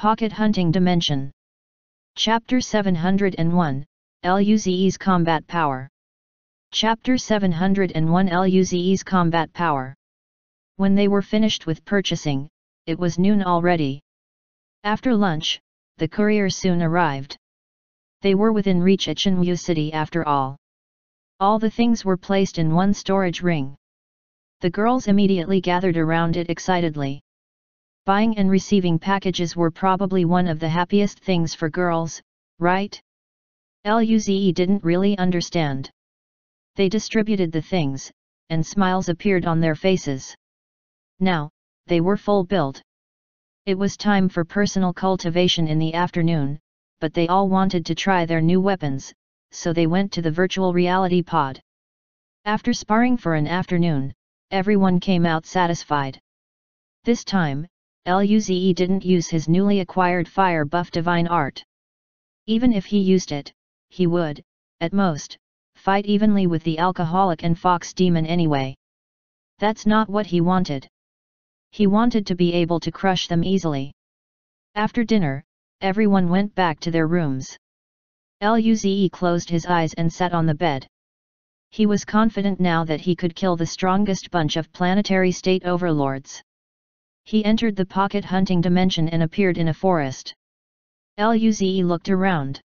Pocket Hunting Dimension. Chapter 701, Luze's Combat Power. Chapter 701 Luze's Combat Power. When they were finished with purchasing, it was noon already. After lunch, the courier soon arrived. They were within reach at Chenyu City after all. All the things were placed in one storage ring. The girls immediately gathered around it excitedly. Buying and receiving packages were probably one of the happiest things for girls, right? Luze didn't really understand. They distributed the things, and smiles appeared on their faces. Now, they were full built. It was time for personal cultivation in the afternoon, but they all wanted to try their new weapons, so they went to the virtual reality pod. After sparring for an afternoon, everyone came out satisfied. This time, Luze didn't use his newly acquired fire buff divine art. Even if he used it, he would, at most, fight evenly with the alcoholic and fox demon anyway. That's not what he wanted. He wanted to be able to crush them easily. After dinner, everyone went back to their rooms. Luze closed his eyes and sat on the bed. He was confident now that he could kill the strongest bunch of planetary state overlords. He entered the pocket hunting dimension and appeared in a forest. Luze looked around.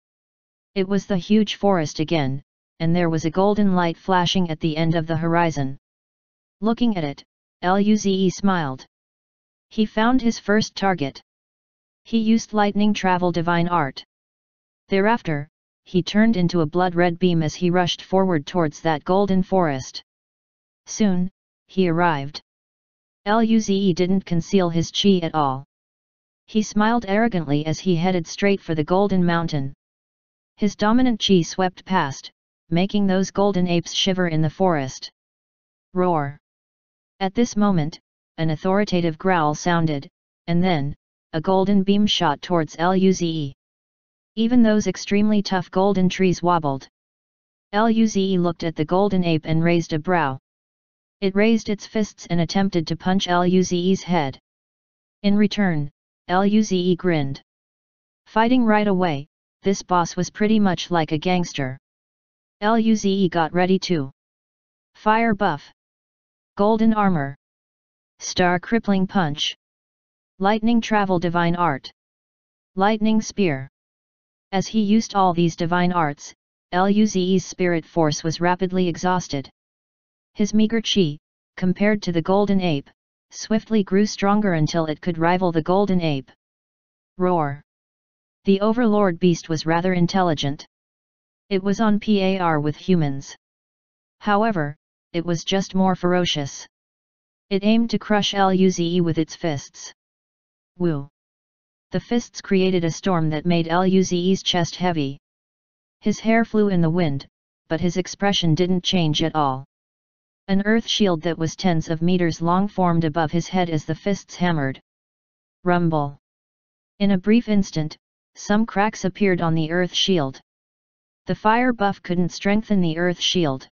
It was the huge forest again, and there was a golden light flashing at the end of the horizon. Looking at it, Luze smiled. He found his first target. He used lightning travel divine art. Thereafter, he turned into a blood-red beam as he rushed forward towards that golden forest. Soon, he arrived. Luze didn't conceal his chi at all. He smiled arrogantly as he headed straight for the golden mountain. His dominant chi swept past, making those golden apes shiver in the forest. Roar! At this moment, an authoritative growl sounded, and then, a golden beam shot towards Luze. Even those extremely tough golden trees wobbled. Luze looked at the golden ape and raised a brow. It raised its fists and attempted to punch Luze's head. In return, Luze grinned. Fighting right away, this boss was pretty much like a gangster. Luze got ready too. Fire buff. Golden armor. Star crippling punch. Lightning travel divine art. Lightning spear. As he used all these divine arts, Luze's spirit force was rapidly exhausted. His meager chi, compared to the golden ape, swiftly grew stronger until it could rival the golden ape. Roar! The overlord beast was rather intelligent. It was on par with humans. However, it was just more ferocious. It aimed to crush Luze with its fists. Woo! The fists created a storm that made Luze's chest heavy. His hair flew in the wind, but his expression didn't change at all. An earth shield that was tens of meters long formed above his head as the fists hammered. Rumble! In a brief instant, some cracks appeared on the earth shield. The fire buff couldn't strengthen the earth shield.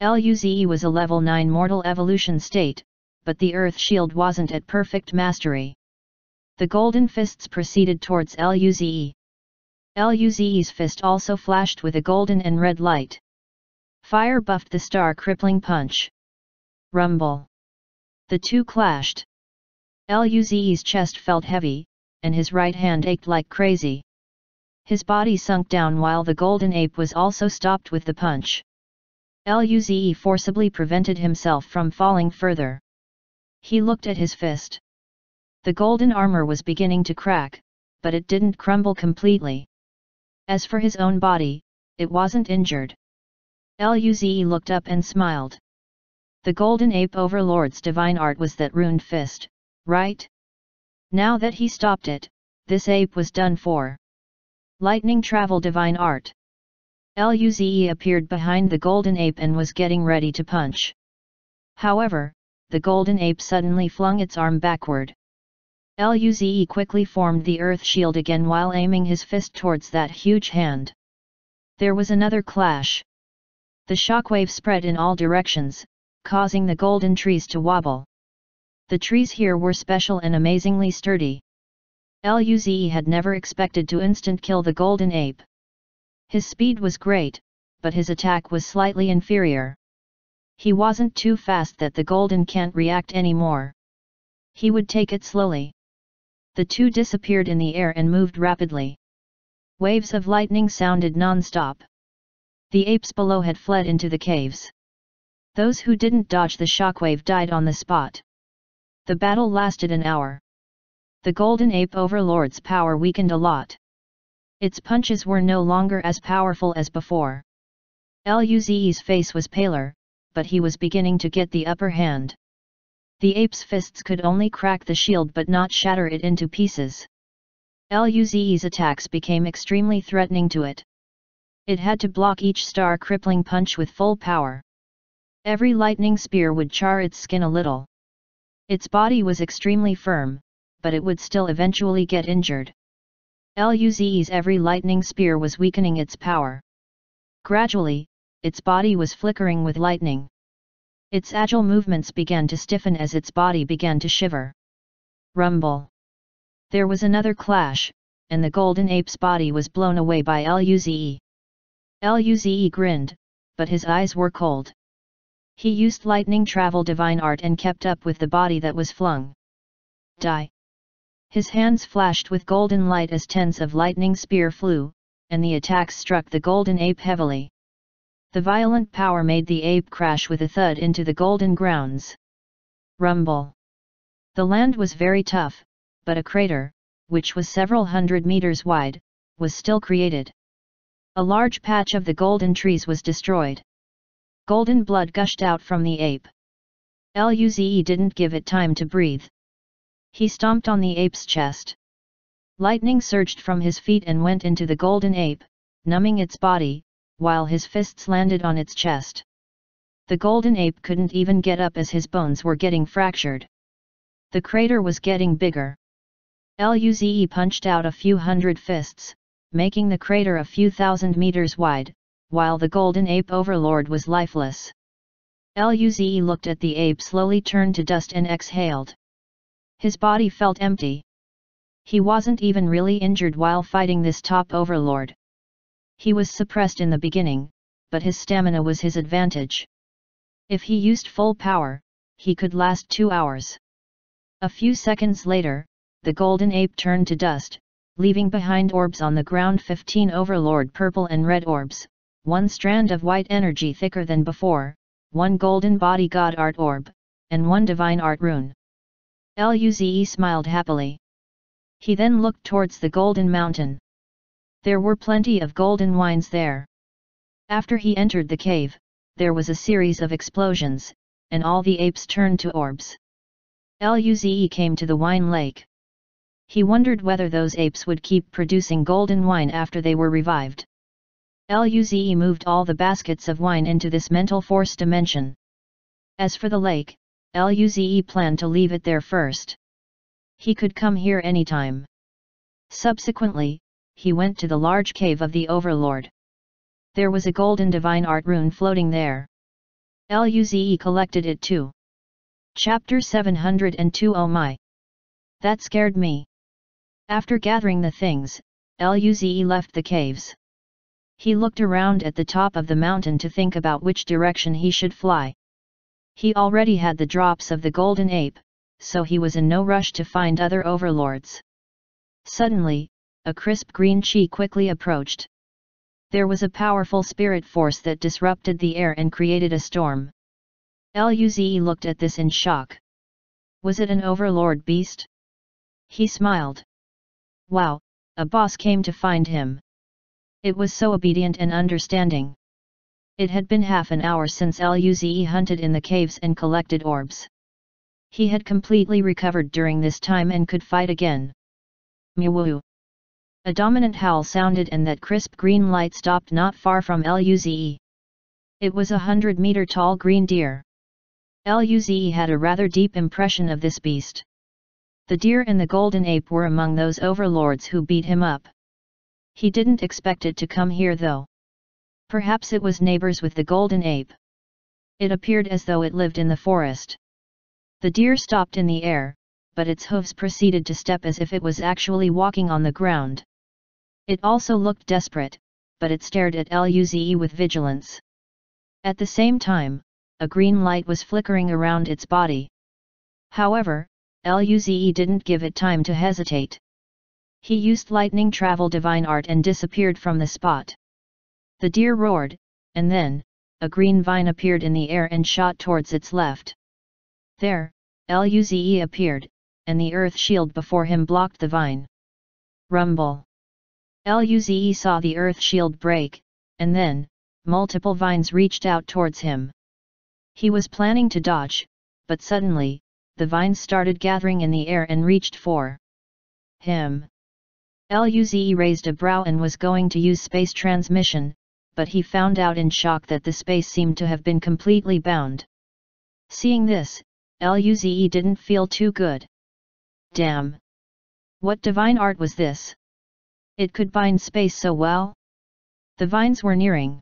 Luze was a level 9 mortal evolution state, but the earth shield wasn't at perfect mastery. The golden fists proceeded towards Luze. Luze's fist also flashed with a golden and red light. Fire buffed the star crippling punch. Rumble! The two clashed. Luze's chest felt heavy, and his right hand ached like crazy. His body sunk down while the golden ape was also stopped with the punch. Luze forcibly prevented himself from falling further. He looked at his fist. The golden armor was beginning to crack, but it didn't crumble completely. As for his own body, it wasn't injured. Luze looked up and smiled. The golden ape overlord's divine art was that ruined fist, right? Now that he stopped it, this ape was done for. Lightning travel divine art. Luze appeared behind the golden ape and was getting ready to punch. However, the golden ape suddenly flung its arm backward. Luze quickly formed the earth shield again while aiming his fist towards that huge hand. There was another clash. The shockwave spread in all directions, causing the golden trees to wobble. The trees here were special and amazingly sturdy. Luze had never expected to instant kill the golden ape. His speed was great, but his attack was slightly inferior. He wasn't too fast that the golden can't react anymore. He would take it slowly. The two disappeared in the air and moved rapidly. Waves of lightning sounded non-stop. The apes below had fled into the caves. Those who didn't dodge the shockwave died on the spot. The battle lasted an hour. The golden ape overlord's power weakened a lot. Its punches were no longer as powerful as before. Luze's face was paler, but he was beginning to get the upper hand. The ape's fists could only crack the shield but not shatter it into pieces. Luze's attacks became extremely threatening to it. It had to block each star-crippling punch with full power. Every lightning spear would char its skin a little. Its body was extremely firm, but it would still eventually get injured. Luze's every lightning spear was weakening its power. Gradually, its body was flickering with lightning. Its agile movements began to stiffen as its body began to shiver. Rumble. There was another clash, and the golden ape's body was blown away by Luze. Luze grinned, but his eyes were cold. He used lightning travel divine art and kept up with the body that was flung. Die! His hands flashed with golden light as tens of lightning spear flew, and the attacks struck the golden ape heavily. The violent power made the ape crash with a thud into the golden grounds. Rumble. The land was very tough, but a crater, which was several hundred meters wide, was still created. A large patch of the golden trees was destroyed. Golden blood gushed out from the ape. Luze didn't give it time to breathe. He stomped on the ape's chest. Lightning surged from his feet and went into the golden ape, numbing its body, while his fists landed on its chest. The golden ape couldn't even get up as his bones were getting fractured. The crater was getting bigger. Luze punched out a few hundred fists, making the crater a few thousand meters wide, while the golden ape overlord was lifeless. Luze looked at the ape slowly turn to dust and exhaled. His body felt empty. He wasn't even really injured while fighting this top overlord. He was suppressed in the beginning, but his stamina was his advantage. If he used full power, he could last 2 hours. A few seconds later, the golden ape turned to dust, leaving behind orbs on the ground 15 overlord purple and red orbs, one strand of white energy thicker than before, one golden body god art orb, and one divine art rune. Luze smiled happily. He then looked towards the golden mountain. There were plenty of golden wines there. After he entered the cave, there was a series of explosions, and all the apes turned to orbs. Luze came to the wine lake. He wondered whether those apes would keep producing golden wine after they were revived. Luze moved all the baskets of wine into this mental force dimension. As for the lake, Luze planned to leave it there first. He could come here anytime. Subsequently, he went to the large cave of the Overlord. There was a golden divine art rune floating there. Luze collected it too. Chapter 702. Oh my! That scared me. After gathering the things, Luze left the caves. He looked around at the top of the mountain to think about which direction he should fly. He already had the drops of the golden ape, so he was in no rush to find other overlords. Suddenly, a crisp green chi quickly approached. There was a powerful spirit force that disrupted the air and created a storm. Luze looked at this in shock. Was it an overlord beast? He smiled. Wow, a boss came to find him. It was so obedient and understanding. It had been half an hour since Luze hunted in the caves and collected orbs. He had completely recovered during this time and could fight again. Mew! A dominant howl sounded and that crisp green light stopped not far from Luze. It was 100-meter tall green deer. Luze had a rather deep impression of this beast. The deer and the golden ape were among those overlords who beat him up. He didn't expect it to come here though. Perhaps it was neighbors with the golden ape. It appeared as though it lived in the forest. The deer stopped in the air, but its hooves proceeded to step as if it was actually walking on the ground. It also looked desperate, but it stared at Luze with vigilance. At the same time, a green light was flickering around its body. However, Luze didn't give it time to hesitate. He used lightning travel divine art and disappeared from the spot. The deer roared, and then, a green vine appeared in the air and shot towards its left. There, Luze appeared, and the earth shield before him blocked the vine. Rumble. Luze saw the earth shield break, and then, multiple vines reached out towards him. He was planning to dodge, but suddenly, the vines started gathering in the air and reached for him. Luze raised a brow and was going to use space transmission, but he found out in shock that the space seemed to have been completely bound. Seeing this, Luze didn't feel too good. Damn! What divine art was this? It could bind space so well? The vines were nearing.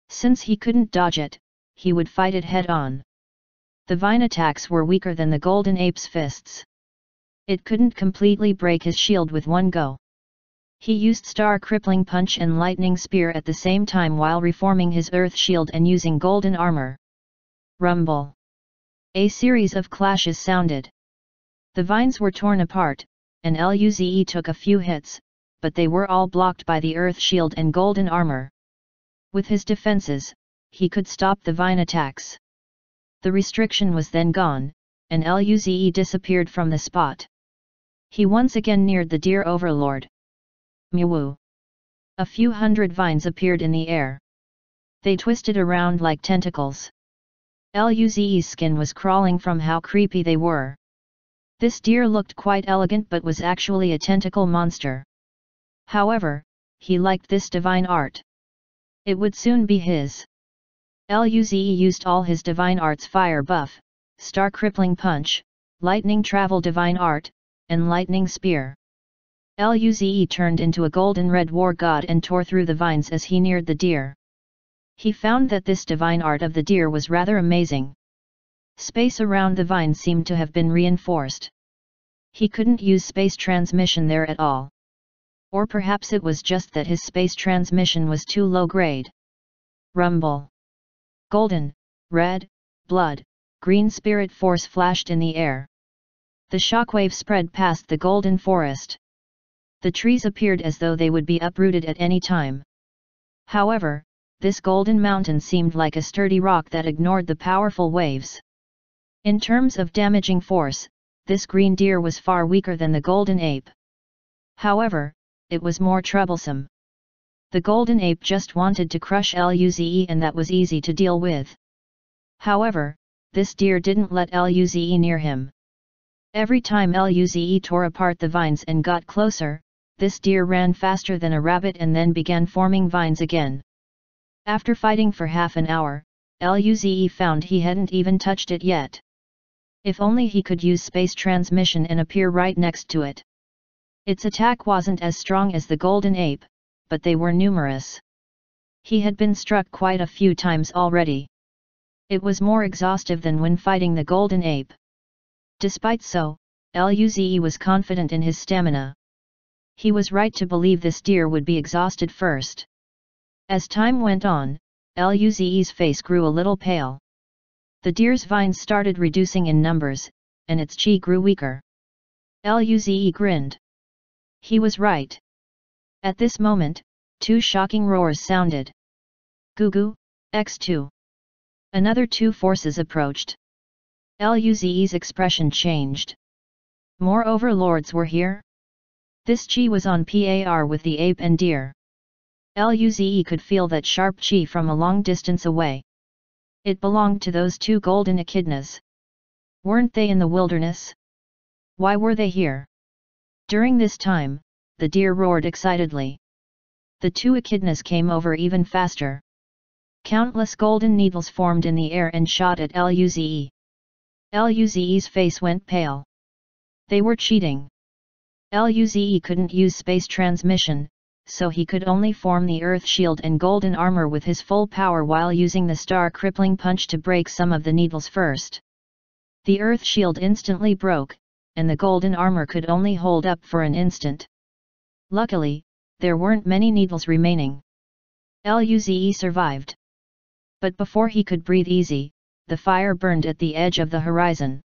Since he couldn't dodge it, he would fight it head-on. The vine attacks were weaker than the golden ape's fists. It couldn't completely break his shield with one go. He used Star Crippling Punch and Lightning Spear at the same time while reforming his Earth Shield and using golden armor. Rumble. A series of clashes sounded. The vines were torn apart, and Luze took a few hits, but they were all blocked by the Earth Shield and golden armor. With his defenses, he could stop the vine attacks. The restriction was then gone, and Luze disappeared from the spot. He once again neared the deer overlord. Mew! A few hundred vines appeared in the air. They twisted around like tentacles. Luze's skin was crawling from how creepy they were. This deer looked quite elegant but was actually a tentacle monster. However, he liked this divine art. It would soon be his. Luze used all his divine art's fire buff, Star Crippling Punch, Lightning Travel Divine Art, and Lightning Spear. Luze turned into a golden red war god and tore through the vines as he neared the deer. He found that this divine art of the deer was rather amazing. Space around the vine seemed to have been reinforced. He couldn't use space transmission there at all. Or perhaps it was just that his space transmission was too low grade. Rumble. Golden, red, blood, green spirit force flashed in the air. The shockwave spread past the golden forest. The trees appeared as though they would be uprooted at any time. However, this golden mountain seemed like a sturdy rock that ignored the powerful waves. In terms of damaging force, this green deer was far weaker than the golden ape. However, it was more troublesome. The golden ape just wanted to crush Luze, and that was easy to deal with. However, this deer didn't let Luze near him. Every time Luze tore apart the vines and got closer, this deer ran faster than a rabbit and then began forming vines again. After fighting for half an hour, Luze found he hadn't even touched it yet. If only he could use space transmission and appear right next to it. Its attack wasn't as strong as the golden ape, but they were numerous. He had been struck quite a few times already. It was more exhaustive than when fighting the golden ape. Despite so, Luze was confident in his stamina. He was right to believe this deer would be exhausted first. As time went on, Luze's face grew a little pale. The deer's vines started reducing in numbers, and its chi grew weaker. Luze grinned. He was right. At this moment, two shocking roars sounded. Gugu, X2. Another two forces approached. Luze's expression changed. More overlords were here? This chi was on par with the ape and deer. Luze could feel that sharp chi from a long distance away. It belonged to those two golden echidnas. Weren't they in the wilderness? Why were they here? During this time, the deer roared excitedly. The two echidnas came over even faster. Countless golden needles formed in the air and shot at Luze. Luze's face went pale. They were cheating. Luze couldn't use space transmission, so he could only form the Earth Shield and golden armor with his full power while using the Star Crippling Punch to break some of the needles first. The Earth Shield instantly broke, and the golden armor could only hold up for an instant. Luckily, there weren't many needles remaining. Luze survived. But before he could breathe easy, the fire burned at the edge of the horizon.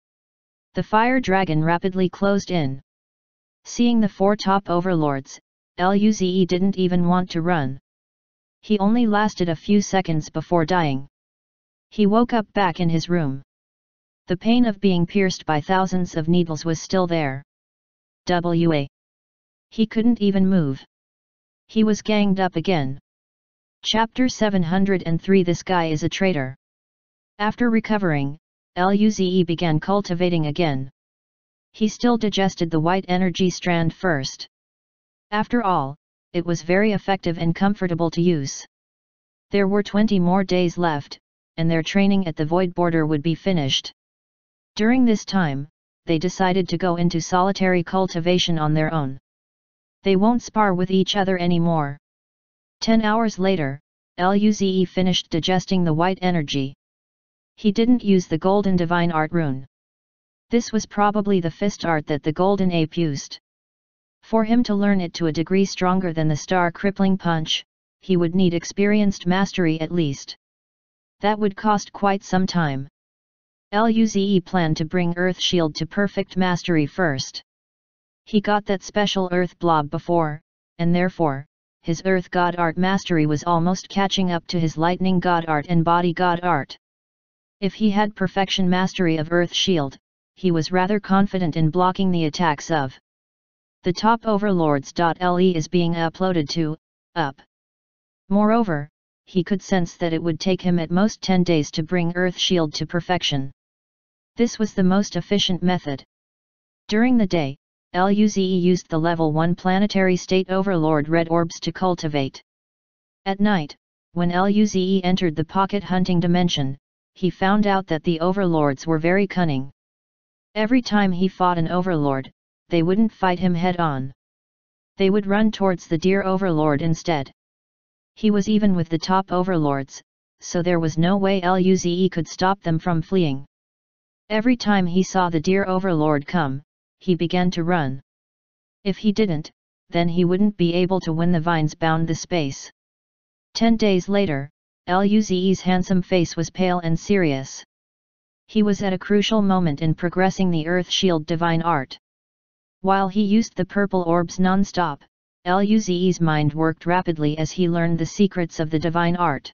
The fire dragon rapidly closed in. Seeing the four top overlords, Luze didn't even want to run. He only lasted a few seconds before dying. He woke up back in his room. The pain of being pierced by thousands of needles was still there. He couldn't even move. He was ganged up again. Chapter 703 This guy is a traitor. After recovering, Luze began cultivating again. He still digested the white energy strand first. After all, it was very effective and comfortable to use. There were 20 more days left, and their training at the Void Border would be finished. During this time, they decided to go into solitary cultivation on their own. They won't spar with each other anymore. 10 hours later, Luze finished digesting the white energy. He didn't use the golden divine art rune. This was probably the fist art that the golden ape used. For him to learn it to a degree stronger than the star crippling punch, he would need experienced mastery at least. That would cost quite some time. Luze planned to bring Earth Shield to perfect mastery first. He got that special Earth blob before, and therefore, his Earth God Art mastery was almost catching up to his Lightning God Art and Body God Art. If he had perfection mastery of Earth Shield, he was rather confident in blocking the attacks of the top overlords. Le is being uploaded to, up. Moreover, he could sense that it would take him at most 10 days to bring Earth Shield to perfection. This was the most efficient method. During the day, Luze used the level 1 planetary state overlord red orbs to cultivate. At night, when Luze entered the pocket hunting dimension, he found out that the overlords were very cunning. Every time he fought an overlord, they wouldn't fight him head-on. They would run towards the deer overlord instead. He was even with the top overlords, so there was no way Luze could stop them from fleeing. Every time he saw the deer overlord come, he began to run. If he didn't, then he wouldn't be able to win. The vines bound the space. 10 days later, Luze's handsome face was pale and serious. He was at a crucial moment in progressing the Earth Shield divine art. While he used the purple orbs non-stop, Luze's mind worked rapidly as he learned the secrets of the divine art.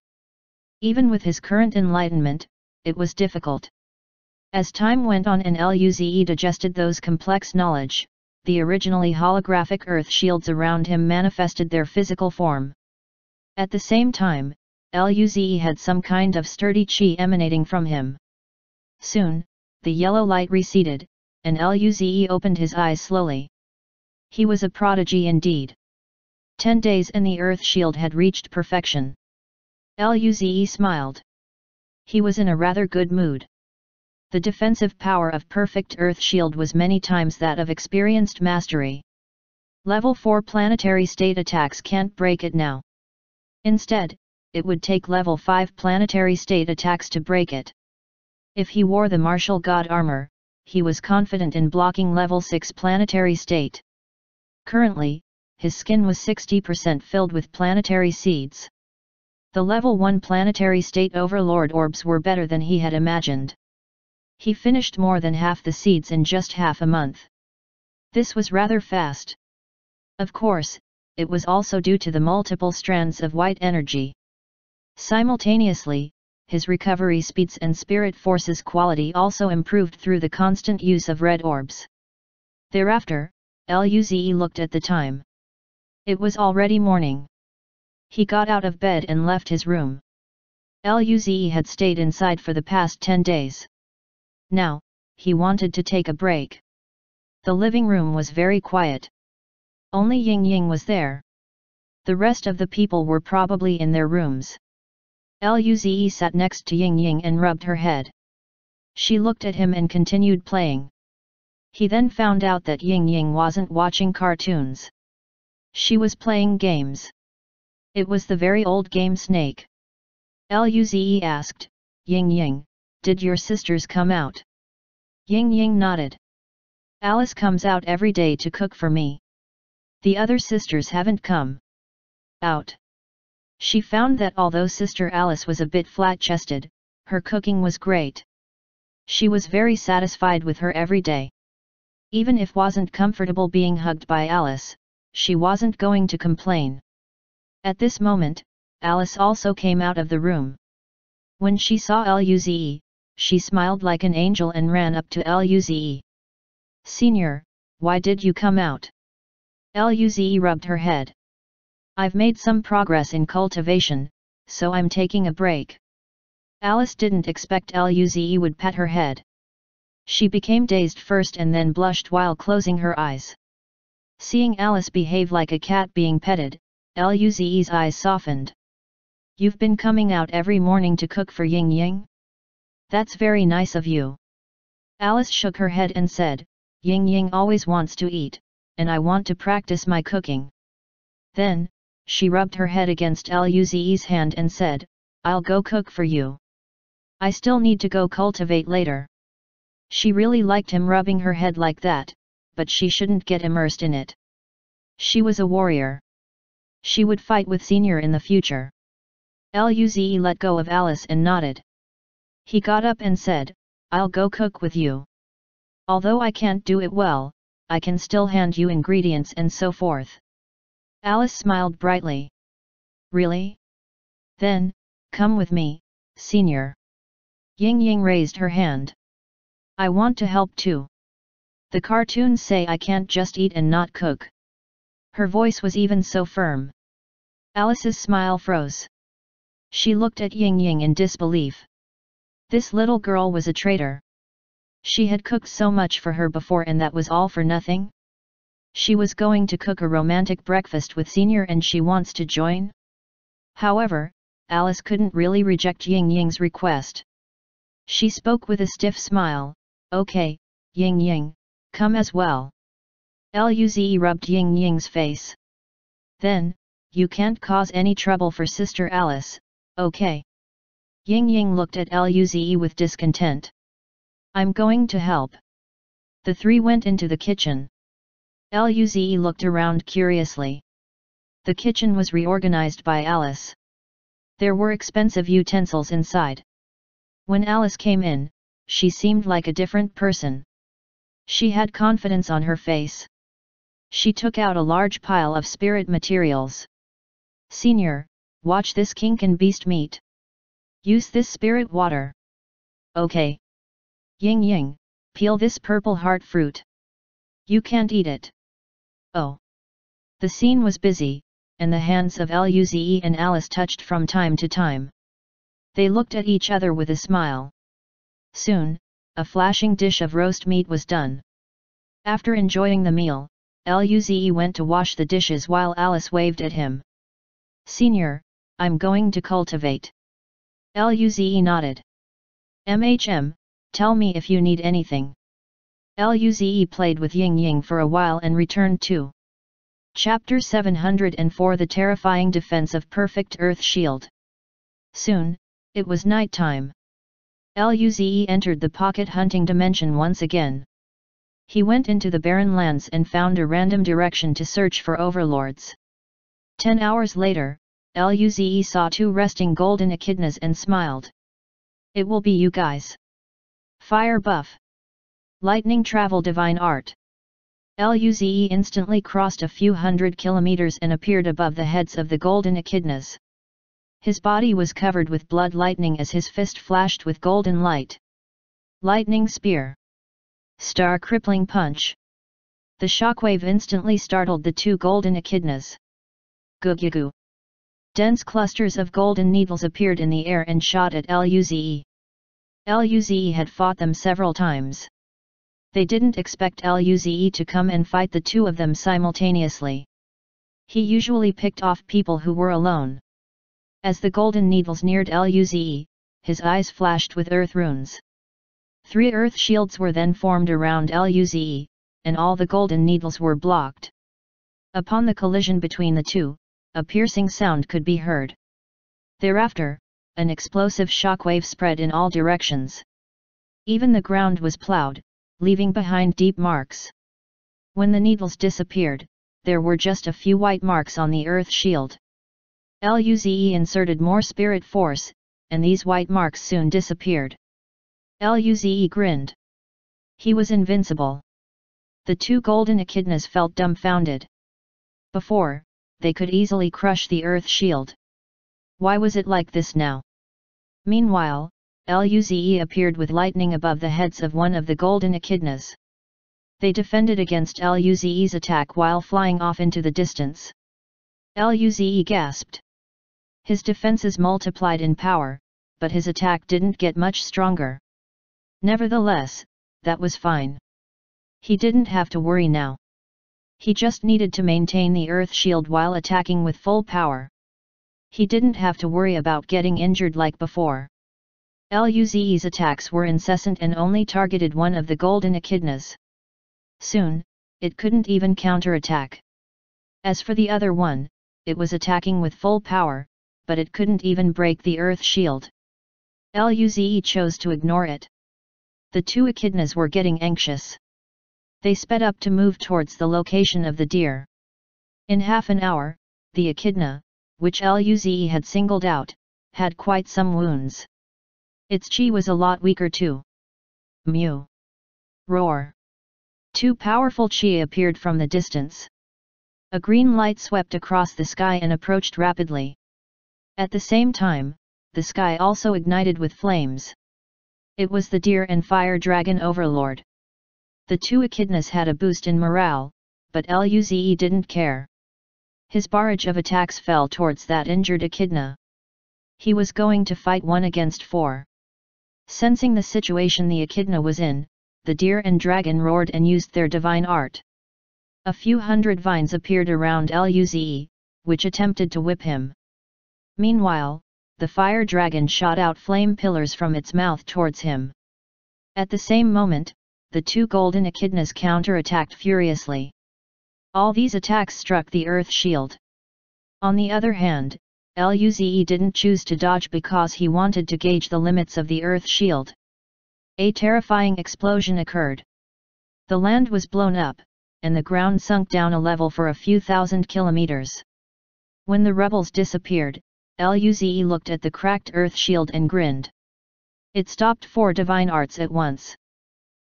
Even with his current enlightenment, it was difficult. As time went on and Luze digested those complex knowledge, the originally holographic Earth shields around him manifested their physical form. At the same time, Luze had some kind of sturdy chi emanating from him. Soon, the yellow light receded, and Luze opened his eyes slowly. He was a prodigy indeed. 10 days and the Earth shield had reached perfection. Luze smiled. He was in a rather good mood. The defensive power of perfect Earth shield was many times that of experienced mastery. Level 4 planetary state attacks can't break it now. Instead, it would take level 5 planetary state attacks to break it. If he wore the martial god armor, he was confident in blocking level 6 planetary state. Currently, his skin was 60% filled with planetary seeds. The level 1 planetary state overlord orbs were better than he had imagined. He finished more than half the seeds in just half a month. This was rather fast. Of course, it was also due to the multiple strands of white energy. Simultaneously, his recovery speeds and spirit forces quality also improved through the constant use of red orbs. Thereafter, Luze looked at the time. It was already morning. He got out of bed and left his room. Luze had stayed inside for the past 10 days. Now, he wanted to take a break. The living room was very quiet. Only Ying Ying was there. The rest of the people were probably in their rooms. Luze sat next to Ying Ying and rubbed her head. She looked at him and continued playing. He then found out that Ying Ying wasn't watching cartoons. She was playing games. It was the very old game Snake. Luze asked, "Ying Ying, did your sisters come out?" Ying Ying nodded. Alice comes out every day to cook for me. The other sisters haven't come out. She found that although Sister Alice was a bit flat-chested, her cooking was great. She was very satisfied with her every day. Even if wasn't comfortable being hugged by Alice, she wasn't going to complain. At this moment, Alice also came out of the room. When she saw Luze, she smiled like an angel and ran up to Luze. "Senior, why did you come out?" Luze rubbed her head. "I've made some progress in cultivation, so I'm taking a break." Alice didn't expect Luze would pat her head. She became dazed first and then blushed while closing her eyes. Seeing Alice behave like a cat being petted, Luze's eyes softened. "You've been coming out every morning to cook for Ying Ying? That's very nice of you." Alice shook her head and said, "Ying Ying always wants to eat, and I want to practice my cooking." Then, she rubbed her head against Luze's hand and said, "I'll go cook for you. I still need to go cultivate later." She really liked him rubbing her head like that, but she shouldn't get immersed in it. She was a warrior. She would fight with Senior in the future. Luze let go of Alice and nodded. He got up and said, "I'll go cook with you. Although I can't do it well, I can still hand you ingredients and so forth." Alice smiled brightly. "Really? Then, come with me, Senior." Ying Ying raised her hand. "I want to help too. The cartoons say I can't just eat and not cook." Her voice was even so firm. Alice's smile froze. She looked at Ying Ying in disbelief. This little girl was a traitor. She had cooked so much for her before and that was all for nothing? She was going to cook a romantic breakfast with Senior and she wants to join? However, Alice couldn't really reject Ying Ying's request. She spoke with a stiff smile, "Okay, Ying Ying, come as well." Luze rubbed Ying Ying's face. "Then, you can't cause any trouble for Sister Alice, okay?" Ying Ying looked at Luze with discontent. "I'm going to help." The three went into the kitchen. Luze looked around curiously. The kitchen was reorganized by Alice. There were expensive utensils inside. When Alice came in, she seemed like a different person. She had confidence on her face. She took out a large pile of spirit materials. "Senior, watch this king and beast meat. Use this spirit water." "Okay." "Ying Ying, peel this purple heart fruit. You can't eat it." "Oh." The scene was busy, and the hands of Luze and Alice touched from time to time. They looked at each other with a smile. Soon, a flashing dish of roast meat was done. After enjoying the meal, Luze went to wash the dishes while Alice waved at him. "Senior, I'm going to cultivate." Luze nodded. Tell me if you need anything." Luze played with Ying Ying for a while and returned to Chapter 704 The Terrifying Defense of Perfect Earth Shield. Soon, it was night time. Luze entered the pocket hunting dimension once again. He went into the barren lands and found a random direction to search for overlords. 10 hours later, Luze saw 2 resting golden echidnas and smiled. "It will be you guys. Fire buff. Lightning travel divine art." Luze instantly crossed a few hundred kilometers and appeared above the heads of the golden echidnas. His body was covered with blood lightning as his fist flashed with golden light. Lightning spear. Star crippling punch. The shockwave instantly startled the 2 golden echidnas. Gugugu. Dense clusters of golden needles appeared in the air and shot at Luze. Luze had fought them several times. They didn't expect Luze to come and fight the 2 of them simultaneously. He usually picked off people who were alone. As the golden needles neared Luze, his eyes flashed with earth runes. 3 earth shields were then formed around Luze, and all the golden needles were blocked. Upon the collision between the 2, a piercing sound could be heard. Thereafter, an explosive shockwave spread in all directions. Even the ground was plowed, leaving behind deep marks. When the needles disappeared, there were just a few white marks on the earth shield. Luze inserted more spirit force, and these white marks soon disappeared. Luze grinned. He was invincible. The two golden echidnas felt dumbfounded. Before, they could easily crush the earth shield. Why was it like this now? Meanwhile, Luze appeared with lightning above the heads of one of the golden echidnas. They defended against Luze's attack while flying off into the distance. Luze gasped. His defenses multiplied in power, but his attack didn't get much stronger. Nevertheless, that was fine. He didn't have to worry now. He just needed to maintain the earth shield while attacking with full power. He didn't have to worry about getting injured like before. Luze's attacks were incessant and only targeted one of the golden echidnas. Soon, it couldn't even counterattack. As for the other one, it was attacking with full power, but it couldn't even break the earth shield. Luze chose to ignore it. The two echidnas were getting anxious. They sped up to move towards the location of the deer. In half an hour, the echidna, which Luze had singled out, had quite some wounds. Its chi was a lot weaker too. Mew! Roar! Two powerful chi appeared from the distance. A green light swept across the sky and approached rapidly. At the same time, the sky also ignited with flames. It was the deer and fire dragon overlord. The two echidnas had a boost in morale, but Luze didn't care. His barrage of attacks fell towards that injured echidna. He was going to fight 1 against 4. Sensing the situation the echidna was in, the deer and dragon roared and used their divine art. A few hundred vines appeared around Luze, which attempted to whip him. Meanwhile, the fire dragon shot out flame pillars from its mouth towards him. At the same moment, the two golden echidnas counter-attacked furiously. All these attacks struck the earth shield. On the other hand, Luze didn't choose to dodge because he wanted to gauge the limits of the earth shield. A terrifying explosion occurred. The land was blown up, and the ground sunk down a level for a few thousand kilometers. When the rebels disappeared, Luze looked at the cracked earth shield and grinned. It stopped 4 divine arts at once.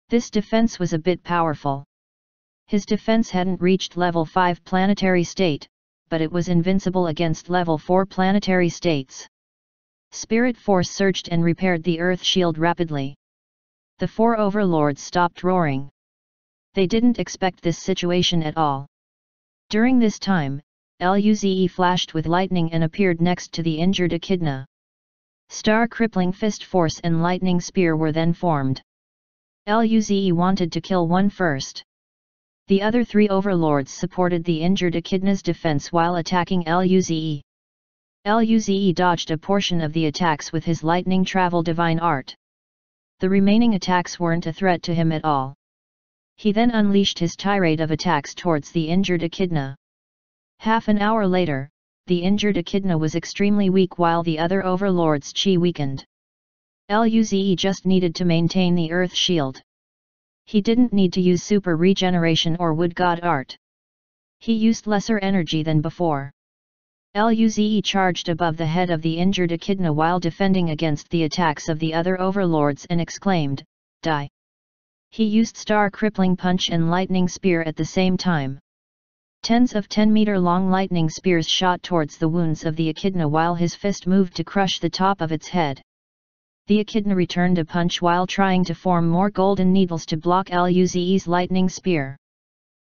This defense was a bit powerful. His defense hadn't reached level 5 planetary state, but it was invincible against level 4 planetary states. Spirit force surged and repaired the earth shield rapidly. The 4 overlords stopped roaring. They didn't expect this situation at all. During this time, Luze flashed with lightning and appeared next to the injured echidna. Star crippling fist force and lightning spear were then formed. Luze wanted to kill one first. The other 3 overlords supported the injured echidna's defense while attacking Luze. Luze dodged a portion of the attacks with his lightning travel divine art. The remaining attacks weren't a threat to him at all. He then unleashed his tirade of attacks towards the injured echidna. Half an hour later, the injured echidna was extremely weak while the other overlord's chi weakened. Luze just needed to maintain the earth shield. He didn't need to use super regeneration or wood god art. He used lesser energy than before. Luze charged above the head of the injured echidna while defending against the attacks of the other overlords and exclaimed, "Die!" He used star crippling punch and lightning spear at the same time. Tens of 10-meter-long lightning spears shot towards the wounds of the echidna while his fist moved to crush the top of its head. The echidna returned a punch while trying to form more golden needles to block Luze's lightning spear.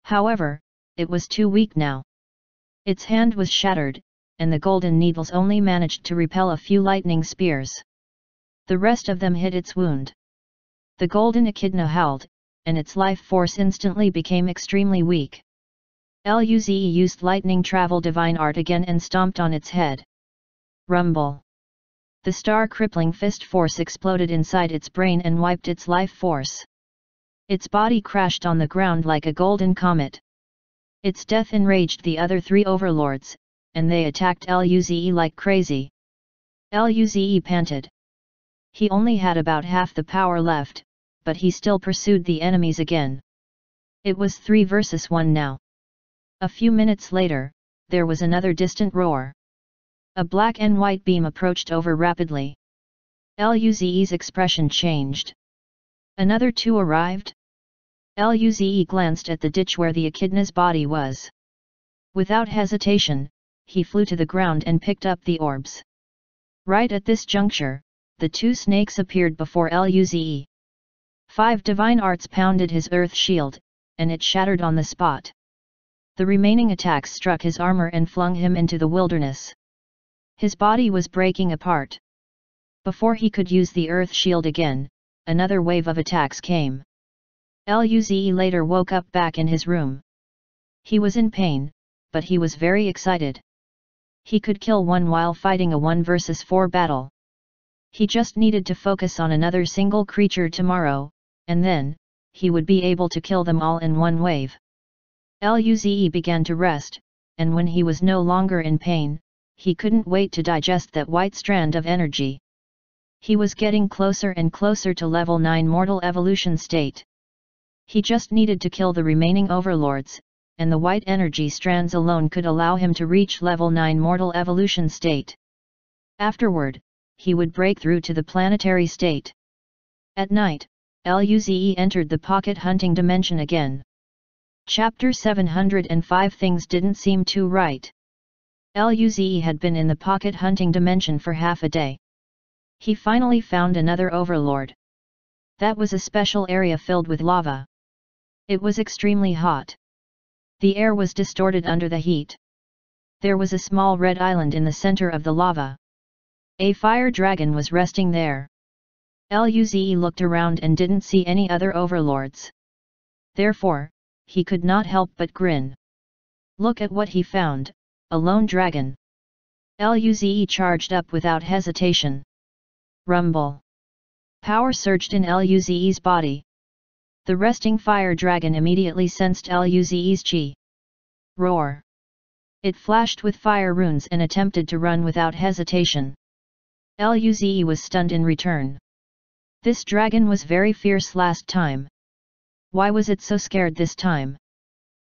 However, it was too weak now. Its hand was shattered, and the golden needles only managed to repel a few lightning spears. The rest of them hit its wound. The golden echidna howled, and its life force instantly became extremely weak. Luze used lightning travel divine art again and stomped on its head. Rumble! The star crippling fist force exploded inside its brain and wiped its life force. Its body crashed on the ground like a golden comet. Its death enraged the other 3 overlords, and they attacked Luze like crazy. Luze panted. He only had about half the power left, but he still pursued the enemies again. It was 3 versus 1 now. A few minutes later, there was another distant roar. A black and white beam approached over rapidly. Luze's expression changed. Another 2 arrived? Luze glanced at the ditch where the echidna's body was. Without hesitation, he flew to the ground and picked up the orbs. Right at this juncture, the 2 snakes appeared before Luze. 5 divine arts pounded his earth shield, and it shattered on the spot. The remaining attacks struck his armor and flung him into the wilderness. His body was breaking apart. Before he could use the earth shield again, another wave of attacks came. Luze later woke up back in his room. He was in pain, but he was very excited. He could kill one while fighting a 1 versus 4 battle. He just needed to focus on another single creature tomorrow, and then, he would be able to kill them all in one wave. Luze began to rest, and when he was no longer in pain, he couldn't wait to digest that white strand of energy. He was getting closer and closer to level 9 mortal evolution state. He just needed to kill the remaining overlords, and the white energy strands alone could allow him to reach level 9 mortal evolution state. Afterward, he would break through to the planetary state. At night, Luze entered the pocket hunting dimension again. Chapter 705 Things didn't seem too right. Luze had been in the pocket hunting dimension for half a day. He finally found another overlord. That was a special area filled with lava. It was extremely hot. The air was distorted under the heat. There was a small red island in the center of the lava. A fire dragon was resting there. Luze looked around and didn't see any other overlords. Therefore, he could not help but grin. Look at what he found, a lone dragon. Luze charged up without hesitation. Rumble. Power surged in Luze's body. The resting fire dragon immediately sensed Luze's chi. Roar. It flashed with fire runes and attempted to run without hesitation. Luze was stunned in return. This dragon was very fierce last time. Why was it so scared this time?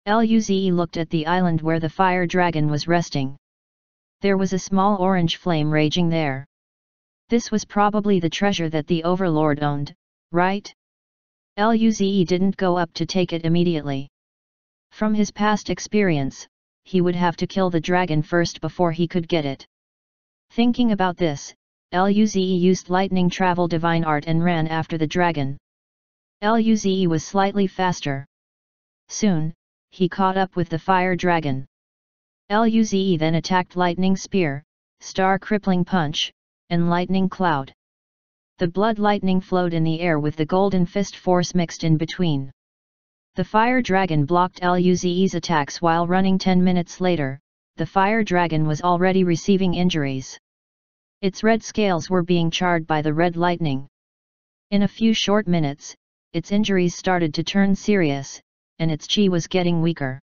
Luze looked at the island where the fire dragon was resting. There was a small orange flame raging there. This was probably the treasure that the overlord owned, right? Luze didn't go up to take it immediately. From his past experience, he would have to kill the dragon first before he could get it. Thinking about this, Luze used lightning travel divine art and ran after the dragon. Luze was slightly faster. Soon, he caught up with the fire dragon. Luze then attacked lightning spear, star crippling punch, and lightning cloud. The blood lightning flowed in the air with the golden fist force mixed in between. The fire dragon blocked Luze's attacks while running. 10 minutes later, the fire dragon was already receiving injuries. Its red scales were being charred by the red lightning. In a few short minutes, its injuries started to turn serious, and its chi was getting weaker.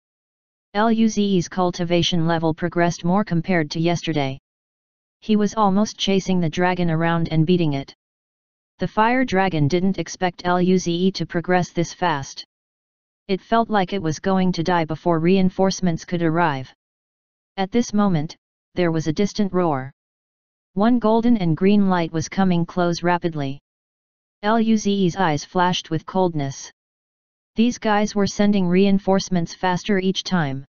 Luze's cultivation level progressed more compared to yesterday. He was almost chasing the dragon around and beating it. The fire dragon didn't expect Luze to progress this fast. It felt like it was going to die before reinforcements could arrive. At this moment, there was a distant roar. One golden and green light was coming close rapidly. Luze's eyes flashed with coldness. These guys were sending reinforcements faster each time.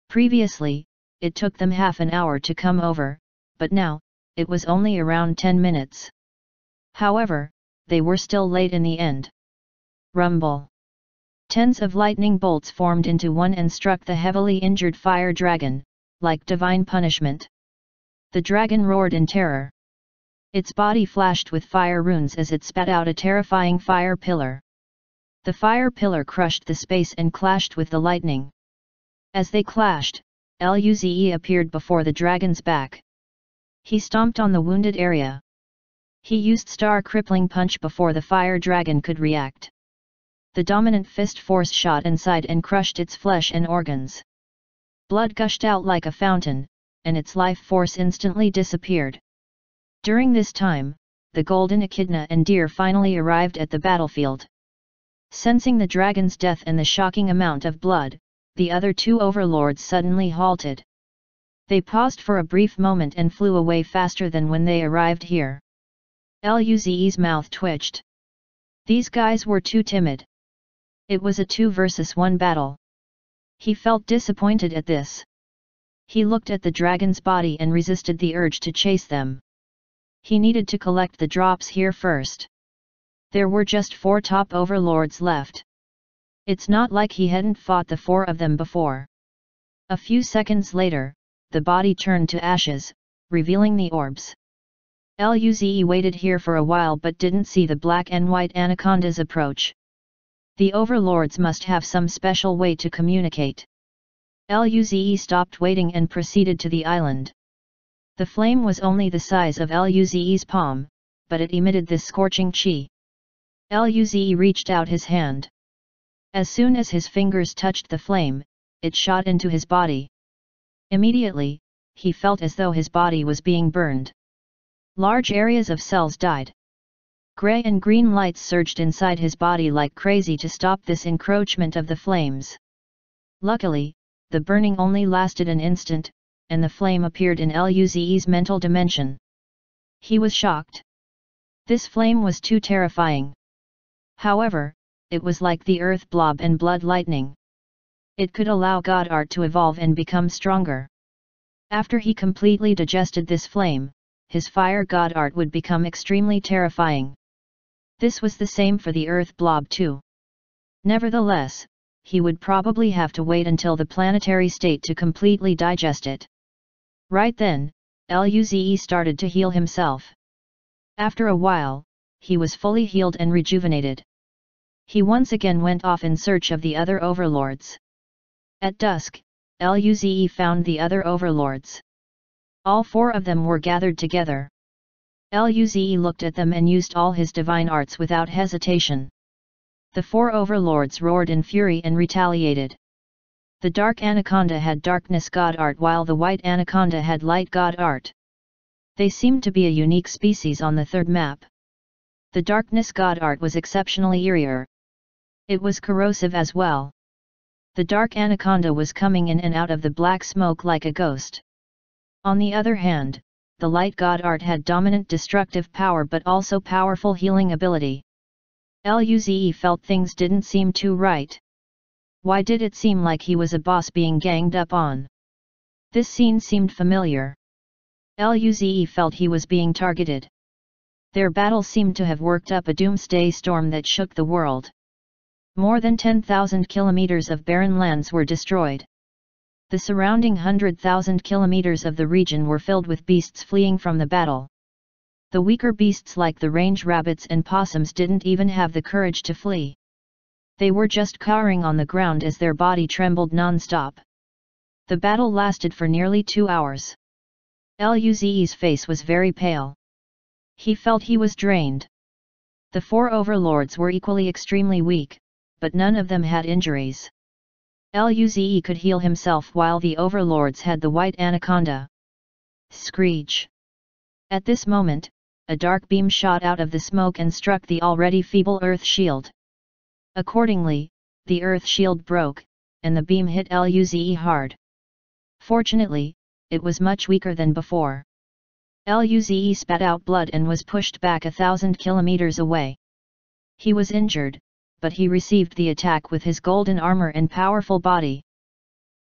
Previously, it took them half an hour to come over, but now, it was only around 10 minutes. However, they were still late in the end. Rumble. Tens of lightning bolts formed into one and struck the heavily injured fire dragon, like divine punishment. The dragon roared in terror. Its body flashed with fire runes as it spat out a terrifying fire pillar. The fire pillar crushed the space and clashed with the lightning. As they clashed, Luze appeared before the dragon's back. He stomped on the wounded area. He used star crippling punch before the fire dragon could react. The dominant fist force shot inside and crushed its flesh and organs. Blood gushed out like a fountain, and its life force instantly disappeared. During this time, the golden echidna and deer finally arrived at the battlefield. Sensing the dragon's death and the shocking amount of blood, the other two overlords suddenly halted. They paused for a brief moment and flew away faster than when they arrived here. Luze's mouth twitched. These guys were too timid. It was a 2 versus 1 battle. He felt disappointed at this. He looked at the dragon's body and resisted the urge to chase them. He needed to collect the drops here first. There were just 4 top overlords left. It's not like he hadn't fought the 4 of them before. A few seconds later, the body turned to ashes, revealing the orbs. Luze waited here for a while but didn't see the black and white anacondas approach. The overlords must have some special way to communicate. Luze stopped waiting and proceeded to the island. The flame was only the size of Luze's palm, but it emitted this scorching chi. Luze reached out his hand. As soon as his fingers touched the flame, it shot into his body. Immediately, he felt as though his body was being burned. Large areas of cells died. Gray and green lights surged inside his body like crazy to stop this encroachment of the flames. Luckily, the burning only lasted an instant, and the flame appeared in Luze's mental dimension. He was shocked. This flame was too terrifying. However, it was like the earth blob and blood lightning. It could allow God art to evolve and become stronger. After he completely digested this flame, his fire god art would become extremely terrifying. This was the same for the earth blob too. Nevertheless, he would probably have to wait until the planetary state to completely digest it. Right then, Luze started to heal himself. After a while, he was fully healed and rejuvenated. He once again went off in search of the other overlords. At dusk, Luze found the other overlords. All 4 of them were gathered together. Luze looked at them and used all his divine arts without hesitation. The 4 overlords roared in fury and retaliated. The dark anaconda had darkness god art while the white anaconda had light god art. They seemed to be a unique species on the 3rd map. The darkness god art was exceptionally eerier. It was corrosive as well. The dark anaconda was coming in and out of the black smoke like a ghost. On the other hand, the light god art had dominant destructive power but also powerful healing ability. Luze felt things didn't seem too right. Why did it seem like he was a boss being ganged up on? This scene seemed familiar. Luze felt he was being targeted. Their battle seemed to have worked up a doomsday storm that shook the world. More than 10,000 kilometers of barren lands were destroyed. The surrounding 100,000 kilometers of the region were filled with beasts fleeing from the battle. The weaker beasts like the range rabbits and possums didn't even have the courage to flee. They were just cowering on the ground as their body trembled non-stop. The battle lasted for nearly 2 hours. Luze's face was very pale. He felt he was drained. The 4 overlords were equally extremely weak, but none of them had injuries. Luze could heal himself while the overlords had the white anaconda. Screech! At this moment, a dark beam shot out of the smoke and struck the already feeble earth shield. Accordingly, the earth shield broke, and the beam hit Luze hard. Fortunately, it was much weaker than before. Luze spat out blood and was pushed back 1,000 kilometers away. He was injured, but he received the attack with his golden armor and powerful body.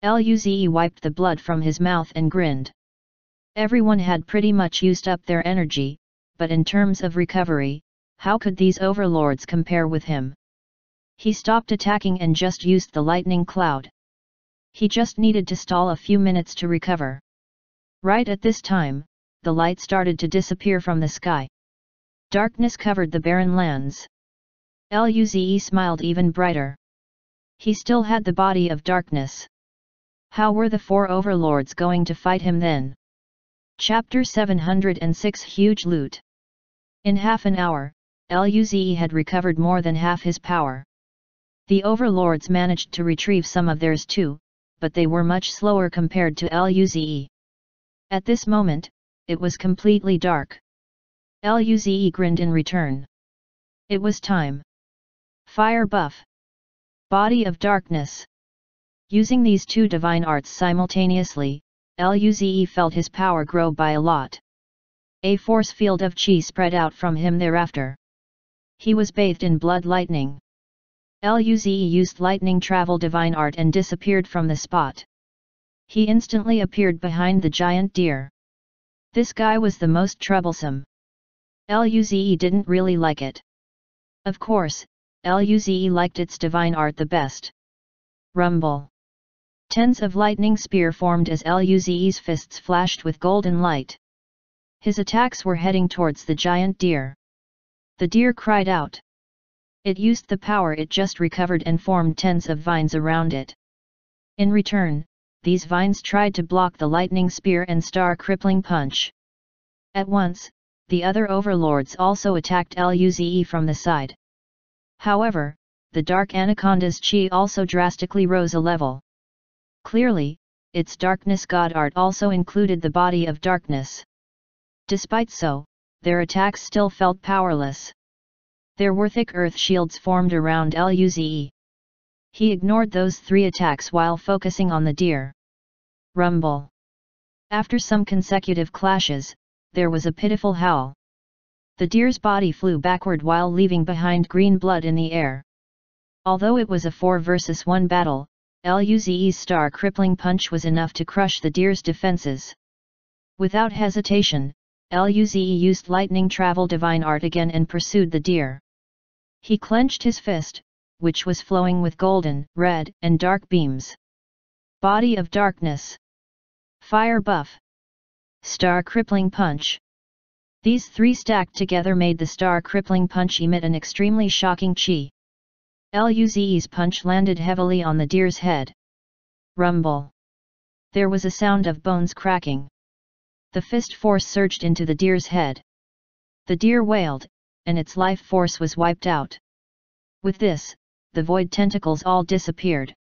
Luze wiped the blood from his mouth and grinned. Everyone had pretty much used up their energy, but in terms of recovery, how could these overlords compare with him? He stopped attacking and just used the lightning cloud. He just needed to stall a few minutes to recover. Right at this time, the light started to disappear from the sky. Darkness covered the barren lands. Luze smiled even brighter. He still had the body of darkness. How were the 4 overlords going to fight him then? Chapter 706 Huge Loot. In half an hour, Luze had recovered more than half his power. The overlords managed to retrieve some of theirs too, but they were much slower compared to Luze. At this moment, it was completely dark. Luze grinned in return. It was time. Fire buff. Body of darkness. Using these two divine arts simultaneously, Luze felt his power grow by a lot. A force field of chi spread out from him thereafter. He was bathed in blood lightning. Luze used lightning travel divine art and disappeared from the spot. He instantly appeared behind the giant deer. This guy was the most troublesome. Luze didn't really like it. Of course, Luze liked its divine art the best. Rumble. Tens of lightning spear formed as Luze's fists flashed with golden light. His attacks were heading towards the giant deer. The deer cried out. It used the power it just recovered and formed tens of vines around it. In return, these vines tried to block the lightning spear and star crippling punch. At once, the other overlords also attacked Luze from the side. However, the Dark Anaconda's chi also drastically rose a level. Clearly, its darkness god art also included the body of darkness. Despite so, their attacks still felt powerless. There were thick earth shields formed around Luze. He ignored those three attacks while focusing on the deer. Rumble. After some consecutive clashes, there was a pitiful howl. The deer's body flew backward while leaving behind green blood in the air. Although it was a 4 versus 1 battle, Luze's star crippling punch was enough to crush the deer's defenses. Without hesitation, Luze used lightning travel divine art again and pursued the deer. He clenched his fist, which was flowing with golden, red, and dark beams. Body of darkness. Fire buff. Star crippling punch. These three stacked together made the star crippling punch emit an extremely shocking chi. Luze's punch landed heavily on the deer's head. Rumble. There was a sound of bones cracking. The fist force surged into the deer's head. The deer wailed, and its life force was wiped out. With this, the void tentacles all disappeared.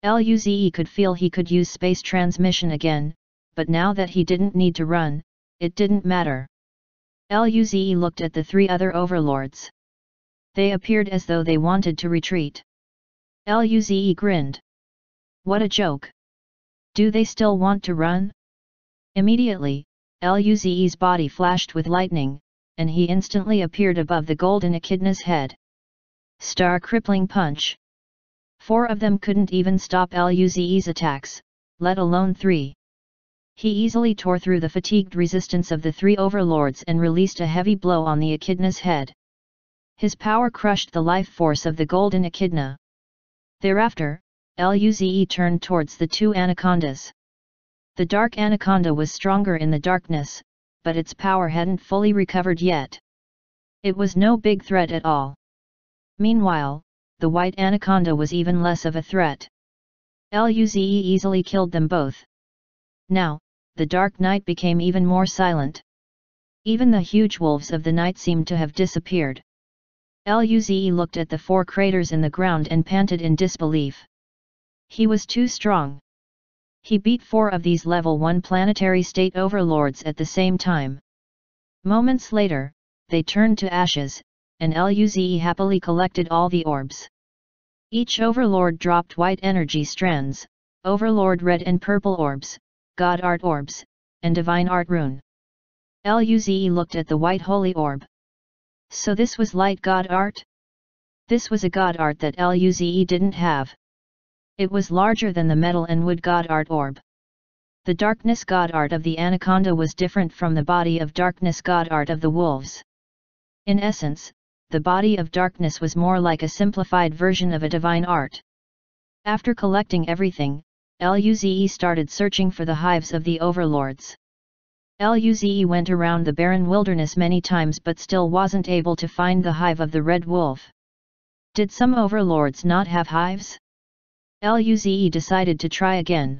Luze could feel he could use space transmission again, but now that he didn't need to run, it didn't matter. Luze looked at the three other overlords. They appeared as though they wanted to retreat. Luze grinned. What a joke! Do they still want to run? Immediately, Luze's body flashed with lightning, and he instantly appeared above the golden echidna's head. Star crippling punch. 4 of them couldn't even stop Luze's attacks, let alone 3. He easily tore through the fatigued resistance of the 3 overlords and released a heavy blow on the echidna's head. His power crushed the life force of the golden echidna. Thereafter, Luze turned towards the 2 anacondas. The dark anaconda was stronger in the darkness, but its power hadn't fully recovered yet. It was no big threat at all. Meanwhile, the white anaconda was even less of a threat. Luze easily killed them both. Now, the dark night became even more silent. Even the huge wolves of the night seemed to have disappeared. Luze looked at the 4 craters in the ground and panted in disbelief. He was too strong. He beat 4 of these level 1 planetary state overlords at the same time. Moments later, they turned to ashes, and Luze happily collected all the orbs. Each overlord dropped white energy strands, overlord red and purple orbs, god art orbs, and divine art rune. Luze looked at the white holy orb. So this was light god art? This was a god art that Luze didn't have. It was larger than the metal and wood god art orb. The darkness god art of the anaconda was different from the body of darkness god art of the wolves. In essence, the body of darkness was more like a simplified version of a divine art. After collecting everything, Luze started searching for the hives of the overlords. Luze went around the barren wilderness many times but still wasn't able to find the hive of the red wolf. Did some overlords not have hives? Luze decided to try again.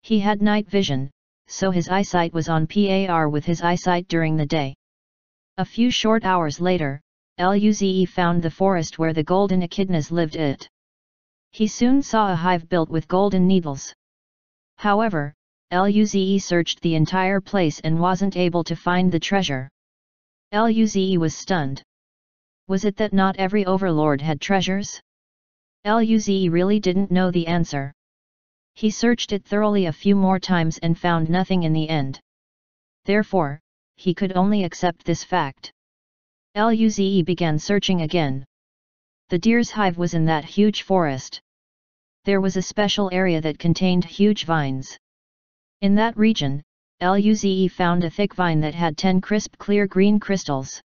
He had night vision, so his eyesight was on par with his eyesight during the day. A few short hours later, Luze found the forest where the golden echidnas lived. He soon saw a hive built with golden needles. However, Luze searched the entire place and wasn't able to find the treasure. Luze was stunned. Was it that not every overlord had treasures? Luze really didn't know the answer. He searched it thoroughly a few more times and found nothing in the end. Therefore, he could only accept this fact. Luze began searching again. The deer's hive was in that huge forest. There was a special area that contained huge vines. In that region, Luze found a thick vine that had 10 crisp clear green crystals.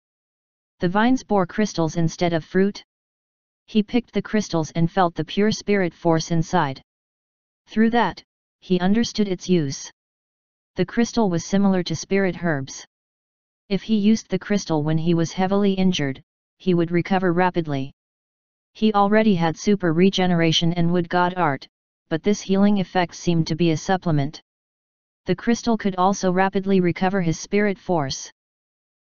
The vines bore crystals instead of fruit. He picked the crystals and felt the pure spirit force inside. Through that, he understood its use. The crystal was similar to spirit herbs. If he used the crystal when he was heavily injured, he would recover rapidly. He already had super regeneration and wood god art, but this healing effect seemed to be a supplement. The crystal could also rapidly recover his spirit force.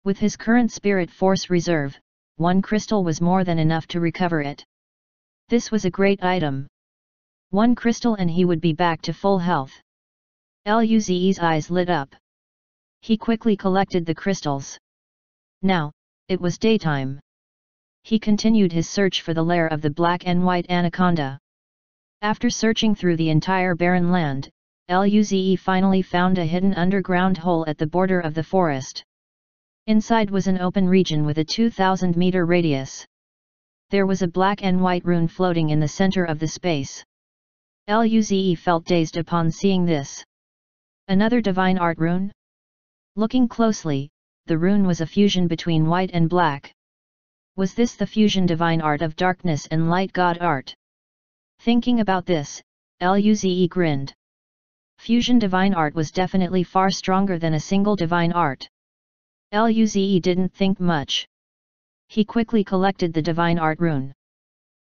With his current spirit force reserve, 1 crystal was more than enough to recover it. This was a great item. 1 crystal and he would be back to full health. Luze's eyes lit up. He quickly collected the crystals. Now, it was daytime. He continued his search for the lair of the black and white anaconda. After searching through the entire barren land, Luze finally found a hidden underground hole at the border of the forest. Inside was an open region with a 2,000-meter radius. There was a black and white rune floating in the center of the space. Luze felt dazed upon seeing this. Another divine art rune? Looking closely, the rune was a fusion between white and black. Was this the fusion divine art of darkness and light god art? Thinking about this, Luze grinned. Fusion divine art was definitely far stronger than a single divine art. Luze didn't think much. He quickly collected the divine art rune.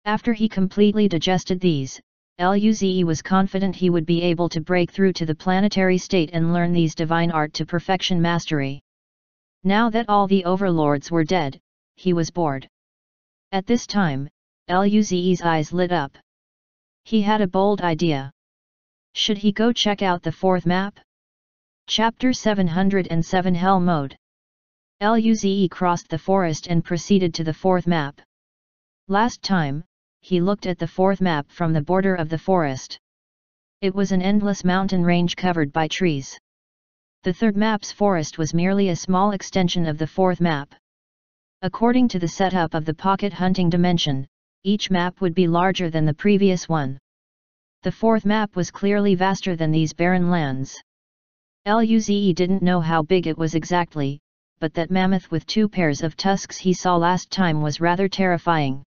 After he completely digested these, Luze was confident he would be able to break through to the planetary state and learn these divine art to perfection mastery. Now that all the overlords were dead, he was bored. At this time, Luze's eyes lit up. He had a bold idea. Should he go check out the 4th map? Chapter 707 Hell Mode. Luze crossed the forest and proceeded to the 4th map. Last time, he looked at the 4th map from the border of the forest. It was an endless mountain range covered by trees. The 3rd map's forest was merely a small extension of the 4th map. According to the setup of the pocket hunting dimension, each map would be larger than the previous one. The 4th map was clearly vaster than these barren lands. Luze didn't know how big it was exactly, but that mammoth with 2 pairs of tusks he saw last time was rather terrifying.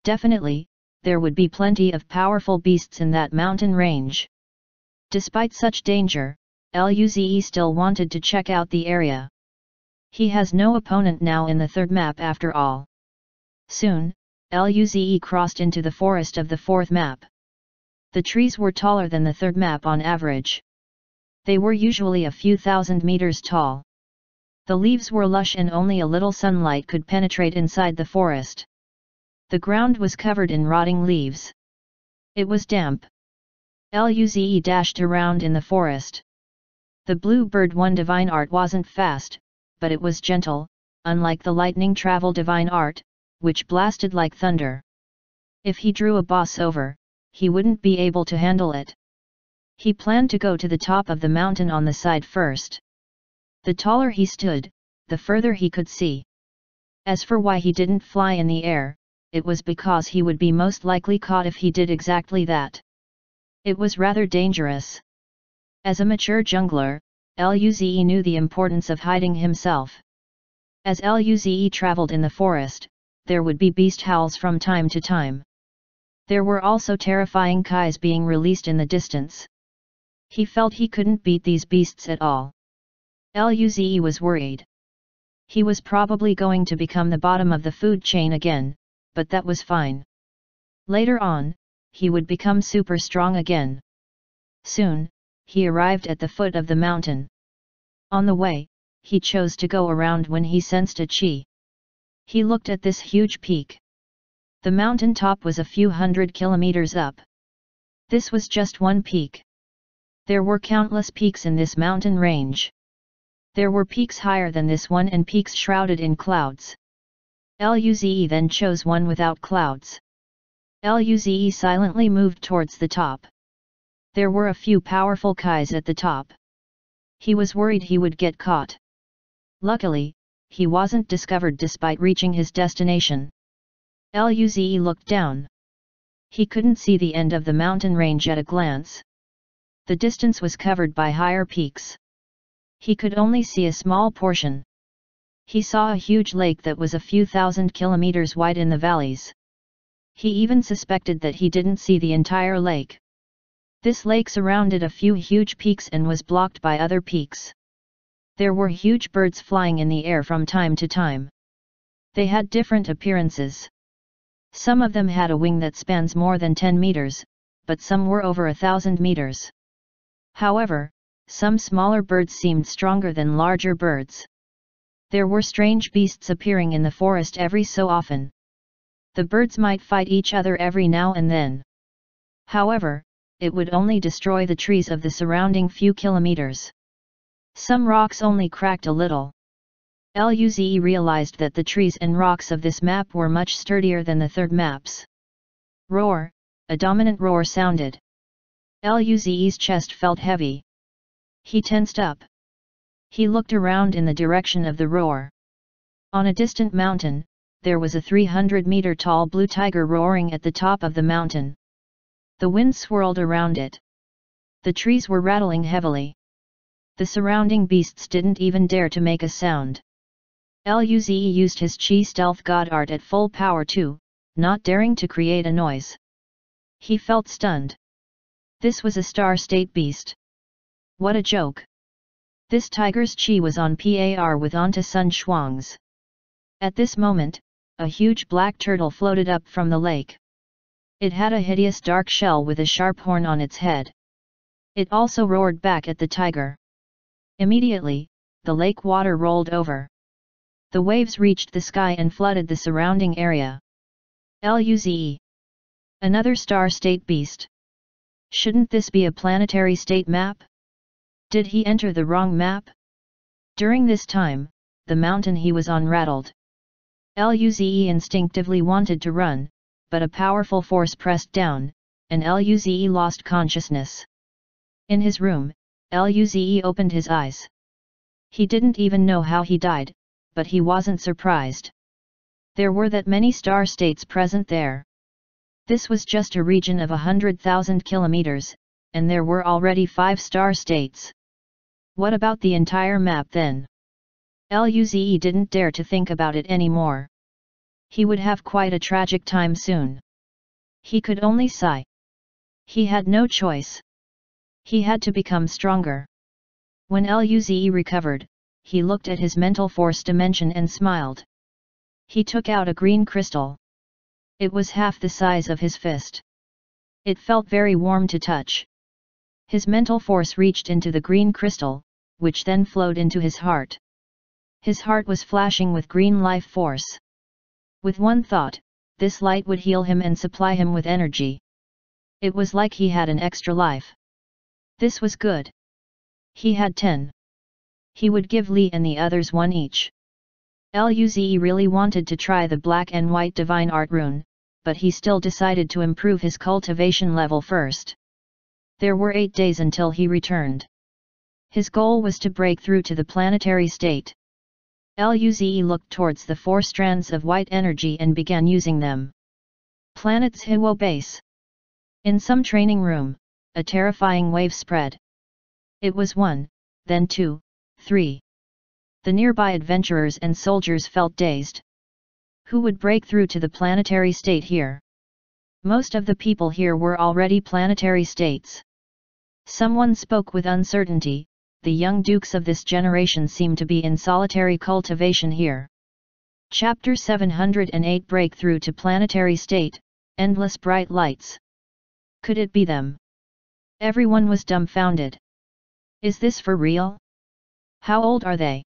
Definitely, there would be plenty of powerful beasts in that mountain range. Despite such danger, Luze still wanted to check out the area. He has no opponent now in the 3rd map after all. Soon, Luze crossed into the forest of the 4th map. The trees were taller than the 3rd map on average. They were usually a few thousand meters tall. The leaves were lush and only a little sunlight could penetrate inside the forest. The ground was covered in rotting leaves. It was damp. Luze dashed around in the forest. The Bluebird 1 divine art wasn't fast, but it was gentle, unlike the lightning travel divine art, which blasted like thunder. If he drew a boss over, he wouldn't be able to handle it. He planned to go to the top of the mountain on the side first. The taller he stood, the further he could see. As for why he didn't fly in the air, it was because he would be most likely caught if he did exactly that. It was rather dangerous. As a mature jungler, Luze knew the importance of hiding himself. As Luze traveled in the forest, there would be beast howls from time to time. There were also terrifying cries being released in the distance. He felt he couldn't beat these beasts at all. Luze was worried. He was probably going to become the bottom of the food chain again, but that was fine. Later on, he would become super strong again. Soon, he arrived at the foot of the mountain. On the way, he chose to go around when he sensed a chi. He looked at this huge peak. The mountain top was a few hundred kilometers up. This was just one peak. There were countless peaks in this mountain range. There were peaks higher than this one and peaks shrouded in clouds. Luze then chose one without clouds. Luze silently moved towards the top. There were a few powerful Kais at the top. He was worried he would get caught. Luckily, he wasn't discovered despite reaching his destination. Luze looked down. He couldn't see the end of the mountain range at a glance. The distance was covered by higher peaks. He could only see a small portion. He saw a huge lake that was a few thousand kilometers wide in the valleys. He even suspected that he didn't see the entire lake. This lake surrounded a few huge peaks and was blocked by other peaks. There were huge birds flying in the air from time to time. They had different appearances. Some of them had a wing that spans more than 10 meters, but some were over 1,000 meters. However, some smaller birds seemed stronger than larger birds. There were strange beasts appearing in the forest every so often. The birds might fight each other every now and then. However, it would only destroy the trees of the surrounding few kilometers. Some rocks only cracked a little. Luze realized that the trees and rocks of this map were much sturdier than the third maps. Roar, a dominant roar sounded. Luze's chest felt heavy. He tensed up. He looked around in the direction of the roar. On a distant mountain, there was a 300-meter tall blue tiger roaring at the top of the mountain. The wind swirled around it. The trees were rattling heavily. The surrounding beasts didn't even dare to make a sound. Luze used his chi stealth god art at full power too, not daring to create a noise. He felt stunned. This was a star-state beast. What a joke! This tiger's chi was on par with Anta Sun Shuang's. At this moment, a huge black turtle floated up from the lake. It had a hideous dark shell with a sharp horn on its head. It also roared back at the tiger. Immediately, the lake water rolled over. The waves reached the sky and flooded the surrounding area. Luze. Another star-state beast. Shouldn't this be a planetary state map? Did he enter the wrong map? During this time, the mountain he was on rattled. Luze instinctively wanted to run, but a powerful force pressed down, and Luze lost consciousness. In his room, Luze opened his eyes. He didn't even know how he died, but he wasn't surprised. There were that many star states present there. This was just a region of 100,000 kilometers, and there were already 5 star states. What about the entire map then? Luze didn't dare to think about it anymore. He would have quite a tragic time soon. He could only sigh. He had no choice. He had to become stronger. When Luze recovered, he looked at his mental force dimension and smiled. He took out a green crystal. It was half the size of his fist. It felt very warm to touch. His mental force reached into the green crystal, which then flowed into his heart. His heart was flashing with green life force. With one thought, this light would heal him and supply him with energy. It was like he had an extra life. This was good. He had 10. He would give Li and the others 1 each. Luze really wanted to try the black and white divine art rune, but he still decided to improve his cultivation level first. There were 8 days until he returned. His goal was to break through to the planetary state. Luze looked towards the 4 strands of white energy and began using them. Planet's Hiwo base. In some training room, a terrifying wave spread. It was 1, then 2, 3. The nearby adventurers and soldiers felt dazed. Who would break through to the planetary state here? Most of the people here were already planetary states. Someone spoke with uncertainty. The young dukes of this generation seem to be in solitary cultivation here. Chapter 708 Breakthrough to Planetary State, Endless Bright Lights. Could it be them? Everyone was dumbfounded. Is this for real? How old are they?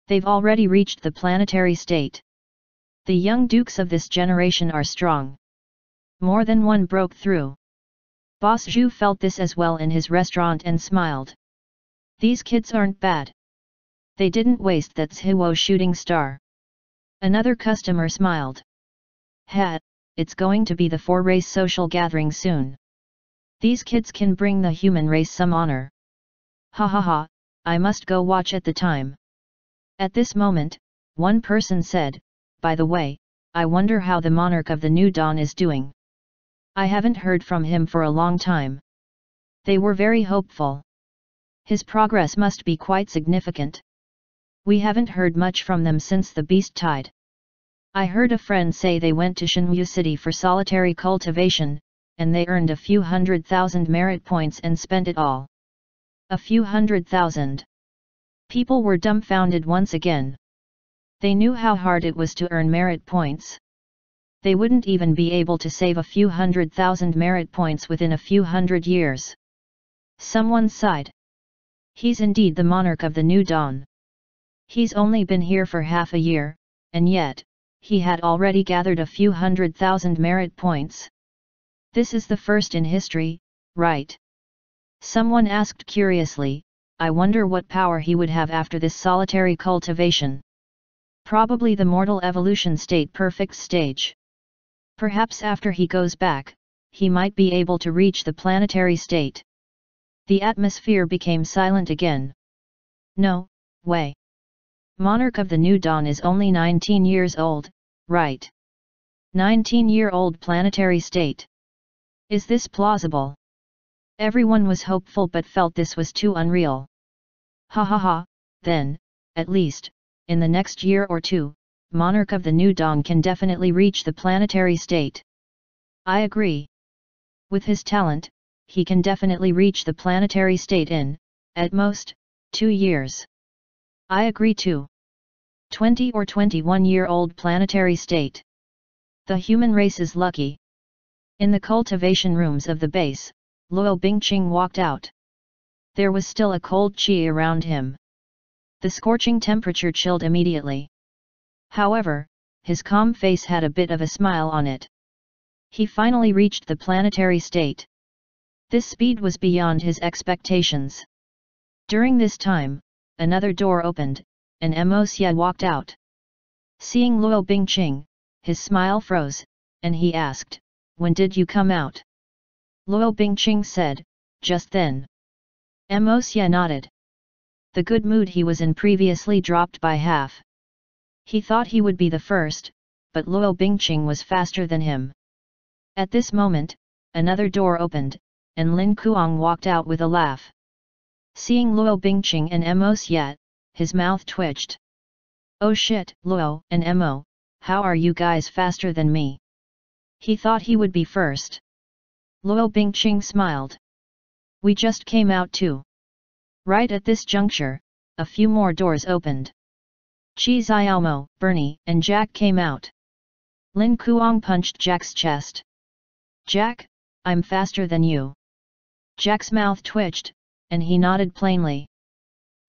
They've already reached the planetary state. The young dukes of this generation are strong. More than one broke through. Boss Zhu felt this as well in his restaurant and smiled. These kids aren't bad. They didn't waste that Zhiwo shooting star. Another customer smiled. Ha, it's going to be the 4-race social gathering soon. These kids can bring the human race some honor. Ha ha ha, I must go watch at the time. At this moment, one person said, by the way, I wonder how the monarch of the New Dawn is doing. I haven't heard from him for a long time. They were very hopeful. His progress must be quite significant. We haven't heard much from them since the beast tide. I heard a friend say they went to Shenwu City for solitary cultivation, and they earned a few 100,000 merit points and spent it all. A few 100,000. People were dumbfounded once again. They knew how hard it was to earn merit points. They wouldn't even be able to save a few 100,000 merit points within a few 100 years. Someone sighed. He's indeed the monarch of the New Dawn. He's only been here for half a year, and yet, he had already gathered a few 100,000 merit points. This is the first in history, right? Someone asked curiously, I wonder what power he would have after this solitary cultivation. Probably the mortal evolution state perfect stage. Perhaps after he goes back, he might be able to reach the planetary state. The atmosphere became silent again. No way. Monarch of the New Dawn is only 19 years old, right? 19-year-old planetary state. Is this plausible? Everyone was hopeful but felt this was too unreal. Ha ha ha, then, at least, in the next year or two, Monarch of the New Dawn can definitely reach the planetary state. I agree. With his talent, he can definitely reach the planetary state in, at most, 2 years. I agree too. 20 or 21-year-old planetary state. The human race is lucky. In the cultivation rooms of the base, Luo Bingqing walked out. There was still a cold qi around him. The scorching temperature chilled immediately. However, his calm face had a bit of a smile on it. He finally reached the planetary state. This speed was beyond his expectations. During this time, another door opened, and Mo Xie walked out. Seeing Luo Bingqing, his smile froze, and he asked, when did you come out? Luo Bingqing said, just then. Mo Xie nodded. The good mood he was in previously dropped by half. He thought he would be the first, but Luo Bingqing was faster than him. At this moment, another door opened, and Lin Kuang walked out with a laugh. Seeing Luo Bingqing and Mo Xie, his mouth twitched. Oh shit, Luo and Mo, how are you guys faster than me? He thought he would be first. Luo Bingqing smiled. We just came out too. Right at this juncture, a few more doors opened. Qi Xiaomo, Bernie, and Jack came out. Lin Kuang punched Jack's chest. Jack, I'm faster than you. Jack's mouth twitched, and he nodded plainly.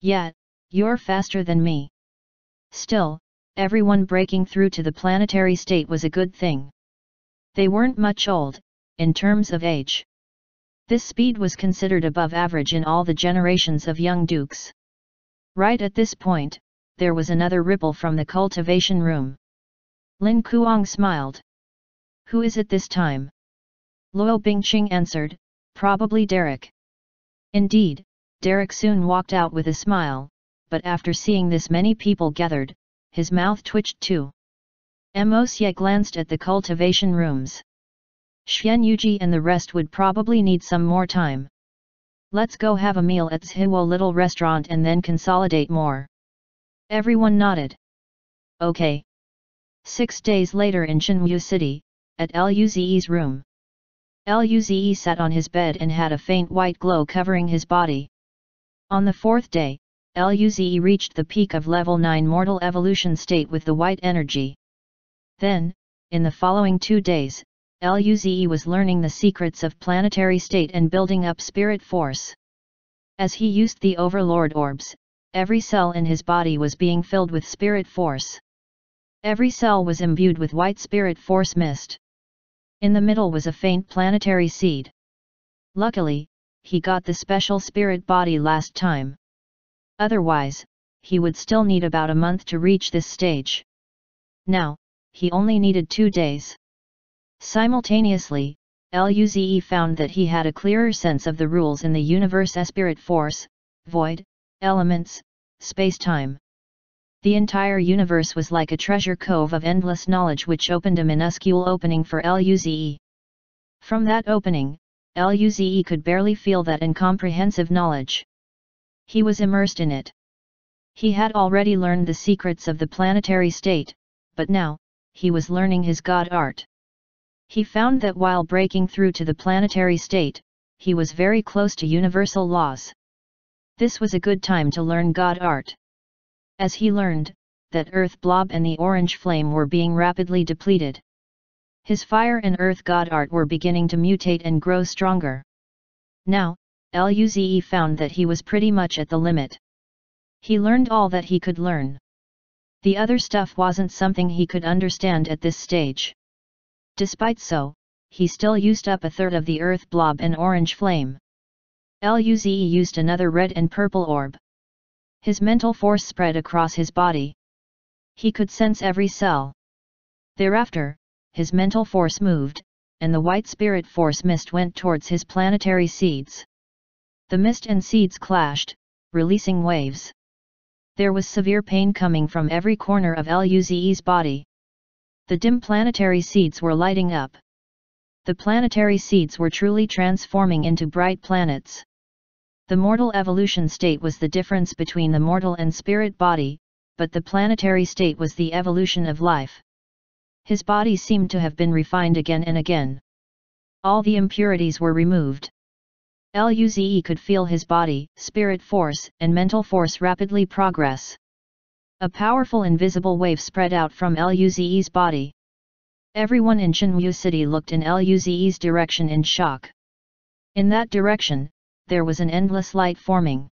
Yeah, you're faster than me. Still, everyone breaking through to the planetary state was a good thing. They weren't much old, in terms of age. This speed was considered above average in all the generations of young dukes. Right at this point, there was another ripple from the cultivation room. Lin Kuang smiled. Who is it this time? Luo Bingqing answered, probably Derek. Indeed, Derek soon walked out with a smile, but after seeing this many people gathered, his mouth twitched too. Mo Xie glanced at the cultivation rooms. Xian Yuji and the rest would probably need some more time. Let's go have a meal at Zhiwo Little Restaurant and then consolidate more. Everyone nodded. Okay. 6 days later in Shenwu City, at Luze's room. Luze sat on his bed and had a faint white glow covering his body. On the 4th day, Luze reached the peak of level 9 mortal evolution state with the white energy. Then, in the following 2 days, Luze was learning the secrets of planetary state and building up spirit force. As he used the overlord orbs, every cell in his body was being filled with spirit force. Every cell was imbued with white spirit force mist. In the middle was a faint planetary seed. Luckily, he got the special spirit body last time. Otherwise, he would still need about a month to reach this stage. Now, he only needed 2 days. Simultaneously, Luze found that he had a clearer sense of the rules in the universe: spirit force, void, elements, space-time. The entire universe was like a treasure cove of endless knowledge which opened a minuscule opening for Luze. From that opening, Luze could barely feel that incomprehensive knowledge. He was immersed in it. He had already learned the secrets of the planetary state, but now, he was learning his God art. He found that while breaking through to the planetary state, he was very close to universal laws. This was a good time to learn God art. As he learned, that Earth blob and the orange flame were being rapidly depleted. His fire and Earth God art were beginning to mutate and grow stronger. Now, Luze found that he was pretty much at the limit. He learned all that he could learn. The other stuff wasn't something he could understand at this stage. Despite so, he still used up a third of the Earth blob and orange flame. Luze used another red and purple orb. His mental force spread across his body. He could sense every cell. Thereafter, his mental force moved, and the white spirit force mist went towards his planetary seeds. The mist and seeds clashed, releasing waves. There was severe pain coming from every corner of Luze's body. The dim planetary seeds were lighting up. The planetary seeds were truly transforming into bright planets. The mortal evolution state was the difference between the mortal and spirit body, but the planetary state was the evolution of life. His body seemed to have been refined again and again. All the impurities were removed. Luze could feel his body, spirit force, and mental force rapidly progress. A powerful invisible wave spread out from Luze's body. Everyone in Shenmue City looked in Luze's direction in shock. In that direction, there was an endless light forming.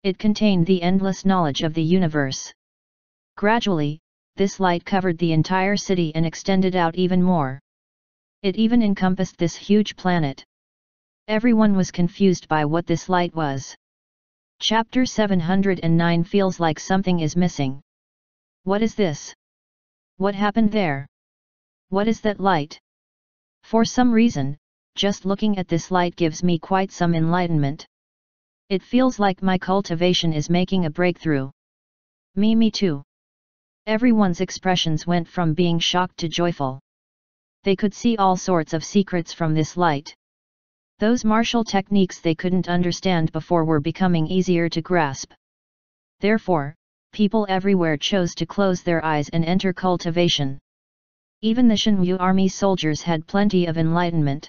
It contained the endless knowledge of the universe. Gradually, this light covered the entire city and extended out even more. It even encompassed this huge planet. Everyone was confused by what this light was. Chapter 709 feels like something is missing. What is this? What happened there? What is that light? For some reason, just looking at this light gives me quite some enlightenment. It feels like my cultivation is making a breakthrough. Me too. Everyone's expressions went from being shocked to joyful. They could see all sorts of secrets from this light. Those martial techniques they couldn't understand before were becoming easier to grasp. Therefore, people everywhere chose to close their eyes and enter cultivation. Even the Shenmue army soldiers had plenty of enlightenment.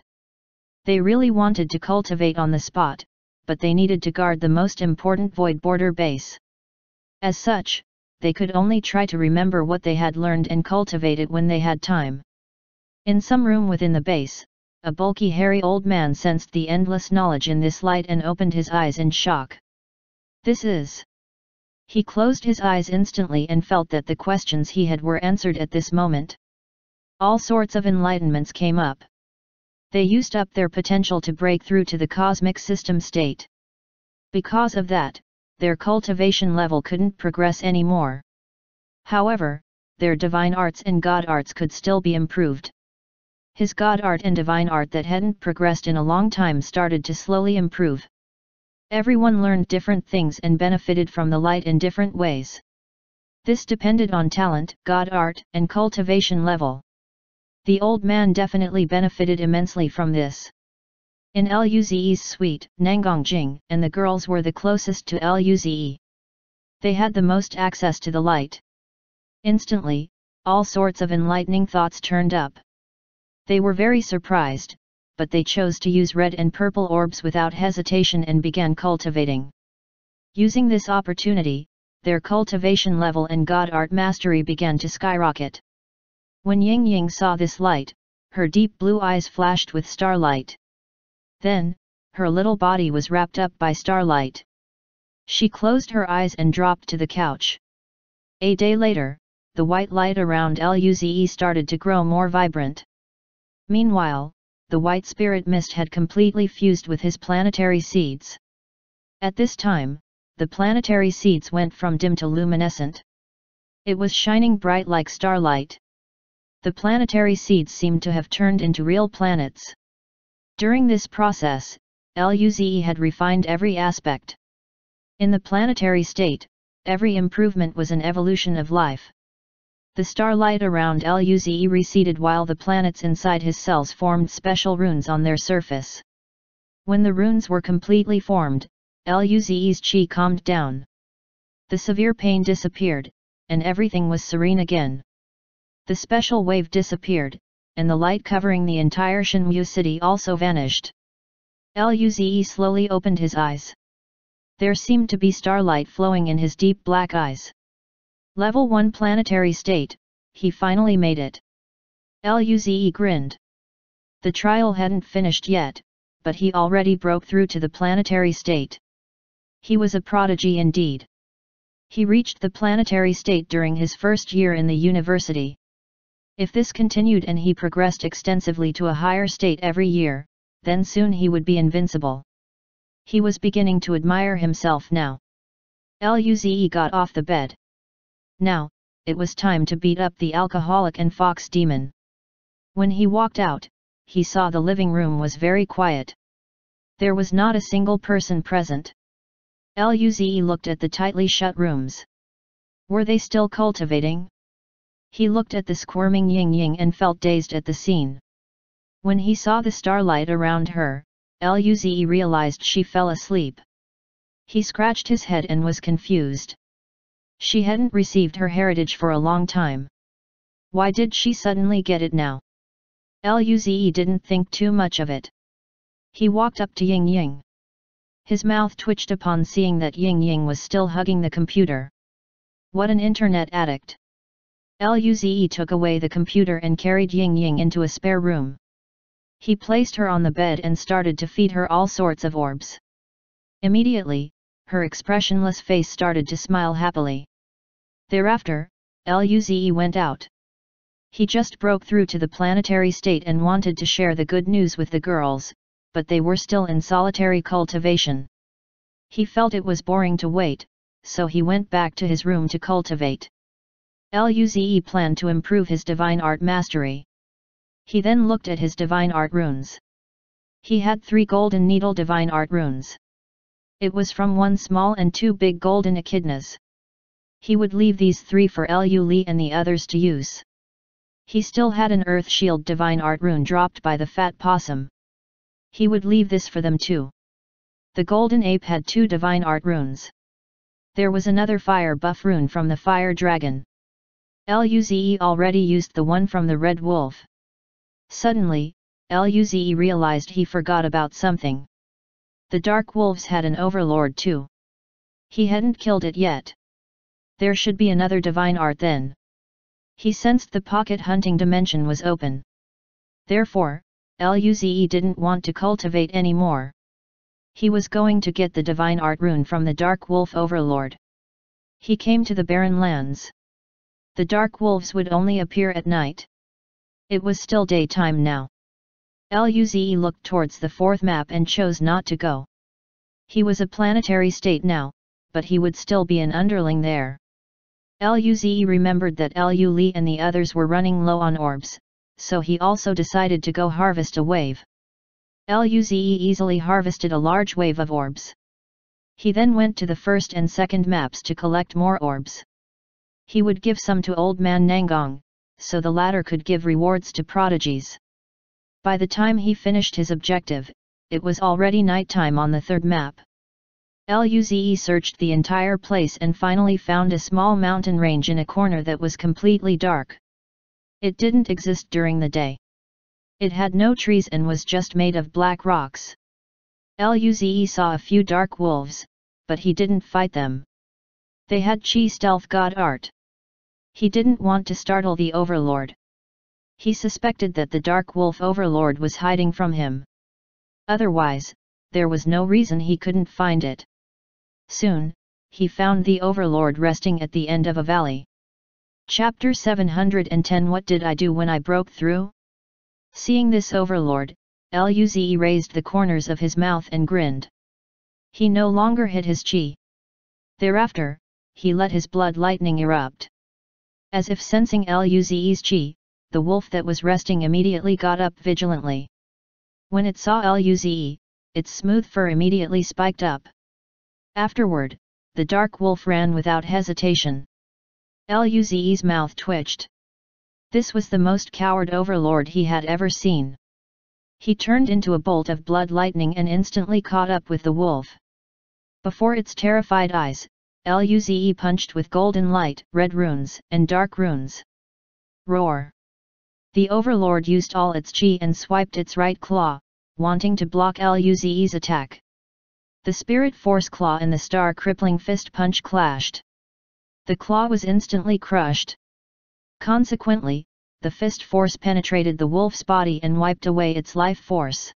They really wanted to cultivate on the spot, but they needed to guard the most important void border base. As such, they could only try to remember what they had learned and cultivate it when they had time. In some room within the base, a bulky hairy old man sensed the endless knowledge in this light and opened his eyes in shock. This is... He closed his eyes instantly and felt that the questions he had were answered at this moment. All sorts of enlightenments came up. They used up their potential to break through to the cosmic system state. Because of that, their cultivation level couldn't progress anymore. However, their divine arts and god arts could still be improved. His god art and divine art that hadn't progressed in a long time started to slowly improve. Everyone learned different things and benefited from the light in different ways. This depended on talent, god art, and cultivation level. The old man definitely benefited immensely from this. In Luze's suite, Nangongjing and the girls were the closest to Luze. They had the most access to the light. Instantly, all sorts of enlightening thoughts turned up. They were very surprised, but they chose to use red and purple orbs without hesitation and began cultivating. Using this opportunity, their cultivation level and god art mastery began to skyrocket. When Ying Ying saw this light, her deep blue eyes flashed with starlight. Then, her little body was wrapped up by starlight. She closed her eyes and dropped to the couch. A day later, the white light around Luze started to grow more vibrant. Meanwhile, the white spirit mist had completely fused with his planetary seeds. At this time, the planetary seeds went from dim to luminescent. It was shining bright like starlight. The planetary seeds seemed to have turned into real planets. During this process, Luze had refined every aspect. In the planetary state, every improvement was an evolution of life. The starlight around Luze receded while the planets inside his cells formed special runes on their surface. When the runes were completely formed, Luze's chi calmed down. The severe pain disappeared, and everything was serene again. The special wave disappeared, and the light covering the entire Shenmue city also vanished. Luze slowly opened his eyes. There seemed to be starlight flowing in his deep black eyes. Level 1 planetary state, he finally made it. Luze grinned. The trial hadn't finished yet, but he already broke through to the planetary state. He was a prodigy indeed. He reached the planetary state during his first year in the university. If this continued and he progressed extensively to a higher state every year, then soon he would be invincible. He was beginning to admire himself now. Luze got off the bed. Now, it was time to beat up the alcoholic and fox demon. When he walked out, he saw the living room was very quiet. There was not a single person present. Luze looked at the tightly shut rooms. Were they still cultivating? He looked at the squirming Ying and felt dazed at the scene. When he saw the starlight around her, Luze realized she fell asleep. He scratched his head and was confused. She hadn't received her heritage for a long time. Why did she suddenly get it now? Luze didn't think too much of it. He walked up to Ying. His mouth twitched upon seeing that Ying was still hugging the computer. What an internet addict! Luze took away the computer and carried Ying into a spare room. He placed her on the bed and started to feed her all sorts of orbs. Immediately, her expressionless face started to smile happily. Thereafter, Luze went out. He just broke through to the planetary state and wanted to share the good news with the girls, but they were still in solitary cultivation. He felt it was boring to wait, so he went back to his room to cultivate. Luze planned to improve his divine art mastery. He then looked at his divine art runes. He had 3 golden needle divine art runes. It was from 1 small and 2 big golden echidnas. He would leave these 3 for Lu and the others to use. He still had an earth shield divine art rune dropped by the fat possum. He would leave this for them too. The golden ape had 2 divine art runes. There was another fire buff rune from the fire dragon. Luze already used the one from the red wolf. Suddenly, Luze realized he forgot about something. The dark wolves had an overlord too. He hadn't killed it yet. There should be another divine art then. He sensed the pocket hunting dimension was open. Therefore, Luze didn't want to cultivate anymore. He was going to get the divine art rune from the dark wolf overlord. He came to the barren lands. The dark wolves would only appear at night. It was still daytime now. Luze looked towards the 4th map and chose not to go. He was a planetary state now, but he would still be an underling there. Luze remembered that Lu and the others were running low on orbs, so he also decided to go harvest a wave. Luze easily harvested a large wave of orbs. He then went to the 1st and 2nd maps to collect more orbs. He would give some to Old Man Nangong, so the latter could give rewards to prodigies. By the time he finished his objective, it was already nighttime on the 3rd map. Luze searched the entire place and finally found a small mountain range in a corner that was completely dark. It didn't exist during the day. It had no trees and was just made of black rocks. Luze saw a few dark wolves, but he didn't fight them. They had chi stealth god art. He didn't want to startle the overlord. He suspected that the dark wolf overlord was hiding from him. Otherwise, there was no reason he couldn't find it. Soon, he found the overlord resting at the end of a valley. Chapter 710 What did I do when I broke through? Seeing this overlord, Luze raised the corners of his mouth and grinned. He no longer hid his chi. Thereafter, he let his blood lightning erupt. As if sensing Luze's chi, the wolf that was resting immediately got up vigilantly. When it saw Luze, its smooth fur immediately spiked up. Afterward, the dark wolf ran without hesitation. Luze's mouth twitched. This was the most coward overlord he had ever seen. He turned into a bolt of blood lightning and instantly caught up with the wolf. Before its terrified eyes, Luze punched with golden light, red runes, and dark runes. Roar! The overlord used all its chi and swiped its right claw, wanting to block Luze's attack. The spirit force claw and the star crippling fist punch clashed. The claw was instantly crushed. Consequently, the fist force penetrated the wolf's body and wiped away its life force.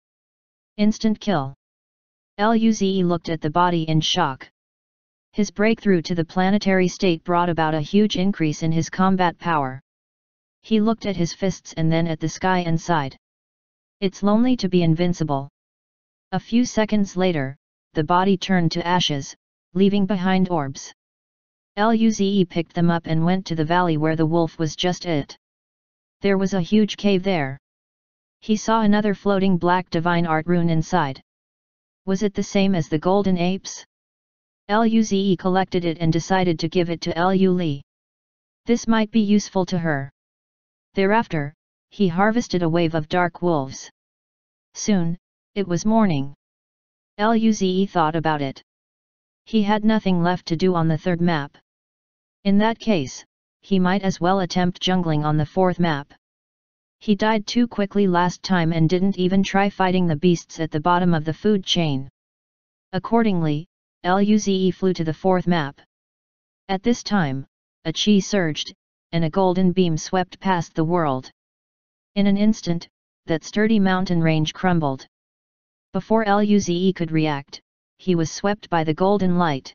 Instant kill. Luze looked at the body in shock. His breakthrough to the planetary state brought about a huge increase in his combat power. He looked at his fists and then at the sky and sighed. It's lonely to be invincible. A few seconds later, the body turned to ashes, leaving behind orbs. Luze picked them up and went to the valley where the wolf was just it. There was a huge cave there. He saw another floating black divine art rune inside. Was it the same as the golden apes? Luze collected it and decided to give it to Lu. This might be useful to her. Thereafter, he harvested a wave of dark wolves. Soon, it was morning. Luze thought about it. He had nothing left to do on the third map. In that case, he might as well attempt jungling on the fourth map. He died too quickly last time and didn't even try fighting the beasts at the bottom of the food chain. Accordingly, Luze flew to the fourth map. At this time, a chi surged, and a golden beam swept past the world. In an instant, that sturdy mountain range crumbled. Before Luze could react, he was swept by the golden light.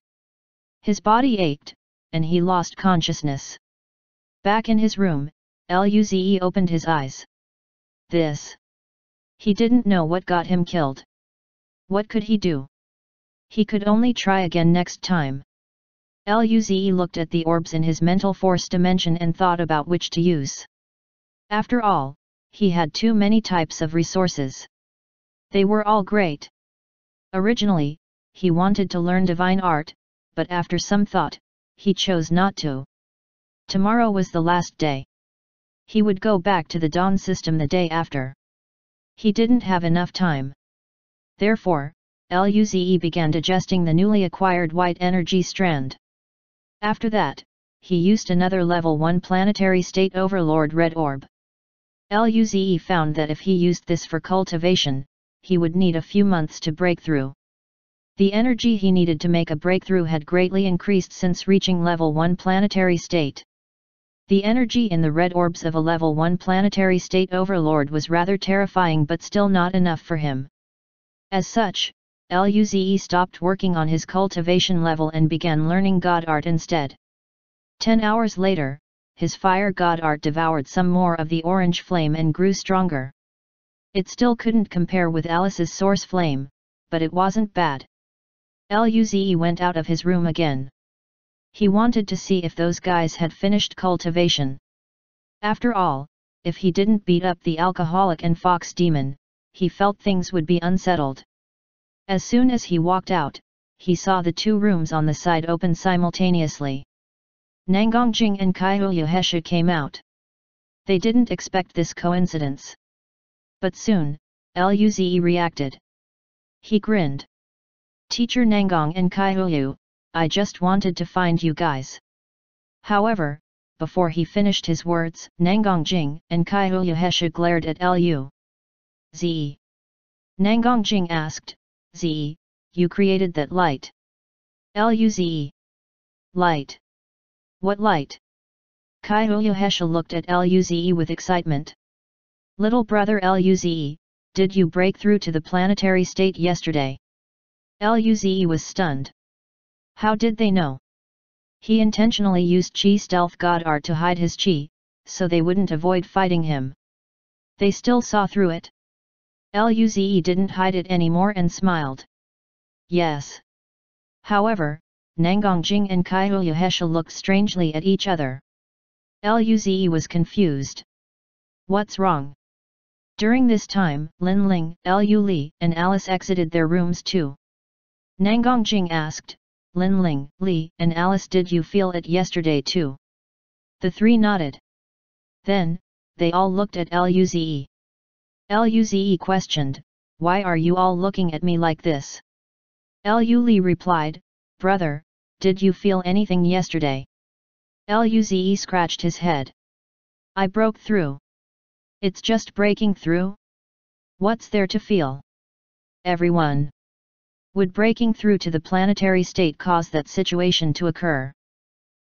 His body ached, and he lost consciousness. Back in his room, Luze opened his eyes. This. He didn't know what got him killed. What could he do? He could only try again next time. Luze looked at the orbs in his mental force dimension and thought about which to use. After all, he had too many types of resources. They were all great. Originally, he wanted to learn divine art, but after some thought, he chose not to. Tomorrow was the last day. He would go back to the Dawn system the day after. He didn't have enough time. Therefore, Luze began digesting the newly acquired white energy strand. After that, he used another level 1 planetary state overlord red orb. Luze found that if he used this for cultivation, he would need a few months to break through. The energy he needed to make a breakthrough had greatly increased since reaching level 1 planetary state. The energy in the red orbs of a level 1 planetary state overlord was rather terrifying but still not enough for him. As such, Luze stopped working on his cultivation level and began learning god art instead. 10 hours later, his fire god art devoured some more of the orange flame and grew stronger. It still couldn't compare with Alice's source flame, but it wasn't bad. Luze went out of his room again. He wanted to see if those guys had finished cultivation. After all, if he didn't beat up the alcoholic and fox demon, he felt things would be unsettled. As soon as he walked out, he saw the two rooms on the side open simultaneously. Nangongjing and Kaiyuhesha came out. They didn't expect this coincidence. But soon, Luze reacted. He grinned. Teacher Nangong and Kaihuyu, I just wanted to find you guys. However, before he finished his words, Nangongjing and Kaiyuhesha glared at Luze. Nangongjing asked, Z, you created that light. Luze. Light. What light? Kaiyuhesha looked at Luze with excitement. Little brother Luze, did you break through to the planetary state yesterday? Luze was stunned. How did they know? He intentionally used Chi stealth god art to hide his Chi, so they wouldn't avoid fighting him. They still saw through it. Luze didn't hide it anymore and smiled. Yes. However, Nangongjing and Kaiyuhesha looked strangely at each other. Luze was confused. What's wrong? During this time, Lin Ling, Lu Li, and Alice exited their rooms too. Nangongjing asked, Lin Ling, Li, and Alice, did you feel it yesterday too? The three nodded. Then, they all looked at Luze. Luze questioned, why are you all looking at me like this? Lu Li replied, brother, did you feel anything yesterday? Luze scratched his head. I broke through. It's just breaking through? What's there to feel? Everyone. Would breaking through to the planetary state cause that situation to occur?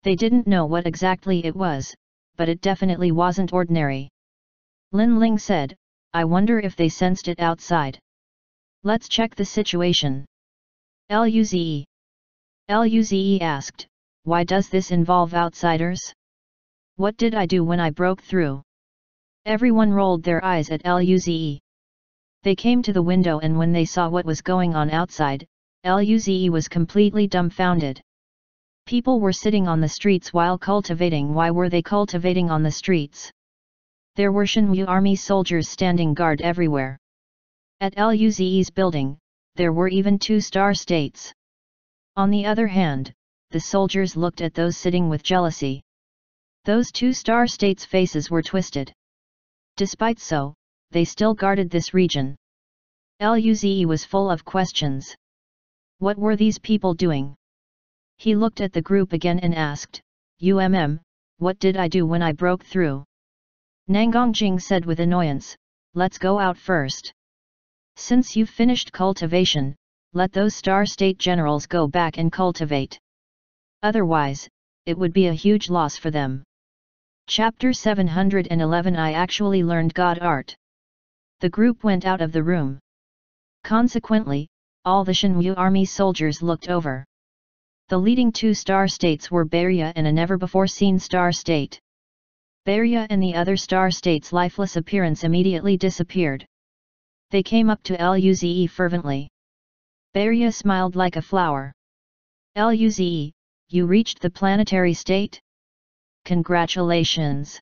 They didn't know what exactly it was, but it definitely wasn't ordinary. Lin Ling said, I wonder if they sensed it outside. Let's check the situation. Luze asked, why does this involve outsiders? What did I do when I broke through? Everyone rolled their eyes at Luze. They came to the window, and when they saw what was going on outside, Luze was completely dumbfounded. People were sitting on the streets while cultivating. Why were they cultivating on the streets? There were Shenwu army soldiers standing guard everywhere. At Luze's building, there were even 2 star states. On the other hand, the soldiers looked at those sitting with jealousy. Those 2 star states' faces were twisted. Despite so, they still guarded this region. Luze was full of questions. What were these people doing? He looked at the group again and asked, what did I do when I broke through? Nangongjing said with annoyance, let's go out first. Since you've finished cultivation, let those star state generals go back and cultivate. Otherwise, it would be a huge loss for them. Chapter 711 I actually learned God art. The group went out of the room. Consequently, all the Shenwu army soldiers looked over. The leading 2 star states were Beria and a never-before-seen star state. Beria and the other star states' lifeless appearance immediately disappeared. They came up to Luze fervently. Beria smiled like a flower. Luze, you reached the planetary state? Congratulations!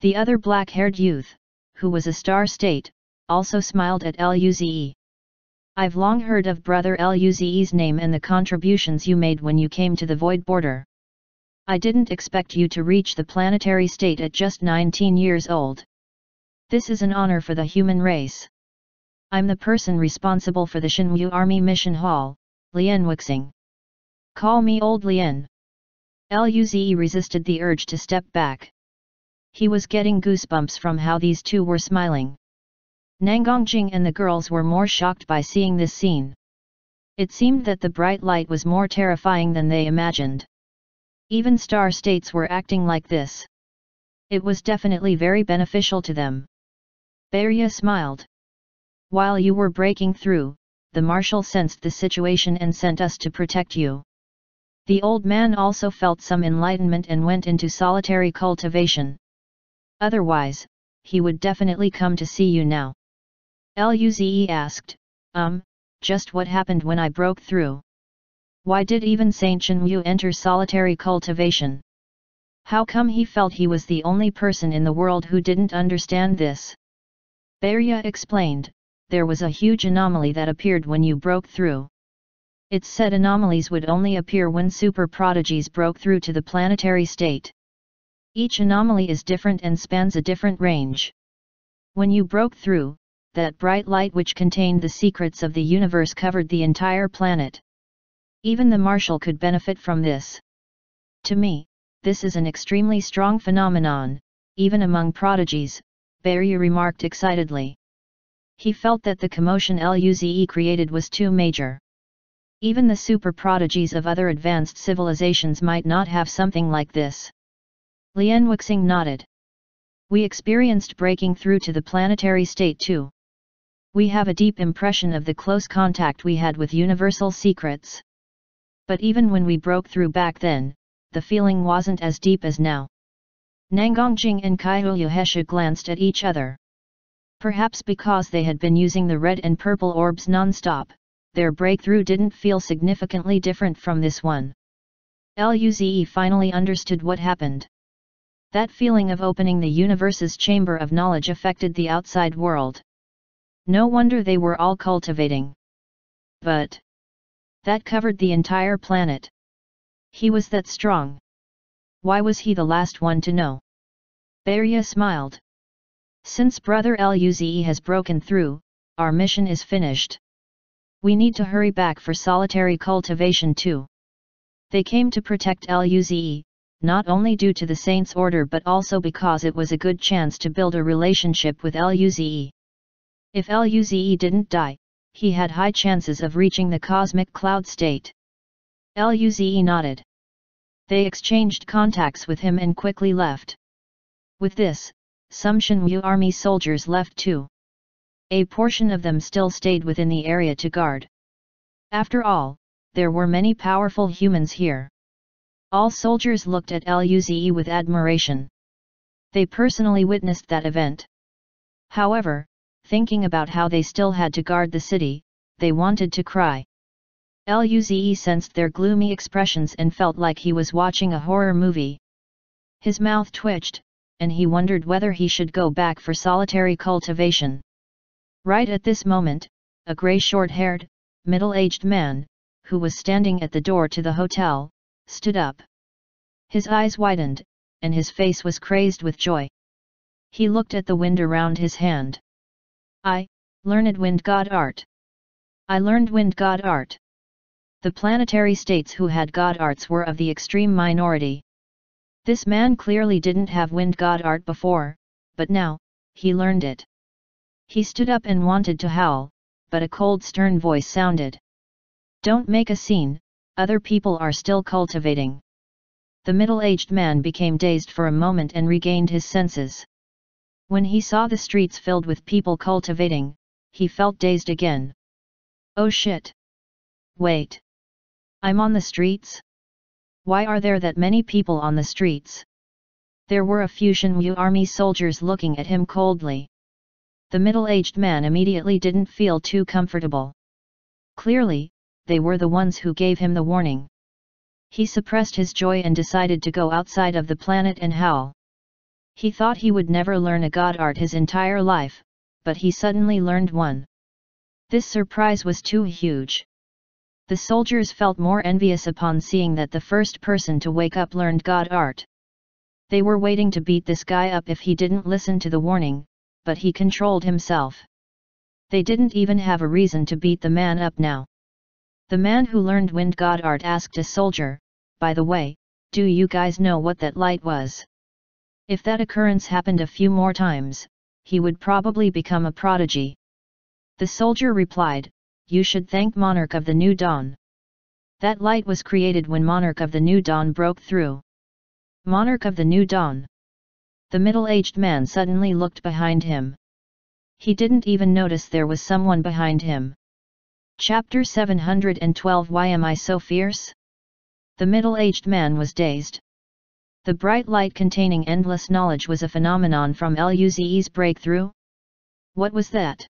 The other black-haired youth, who was a star state, also smiled at Luze. I've long heard of Brother Luze's name and the contributions you made when you came to the Void Border. I didn't expect you to reach the planetary state at just 19 years old. This is an honor for the human race. I'm the person responsible for the Shenwu Army Mission Hall, Lian Wixing. Call me Old Lian. Luze resisted the urge to step back. He was getting goosebumps from how these two were smiling. Nangongjing and the girls were more shocked by seeing this scene. It seemed that the bright light was more terrifying than they imagined. Even star states were acting like this. It was definitely very beneficial to them. Beria smiled. While you were breaking through, the marshal sensed the situation and sent us to protect you. The old man also felt some enlightenment and went into solitary cultivation. Otherwise, he would definitely come to see you now. Luze asked, just what happened when I broke through? Why did even Saint Shenwu enter solitary cultivation? How come he felt he was the only person in the world who didn't understand this? Beria explained, there was a huge anomaly that appeared when you broke through. It's said anomalies would only appear when super prodigies broke through to the planetary state. Each anomaly is different and spans a different range. When you broke through, that bright light which contained the secrets of the universe covered the entire planet. Even the marshal could benefit from this. To me, this is an extremely strong phenomenon, even among prodigies, Beria remarked excitedly. He felt that the commotion Luze created was too major. Even the super prodigies of other advanced civilizations might not have something like this. Lian Wixing nodded. We experienced breaking through to the planetary state too. We have a deep impression of the close contact we had with universal secrets. But even when we broke through back then, the feeling wasn't as deep as now. Nangongjing and Kaiyuhesha glanced at each other. Perhaps because they had been using the red and purple orbs non-stop, their breakthrough didn't feel significantly different from this one. Luze finally understood what happened. That feeling of opening the universe's chamber of knowledge affected the outside world. No wonder they were all cultivating. But that covered the entire planet. He was that strong. Why was he the last one to know? Beria smiled. Since Brother Luze has broken through, our mission is finished. We need to hurry back for solitary cultivation too. They came to protect Luze, not only due to the Saint's order but also because it was a good chance to build a relationship with Luze. If Luze didn't die, he had high chances of reaching the cosmic cloud state. Luze nodded. They exchanged contacts with him and quickly left. With this, some Shenwu army soldiers left too. A portion of them still stayed within the area to guard. After all, there were many powerful humans here. All soldiers looked at Luze with admiration. They personally witnessed that event. However, thinking about how they still had to guard the city, they wanted to cry. Luze sensed their gloomy expressions and felt like he was watching a horror movie. His mouth twitched, and he wondered whether he should go back for solitary cultivation. Right at this moment, a grey short-haired, middle-aged man, who was standing at the door to the hotel, stood up. His eyes widened, and his face was crazed with joy. He looked at the wind around his hand. I learned wind god art. I learned wind god art. The planetary states who had god arts were of the extreme minority. This man clearly didn't have wind god art before, but now, he learned it. He stood up and wanted to howl, but a cold stern voice sounded. Don't make a scene, other people are still cultivating. The middle-aged man became dazed for a moment and regained his senses. When he saw the streets filled with people cultivating, he felt dazed again. Oh shit! Wait! I'm on the streets? Why are there that many people on the streets? There were a few Shenwu army soldiers looking at him coldly. The middle-aged man immediately didn't feel too comfortable. Clearly, they were the ones who gave him the warning. He suppressed his joy and decided to go outside of the planet and howl. He thought he would never learn a god art his entire life, but he suddenly learned one. This surprise was too huge. The soldiers felt more envious upon seeing that the first person to wake up learned god art. They were waiting to beat this guy up if he didn't listen to the warning, but he controlled himself. They didn't even have a reason to beat the man up now. The man who learned wind god art asked a soldier, by the way, do you guys know what that light was? If that occurrence happened a few more times, he would probably become a prodigy. The soldier replied, you should thank Monarch of the New Dawn. That light was created when Monarch of the New Dawn broke through. Monarch of the New Dawn. The middle-aged man suddenly looked behind him. He didn't even notice there was someone behind him. Chapter 712 Why am I so fierce? The middle-aged man was dazed. The bright light containing endless knowledge was a phenomenon from Luze's breakthrough? What was that?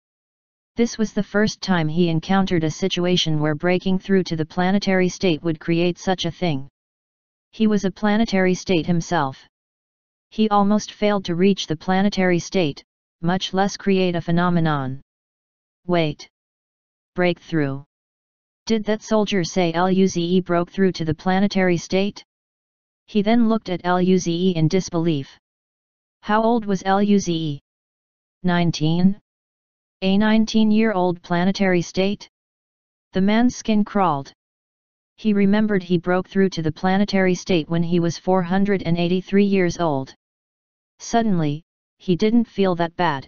This was the first time he encountered a situation where breaking through to the planetary state would create such a thing. He was a planetary state himself. He almost failed to reach the planetary state, much less create a phenomenon. Wait. Breakthrough. Did that soldier say Luze broke through to the planetary state? He then looked at Luze in disbelief. How old was Luze? 19? A 19-year-old planetary state? The man's skin crawled. He remembered he broke through to the planetary state when he was 483 years old. Suddenly, he didn't feel that bad.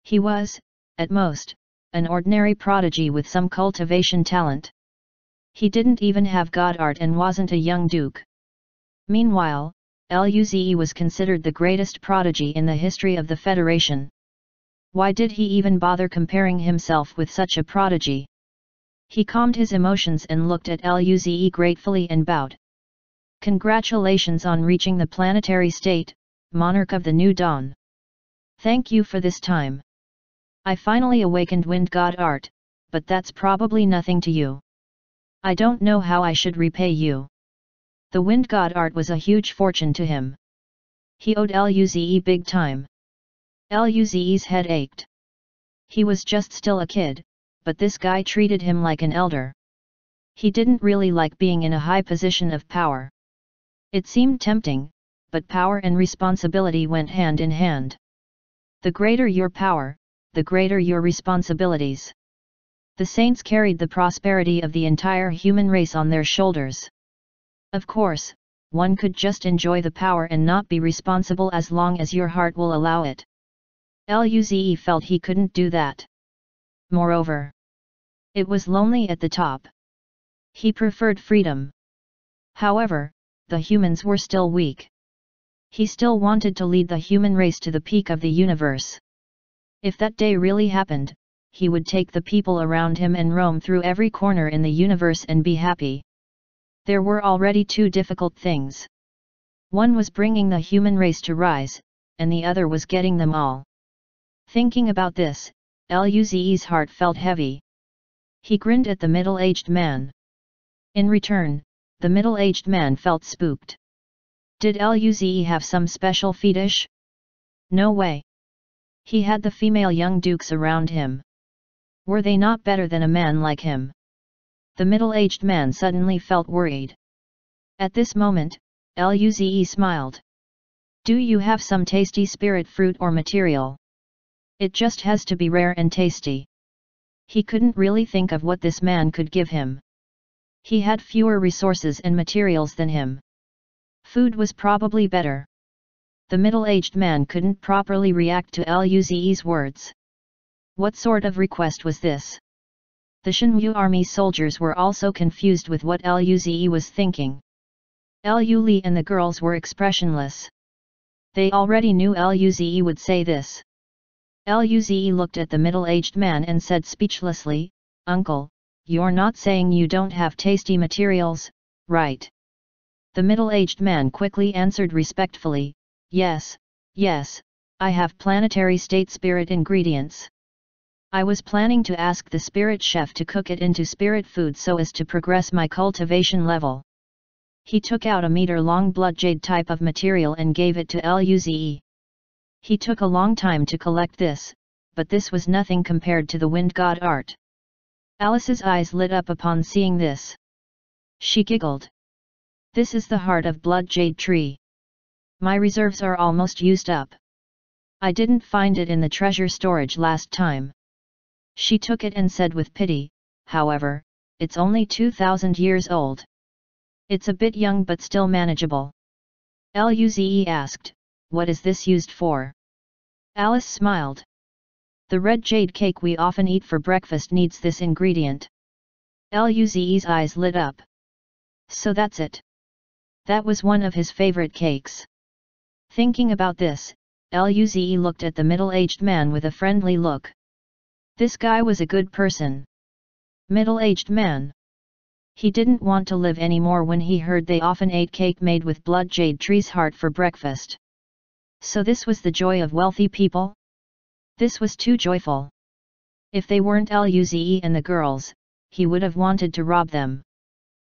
He was, at most, an ordinary prodigy with some cultivation talent. He didn't even have god art and wasn't a young duke. Meanwhile, Luze was considered the greatest prodigy in the history of the Federation. Why did he even bother comparing himself with such a prodigy? He calmed his emotions and looked at Luze gratefully and bowed. Congratulations on reaching the planetary state, Monarch of the New Dawn. Thank you for this time. I finally awakened wind god art, but that's probably nothing to you. I don't know how I should repay you. The wind god art was a huge fortune to him. He owed Luze big time. Luze's head ached. He was just still a kid, but this guy treated him like an elder. He didn't really like being in a high position of power. It seemed tempting, but power and responsibility went hand in hand. The greater your power, the greater your responsibilities. The saints carried the prosperity of the entire human race on their shoulders. Of course, one could just enjoy the power and not be responsible as long as your heart will allow it. Luze felt he couldn't do that. Moreover, it was lonely at the top. He preferred freedom. However, the humans were still weak. He still wanted to lead the human race to the peak of the universe. If that day really happened, he would take the people around him and roam through every corner in the universe and be happy. There were already two difficult things. One was bringing the human race to rise, and the other was getting them all. Thinking about this, Luze's heart felt heavy. He grinned at the middle-aged man. In return, the middle-aged man felt spooked. Did Luze have some special fetish? No way. He had the female young dukes around him. Were they not better than a man like him? The middle-aged man suddenly felt worried. At this moment, Luze smiled. Do you have some tasty spirit fruit or material? It just has to be rare and tasty. He couldn't really think of what this man could give him. He had fewer resources and materials than him. Food was probably better. The middle-aged man couldn't properly react to Luze's words. What sort of request was this? The Shenwu army soldiers were also confused with what Luze was thinking. Lu Li and the girls were expressionless. They already knew Luze would say this. Luze looked at the middle-aged man and said speechlessly, "Uncle, you're not saying you don't have tasty materials, right?" The middle-aged man quickly answered respectfully, Yes, I have planetary state spirit ingredients. I was planning to ask the spirit chef to cook it into spirit food so as to progress my cultivation level." He took out a meter-long blood jade type of material and gave it to Luze. He took a long time to collect this, but this was nothing compared to the wind god art. Alice's eyes lit up upon seeing this. She giggled. This is the heart of blood jade tree. My reserves are almost used up. I didn't find it in the treasure storage last time. She took it and said with pity, however, it's only 2,000 years old. It's a bit young but still manageable. Luze asked, what is this used for? Alice smiled. The red jade cake we often eat for breakfast needs this ingredient. Luze's eyes lit up. So that's it. That was one of his favorite cakes. Thinking about this, Luze looked at the middle-aged man with a friendly look. This guy was a good person. Middle-aged man. He didn't want to live anymore when he heard they often ate cake made with blood jade tree's heart for breakfast. So this was the joy of wealthy people? This was too joyful. If they weren't Luze and the girls, he would have wanted to rob them.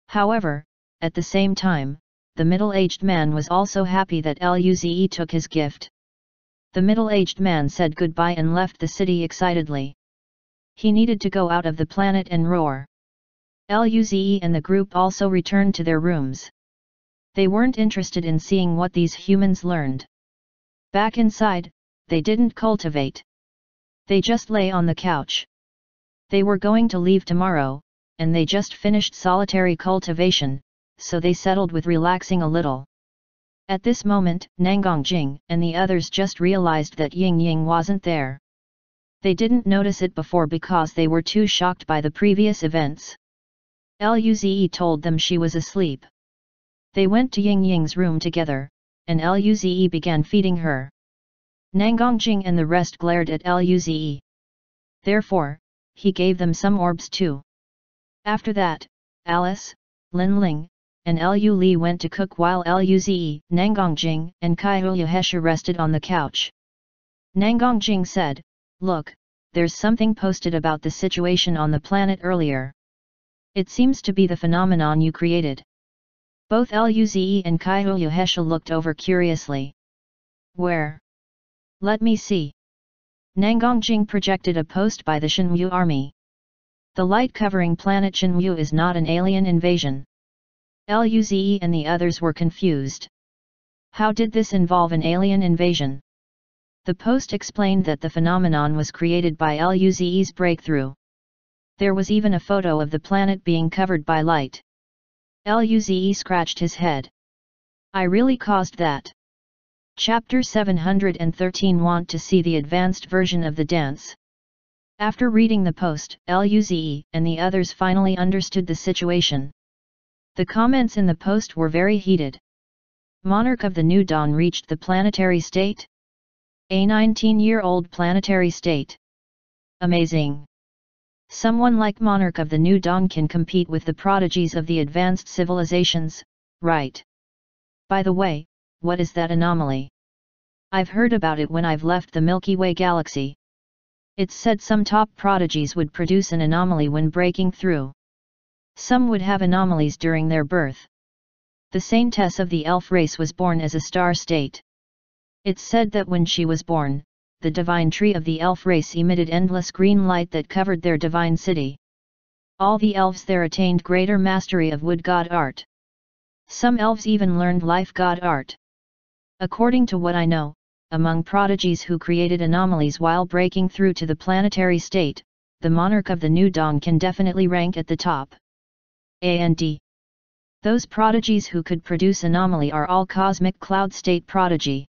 However, at the same time, the middle-aged man was also happy that Luze took his gift. The middle-aged man said goodbye and left the city excitedly. He needed to go out of the planet and roar. Luze and the group also returned to their rooms. They weren't interested in seeing what these humans learned. Back inside, they didn't cultivate. They just lay on the couch. They were going to leave tomorrow, and they just finished solitary cultivation, so they settled with relaxing a little. At this moment, Nangongjing and the others just realized that Ying Ying wasn't there. They didn't notice it before because they were too shocked by the previous events. Luze told them she was asleep. They went to Ying Ying's room together, and Luze began feeding her. Nangongjing and the rest glared at Luze. Therefore, he gave them some orbs too. After that, Alice, Lin Ling, and Lu Li went to cook while Luze, Nangongjing, and Kaihuya rested on the couch. Nangongjing said, "Look, there's something posted about the situation on the planet earlier. It seems to be the phenomenon you created. Both Luze and Kaihulyuhesha looked over curiously. Where? Let me see. Nangongjing projected a post by the Shenwu army. The light-covering planet Shenwu is not an alien invasion. Luze and the others were confused. How did this involve an alien invasion? The post explained that the phenomenon was created by Luze's breakthrough. There was even a photo of the planet being covered by light. Luze scratched his head. I really caused that. Chapter 713. Want to see the advanced version of the dance? After reading the post, Luze and the others finally understood the situation. The comments in the post were very heated. Monarch of the New Dawn reached the planetary state? A 19-year-old planetary state. Amazing. Someone like Monarch of the New Dawn can compete with the prodigies of the advanced civilizations, right? By the way, what is that anomaly? I've heard about it when I've left the Milky Way galaxy. It's said some top prodigies would produce an anomaly when breaking through. Some would have anomalies during their birth. The saintess of the elf race was born as a star state. It's said that when she was born, the divine tree of the elf race emitted endless green light that covered their divine city. All the elves there attained greater mastery of wood god art. Some elves even learned life god art. According to what I know, among prodigies who created anomalies while breaking through to the planetary state, the Monarch of the New Dawn can definitely rank at the top. And those prodigies who could produce anomaly are all cosmic cloud state prodigy.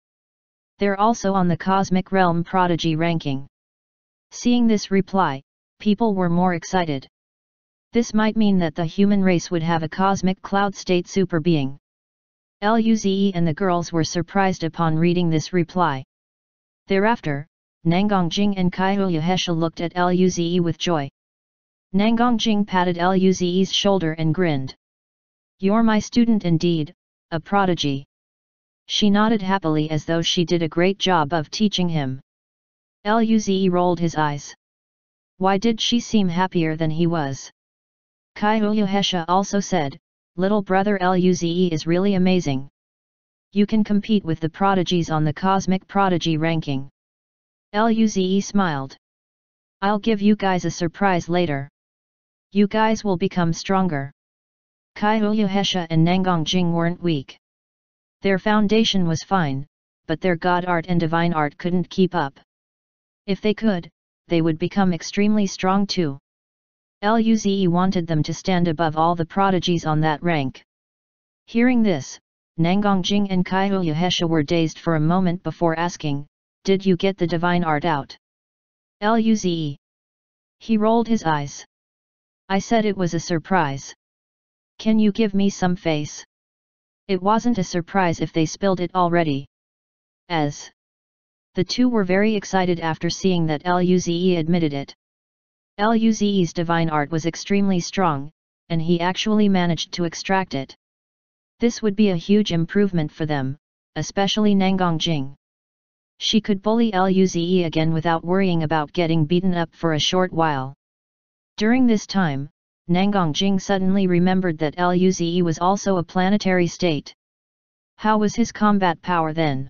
They're also on the cosmic realm prodigy ranking. Seeing this reply, people were more excited. This might mean that the human race would have a cosmic cloud state super being. Luze and the girls were surprised upon reading this reply. Thereafter, Nangongjing and Kaihulyuhesha looked at Luze with joy. Nangongjing patted Luze's shoulder and grinned. You're my student indeed, a prodigy. She nodded happily as though she did a great job of teaching him. Luze rolled his eyes. Why did she seem happier than he was? Kaihulyuhesha also said, little brother Luze is really amazing. You can compete with the prodigies on the cosmic prodigy ranking. Luze smiled. I'll give you guys a surprise later. You guys will become stronger. Kaihulyuhesha and Nangongjing weren't weak. Their foundation was fine, but their god art and divine art couldn't keep up. If they could, they would become extremely strong too. Luze wanted them to stand above all the prodigies on that rank. Hearing this, Nangongjing and Kaihulyuhesha were dazed for a moment before asking, did you get the divine art out? Luze. He rolled his eyes. I said it was a surprise. Can you give me some face? It wasn't a surprise if they spilled it already. As the two were very excited after seeing that Luze admitted it. Luze's divine art was extremely strong, and he actually managed to extract it. This would be a huge improvement for them, especially Nangongjing. She could bully Luze again without worrying about getting beaten up for a short while. During this time, Nangongjing suddenly remembered that Luze was also a planetary state. How was his combat power then?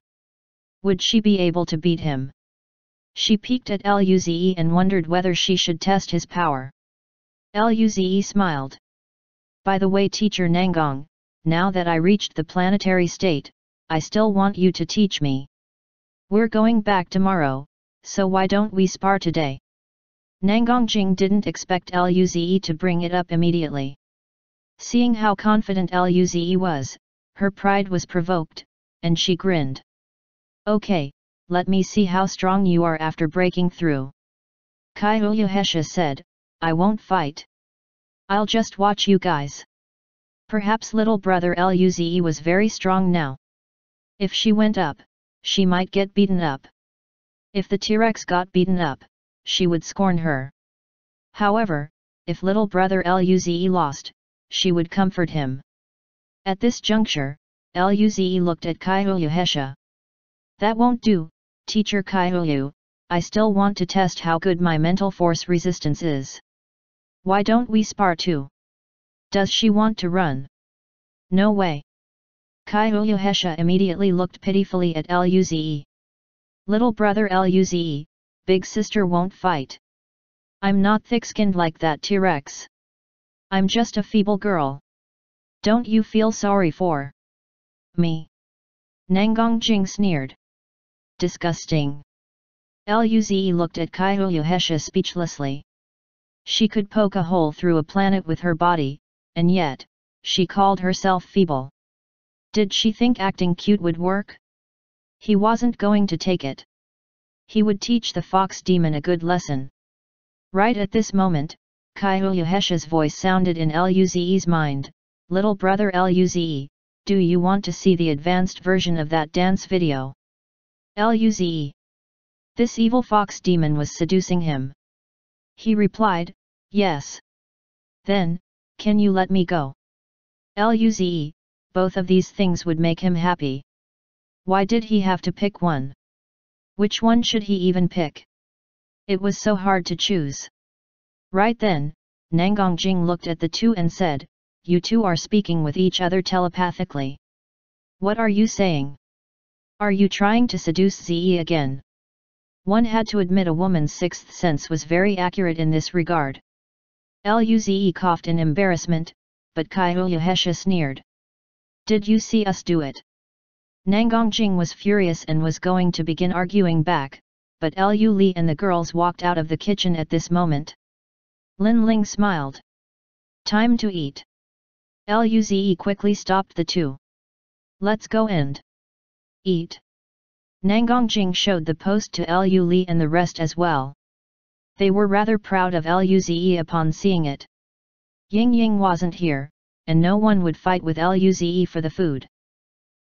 Would she be able to beat him? She peeked at Luze and wondered whether she should test his power. Luze smiled. By the way, teacher Nangong, now that I reached the planetary state, I still want you to teach me. We're going back tomorrow, so why don't we spar today? Nangongjing didn't expect Luze to bring it up immediately. Seeing how confident Luze was, her pride was provoked, and she grinned. Okay, let me see how strong you are after breaking through. Kaihulyuhesha said, I won't fight. I'll just watch you guys. Perhaps little brother Luze was very strong now. If she went up, she might get beaten up. If the T-Rex got beaten up, she would scorn her. However, if little brother Luze lost, she would comfort him. At this juncture, Luze looked at Kaihulyuhesha. That won't do, teacher Kaihulyu, I still want to test how good my mental force resistance is. Why don't we spar too? Does she want to run? No way. Kyohesha immediately looked pitifully at Luze. Little brother Luze, big sister won't fight. I'm not thick-skinned like that T-Rex. I'm just a feeble girl. Don't you feel sorry for me? Nangongjing sneered. Disgusting. Luze looked at Kyohesha speechlessly. She could poke a hole through a planet with her body, and yet, she called herself feeble. Did she think acting cute would work? He wasn't going to take it. He would teach the fox demon a good lesson. Right at this moment, Kyohesha's voice sounded in Luze's mind. Little brother Luze, do you want to see the advanced version of that dance video? Luze. This evil fox demon was seducing him. He replied, yes. Then, can you let me go? Luze, both of these things would make him happy. Why did he have to pick one? Which one should he even pick? It was so hard to choose. Right then, Nangongjing looked at the two and said, you two are speaking with each other telepathically. What are you saying? Are you trying to seduce Ze again? One had to admit a woman's sixth sense was very accurate in this regard. Luze coughed in embarrassment, but Kyohesha sneered. Did you see us do it? Nangongjing was furious and was going to begin arguing back, but Lu Li and the girls walked out of the kitchen at this moment. Lin Ling smiled. Time to eat. Luze quickly stopped the two. Let's go and eat. Nangongjing showed the post to Lu Li and the rest as well. They were rather proud of Luze upon seeing it. Ying Ying wasn't here, and no one would fight with Luze for the food.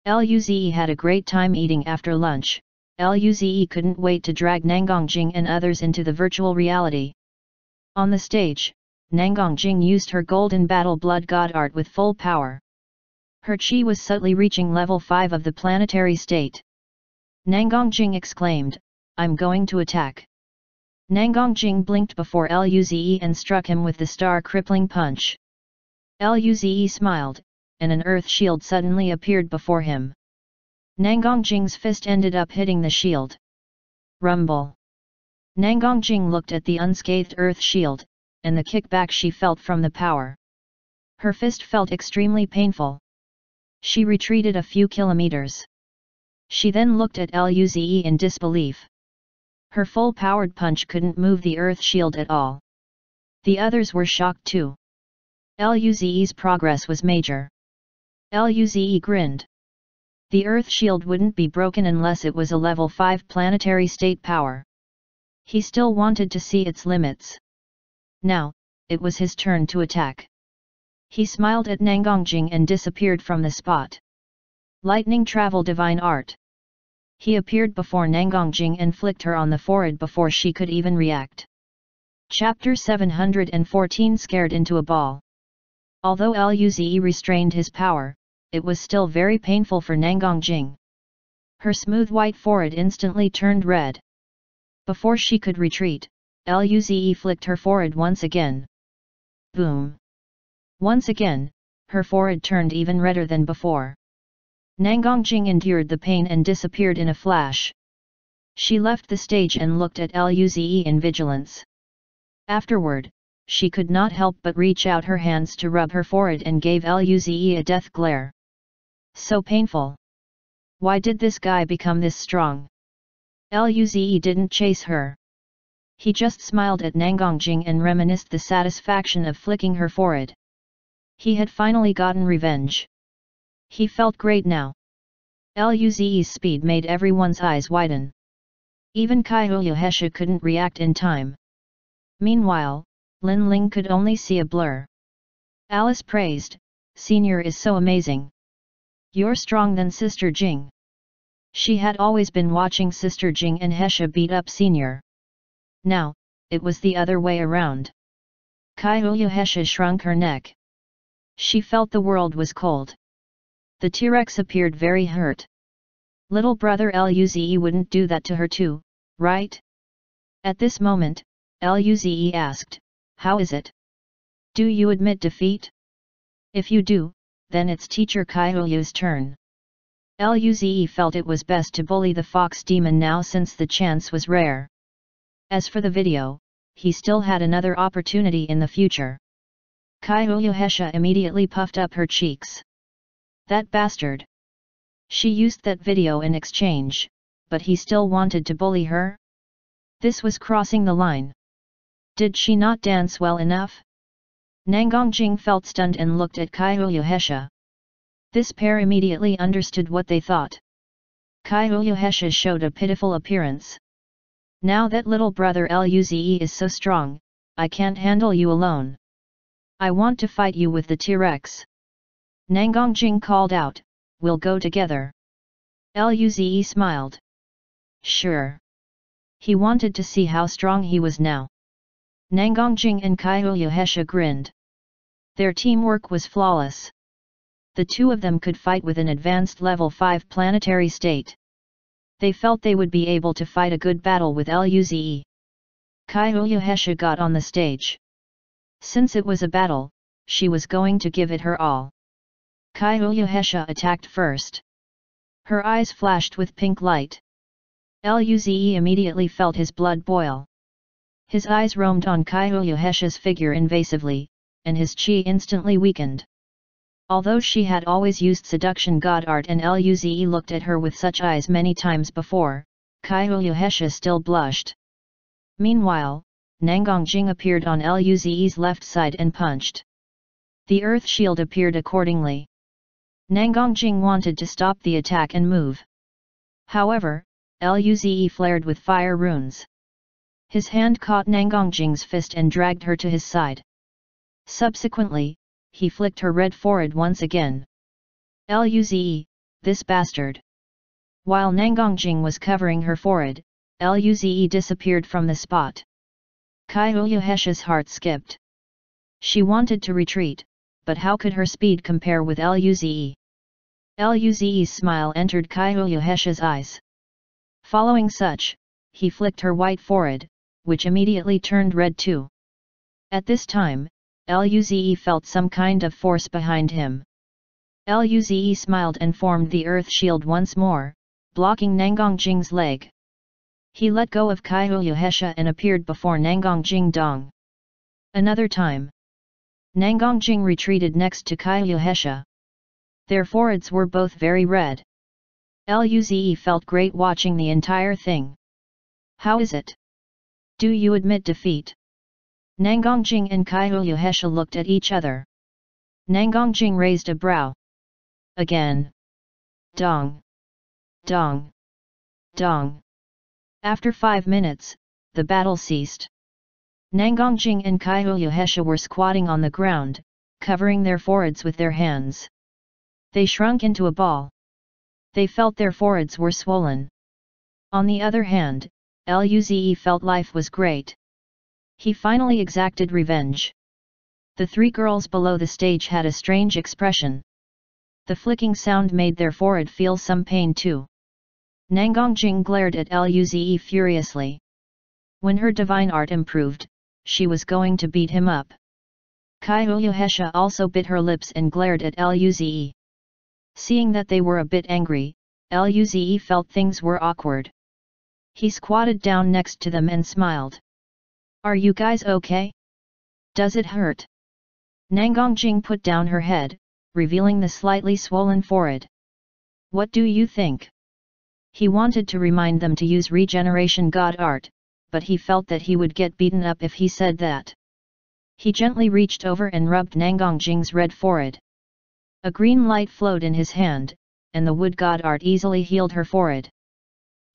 Luze had a great time eating after lunch. Luze couldn't wait to drag Nangongjing and others into the virtual reality. On the stage, Nangongjing used her golden battle blood god art with full power. Her chi was subtly reaching level 5 of the planetary state. Nangongjing exclaimed, I'm going to attack. Nangongjing blinked before Luze and struck him with the star crippling punch. Luze smiled, and an earth shield suddenly appeared before him. Nangongjing's fist ended up hitting the shield. Rumble. Nangongjing looked at the unscathed earth shield, and the kickback she felt from the power. Her fist felt extremely painful. She retreated a few kilometers. She then looked at Luze in disbelief. Her full-powered punch couldn't move the earth shield at all. The others were shocked too. Luze's progress was major. Luze grinned. The earth shield wouldn't be broken unless it was a level 5 planetary state power. He still wanted to see its limits. Now, it was his turn to attack. He smiled at Nangongjing and disappeared from the spot. Lightning travel divine art. He appeared before Nangongjing and flicked her on the forehead before she could even react. Chapter 714 Scared into a ball. Although Luze restrained his power, it was still very painful for Nangongjing. Her smooth white forehead instantly turned red. Before she could retreat, Luze flicked her forehead once again. Boom! Once again, her forehead turned even redder than before. Nangongjing endured the pain and disappeared in a flash. She left the stage and looked at Luze in vigilance. Afterward, she could not help but reach out her hands to rub her forehead and gave Luze a death glare. So painful. Why did this guy become this strong? Luze didn't chase her. He just smiled at Nangongjing and reminisced the satisfaction of flicking her forehead. He had finally gotten revenge. He felt great now. Luze's speed made everyone's eyes widen. Even Kyohesha couldn't react in time. Meanwhile, Lin Ling could only see a blur. Alice praised, Senior is so amazing. You're strong than Sister Jing. She had always been watching Sister Jing and Hesha beat up Senior. Now, it was the other way around. Kyohesha shrunk her neck. She felt the world was cold. The T-Rex appeared very hurt. Little brother Luze wouldn't do that to her too, right? At this moment, Luze asked, "How is it? Do you admit defeat? If you do, then it's teacher Kaihu's turn." Luze felt it was best to bully the fox demon now since the chance was rare. As for the video, he still had another opportunity in the future. Kaihu immediately puffed up her cheeks. That bastard! She used that video in exchange, but he still wanted to bully her? This was crossing the line. Did she not dance well enough? Nangongjing felt stunned and looked at Kaihu. This pair immediately understood what they thought. Kaihu showed a pitiful appearance. "Now that little brother Luze is so strong, I can't handle you alone. I want to fight you with the T-Rex." Nangongjing called out, "We'll go together." Luze smiled. Sure. He wanted to see how strong he was now. Nangongjing and Kaihu grinned. Their teamwork was flawless. The two of them could fight with an advanced level 5 planetary state. They felt they would be able to fight a good battle with Luze. Kaihu got on the stage. Since it was a battle, she was going to give it her all. Kaihu attacked first. Her eyes flashed with pink light. Luze immediately felt his blood boil. His eyes roamed on Kaihu's figure invasively, and his chi instantly weakened. Although she had always used seduction god art and Luze looked at her with such eyes many times before, Kaihu still blushed. Meanwhile, Nangongjing appeared on Luze's left side and punched. The earth shield appeared accordingly. Nangongjing wanted to stop the attack and move. However, Luze flared with fire runes. His hand caught Nangongjing's fist and dragged her to his side. Subsequently, he flicked her red forehead once again. "Luze, this bastard!" While Nangongjing was covering her forehead, Luze disappeared from the spot. Kaihu's heart skipped. She wanted to retreat, but how could her speed compare with Luze? Luze's smile entered Kaihu's eyes. Following such, he flicked her white forehead, which immediately turned red too. At this time, Luze felt some kind of force behind him. Luze smiled and formed the earth shield once more, blocking Nangongjing's leg. He let go of Kaihu and appeared before Nangongjing Dong. Another time. Nangongjing retreated next to Kaihu. Their foreheads were both very red. Luze felt great watching the entire thing. "How is it? Do you admit defeat?" Nangongjing and Kaihu looked at each other. Nangongjing raised a brow. Again. Dong. Dong. Dong. After 5 minutes, the battle ceased. Nangongjing and Kaihu were squatting on the ground, covering their foreheads with their hands. They shrunk into a ball. They felt their foreheads were swollen. On the other hand, Luze felt life was great. He finally exacted revenge. The three girls below the stage had a strange expression. The flicking sound made their forehead feel some pain too. Nangongjing glared at Luze furiously. When her divine art improved, she was going to beat him up. Kaihu also bit her lips and glared at Luze. Seeing that they were a bit angry, Luze felt things were awkward. He squatted down next to them and smiled. "Are you guys okay? Does it hurt?" Nangongjing put down her head, revealing the slightly swollen forehead. "What do you think?" He wanted to remind them to use regeneration god art, but he felt that he would get beaten up if he said that. He gently reached over and rubbed Nangongjing's red forehead. A green light flowed in his hand, and the wood god art easily healed her forehead.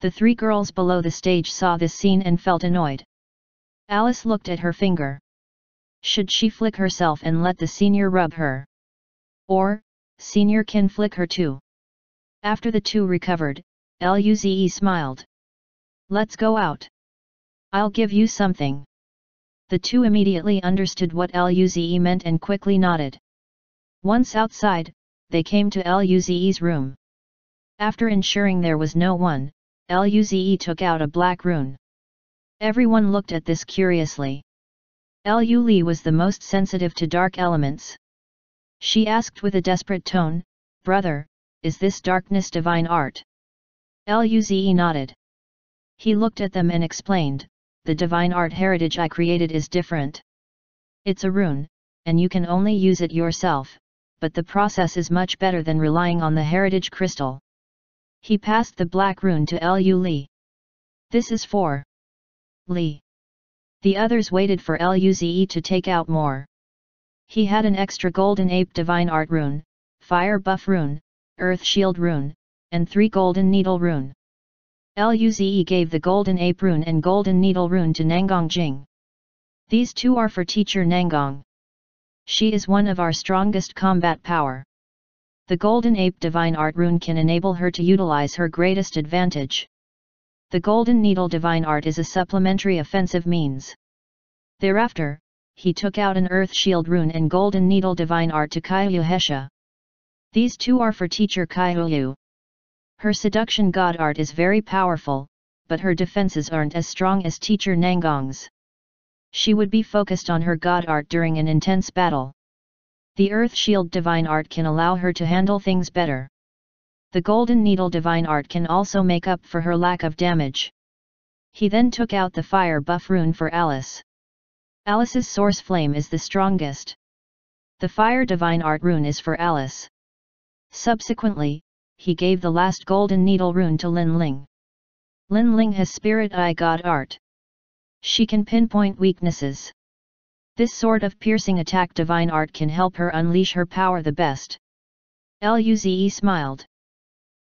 The three girls below the stage saw this scene and felt annoyed. Alice looked at her finger. Should she flick herself and let the senior rub her? Or, senior can flick her too? After the two recovered, Luze smiled. "Let's go out. I'll give you something." The two immediately understood what Luze meant and quickly nodded. Once outside, they came to Luze's room. After ensuring there was no one, Luze took out a black rune. Everyone looked at this curiously. Lu Li was the most sensitive to dark elements. She asked with a desperate tone, "Brother, is this darkness divine art?" Luze nodded. He looked at them and explained, "The divine art heritage I created is different. It's a rune, and you can only use it yourself, but the process is much better than relying on the heritage crystal." He passed the black rune to Lu Li. "This is for Li." The others waited for Luze to take out more. He had an extra golden ape divine art rune, fire buff rune, earth shield rune, and 3 golden needle rune. Luze gave the golden ape rune and golden needle rune to Nangang Jing. "These two are for teacher Nangang. She is one of our strongest combat power. The golden ape divine art rune can enable her to utilize her greatest advantage. The golden needle divine art is a supplementary offensive means." Thereafter, he took out an earth shield rune and golden needle divine art to Kaiyu Hesha. "These two are for teacher Kaiyu. Her seduction god art is very powerful, but her defenses aren't as strong as teacher Nangang's. She would be focused on her god art during an intense battle. The earth shield divine art can allow her to handle things better. The golden needle divine art can also make up for her lack of damage." He then took out the fire buff rune for Alice. Alice's source flame is the strongest. The fire divine art rune is for Alice. Subsequently, he gave the last golden needle rune to Lin Ling. Lin Ling has spirit eye god art. She can pinpoint weaknesses. This sort of piercing attack divine art can help her unleash her power the best. Luze smiled.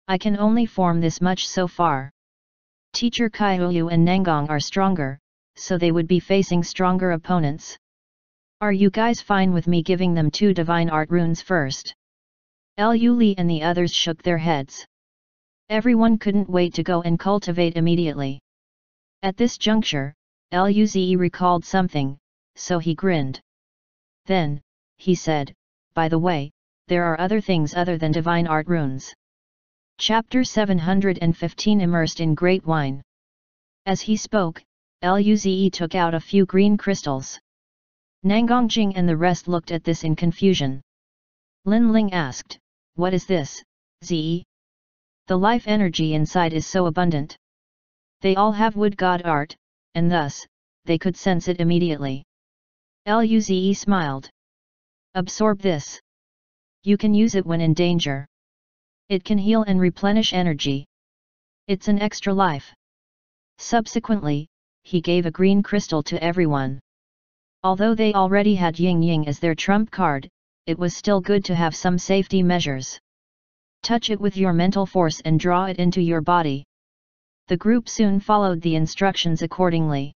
"I can only form this much so far. Teacher Kaiyu and Nangang are stronger, so they would be facing stronger opponents. Are you guys fine with me giving them 2 divine art runes first?" Lu Li and the others shook their heads. Everyone couldn't wait to go and cultivate immediately. At this juncture, Luze recalled something, so he grinned. Then, he said, "By the way, there are other things other than divine art runes." Chapter 715 Immersed in Great Wine. As he spoke, Luze took out a few green crystals. Nangang Jing and the rest looked at this in confusion. Lin Ling asked, "What is this, Ze?" "The life energy inside is so abundant. They all have wood god art, and thus, they could sense it immediately." Luze smiled. "Absorb this. You can use it when in danger. It can heal and replenish energy. It's an extra life." Subsequently, he gave a green crystal to everyone. Although they already had Ying Ying as their trump card, it was still good to have some safety measures. "Touch it with your mental force and draw it into your body." The group soon followed the instructions accordingly.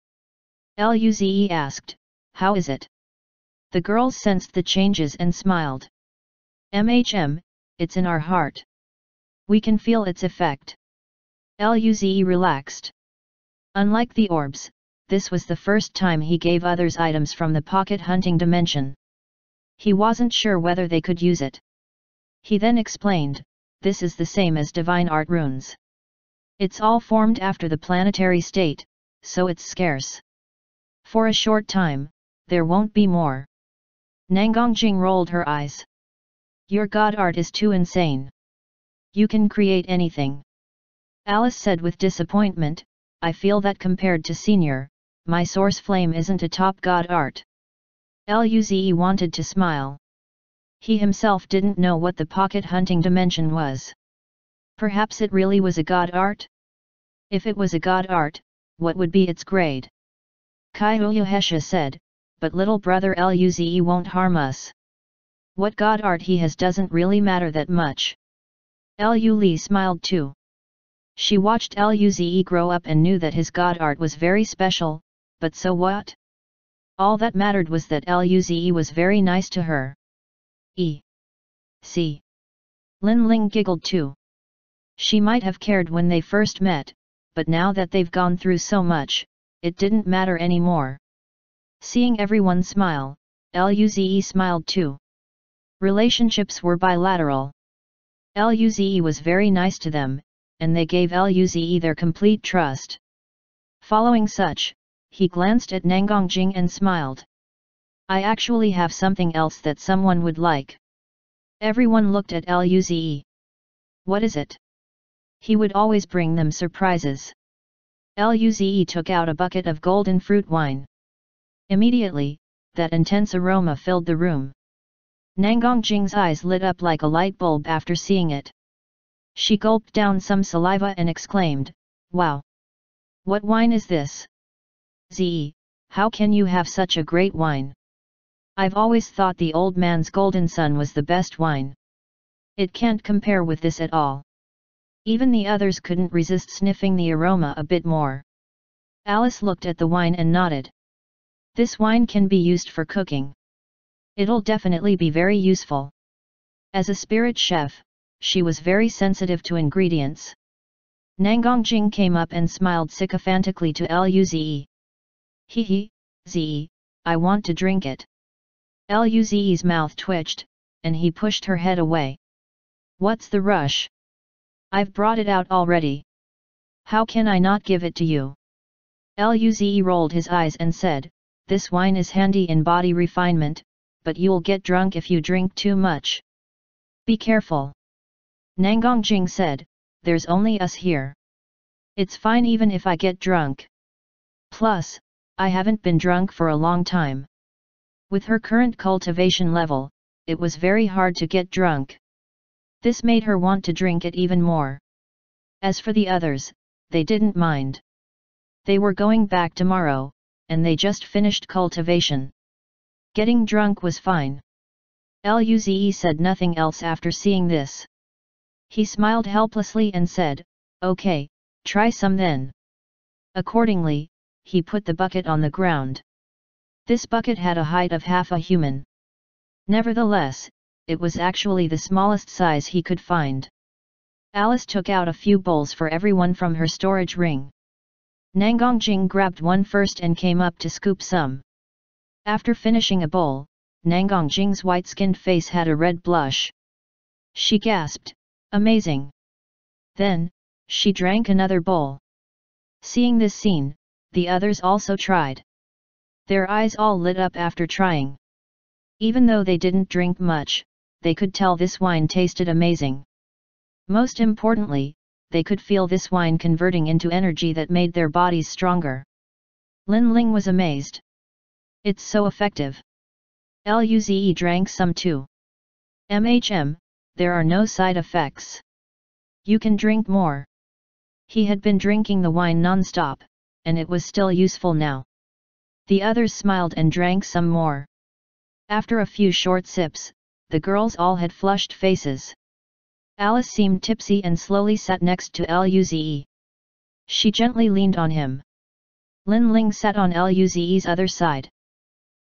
Luze asked, "How is it?" The girls sensed the changes and smiled. It's in our heart. We can feel its effect." Luze relaxed. Unlike the orbs, this was the first time he gave others items from the pocket hunting dimension. He wasn't sure whether they could use it. He then explained, "This is the same as divine art runes. It's all formed after the planetary state, so it's scarce. For a short time, there won't be more." Nangang Jing rolled her eyes. "Your god art is too insane. You can create anything." Alice said with disappointment, "I feel that compared to Senior, my source flame isn't a top god art." Luze wanted to smile. He himself didn't know what the pocket hunting dimension was. Perhaps it really was a god art? If it was a god art, what would be its grade? Kaiyu Hesha said, "But little brother Luze won't harm us. What god art he has doesn't really matter that much." Lu Li smiled too. She watched Luze grow up and knew that his god art was very special, but so what? All that mattered was that Luze was very nice to her. See. Lin Ling giggled too. She might have cared when they first met, but now that they've gone through so much, it didn't matter anymore. Seeing everyone smile, Luze smiled too. Relationships were bilateral. Luze was very nice to them, and they gave Luze their complete trust. Following such, he glanced at Nangongjing and smiled. I actually have something else that someone would like. Everyone looked at Luze. What is it? He would always bring them surprises. Luze took out a bucket of golden fruit wine. Immediately, that intense aroma filled the room. Nangongjing's eyes lit up like a light bulb after seeing it. She gulped down some saliva and exclaimed, "Wow! What wine is this? Ze, how can you have such a great wine? I've always thought the old man's golden sun was the best wine. It can't compare with this at all." Even the others couldn't resist sniffing the aroma a bit more. Alice looked at the wine and nodded. This wine can be used for cooking. It'll definitely be very useful. As a spirit chef, she was very sensitive to ingredients. Nangongjing came up and smiled sycophantically to Luze. Hee, Ze, I want to drink it. Luze's mouth twitched, and he pushed her head away. What's the rush? I've brought it out already. How can I not give it to you? Luze rolled his eyes and said, this wine is handy in body refinement, but you'll get drunk if you drink too much. Be careful. Nangongjing said, there's only us here. It's fine even if I get drunk. Plus, I haven't been drunk for a long time. With her current cultivation level, it was very hard to get drunk. This made her want to drink it even more. As for the others, they didn't mind. They were going back tomorrow, and they just finished cultivation. Getting drunk was fine. Luze said nothing else after seeing this. He smiled helplessly and said, okay, try some then. Accordingly, he put the bucket on the ground. This bucket had a height of half a human. Nevertheless, it was actually the smallest size he could find. Alice took out a few bowls for everyone from her storage ring. Nangongjing grabbed one first and came up to scoop some. After finishing a bowl, Nangongjing's white-skinned face had a red blush. She gasped, amazing! Then, she drank another bowl. Seeing this scene, the others also tried. Their eyes all lit up after trying. Even though they didn't drink much, they could tell this wine tasted amazing. Most importantly, they could feel this wine converting into energy that made their bodies stronger. Lin Ling was amazed. It's so effective. Luze drank some too. There are no side effects. You can drink more. He had been drinking the wine non-stop, and it was still useful now. The others smiled and drank some more. After a few short sips, the girls all had flushed faces. Alice seemed tipsy and slowly sat next to Luze. She gently leaned on him. Lin Ling sat on Luze's other side.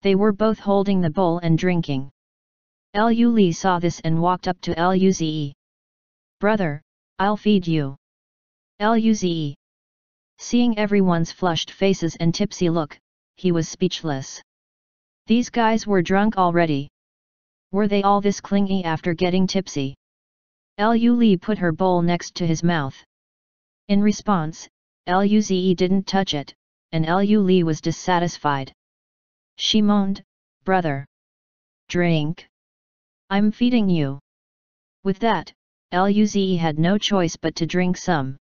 They were both holding the bowl and drinking. Lu saw this and walked up to Luze. Brother, I'll feed you. Luze. Seeing everyone's flushed faces and tipsy look, he was speechless. These guys were drunk already. Were they all this clingy after getting tipsy? Lu put her bowl next to his mouth. In response, Luze didn't touch it, and Lu was dissatisfied. She moaned, brother. Drink. I'm feeding you. With that, Luze had no choice but to drink some.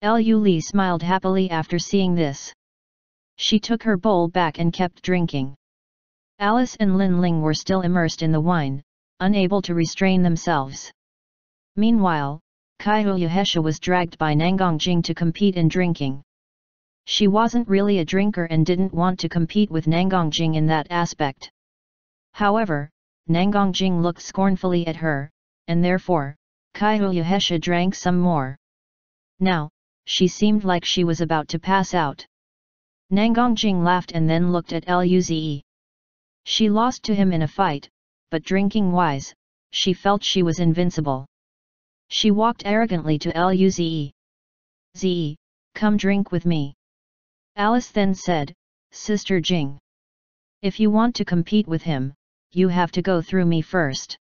Lu smiled happily after seeing this. She took her bowl back and kept drinking. Alice and Lin Ling were still immersed in the wine, unable to restrain themselves. Meanwhile, Kaiyuhesha was dragged by Nangongjing to compete in drinking. She wasn't really a drinker and didn't want to compete with Nangongjing in that aspect. However, Nangongjing looked scornfully at her, and therefore, Kaiyuhesha drank some more. Now, she seemed like she was about to pass out. Nangongjing laughed and then looked at Luze. She lost to him in a fight, but drinking-wise, she felt she was invincible. She walked arrogantly to Luze. Ze, come drink with me. Alice then said, Sister Jing. If you want to compete with him, you have to go through me first.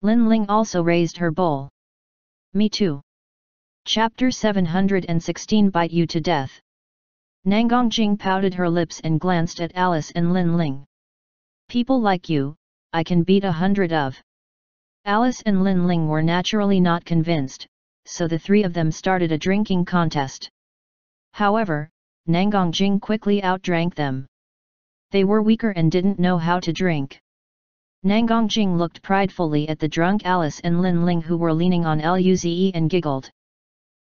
Lin Ling also raised her bowl. Me too. Chapter 716 Bite You to Death. Nangongjing pouted her lips and glanced at Alice and Lin Ling. People like you, I can beat 100 of. Alice and Lin Ling were naturally not convinced, so the three of them started a drinking contest. However, Nangongjing quickly outdrank them. They were weaker and didn't know how to drink. Nangongjing looked pridefully at the drunk Alice and Lin Ling who were leaning on Luze and giggled.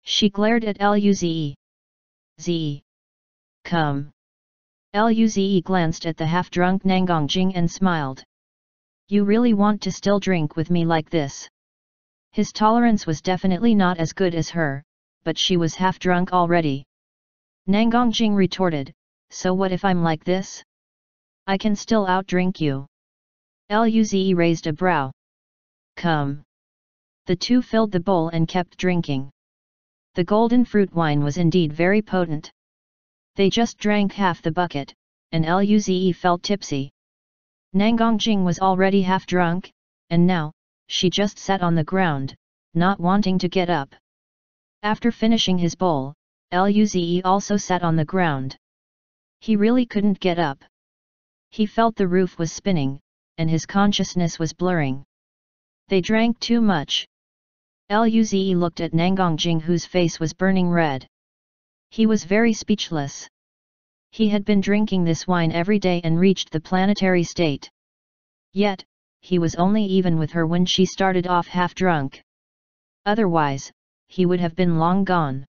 She glared at Luze. Ze. Come. Luze glanced at the half-drunk Nangongjing and smiled. You really want to still drink with me like this? His tolerance was definitely not as good as her, but she was half-drunk already. Nangongjing retorted, so what if I'm like this? I can still outdrink you. Luze raised a brow. Come. The two filled the bowl and kept drinking. The golden fruit wine was indeed very potent. They just drank half the bucket, and Luze felt tipsy. Nangongjing was already half drunk, and now, she just sat on the ground, not wanting to get up. After finishing his bowl, Luze also sat on the ground. He really couldn't get up. He felt the roof was spinning, and his consciousness was blurring. They drank too much. Luze looked at Nangongjing whose face was burning red. He was very speechless. He had been drinking this wine every day and reached the planetary state. Yet, he was only even with her when she started off half-drunk. Otherwise, he would have been long gone.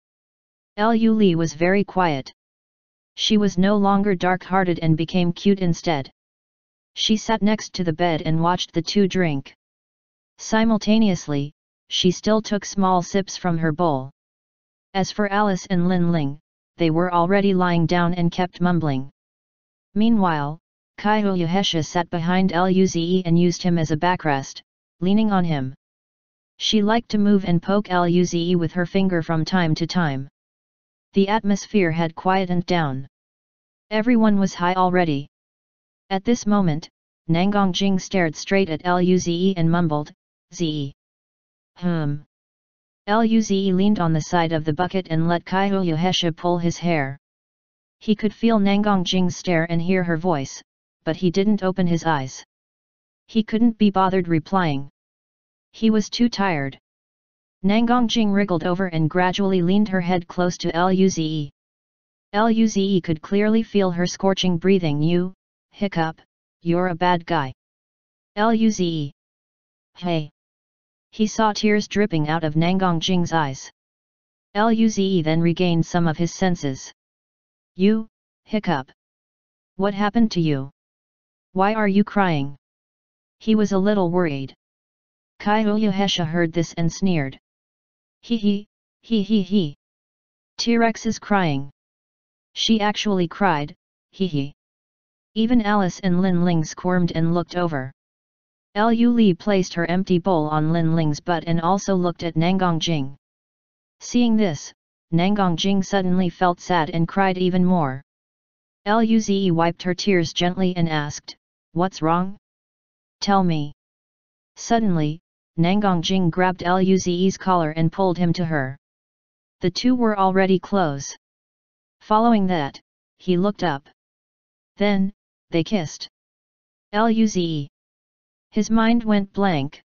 Lu Li was very quiet. She was no longer dark-hearted and became cute instead. She sat next to the bed and watched the two drink. Simultaneously, she still took small sips from her bowl. As for Alice and Lin Ling, they were already lying down and kept mumbling. Meanwhile, Kaiyuhesha sat behind Luze and used him as a backrest, leaning on him. She liked to move and poke Luze with her finger from time to time. The atmosphere had quietened down. Everyone was high already. At this moment, Nangongjing stared straight at Luze and mumbled, Ze. Luze leaned on the side of the bucket and let Kaiyuhesha pull his hair. He could feel Nangongjing's stare and hear her voice, but he didn't open his eyes. He couldn't be bothered replying. He was too tired. Nangongjing wriggled over and gradually leaned her head close to Luze. Luze could clearly feel her scorching breathing. You, hiccup, you're a bad guy. Luze. Hey. He saw tears dripping out of Nangongjing's eyes. Luze then regained some of his senses. You, hiccup. What happened to you? Why are you crying? He was a little worried. Kaiyuhesha heard this and sneered. He. T-Rex is crying. She actually cried, he. Even Alice and Lin Ling squirmed and looked over. Lu Li placed her empty bowl on Lin Ling's butt and also looked at Nangongjing. Seeing this, Nangongjing suddenly felt sad and cried even more. Luze wiped her tears gently and asked, What's wrong? Tell me. Suddenly, Nangongjing grabbed Luze's collar and pulled him to her. The two were already close. Following that, he looked up. Then, they kissed. Luze. His mind went blank.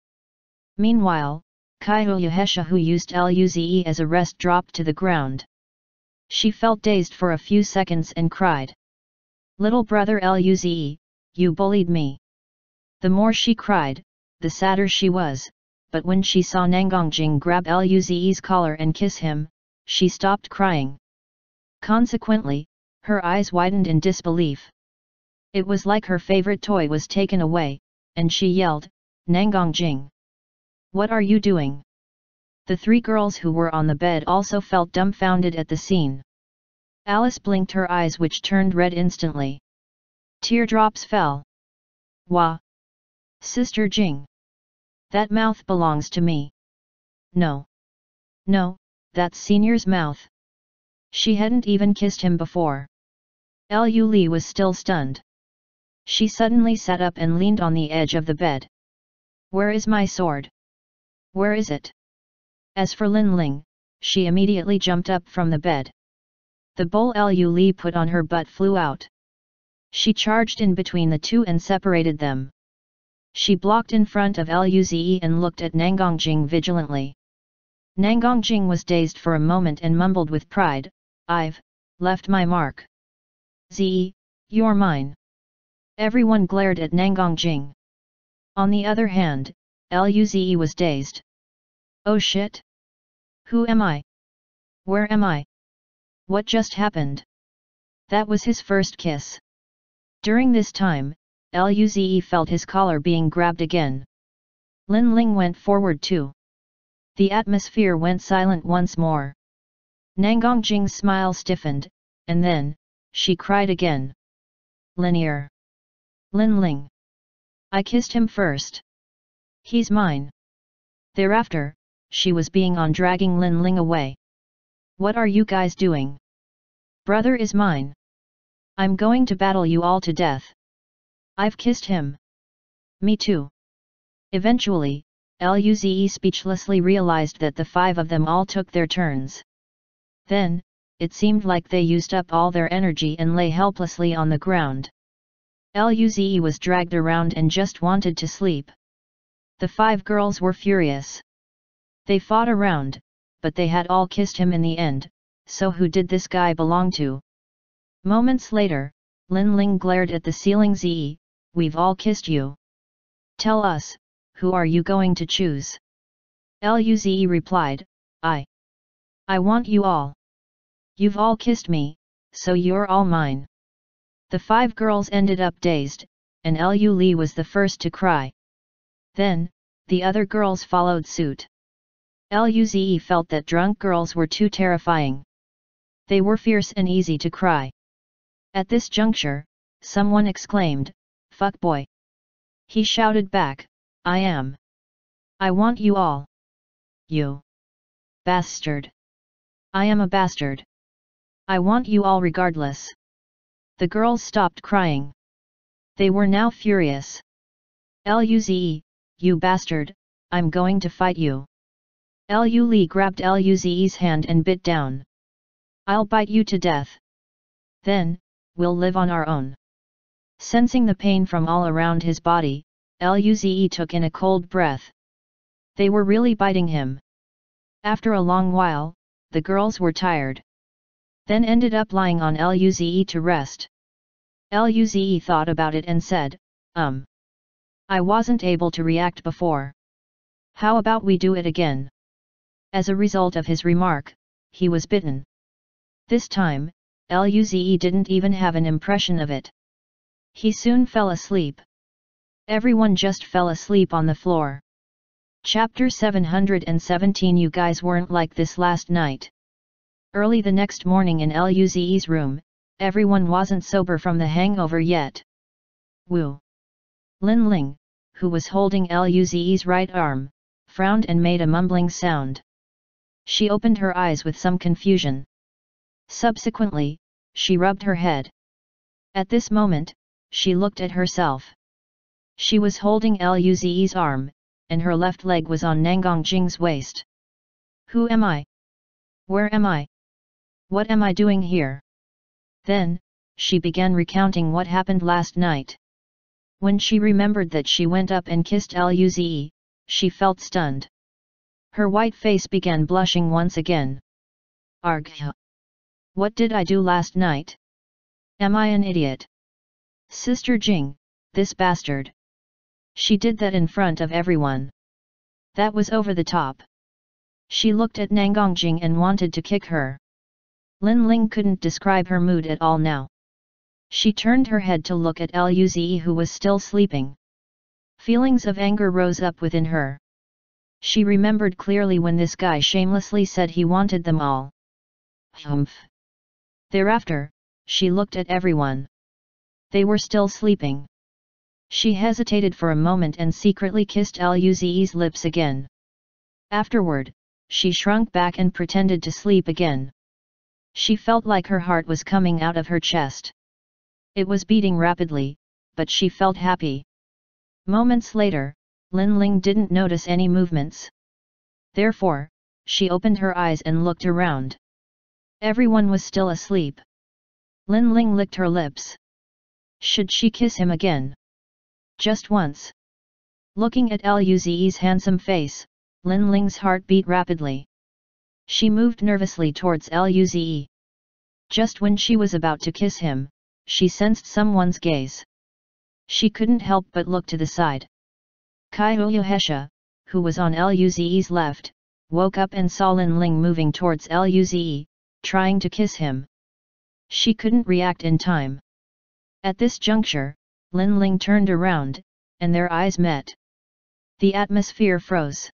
Meanwhile, Kaiyuhesha who used Luze as a rest dropped to the ground. She felt dazed for a few seconds and cried. Little brother Luze, you bullied me. The more she cried, the sadder she was, but when she saw Nangongjing grab Luze's collar and kiss him, she stopped crying. Consequently, her eyes widened in disbelief. It was like her favorite toy was taken away, and she yelled, Nangongjing. What are you doing? The three girls who were on the bed also felt dumbfounded at the scene. Alice blinked her eyes which turned red instantly. Teardrops fell. Wah! Sister Jing. That mouth belongs to me. No. No, that's Senior's mouth. She hadn't even kissed him before. Lu Li was still stunned. She suddenly sat up and leaned on the edge of the bed. Where is my sword? Where is it? As for Lin Ling, she immediately jumped up from the bed. The bowl Lu Li put on her butt flew out. She charged in between the two and separated them. She blocked in front of Luze and looked at Nangongjing vigilantly. Nangongjing was dazed for a moment and mumbled with pride, "I've left my mark. Zi, you're mine." Everyone glared at Nangongjing. On the other hand, Luze was dazed. "Oh shit! Who am I? Where am I? What just happened?" That was his first kiss. During this time, Luze felt his collar being grabbed again. Lin Ling went forward too. The atmosphere went silent once more. Nangongjing's smile stiffened, and then, she cried again. "Linear! Lin Ling! I kissed him first. He's mine." Thereafter, she was being on dragging Lin Ling away. "What are you guys doing? Brother is mine. I'm going to battle you all to death. I've kissed him." "Me too." Eventually, Luze speechlessly realized that the five of them all took their turns. Then, it seemed like they used up all their energy and lay helplessly on the ground. Luze was dragged around and just wanted to sleep. The five girls were furious. They fought around, but they had all kissed him in the end, so who did this guy belong to? Moments later, Lin Ling glared at the ceiling. "Zi, we've all kissed you. Tell us, who are you going to choose?" Luze replied, I want you all. You've all kissed me, so you're all mine." The five girls ended up dazed, and Lu Li was the first to cry. Then, the other girls followed suit. Luze felt that drunk girls were too terrifying. They were fierce and easy to cry. At this juncture, someone exclaimed, "Fuckboy!" He shouted back, "I am. I want you all. You bastard. I am a bastard. I want you all regardless." The girls stopped crying. They were now furious. "Luze, you bastard, I'm going to fight you." Lu Li grabbed Luze's hand and bit down. "I'll bite you to death. Then, we'll live on our own." Sensing the pain from all around his body, Luze took in a cold breath. They were really biting him. After a long while, the girls were tired. Then ended up lying on Luze to rest. Luze thought about it and said, I wasn't able to react before. How about we do it again?" As a result of his remark, he was bitten. This time, Luze didn't even have an impression of it. He soon fell asleep. Everyone just fell asleep on the floor. Chapter 717. You guys weren't like this last night. Early the next morning in Luze's room, everyone wasn't sober from the hangover yet. Woo! Lin Ling, who was holding Luze's right arm, frowned and made a mumbling sound. She opened her eyes with some confusion. Subsequently, she rubbed her head. At this moment, she looked at herself. She was holding Luze's arm, and her left leg was on Nangongjing's waist. "Who am I? Where am I? What am I doing here?" Then, she began recounting what happened last night. When she remembered that she went up and kissed Luze, she felt stunned. Her white face began blushing once again. "Argh! What did I do last night? Am I an idiot? Sister Jing, this bastard. She did that in front of everyone. That was over the top." She looked at Nangongjing and wanted to kick her. Lin Ling couldn't describe her mood at all now. She turned her head to look at Luze, who was still sleeping. Feelings of anger rose up within her. She remembered clearly when this guy shamelessly said he wanted them all. Humph. Thereafter, she looked at everyone. They were still sleeping. She hesitated for a moment and secretly kissed Luze's lips again. Afterward, she shrunk back and pretended to sleep again. She felt like her heart was coming out of her chest. It was beating rapidly, but she felt happy. Moments later, Lin Ling didn't notice any movements. Therefore, she opened her eyes and looked around. Everyone was still asleep. Lin Ling licked her lips. Should she kiss him again? Just once. Looking at Luze's handsome face, Lin Ling's heart beat rapidly. She moved nervously towards Luze. Just when she was about to kiss him, she sensed someone's gaze. She couldn't help but look to the side. Kyohesha, who was on Luze's left, woke up and saw Lin Ling moving towards Luze, trying to kiss him. She couldn't react in time. At this juncture, Lin Ling turned around, and their eyes met. The atmosphere froze.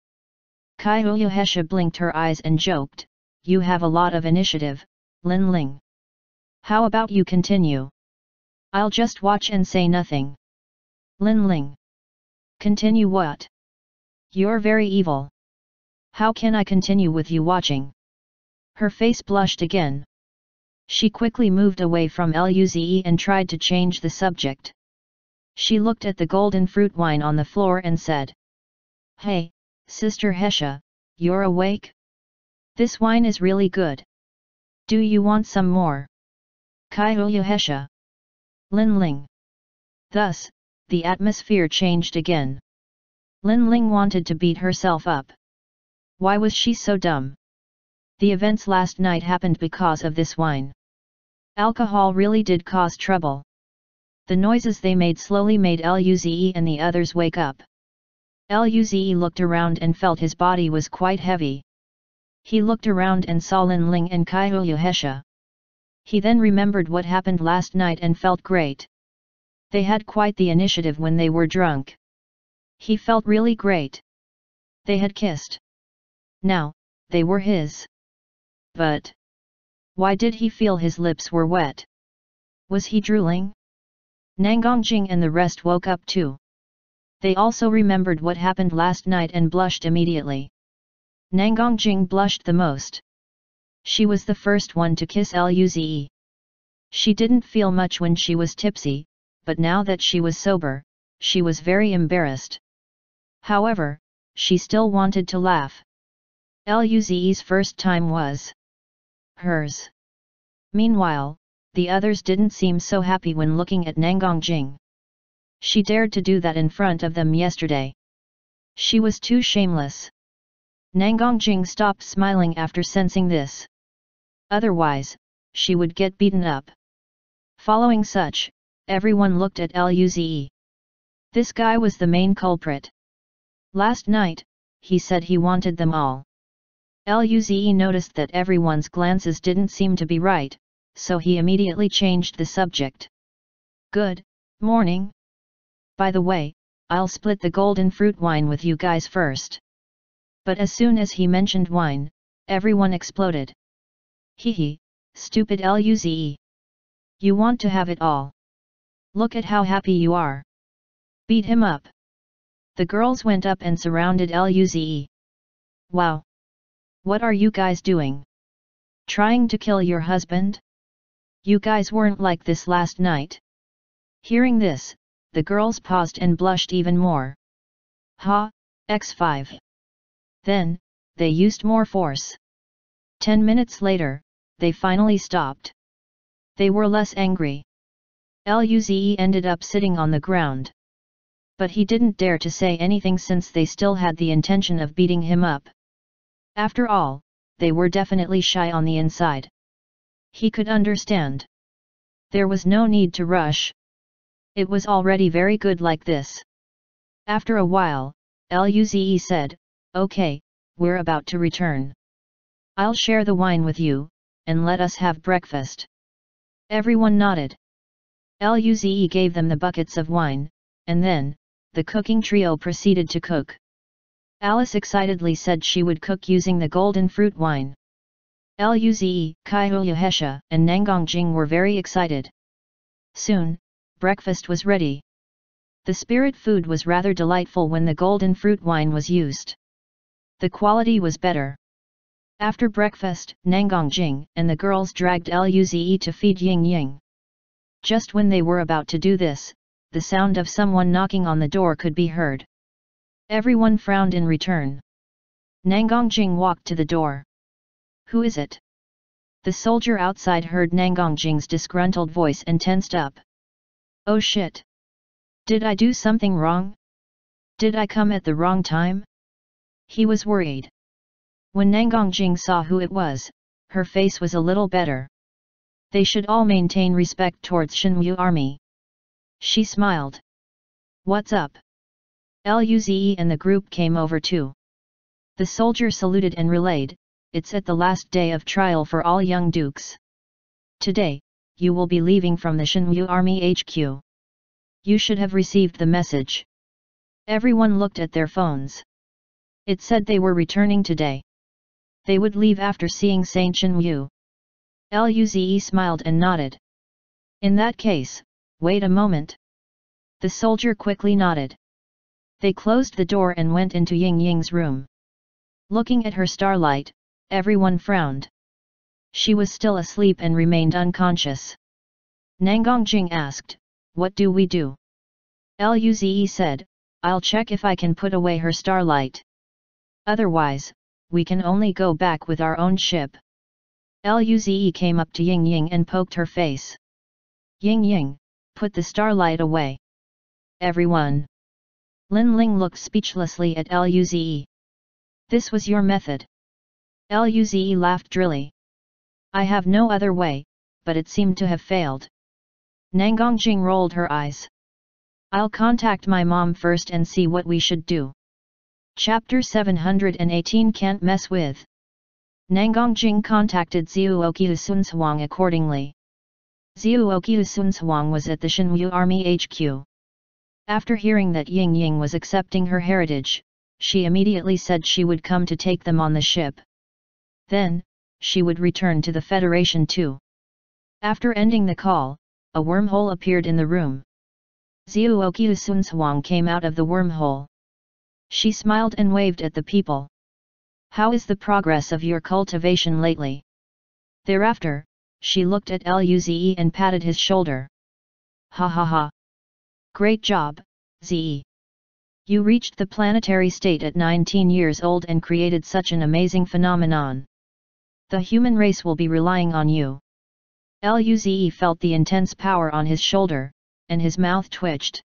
Kyohesha blinked her eyes and joked, "You have a lot of initiative, Lin Ling. How about you continue? I'll just watch and say nothing." Lin Ling. Continue what? You're very evil. How can I continue with you watching? Her face blushed again. She quickly moved away from Luze and tried to change the subject. She looked at the golden fruit wine on the floor and said, "Hey, Sister Hesha, you're awake? This wine is really good. Do you want some more?" Kyohesha. Lin Ling. Thus, the atmosphere changed again. Lin Ling wanted to beat herself up. Why was she so dumb? The events last night happened because of this wine. Alcohol really did cause trouble. The noises they made slowly made Luze and the others wake up. Luze looked around and felt his body was quite heavy. He looked around and saw Lin Ling and Kyohesha. He then remembered what happened last night and felt great. They had quite the initiative when they were drunk. He felt really great. They had kissed. Now, they were his. But why did he feel his lips were wet? Was he drooling? Nangongjing and the rest woke up too. They also remembered what happened last night and blushed immediately. Nangongjing blushed the most. She was the first one to kiss Luze. She didn't feel much when she was tipsy, but now that she was sober, she was very embarrassed. However, she still wanted to laugh. Luze's first time was hers. Meanwhile, the others didn't seem so happy when looking at Nangongjing. She dared to do that in front of them yesterday. She was too shameless. Nangongjing stopped smiling after sensing this. Otherwise, she would get beaten up. Following such, everyone looked at Luze. This guy was the main culprit. Last night, he said he wanted them all. Luze noticed that everyone's glances didn't seem to be right, so he immediately changed the subject. "Good morning. By the way, I'll split the golden fruit wine with you guys first." But as soon as he mentioned wine, everyone exploded. "Hee, stupid Luze. You want to have it all. Look at how happy you are. Beat him up." The girls went up and surrounded Luze. "Wow! What are you guys doing? Trying to kill your husband? You guys weren't like this last night." Hearing this, the girls paused and blushed even more. Ha, X5. Then, they used more force. 10 minutes later, they finally stopped. They were less angry. Luze ended up sitting on the ground. But he didn't dare to say anything since they still had the intention of beating him up. After all, they were definitely shy on the inside. He could understand. There was no need to rush. It was already very good like this. After a while, Luze said, "Okay, we're about to return. I'll share the wine with you, and let us have breakfast." Everyone nodded. Luze gave them the buckets of wine, and then, the cooking trio proceeded to cook. Alice excitedly said she would cook using the golden fruit wine. Luze, Kyohesha, and Nangongjing were very excited. Soon, breakfast was ready. The spirit food was rather delightful when the golden fruit wine was used. The quality was better. After breakfast, Nangongjing and the girls dragged Luze to feed Ying Ying. Just when they were about to do this, the sound of someone knocking on the door could be heard. Everyone frowned in return. Nangongjing walked to the door. "Who is it?" The soldier outside heard Nangongjing's disgruntled voice and tensed up. Oh shit! Did I do something wrong? Did I come at the wrong time? He was worried. When Nangongjing saw who it was, her face was a little better. They should all maintain respect towards Shenwu army. She smiled. What's up? Luze and the group came over too. The soldier saluted and relayed, it's at the last day of trial for all young dukes. Today, you will be leaving from the Shenwu army HQ. You should have received the message. Everyone looked at their phones. It said they were returning today. They would leave after seeing Saint Shenwu. Luze smiled and nodded. In that case, wait a moment. The soldier quickly nodded. They closed the door and went into Ying Ying's room. Looking at her starlight, everyone frowned. She was still asleep and remained unconscious. Nangongjing asked, what do we do? Luze said, I'll check if I can put away her starlight. Otherwise, we can only go back with our own ship. Luze came up to Ying Ying and poked her face. Ying Ying, put the starlight away. Everyone. Lin Ling looked speechlessly at Luze. This was your method. Luze laughed drily. I have no other way, but it seemed to have failed. Nangongjing rolled her eyes. I'll contact my mom first and see what we should do. Chapter 718 Can't Mess With. Nangongjing contacted Zuoqiu Sunzhuang accordingly. Zuoqiu Sunzhuang was at the Shenwu Army HQ. After hearing that Ying Ying was accepting her heritage, she immediately said she would come to take them on the ship. Then, she would return to the Federation too. After ending the call, a wormhole appeared in the room. Zuoqiu Sunzhuang came out of the wormhole. She smiled and waved at the people. How is the progress of your cultivation lately? Thereafter, she looked at Luze and patted his shoulder. Ha ha ha. Great job, Ze. You reached the planetary state at 19 years old and created such an amazing phenomenon. The human race will be relying on you. Luze felt the intense power on his shoulder, and his mouth twitched.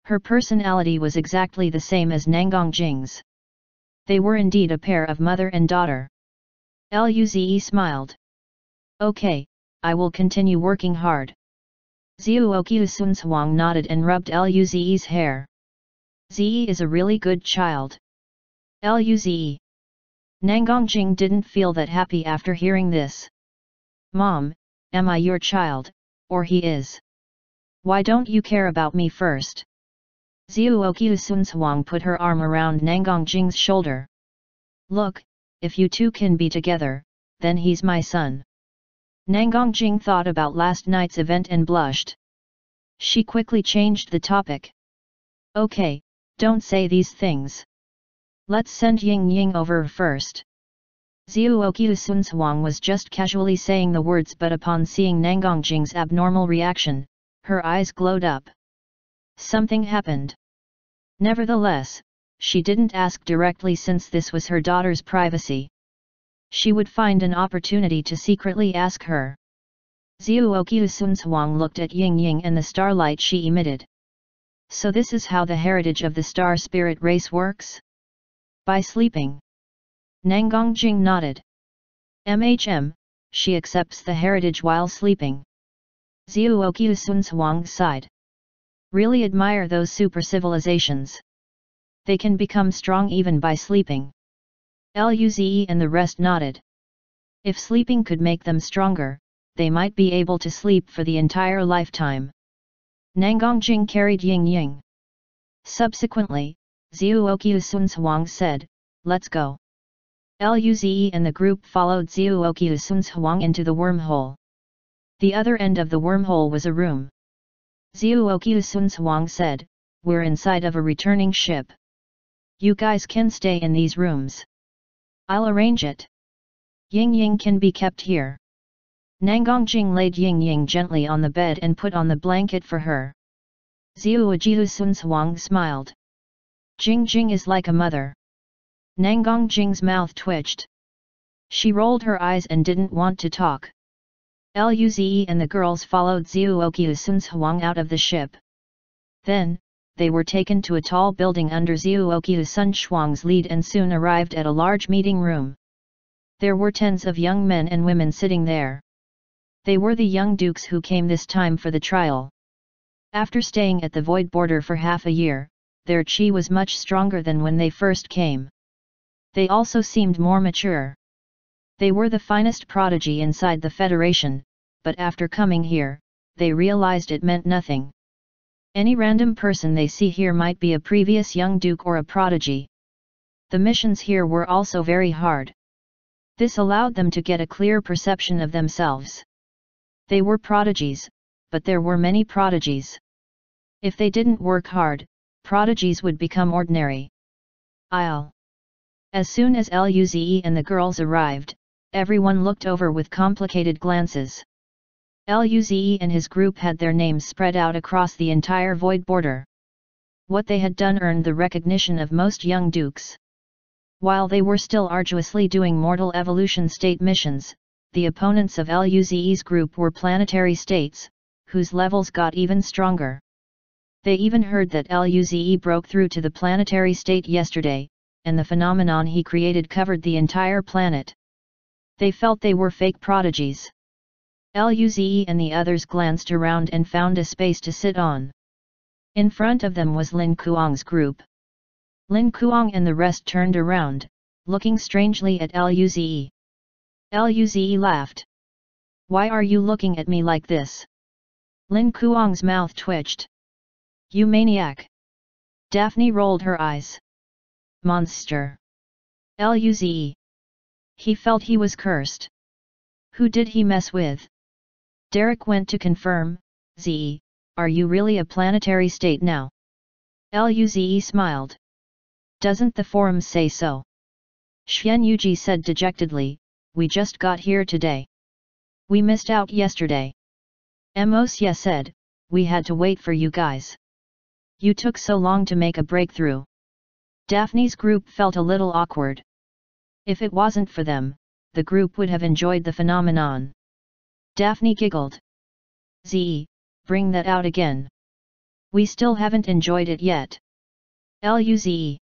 Her personality was exactly the same as Nangongjing's. They were indeed a pair of mother and daughter. Luze smiled. Okay, I will continue working hard. Zuoqiu Sunzhuang nodded and rubbed Luze's hair. Ze is a really good child. Luze. Nangongjing didn't feel that happy after hearing this. Mom, am I your child, or he is? Why don't you care about me first? Zuoqiu Sunzhuang put her arm around Nangongjing's shoulder. Look, if you two can be together, then he's my son. Nangongjing thought about last night's event and blushed. She quickly changed the topic. Okay, don't say these things. Let's send Ying Ying over first. Zuoqiu Sunzhuang was just casually saying the words, but upon seeing Nangongjing's abnormal reaction, her eyes glowed up. Something happened. Nevertheless, she didn't ask directly since this was her daughter's privacy. She would find an opportunity to secretly ask her. Zuoqiu Sunzhuang looked at Ying Ying and the starlight she emitted. So this is how the heritage of the star spirit race works? By sleeping. Nangongjing nodded. She accepts the heritage while sleeping. Zuoqiu Sunzhuang sighed. Really admire those super civilizations. They can become strong even by sleeping. Luze and the rest nodded. If sleeping could make them stronger, they might be able to sleep for the entire lifetime. Nangongjing carried Ying Ying. Subsequently, Zuoqiu Sunzhuang said, let's go. Luze and the group followed Zuoqiu Sunzhuang into the wormhole. The other end of the wormhole was a room. Zuoqiu Sunzhuang said, we're inside of a returning ship. You guys can stay in these rooms. I'll arrange it. Ying Ying can be kept here. Nangongjing laid Ying Ying gently on the bed and put on the blanket for her. Zuoqiu Sunzhuang smiled. Jing Jing is like a mother. Nangongjing's mouth twitched. She rolled her eyes and didn't want to talk. Luze and the girls followed Zhuoqiusen's Huang out of the ship. Then, they were taken to a tall building under Zhuoqiusen Shuang's lead and soon arrived at a large meeting room. There were tens of young men and women sitting there. They were the young dukes who came this time for the trial. After staying at the Void Border for half a year, their chi was much stronger than when they first came. They also seemed more mature. They were the finest prodigy inside the Federation, but after coming here, they realized it meant nothing. Any random person they see here might be a previous young duke or a prodigy. The missions here were also very hard. This allowed them to get a clear perception of themselves. They were prodigies, but there were many prodigies. If they didn't work hard, prodigies would become ordinary. As soon as Luze and the girls arrived, everyone looked over with complicated glances. Luze and his group had their names spread out across the entire Void Border. What they had done earned the recognition of most young dukes. While they were still arduously doing mortal evolution state missions, the opponents of Luze's group were planetary states, whose levels got even stronger. They even heard that Luze broke through to the planetary state yesterday, and the phenomenon he created covered the entire planet. They felt they were fake prodigies. Luze and the others glanced around and found a space to sit on. In front of them was Lin Kuang's group. Lin Kuang and the rest turned around, looking strangely at Luze. Luze laughed. "Why are you looking at me like this?" Lin Kuang's mouth twitched. "You maniac!" Daphne rolled her eyes. "Monster!" Luze. He felt he was cursed. Who did he mess with? Derek went to confirm. "Ze, are you really a planetary state now?" Luze smiled. "Doesn't the forum say so?" Xian Yuji said dejectedly, "We just got here today. We missed out yesterday." Mosya said, "We had to wait for you guys. You took so long to make a breakthrough." Daphne's group felt a little awkward. If it wasn't for them, the group would have enjoyed the phenomenon. Daphne giggled. "Ze, bring that out again. We still haven't enjoyed it yet." Luze.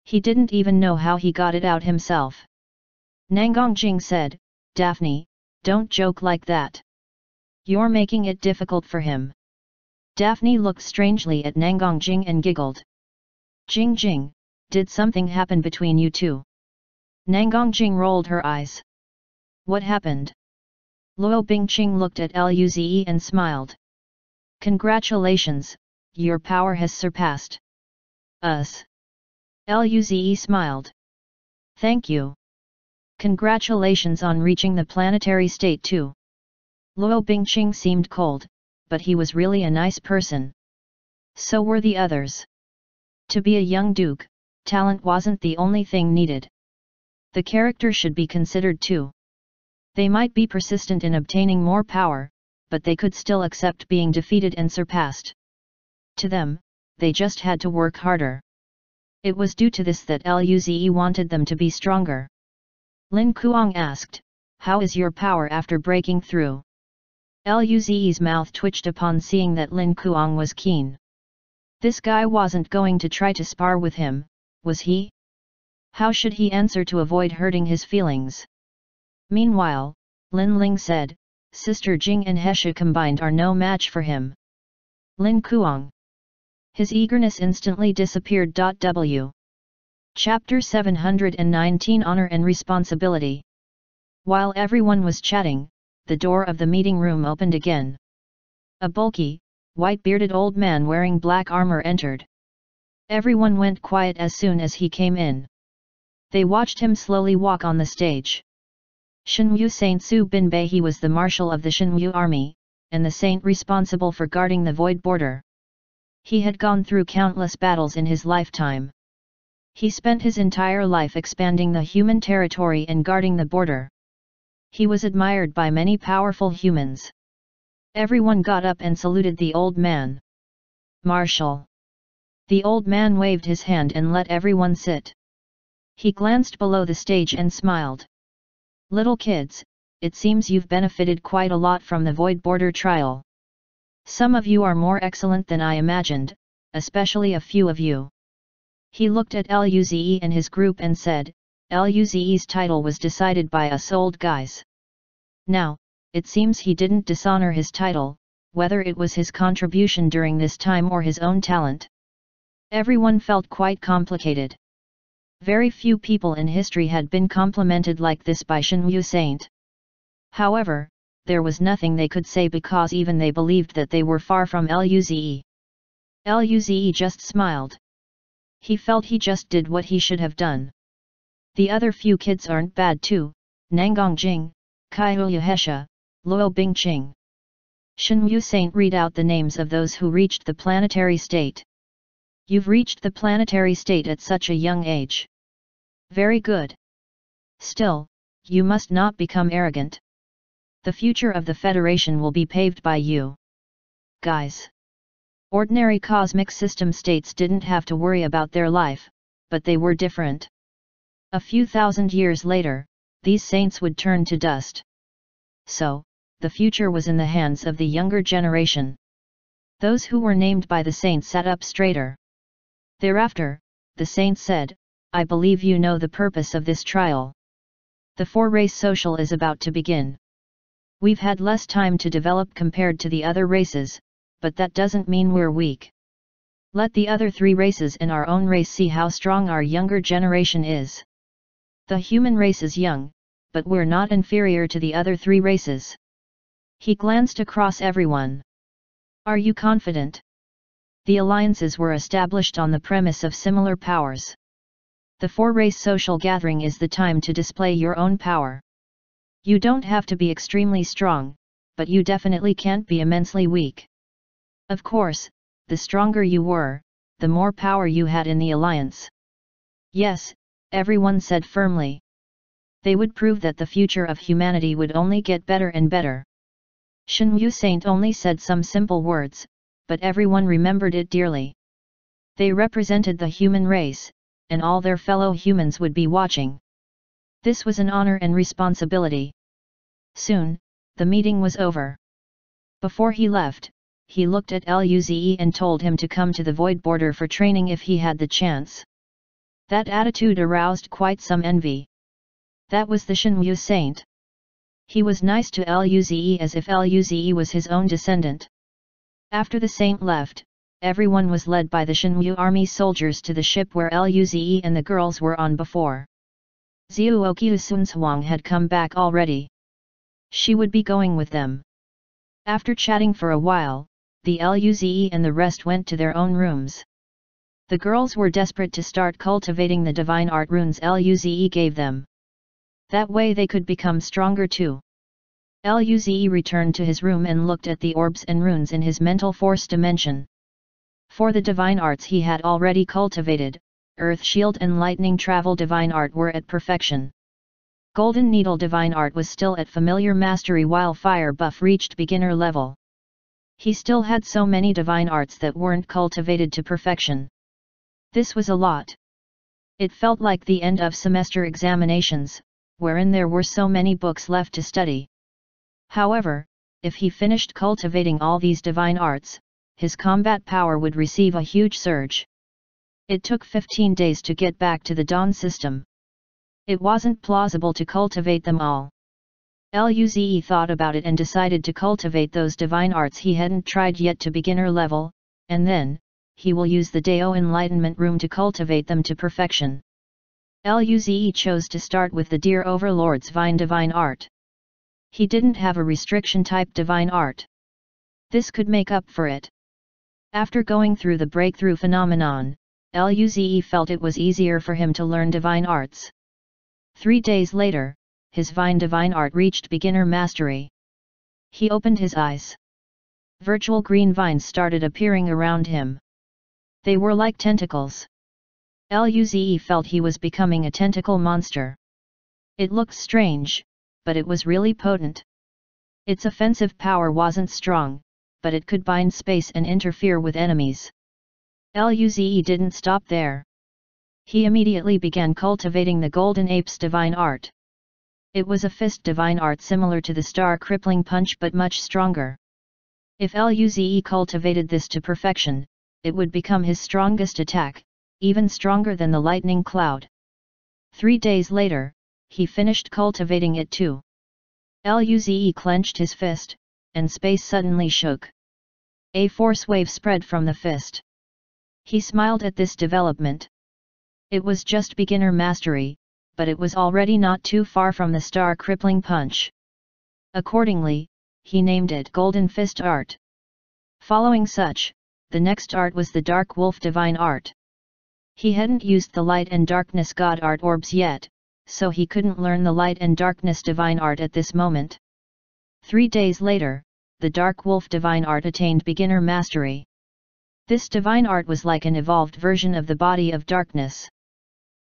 He didn't even know how he got it out himself. Nangongjing said, "Daphne, don't joke like that. You're making it difficult for him." Daphne looked strangely at Nangongjing and giggled. "Jing, did something happen between you two?" Nangongjing rolled her eyes. "What happened?" Luo Bingqing looked at Luze and smiled. "Congratulations, your power has surpassed us." Luze smiled. "Thank you. Congratulations on reaching the planetary state too." Luo Bingqing seemed cold, but he was really a nice person. So were the others. To be a young duke, talent wasn't the only thing needed. The character should be considered too. They might be persistent in obtaining more power, but they could still accept being defeated and surpassed. To them, they just had to work harder. It was due to this that Luze wanted them to be stronger. Lin Kuang asked, "How is your power after breaking through?" Luze's mouth twitched upon seeing that Lin Kuang was keen. This guy wasn't going to try to spar with him, was he? How should he answer to avoid hurting his feelings? Meanwhile, Lin Ling said, "Sister Jing and Hesha combined are no match for him." Lin Kuang. His eagerness instantly disappeared. Chapter 719 Honor and Responsibility. While everyone was chatting, the door of the meeting room opened again. A bulky, white-bearded old man wearing black armor entered. Everyone went quiet as soon as he came in. They watched him slowly walk on the stage. Shenwu Saint Su Bin Bei. He was the marshal of the Shenwu army, and the saint responsible for guarding the Void Border. He had gone through countless battles in his lifetime. He spent his entire life expanding the human territory and guarding the border. He was admired by many powerful humans. Everyone got up and saluted the old man. "Marshal." The old man waved his hand and let everyone sit. He glanced below the stage and smiled. Little kids, it seems you've benefited quite a lot from the Void Border trial. Some of you are more excellent than I imagined, especially a few of you. He looked at Luze and his group and said, Luze's title was decided by us old guys. Now, it seems he didn't dishonor his title, whether it was his contribution during this time or his own talent. Everyone felt quite complicated. Very few people in history had been complimented like this by Shenwu Saint. However, there was nothing they could say because even they believed that they were far from Luze. Luze just smiled. He felt he just did what he should have done. The other few kids aren't bad too, Nanggong Jing, Kaihu Hesha, Luo Bingqing. Shenwu Saint read out the names of those who reached the planetary state. You've reached the planetary state at such a young age. Very good. Still, you must not become arrogant. The future of the Federation will be paved by you. Guys. Ordinary cosmic system states didn't have to worry about their life, but they were different. A few thousand years later, these saints would turn to dust. So, the future was in the hands of the younger generation. Those who were named by the saints sat up straighter. Thereafter, the saint said, I believe you know the purpose of this trial. The four-race social is about to begin. We've had less time to develop compared to the other races, but that doesn't mean we're weak. Let the other three races and our own race see how strong our younger generation is. The human race is young, but we're not inferior to the other three races. He glanced across everyone. Are you confident? The alliances were established on the premise of similar powers. The four-race social gathering is the time to display your own power. You don't have to be extremely strong, but you definitely can't be immensely weak. Of course, the stronger you were, the more power you had in the alliance. Yes, everyone said firmly. They would prove that the future of humanity would only get better and better. Shenwu Saint only said some simple words, but everyone remembered it dearly. They represented the human race, and all their fellow humans would be watching. This was an honor and responsibility. Soon, the meeting was over. Before he left, he looked at Luze and told him to come to the Void Border for training if he had the chance. That attitude aroused quite some envy. That was the Shenwu Saint. He was nice to Luze as if Luze was his own descendant. After the saint left, everyone was led by the Shenwu army soldiers to the ship where Luze and the girls were on before. Zhuoqiu Sunzhuang had come back already. She would be going with them. After chatting for a while, the Luze and the rest went to their own rooms. The girls were desperate to start cultivating the divine art runes Luze gave them. That way they could become stronger too. Luze returned to his room and looked at the orbs and runes in his mental force dimension. For the divine arts he had already cultivated, Earth Shield and Lightning Travel divine art were at perfection. Golden Needle divine art was still at familiar mastery while Fire Buff reached beginner level. He still had so many divine arts that weren't cultivated to perfection. This was a lot. It felt like the end of semester examinations, wherein there were so many books left to study. However, if he finished cultivating all these divine arts, his combat power would receive a huge surge. It took 15 days to get back to the Dawn system. It wasn't plausible to cultivate them all. Luze thought about it and decided to cultivate those divine arts he hadn't tried yet to beginner level, and then, he will use the Dao Enlightenment Room to cultivate them to perfection. Luze chose to start with the Dear Overlord's Vine divine art. He didn't have a restriction-type divine art. This could make up for it. After going through the breakthrough phenomenon, Luze felt it was easier for him to learn divine arts. 3 days later, his Vine divine art reached beginner mastery. He opened his eyes. Virtual green vines started appearing around him. They were like tentacles. Luze felt he was becoming a tentacle monster. It looked strange, but it was really potent. Its offensive power wasn't strong, but it could bind space and interfere with enemies. Luze didn't stop there. He immediately began cultivating the Golden Ape's divine art. It was a fist divine art similar to the star crippling punch but much stronger. If Luze cultivated this to perfection, it would become his strongest attack, even stronger than the lightning cloud. 3 days later, he finished cultivating it too. Luze clenched his fist, and space suddenly shook. A force wave spread from the fist. He smiled at this development. It was just beginner mastery, but it was already not too far from the star crippling punch. Accordingly, he named it Golden Fist Art. Following such, the next art was the Dark Wolf Divine Art. He hadn't used the Light and Darkness God Art orbs yet, so he couldn't learn the Light and Darkness Divine Art at this moment. 3 days later, the Dark Wolf Divine Art attained beginner mastery. This divine art was like an evolved version of the Body of Darkness.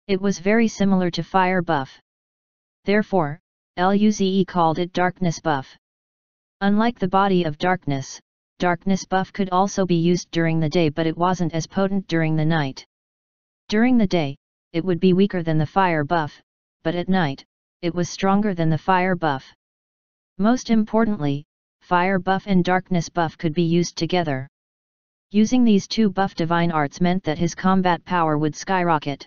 It was very similar to Fire Buff. Therefore, Luze called it Darkness Buff. Unlike the Body of Darkness, Darkness Buff could also be used during the day, but it wasn't as potent during the night. During the day, it would be weaker than the Fire Buff, but at night, it was stronger than the Fire Buff. Most importantly, Fire Buff and Darkness Buff could be used together. Using these two buff divine arts meant that his combat power would skyrocket.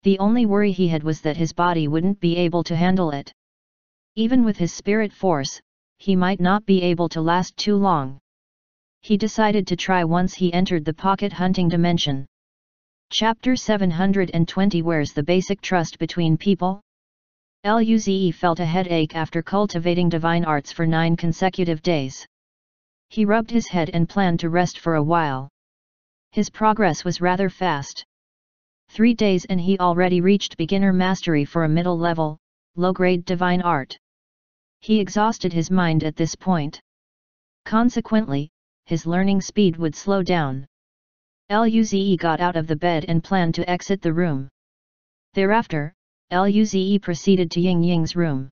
The only worry he had was that his body wouldn't be able to handle it. Even with his spirit force, he might not be able to last too long. He decided to try once he entered the pocket hunting dimension. Chapter 720 Where's the basic trust between people? Luze felt a headache after cultivating divine arts for 9 consecutive days. He rubbed his head and planned to rest for a while. His progress was rather fast. 3 days and he already reached beginner mastery for a middle-level, low-grade divine art. He exhausted his mind at this point. Consequently, his learning speed would slow down. Luze got out of the bed and planned to exit the room. Thereafter, Luze proceeded to Ying Ying's room.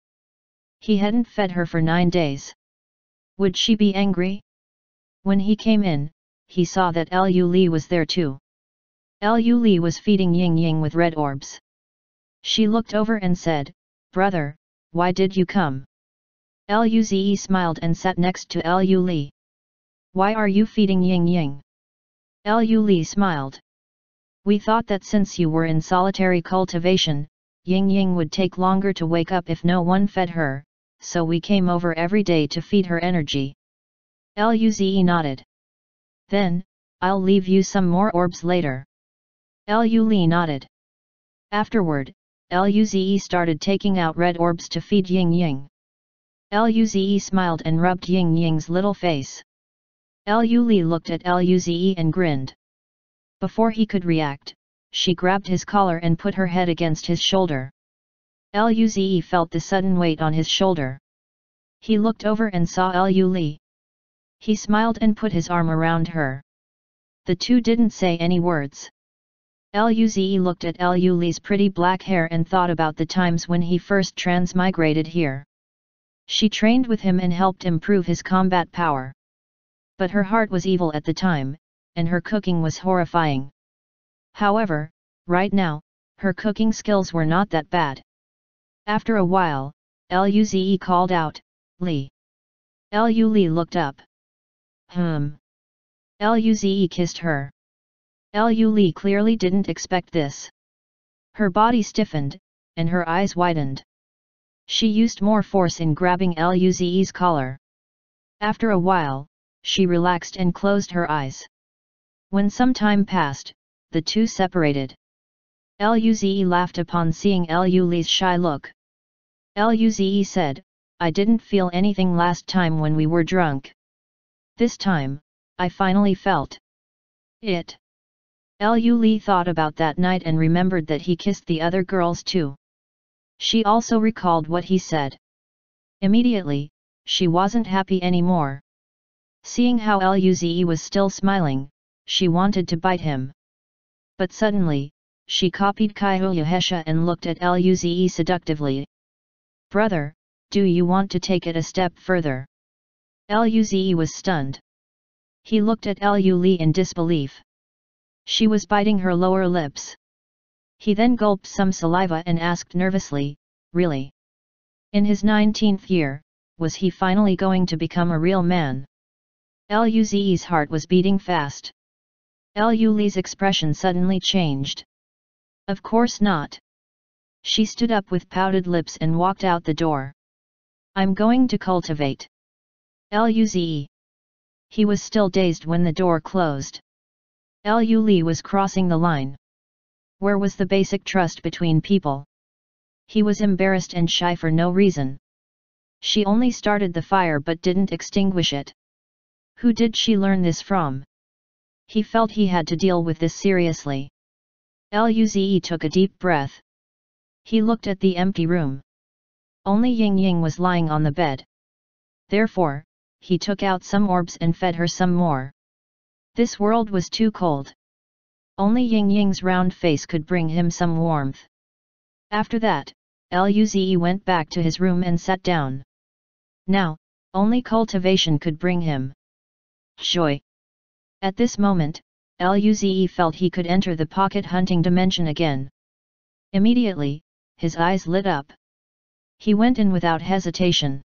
He hadn't fed her for 9 days. Would she be angry? When he came in, he saw that Lu was there too. Lu was feeding Ying Ying with red orbs. She looked over and said, "Brother, why did you come?" Luze smiled and sat next to Lu. "Why are you feeding Ying Ying?" Lu smiled. "We thought that since you were in solitary cultivation, Ying Ying would take longer to wake up if no one fed her, so we came over every day to feed her energy." Luze nodded. "Then, I'll leave you some more orbs later." Lu nodded. Afterward, Luze started taking out red orbs to feed Ying Ying. Luze smiled and rubbed Ying Ying's little face. Lu looked at Luze and grinned. Before he could react, she grabbed his collar and put her head against his shoulder. Luze felt the sudden weight on his shoulder. He looked over and saw Lu. He smiled and put his arm around her. The two didn't say any words. Luze looked at Lu's pretty black hair and thought about the times when he first transmigrated here. She trained with him and helped improve his combat power. But her heart was evil at the time, and her cooking was horrifying. However, right now, her cooking skills were not that bad. After a while, Luze called out, "Li." Lu looked up. Luze kissed her. Lu clearly didn't expect this. Her body stiffened, and her eyes widened. She used more force in grabbing Luze's collar. After a while, she relaxed and closed her eyes. When some time passed, the two separated. Luze laughed upon seeing Lu's shy look. Luze said, "I didn't feel anything last time when we were drunk. This time, I finally felt it." Lu thought about that night and remembered that he kissed the other girls too. She also recalled what he said. Immediately, she wasn't happy anymore. Seeing how Luze was still smiling, she wanted to bite him. But suddenly, she copied Kyuyahesha and looked at Luze seductively. "Brother, do you want to take it a step further?" Luze was stunned. He looked at Lu in disbelief. She was biting her lower lips. He then gulped some saliva and asked nervously, "Really? In his 19th year, was he finally going to become a real man? Luze's heart was beating fast. Lu Li's expression suddenly changed. Of course not. She stood up with pouted lips and walked out the door. I'm going to cultivate. Luze. He was still dazed when the door closed. Lu Li was crossing the line. Where was the basic trust between people? He was embarrassed and shy for no reason. She only started the fire but didn't extinguish it. Who did she learn this from? He felt he had to deal with this seriously. Luze took a deep breath. He looked at the empty room. Only Ying Ying was lying on the bed. Therefore, he took out some orbs and fed her some more. This world was too cold. Only Ying Ying's round face could bring him some warmth. After that, Luze went back to his room and sat down. Now, only cultivation could bring him joy. At this moment, Luze felt he could enter the pocket hunting dimension again. Immediately, his eyes lit up. He went in without hesitation.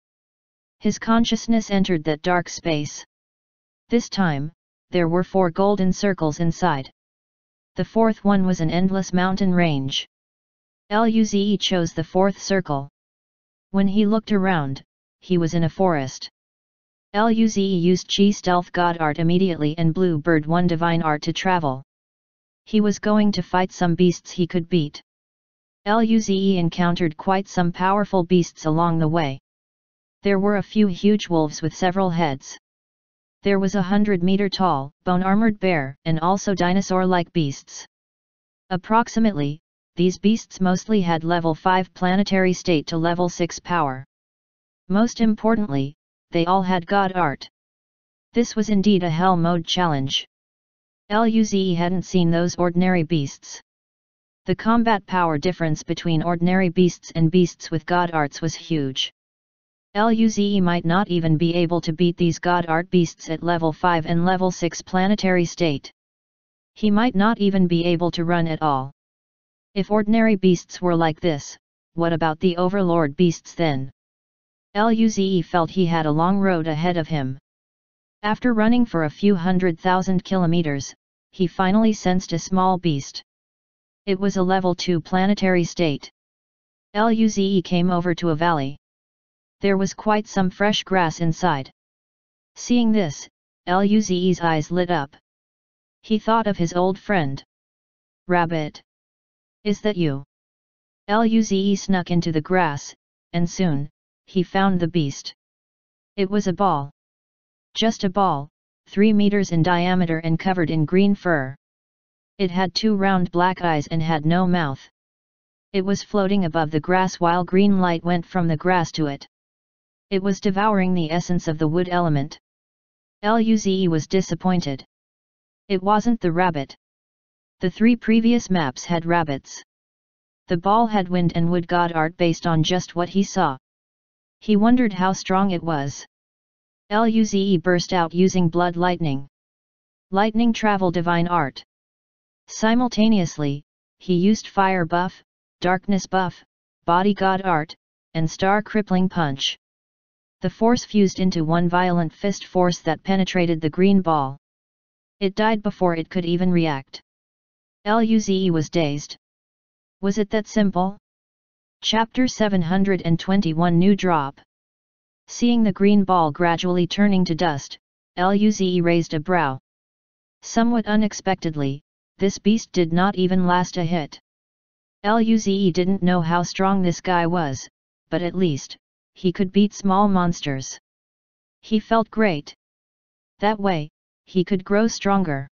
His consciousness entered that dark space. This time, there were 4 golden circles inside. The 4th one was an endless mountain range. Luze chose the 4th circle. When he looked around, he was in a forest. Luze used Chi Stealth God Art immediately and Blue Bird 1 Divine Art to travel. He was going to fight some beasts he could beat. Luze encountered quite some powerful beasts along the way. There were a few huge wolves with several heads. There was a 100-meter-tall, bone-armored bear and also dinosaur-like beasts. Approximately, these beasts mostly had level 5 planetary state to level 6 power. Most importantly, they all had God Art. This was indeed a Hell Mode challenge. Luze hadn't seen those ordinary beasts. The combat power difference between ordinary beasts and beasts with God Arts was huge. Luze might not even be able to beat these God Art beasts at level 5 and level 6 planetary state. He might not even be able to run at all. If ordinary beasts were like this, what about the overlord beasts then? Luze felt he had a long road ahead of him. After running for a few 100,000 kilometers, he finally sensed a small beast. It was a level 2 planetary state. Luze came over to a valley. There was quite some fresh grass inside. Seeing this, Luze's eyes lit up. He thought of his old friend. Rabbit. Is that you? Luze snuck into the grass, and soon, he found the beast. It was a ball. Just a ball, 3 meters in diameter and covered in green fur. It had 2 round black eyes and had no mouth. It was floating above the grass while green light went from the grass to it. It was devouring the essence of the wood element. Luze was disappointed. It wasn't the rabbit. The 3 previous maps had rabbits. The ball had wind and wood God Art based on just what he saw. He wondered how strong it was. Luze burst out using Blood Lightning. Lightning Travel Divine Art. Simultaneously, he used Fire Buff, Darkness Buff, Body God Art, and Star Crippling Punch. The force fused into one violent fist force that penetrated the green ball. It died before it could even react. Luze was dazed. Was it that simple? Chapter 721 New Drop. Seeing the green ball gradually turning to dust, Luze raised a brow. Somewhat unexpectedly, this beast did not even last a hit. Luze didn't know how strong this guy was, but at least, he could beat small monsters. He felt great. That way, he could grow stronger.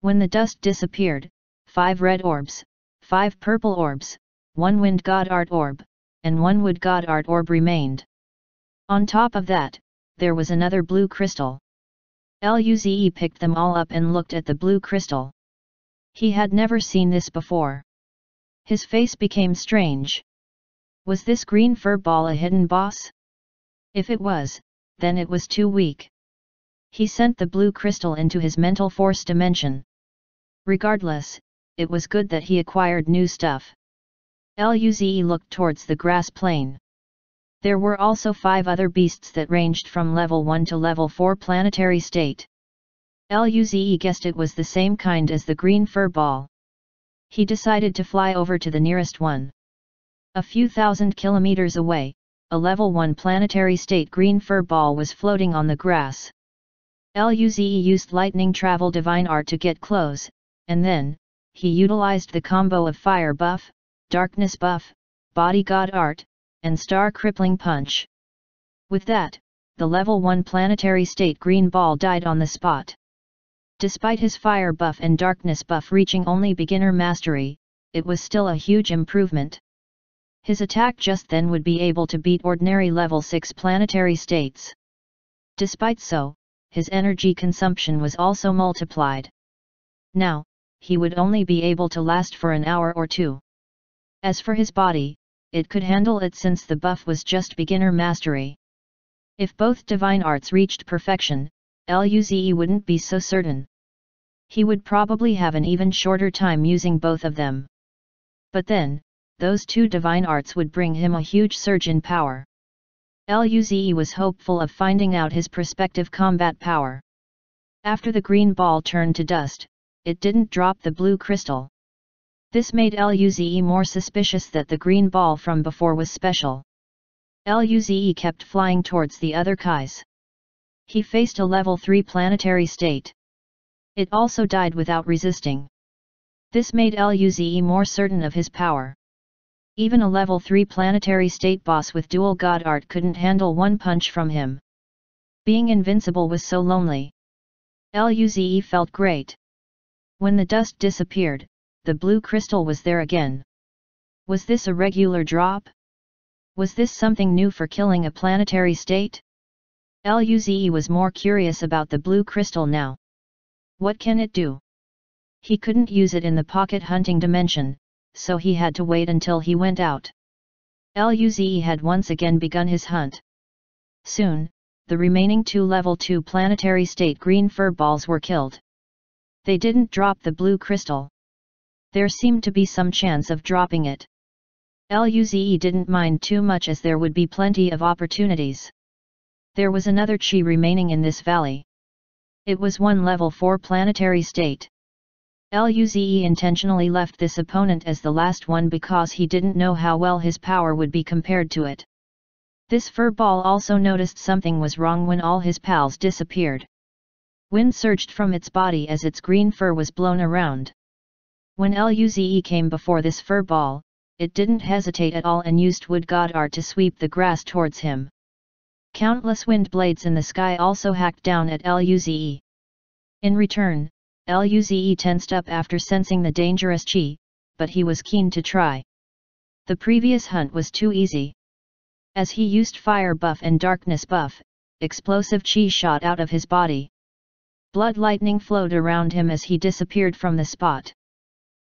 When the dust disappeared, 5 red orbs, 5 purple orbs, 1 wind God Art orb, and 1 wood God Art orb remained. On top of that, there was another blue crystal. Luze picked them all up and looked at the blue crystal. He had never seen this before. His face became strange. Was this green fur ball a hidden boss? If it was, then it was too weak. He sent the blue crystal into his mental force dimension. Regardless, it was good that he acquired new stuff. Luze looked towards the grass plain. There were also 5 other beasts that ranged from level 1 to level 4 planetary state. Luze guessed it was the same kind as the green fur ball. He decided to fly over to the nearest one. A few thousand kilometers away, a level 1 planetary state green fur ball was floating on the grass. Luze used lightning travel divine art to get close, and then, he utilized the combo of fire buff, darkness buff, body god art, and star crippling punch. With that, the level 1 planetary state green ball died on the spot. Despite his fire buff and darkness buff reaching only beginner mastery, it was still a huge improvement. His attack just then would be able to beat ordinary level 6 planetary states. Despite so, his energy consumption was also multiplied. Now, he would only be able to last for an hour or two. As for his body, it could handle it since the buff was just beginner mastery. If both divine arts reached perfection, Luze wouldn't be so certain. He would probably have an even shorter time using both of them. But then, those 2 divine arts would bring him a huge surge in power. Luze was hopeful of finding out his prospective combat power. After the green ball turned to dust, it didn't drop the blue crystal. This made Luze more suspicious that the green ball from before was special. Luze kept flying towards the other Kais. He faced a level 3 planetary state. It also died without resisting. This made Luze more certain of his power. Even a level 3 planetary state boss with dual god art couldn't handle one punch from him. Being invincible was so lonely. Luze felt great. When the dust disappeared, the blue crystal was there again. Was this a regular drop? Was this something new for killing a planetary state? Luze was more curious about the blue crystal now. What can it do? He couldn't use it in the pocket hunting dimension, so he had to wait until he went out. Luze had once again begun his hunt. Soon, the remaining 2 level 2 planetary state green fur balls were killed. They didn't drop the blue crystal. There seemed to be some chance of dropping it. Luze didn't mind too much as there would be plenty of opportunities. There was another chi remaining in this valley. It was 1 level 4 planetary state. Luze intentionally left this opponent as the last one because he didn't know how well his power would be compared to it. This fur ball also noticed something was wrong when all his pals disappeared. Wind surged from its body as its green fur was blown around. When Luze came before this fur ball, it didn't hesitate at all and used wood god art to sweep the grass towards him. Countless wind blades in the sky also hacked down at Luze. In return, Luze tensed up after sensing the dangerous chi, but he was keen to try. The previous hunt was too easy. As he used fire buff and darkness buff, explosive chi shot out of his body. Blood lightning flowed around him as he disappeared from the spot.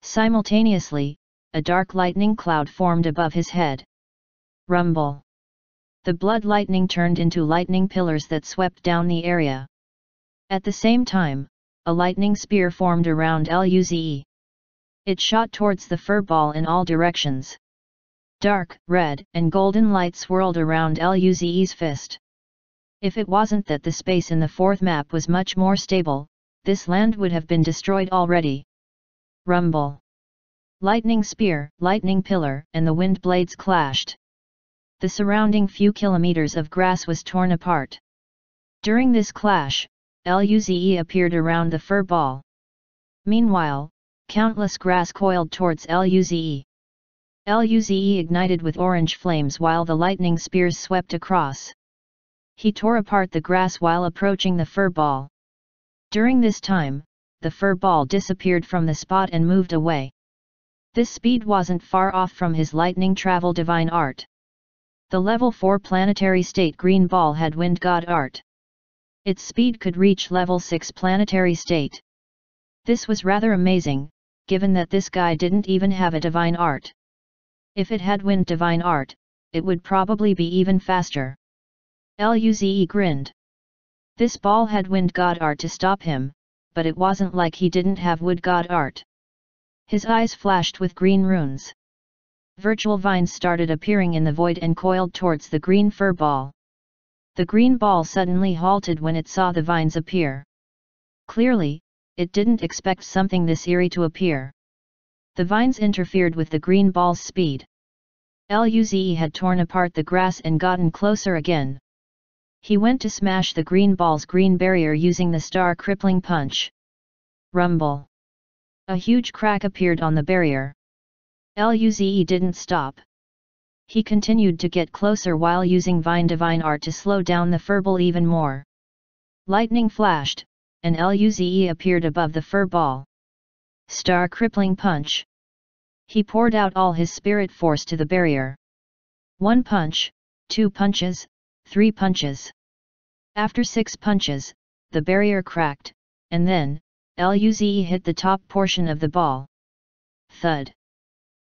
Simultaneously, a dark lightning cloud formed above his head. Rumble. The blood lightning turned into lightning pillars that swept down the area. At the same time, a lightning spear formed around Luze. It shot towards the fur ball in all directions. Dark, red, and golden light swirled around Luze's fist. If it wasn't that the space in the 4th map was much more stable, this land would have been destroyed already. Rumble. Lightning spear, lightning pillar, and the wind blades clashed. The surrounding few kilometers of grass was torn apart. During this clash, Luze appeared around the fur ball. Meanwhile, countless grass coiled towards Luze. Luze ignited with orange flames while the lightning spears swept across. He tore apart the grass while approaching the fur ball. During this time, the fur ball disappeared from the spot and moved away. This speed wasn't far off from his lightning travel divine art. The level 4 planetary state green ball had wind god art. Its speed could reach level 6 planetary state. This was rather amazing, given that this guy didn't even have a divine art. If it had wind divine art, it would probably be even faster. Luze grinned. This ball had wind god art to stop him, but it wasn't like he didn't have wood god art. His eyes flashed with green runes. Virtual vines started appearing in the void and coiled towards the green fur ball. The green ball suddenly halted when it saw the vines appear. Clearly, it didn't expect something this eerie to appear. The vines interfered with the green ball's speed. Luze had torn apart the grass and gotten closer again. He went to smash the green ball's green barrier using the star crippling punch. Rumble. A huge crack appeared on the barrier. Luze didn't stop. He continued to get closer while using Vine Divine Art to slow down the furball even more. Lightning flashed, and Luze appeared above the fur ball. Star crippling punch. He poured out all his spirit force to the barrier. 1 punch, 2 punches, 3 punches. After 6 punches, the barrier cracked, and then, Luze hit the top portion of the ball. Thud.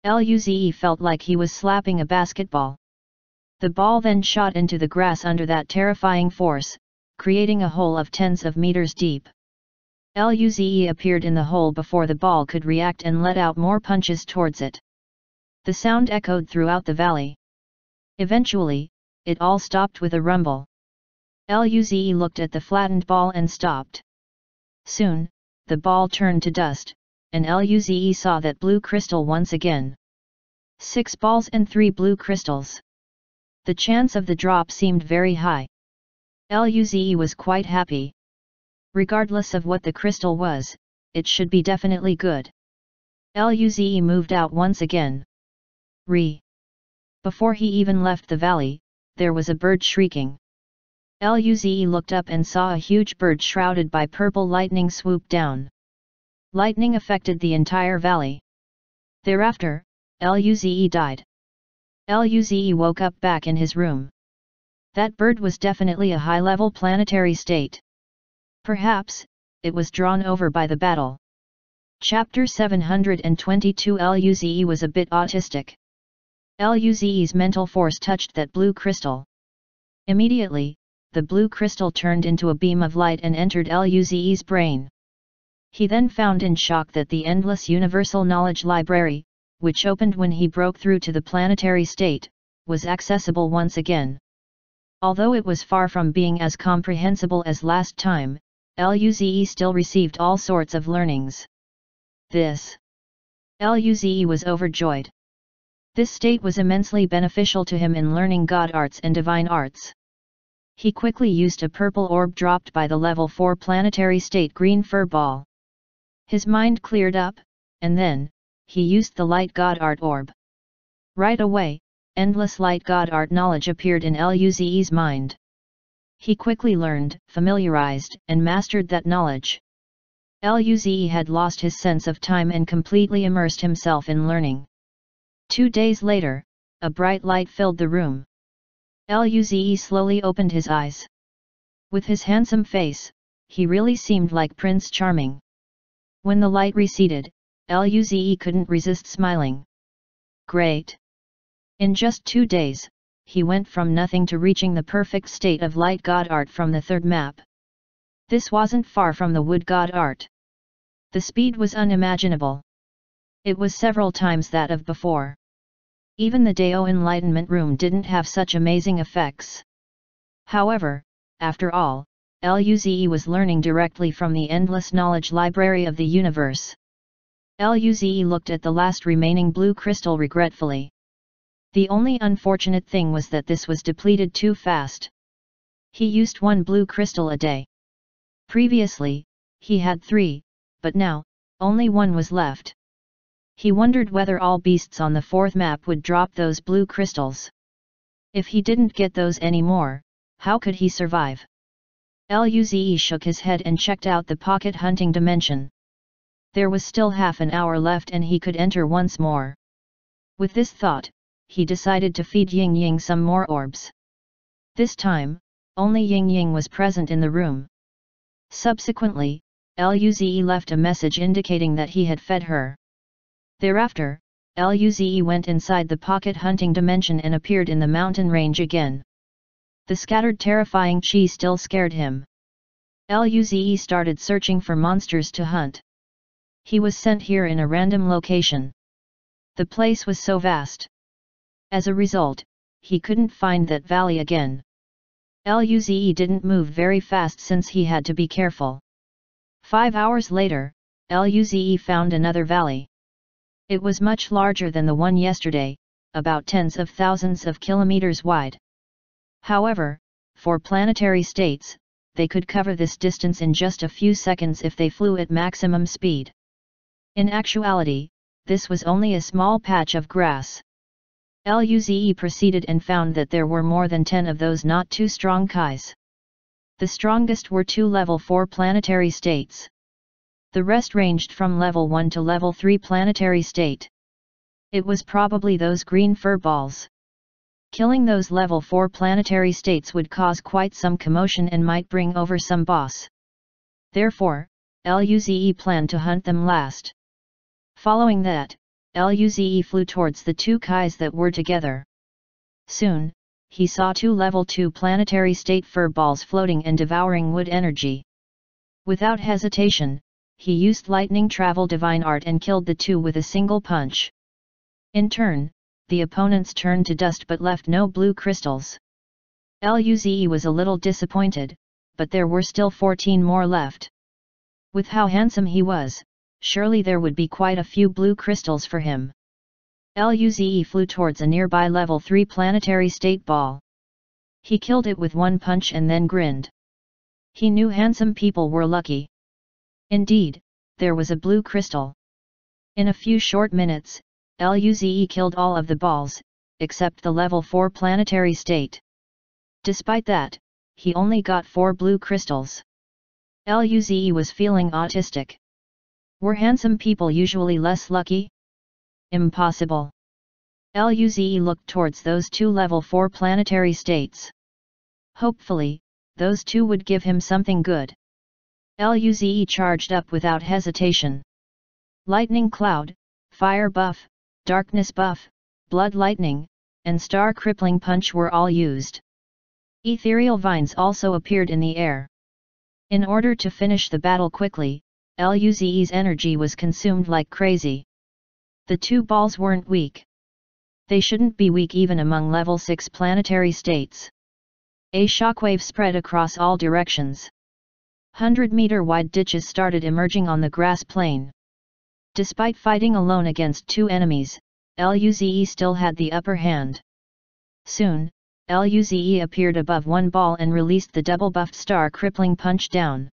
Luze felt like he was slapping a basketball. The ball then shot into the grass under that terrifying force, creating a hole of tens of meters deep. Luze appeared in the hole before the ball could react and let out more punches towards it. The sound echoed throughout the valley. Eventually, it all stopped with a rumble. Luze looked at the flattened ball and stopped. Soon, the ball turned to dust, and Luze saw that blue crystal once again. 6 balls and 3 blue crystals. The chance of the drop seemed very high. Luze was quite happy. Regardless of what the crystal was, it should be definitely good. Luze moved out once again. Before he even left the valley, there was a bird shrieking. Luze looked up and saw a huge bird shrouded by purple lightning swoop down. Lightning affected the entire valley. Thereafter, Luze died. Luze woke up back in his room. That bird was definitely a high-level planetary state. Perhaps, it was drawn over by the battle. Chapter 722. Luze was a bit autistic. Luze's mental force touched that blue crystal. Immediately, the blue crystal turned into a beam of light and entered Luze's brain. He then found in shock that the endless universal knowledge library, which opened when he broke through to the planetary state, was accessible once again. Although it was far from being as comprehensible as last time, Luze still received all sorts of learnings. Luze was overjoyed. This state was immensely beneficial to him in learning God arts and divine arts. He quickly used a purple orb dropped by the level 4 planetary state green fur ball. His mind cleared up, and then, he used the light God art orb. Right away, endless light God art knowledge appeared in Luze's mind. He quickly learned, familiarized, and mastered that knowledge. Luze had lost his sense of time and completely immersed himself in learning. 2 days later, a bright light filled the room. Luze slowly opened his eyes. With his handsome face, he really seemed like Prince Charming. When the light receded, Luze couldn't resist smiling. Great! In just 2 days, he went from nothing to reaching the perfect state of light God art from the 3rd map. This wasn't far from the wood God art. The speed was unimaginable. It was several times that of before. Even the Dao Enlightenment Room didn't have such amazing effects. However, after all, Luze was learning directly from the endless knowledge library of the universe. Luze looked at the last remaining blue crystal regretfully. The only unfortunate thing was that this was depleted too fast. He used 1 blue crystal a day. Previously, he had 3, but now, only 1 was left. He wondered whether all beasts on the 4th map would drop those blue crystals. If he didn't get those anymore, how could he survive? Luze shook his head and checked out the pocket hunting dimension. There was still half an hour left and he could enter once more. With this thought, he decided to feed Ying Ying some more orbs. This time, only Ying Ying was present in the room. Subsequently, Luze left a message indicating that he had fed her. Thereafter, Luze went inside the pocket hunting dimension and appeared in the mountain range again. The scattered terrifying chi still scared him. Luze started searching for monsters to hunt. He was sent here in a random location. The place was so vast, As a result, he couldn't find that valley again. Luze didn't move very fast since he had to be careful. 5 hours later, Luze found another valley. It was much larger than the one yesterday, about tens of thousands of kilometers wide. However, for planetary states, they could cover this distance in just a few seconds if they flew at maximum speed. In actuality, this was only a small patch of grass. Luze proceeded and found that there were more than 10 of those not too strong kais. The strongest were 2 level 4 planetary states. The rest ranged from level 1 to level 3 planetary state. It was probably those green fur balls. Killing those level 4 planetary states would cause quite some commotion and might bring over some boss. Therefore, Luze planned to hunt them last. Following that, Luze flew towards the 2 kais that were together. Soon, he saw 2 level 2 planetary state fur balls floating and devouring wood energy. Without hesitation, he used lightning travel divine art and killed the 2 with a single punch. In turn, the opponents turned to dust but left no blue crystals. Luze was a little disappointed, but there were still 14 more left. With how handsome he was, surely there would be quite a few blue crystals for him. Luze flew towards a nearby level 3 planetary state ball. He killed it with 1 punch and then grinned. He knew handsome people were lucky. Indeed, there was a blue crystal. In a few short minutes, Luze killed all of the balls, except the level 4 planetary state. Despite that, he only got 4 blue crystals. Luze was feeling autistic. Were handsome people usually less lucky? Impossible. Luze looked towards those 2 level 4 planetary states. Hopefully, those 2 would give him something good. Luze charged up without hesitation. Lightning cloud, fire buff, darkness buff, blood lightning, and star crippling punch were all used. Ethereal vines also appeared in the air. In order to finish the battle quickly, Luze's energy was consumed like crazy. The 2 balls weren't weak. They shouldn't be weak even among level 6 planetary states. A shockwave spread across all directions. 100-meter wide ditches started emerging on the grass plain. Despite fighting alone against 2 enemies, Luze still had the upper hand. Soon, Luze appeared above 1 ball and released the double-buffed star crippling punch down.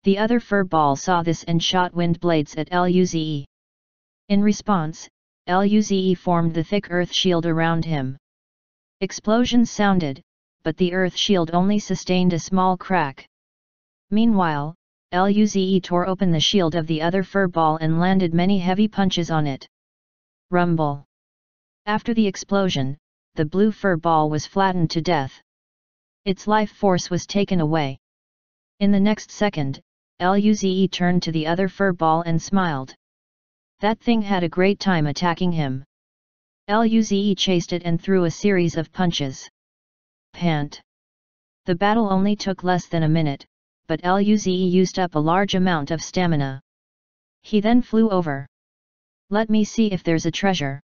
The other fur ball saw this and shot wind blades at Luze. In response, Luze formed the thick earth shield around him. Explosions sounded, but the earth shield only sustained a small crack. Meanwhile, Luze tore open the shield of the other fur ball and landed many heavy punches on it. Rumble. After the explosion, the blue fur ball was flattened to death. Its life force was taken away. In the next second, Luze turned to the other fur ball and smiled. That thing had a great time attacking him. Luze chased it and threw a series of punches. Pant. The battle only took less than a minute, but Luze used up a large amount of stamina. He then flew over. Let me see if there's a treasure.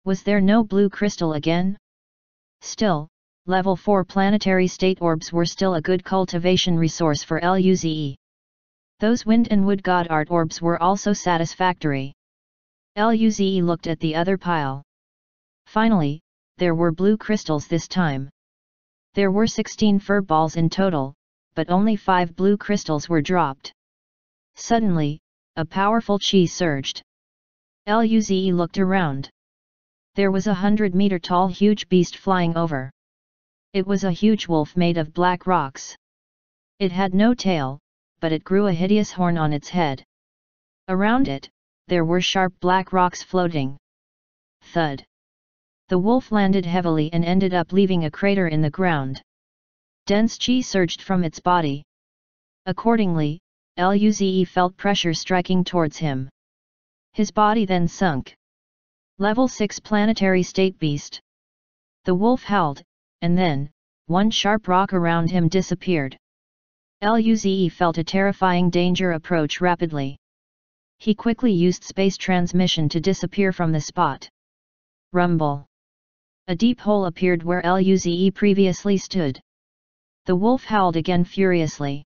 Was there no blue crystal again? Still, level 4 planetary state orbs were still a good cultivation resource for Luze. Those wind and wood god art orbs were also satisfactory. Luze looked at the other pile. Finally, there were blue crystals this time. There were 16 fur balls in total, but only 5 blue crystals were dropped. Suddenly, a powerful chi surged. Luze looked around. There was a 100-meter tall huge beast flying over. It was a huge wolf made of black rocks. It had no tail, but it grew a hideous horn on its head. Around it, there were sharp black rocks floating. Thud. The wolf landed heavily and ended up leaving a crater in the ground. Dense chi surged from its body. Accordingly, Luze felt pressure striking towards him. His body then sunk. Level 6 planetary state beast. The wolf howled, and then, one sharp rock around him disappeared. Luze felt a terrifying danger approach rapidly. He quickly used space transmission to disappear from the spot. Rumble. A deep hole appeared where Luze previously stood. The wolf howled again furiously.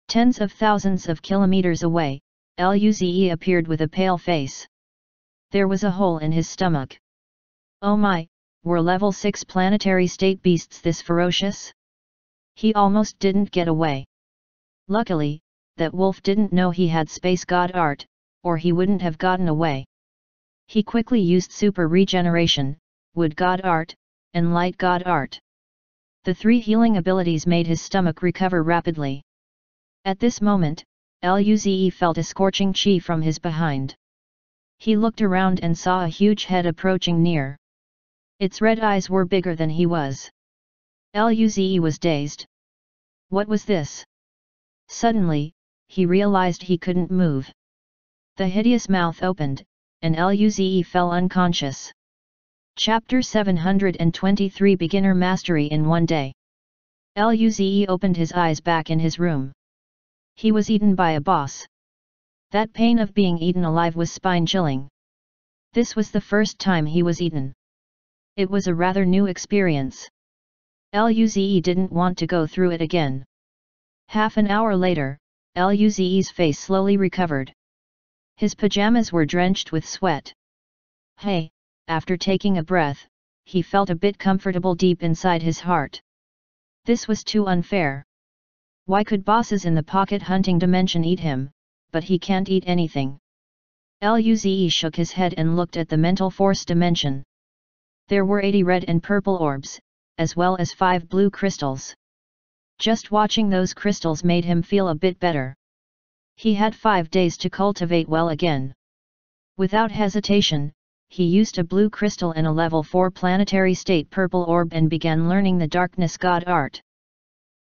Tens of thousands of kilometers away, Luze appeared with a pale face. There was a hole in his stomach. Oh my, were level 6 planetary state beasts this ferocious? He almost didn't get away. Luckily, that wolf didn't know he had space god art, or he wouldn't have gotten away. He quickly used super regeneration, wood god art, and light god art. The 3 healing abilities made his stomach recover rapidly. At this moment, Luze felt a scorching chi from his behind. He looked around and saw a huge head approaching near. Its red eyes were bigger than he was. Luze was dazed. What was this? Suddenly, he realized he couldn't move. The hideous mouth opened, and Luze fell unconscious. Chapter 723 Beginner Mastery in One Day. Luze opened his eyes back in his room. He was eaten by a boss. That pain of being eaten alive was spine-chilling. This was the first time he was eaten. It was a rather new experience. Luze didn't want to go through it again. Half an hour later, Luze's face slowly recovered. His pajamas were drenched with sweat. Hey, after taking a breath, he felt a bit comfortable deep inside his heart. This was too unfair. Why could bosses in the pocket hunting dimension eat him, but he can't eat anything? Luze shook his head and looked at the mental force dimension. There were 80 red and purple orbs, as well as 5 blue crystals. Just watching those crystals made him feel a bit better. He had 5 days to cultivate well again. Without hesitation, he used a blue crystal and a level 4 planetary state purple orb and began learning the darkness god art.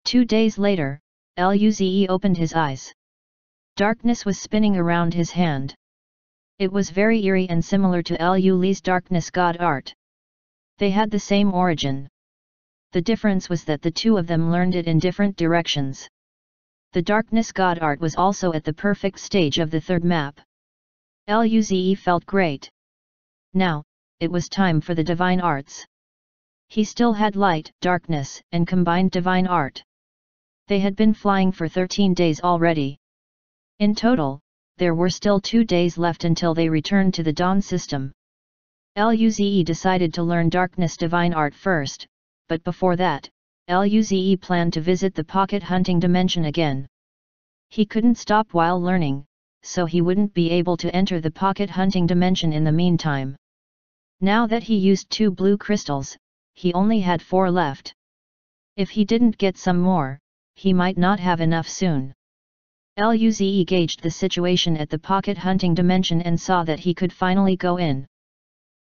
2 days later, Luze opened his eyes. Darkness was spinning around his hand. It was very eerie and similar to Luze's darkness god art. They had the same origin. The difference was that the 2 of them learned it in different directions. The darkness god art was also at the perfect stage of the 3rd map. Luze felt great. Now, it was time for the divine arts. He still had light, darkness, and combined divine art. They had been flying for 13 days already. In total, there were still 2 days left until they returned to the Dawn system. Luze decided to learn darkness divine art first, but before that, Luze planned to visit the pocket hunting dimension again. He couldn't stop while learning, so he wouldn't be able to enter the pocket hunting dimension in the meantime. Now that he used 2 blue crystals, he only had 4 left. If he didn't get some more, he might not have enough soon. Luze gauged the situation at the pocket hunting dimension and saw that he could finally go in.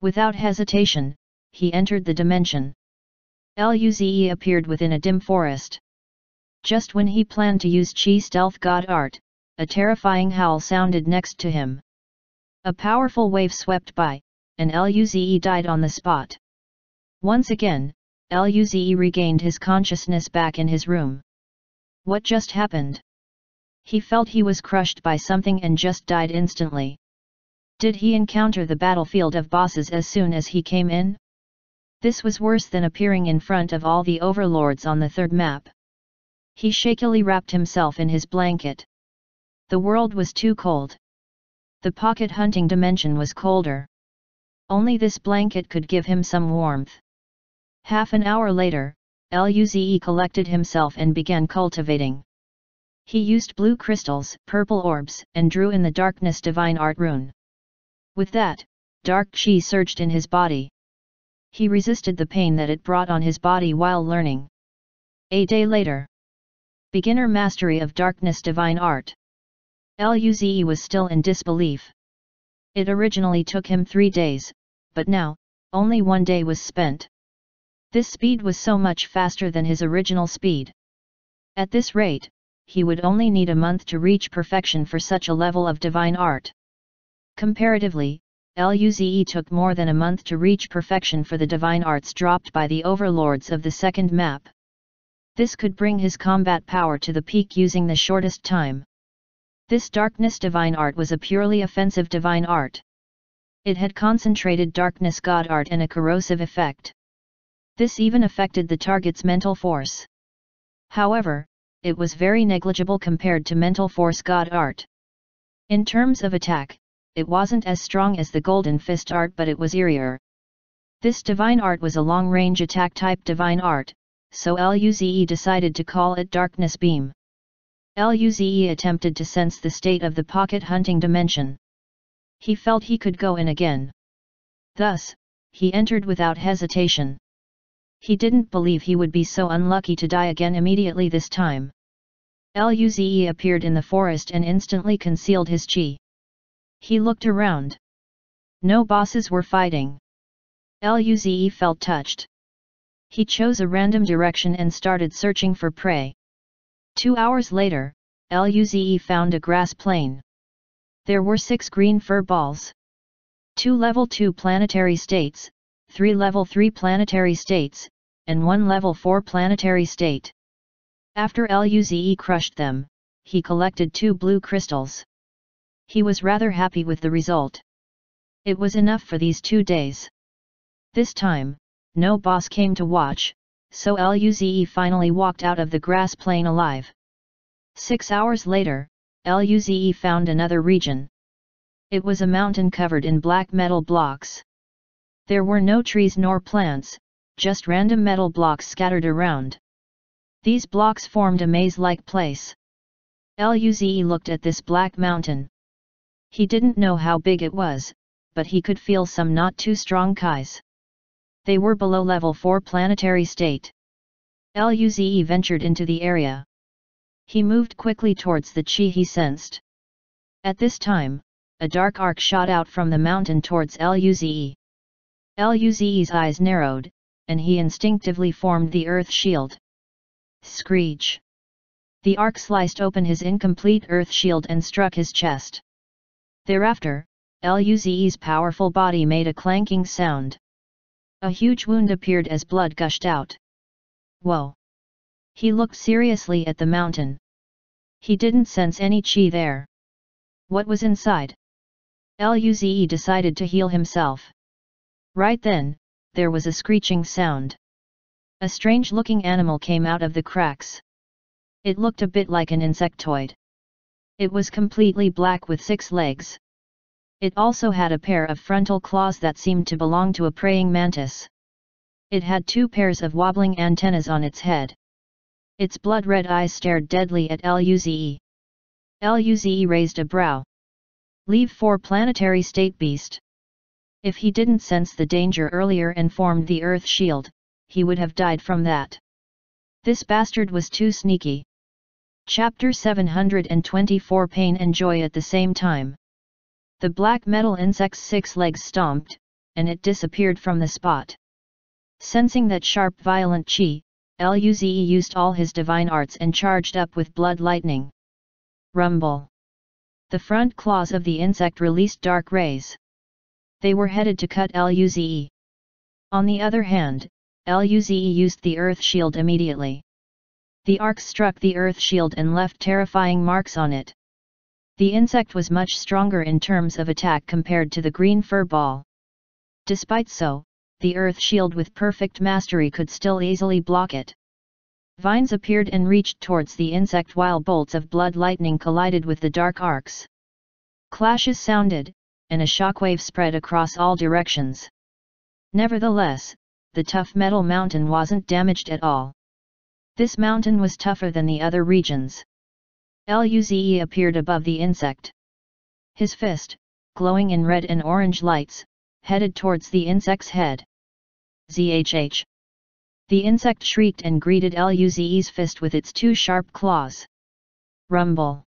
Without hesitation, he entered the dimension. Luze appeared within a dim forest. Just when he planned to use Chi stealth god art, a terrifying howl sounded next to him. A powerful wave swept by, and Luze died on the spot. Once again, Luze regained his consciousness back in his room. What just happened? He felt he was crushed by something and just died instantly. Did he encounter the battlefield of bosses as soon as he came in? This was worse than appearing in front of all the overlords on the 3rd map. He shakily wrapped himself in his blanket. The world was too cold. The pocket hunting dimension was colder. Only this blanket could give him some warmth. Half an hour later, Luze collected himself and began cultivating. He used blue crystals, purple orbs, and drew in the darkness divine art rune. With that, dark chi surged in his body. He resisted the pain that it brought on his body while learning. A day later. Beginner mastery of darkness divine art. Luze was still in disbelief. It originally took him 3 days, but now, only 1 day was spent. This speed was so much faster than his original speed. At this rate, he would only need a month to reach perfection for such a level of divine art. Comparatively, Luze took more than a month to reach perfection for the divine arts dropped by the overlords of the 2nd map. This could bring his combat power to the peak using the shortest time. This darkness divine art was a purely offensive divine art. It had concentrated darkness god art and a corrosive effect. This even affected the target's mental force. However, it was very negligible compared to mental force god art. In terms of attack, it wasn't as strong as the Golden Fist art, but it was eerier. This divine art was a long-range attack type divine art, so Luze decided to call it Darkness Beam. Luze attempted to sense the state of the pocket hunting dimension. He felt he could go in again. Thus, he entered without hesitation. He didn't believe he would be so unlucky to die again immediately this time. Luze appeared in the forest and instantly concealed his chi. He looked around. No bosses were fighting. Luze felt touched. He chose a random direction and started searching for prey. 2 hours later, Luze found a grass plain. There were 6 green fur balls. 2 level 2 planetary states, 3 level 3 planetary states, and 1 level 4 planetary state. After Luze crushed them, he collected 2 blue crystals. He was rather happy with the result. It was enough for these 2 days. This time, no boss came to watch, so Luze finally walked out of the grass plain alive. 6 hours later, Luze found another region. It was a mountain covered in black metal blocks. There were no trees nor plants, just random metal blocks scattered around. These blocks formed a maze-like place. Luze looked at this black mountain. He didn't know how big it was, but he could feel some not too strong kais. They were below level 4 planetary state. Luze ventured into the area. He moved quickly towards the chi he sensed. At this time, a dark arc shot out from the mountain towards Luze. Luze's eyes narrowed, and he instinctively formed the earth shield. Screech! The arc sliced open his incomplete earth shield and struck his chest. Thereafter, Luze's powerful body made a clanking sound. A huge wound appeared as blood gushed out. Whoa! He looked seriously at the mountain. He didn't sense any chi there. What was inside? Luze decided to heal himself. Right then, there was a screeching sound. A strange-looking animal came out of the cracks. It looked a bit like an insectoid. It was completely black with 6 legs. It also had a pair of frontal claws that seemed to belong to a praying mantis. It had 2 pairs of wobbling antennas on its head. Its blood-red eyes stared deadly at Luze. Luze raised a brow. Leave 4 planetary state beast. If he didn't sense the danger earlier and formed the earth shield, he would have died from that. This bastard was too sneaky. Chapter 724 Pain and Joy at the same time. The black metal insect's 6 legs stomped, and it disappeared from the spot. Sensing that sharp violent chi, Luze used all his divine arts and charged up with blood lightning. Rumble! The front claws of the insect released dark rays. They were headed to cut Luze. On the other hand, Luze used the earth shield immediately. The arc struck the earth shield and left terrifying marks on it. The insect was much stronger in terms of attack compared to the green fur ball. Despite so, the earth shield with perfect mastery could still easily block it. Vines appeared and reached towards the insect while bolts of blood lightning collided with the dark arcs. Clashes sounded, and a shockwave spread across all directions. Nevertheless, the tough metal mountain wasn't damaged at all. This mountain was tougher than the other regions. Luze appeared above the insect. His fist, glowing in red and orange lights, headed towards the insect's head. ZHH! The insect shrieked and greeted Luze's fist with its 2 sharp claws. Rumble!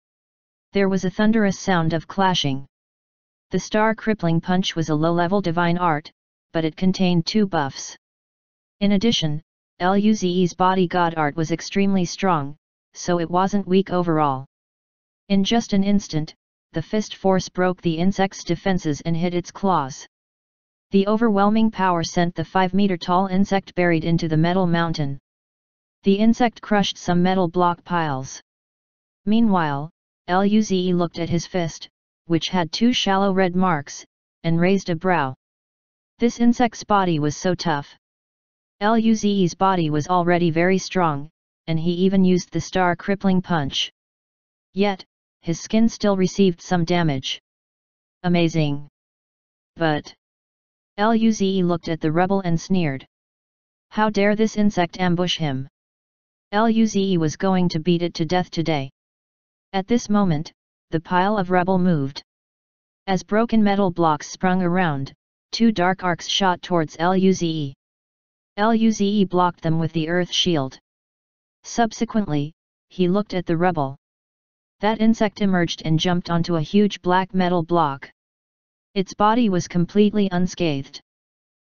There was a thunderous sound of clashing. The star crippling punch was a low-level divine art, but it contained 2 buffs. In addition, Luze's body god art was extremely strong, so it wasn't weak overall. In just an instant, the fist force broke the insect's defenses and hit its claws. The overwhelming power sent the 5-meter-tall insect buried into the metal mountain. The insect crushed some metal block piles. Meanwhile, Luze looked at his fist, which had 2 shallow red marks, and raised a brow. This insect's body was so tough. Luze's body was already very strong, and he even used the star crippling punch. Yet, his skin still received some damage. Amazing. But Luze looked at the rebel and sneered. How dare this insect ambush him? Luze was going to beat it to death today. At this moment, the pile of rubble moved. As broken metal blocks sprung around, two dark arcs shot towards Luze. Luze blocked them with the earth shield. Subsequently, he looked at the rubble. That insect emerged and jumped onto a huge black metal block. Its body was completely unscathed.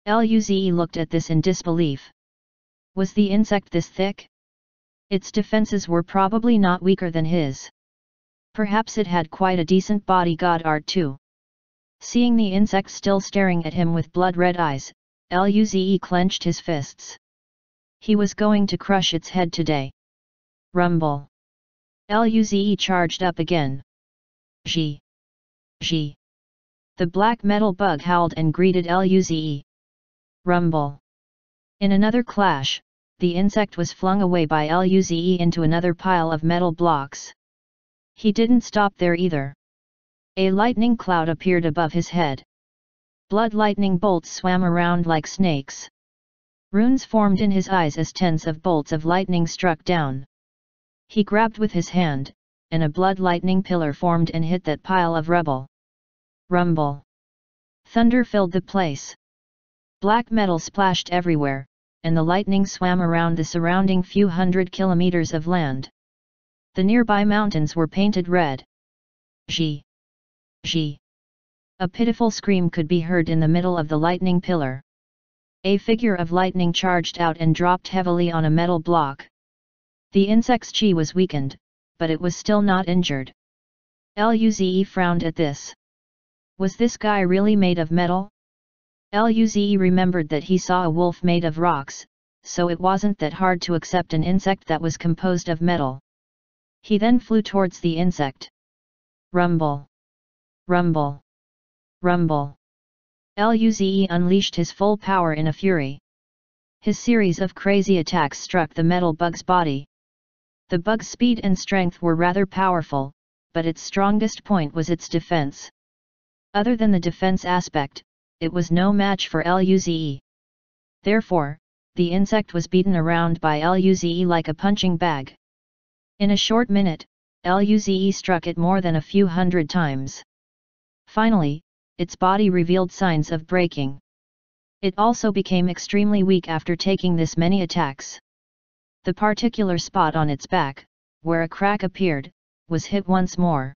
Luze looked at this in disbelief. Was the insect this thick? Its defenses were probably not weaker than his. Perhaps it had quite a decent body guard too. Seeing the insect still staring at him with blood-red eyes, Luze clenched his fists. He was going to crush its head today. Rumble. Luze charged up again. Zhi. Zhi. The black metal bug howled and greeted Luze. Rumble. In another clash, the insect was flung away by Luze into another pile of metal blocks. He didn't stop there either. A lightning cloud appeared above his head. Blood lightning bolts swam around like snakes. Runes formed in his eyes as tens of bolts of lightning struck down. He grabbed with his hand, and a blood lightning pillar formed and hit that pile of rubble. Rumble. Thunder filled the place. Black metal splashed everywhere, and the lightning swam around the surrounding few hundred kilometers of land. The nearby mountains were painted red. Zhi. Zhi. A pitiful scream could be heard in the middle of the lightning pillar. A figure of lightning charged out and dropped heavily on a metal block. The insect's chi was weakened, but it was still not injured. Luze frowned at this. Was this guy really made of metal? Luze remembered that he saw a wolf made of rocks, so it wasn't that hard to accept an insect that was composed of metal. He then flew towards the insect. Rumble. Rumble. Rumble. Luze unleashed his full power in a fury. His series of crazy attacks struck the metal bug's body. The bug's speed and strength were rather powerful, but its strongest point was its defense. Other than the defense aspect, it was no match for Luze. Therefore, the insect was beaten around by Luze like a punching bag. In a short minute, Luze struck it more than a few hundred times. Finally, its body revealed signs of breaking. It also became extremely weak after taking this many attacks. The particular spot on its back, where a crack appeared, was hit once more.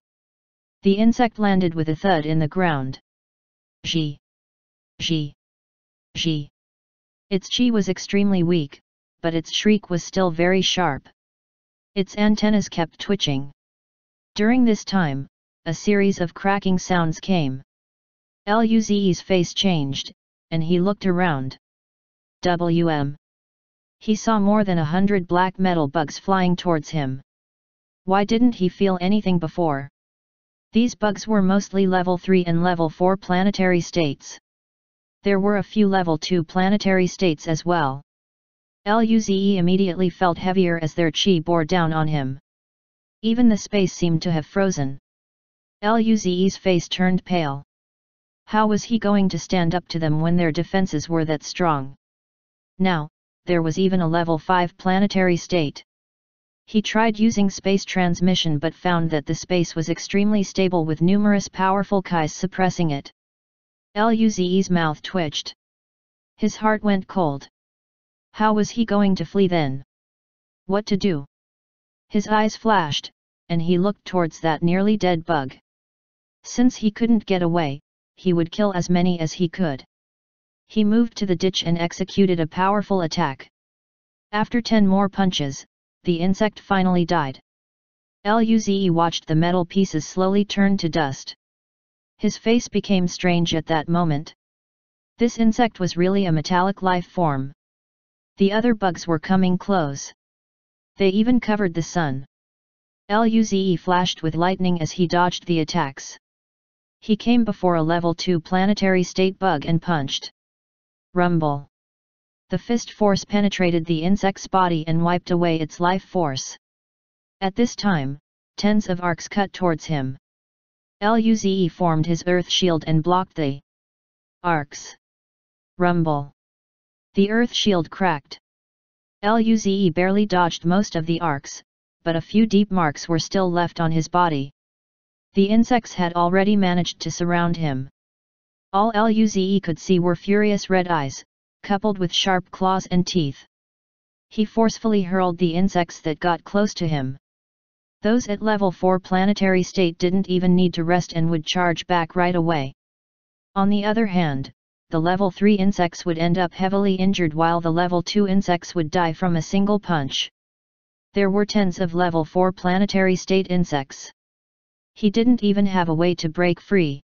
The insect landed with a thud in the ground. Zhi. Zhi. Zhi. Its chi was extremely weak, but its shriek was still very sharp. Its antennas kept twitching. During this time, a series of cracking sounds came. Luze's face changed, and he looked around. He saw more than 100 black metal bugs flying towards him. Why didn't he feel anything before? These bugs were mostly level 3 and level 4 planetary states. There were a few level 2 planetary states as well. Luze immediately felt heavier as their chi bore down on him. Even the space seemed to have frozen. Luze's face turned pale. How was he going to stand up to them when their defenses were that strong? Now, there was even a level 5 planetary state. He tried using space transmission but found that the space was extremely stable with numerous powerful kais suppressing it. Luze's mouth twitched. His heart went cold. How was he going to flee then? What to do? His eyes flashed, and he looked towards that nearly dead bug. Since he couldn't get away, he would kill as many as he could. He moved to the ditch and executed a powerful attack. After 10 more punches, the insect finally died. Luze watched the metal pieces slowly turn to dust. His face became strange at that moment. This insect was really a metallic life form. The other bugs were coming close. They even covered the sun. Luze flashed with lightning as he dodged the attacks. He came before a level 2 planetary state bug and punched. Rumble. The fist force penetrated the insect's body and wiped away its life force. At this time, tens of arcs cut towards him. Luze formed his earth shield and blocked the arcs. Rumble. The earth shield cracked. Luze barely dodged most of the arcs, but a few deep marks were still left on his body. The insects had already managed to surround him. All Luze could see were furious red eyes, coupled with sharp claws and teeth. He forcefully hurled the insects that got close to him. Those at level 4 planetary state didn't even need to rest and would charge back right away. On the other hand, the level 3 insects would end up heavily injured while the level 2 insects would die from a single punch. There were tens of level 4 planetary state insects. He didn't even have a way to break free.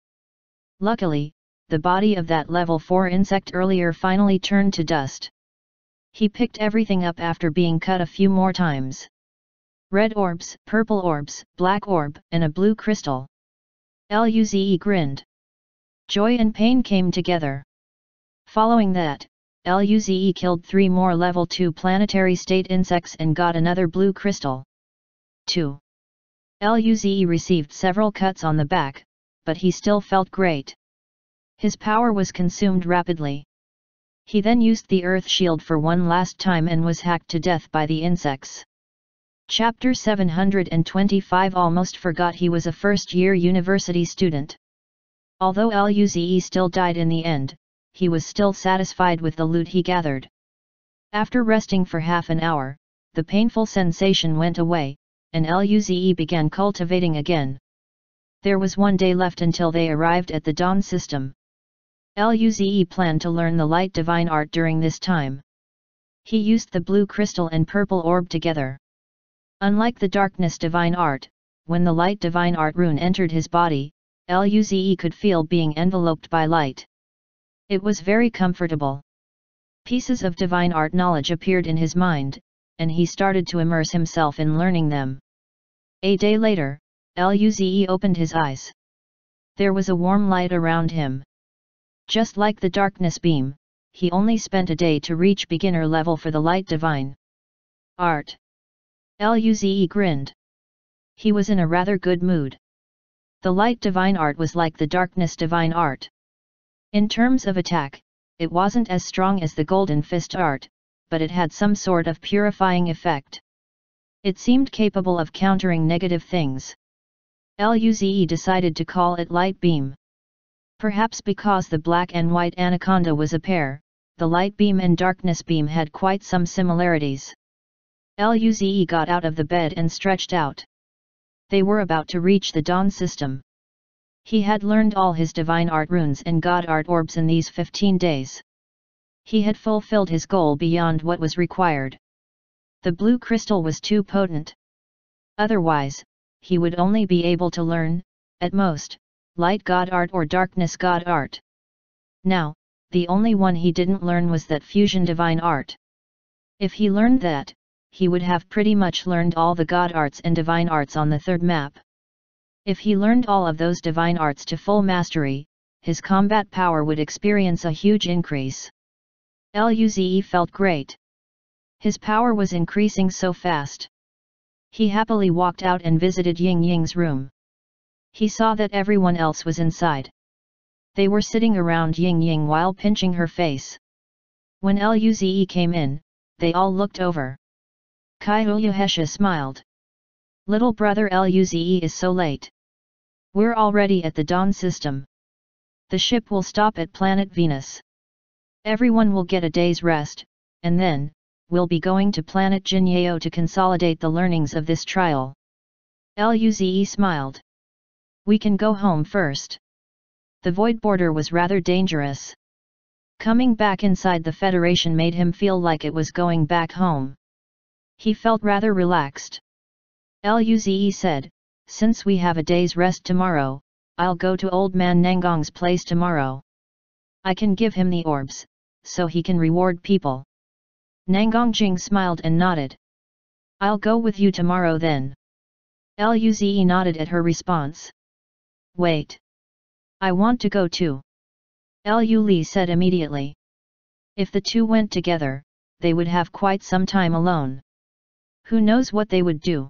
Luckily, the body of that level 4 insect earlier finally turned to dust. He picked everything up after being cut a few more times. Red orbs, purple orbs, black orb, and a blue crystal. Luze grinned. Joy and pain came together. Following that, Luze killed 3 more level 2 planetary state insects and got another blue crystal. 2. Luze received several cuts on the back, but he still felt great. His power was consumed rapidly. He then used the earth shield for one last time and was hacked to death by the insects. Chapter 725 almost forgot he was a first-year university student. Although Luze still died in the end, he was still satisfied with the loot he gathered. After resting for half an hour, the painful sensation went away, and Luze began cultivating again. There was one day left until they arrived at the Dawn system. Luze planned to learn the light divine art during this time. He used the blue crystal and purple orb together. Unlike the darkness divine art, when the light divine art rune entered his body, Luze could feel being enveloped by light. It was very comfortable. Pieces of divine art knowledge appeared in his mind, and he started to immerse himself in learning them. A day later, Luze opened his eyes. There was a warm light around him. Just like the darkness beam, he only spent a day to reach beginner level for the light divine art. Luze grinned. He was in a rather good mood. The light divine art was like the darkness divine art. In terms of attack, it wasn't as strong as the golden fist art, but it had some sort of purifying effect. It seemed capable of countering negative things. Luze decided to call it light beam. Perhaps because the black and white anaconda was a pair, the light beam and darkness beam had quite some similarities. Luze got out of the bed and stretched out. They were about to reach the Dawn system. He had learned all his divine art runes and god art orbs in these 15 days. He had fulfilled his goal beyond what was required. The blue crystal was too potent. Otherwise, he would only be able to learn, at most, light god art or darkness god art. Now, the only one he didn't learn was that fusion divine art. If he learned that, he would have pretty much learned all the god arts and divine arts on the third map. If he learned all of those divine arts to full mastery, his combat power would experience a huge increase. Luze felt great. His power was increasing so fast. He happily walked out and visited Ying Ying's room. He saw that everyone else was inside. They were sitting around Ying Ying while pinching her face. When Luze came in, they all looked over. Kaiuyuhesha smiled. Little brother Luze is so late. We're already at the Dawn system. The ship will stop at planet Venus. Everyone will get a day's rest, and then, we'll be going to planet Jinyeo to consolidate the learnings of this trial. Luze smiled. We can go home first. The void border was rather dangerous. Coming back inside the Federation made him feel like it was going back home. He felt rather relaxed. Luze said, since we have a day's rest tomorrow, I'll go to Old Man Nangong's place tomorrow. I can give him the orbs, so he can reward people. Nangong Jing smiled and nodded. I'll go with you tomorrow then. Luze nodded at her response. Wait. I want to go too. Lu Li said immediately. If the two went together, they would have quite some time alone. Who knows what they would do?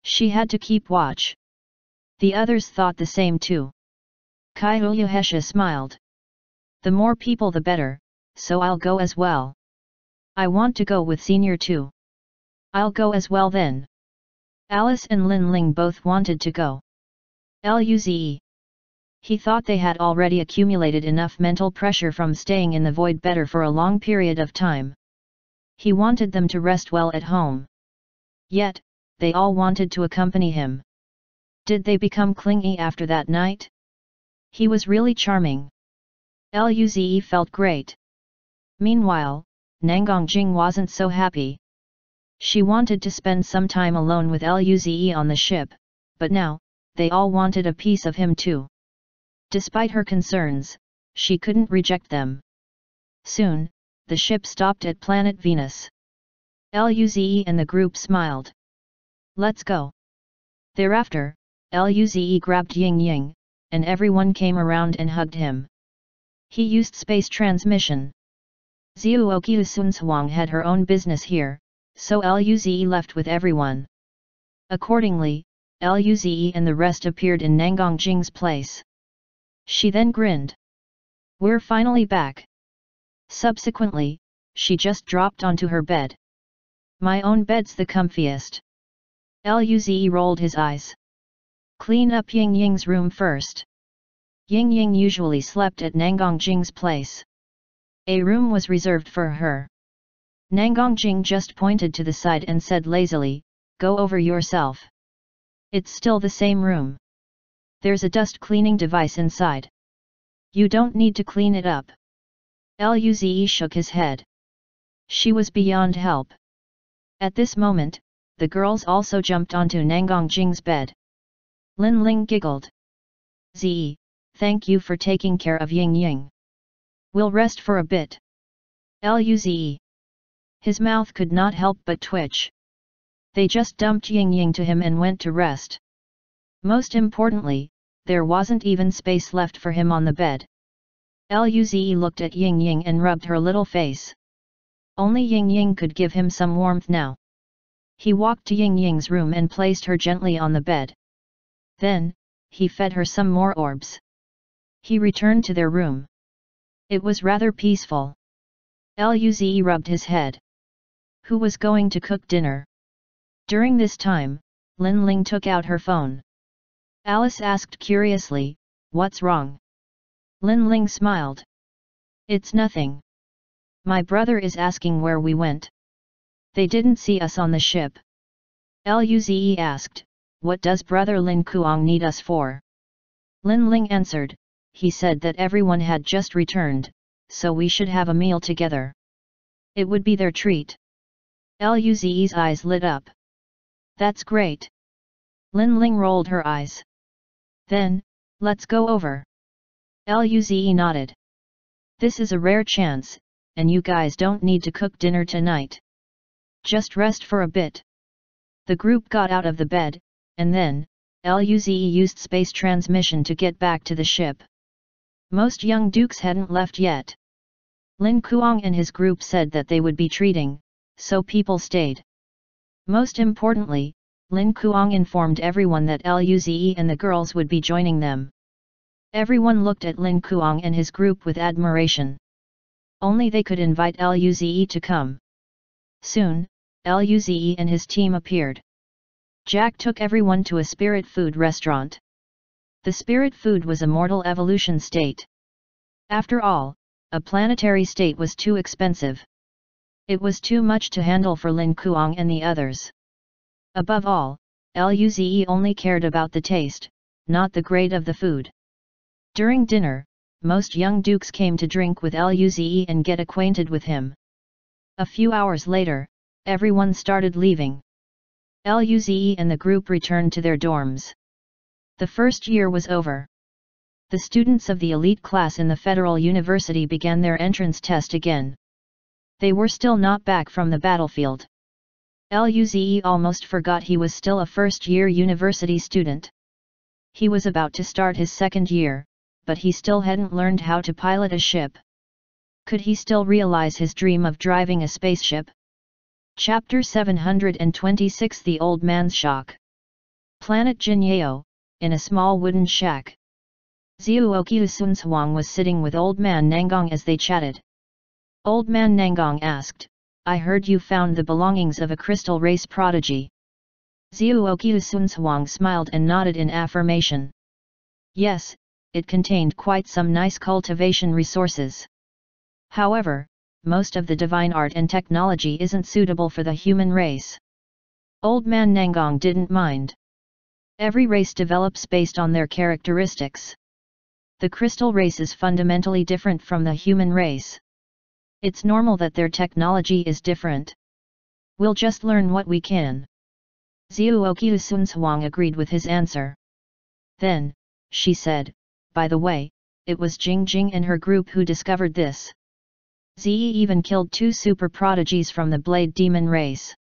She had to keep watch. The others thought the same too. Kyohesha smiled. The more people the better, so I'll go as well. I want to go with senior too. I'll go as well then. Alice and Lin Ling both wanted to go. Luze. He thought they had already accumulated enough mental pressure from staying in the void better for a long period of time. He wanted them to rest well at home. Yet, they all wanted to accompany him. Did they become clingy after that night? He was really charming. Luze felt great. Meanwhile, Nangongjing wasn't so happy. She wanted to spend some time alone with Luze on the ship, but now, they all wanted a piece of him too. Despite her concerns, she couldn't reject them. Soon, the ship stopped at planet Venus. Luze and the group smiled. Let's go. Thereafter, Luze grabbed Ying Ying, and everyone came around and hugged him. He used space transmission. Zhuoqiu Sunhuang had her own business here, so Luze left with everyone. Accordingly, Luze and the rest appeared in Nangongjing's place. She then grinned. We're finally back. Subsequently, she just dropped onto her bed. My own bed's the comfiest. Luze rolled his eyes. Clean up Ying Ying's room first. Ying Ying usually slept at Nangongjing's place. A room was reserved for her. Nangongjing just pointed to the side and said lazily, go over yourself. It's still the same room. There's a dust cleaning device inside. You don't need to clean it up. Luze shook his head. She was beyond help. At this moment, the girls also jumped onto Nangongjing's bed. Lin Ling giggled. Zi, thank you for taking care of Ying Ying. We'll rest for a bit. Luze. His mouth could not help but twitch. They just dumped Ying Ying to him and went to rest. Most importantly, there wasn't even space left for him on the bed. Luze looked at Ying Ying and rubbed her little face. Only Ying Ying could give him some warmth now. He walked to Ying Ying's room and placed her gently on the bed. Then, he fed her some more orbs. He returned to their room. It was rather peaceful. Luze rubbed his head. Who was going to cook dinner? During this time, Lin Ling took out her phone. Alice asked curiously, what's wrong? Lin Ling smiled. It's nothing. My brother is asking where we went. They didn't see us on the ship. Luze asked, what does brother Lin Kuang need us for? Lin Ling answered, he said that everyone had just returned, so we should have a meal together. It would be their treat. Luze's eyes lit up. That's great. Lin Ling rolled her eyes. Then, let's go over. Luze nodded. This is a rare chance, and you guys don't need to cook dinner tonight. Just rest for a bit. The group got out of the bed, and then, Luze used space transmission to get back to the ship. Most young dukes hadn't left yet. Lin Kuang and his group said that they would be treating, so people stayed. Most importantly, Lin Kuang informed everyone that Luze and the girls would be joining them. Everyone looked at Lin Kuang and his group with admiration. Only they could invite Luze to come. Soon, Luze and his team appeared. Jack took everyone to a spirit food restaurant. The spirit food was a mortal evolution state. After all, a planetary state was too expensive. It was too much to handle for Lin Kuang and the others. Above all, Luze only cared about the taste, not the grade of the food. During dinner, most young dukes came to drink with Luze and get acquainted with him. A few hours later, everyone started leaving. Luze and the group returned to their dorms. The first year was over. The students of the elite class in the Federal University began their entrance test again. They were still not back from the battlefield. Luze almost forgot he was still a first-year university student. He was about to start his second year, but he still hadn't learned how to pilot a ship. Could he still realize his dream of driving a spaceship? Chapter 726 The Old Man's Shock. Planet Jinyeo, in a small wooden shack. Zhuoqiu Sunzhuang was sitting with Old Man Nangong as they chatted. Old Man Nangong asked, "I heard you found the belongings of a crystal race prodigy." Zhuoqiu Sunzhuang smiled and nodded in affirmation. Yes, it contained quite some nice cultivation resources. However, most of the divine art and technology isn't suitable for the human race. Old Man Nangong didn't mind. Every race develops based on their characteristics. The crystal race is fundamentally different from the human race. It's normal that their technology is different. We'll just learn what we can. Zhuoqiu Sunzhuang agreed with his answer. Then, she said, "By the way, it was Jing Jing and her group who discovered this. Zi even killed 2 super prodigies from the Blade Demon race.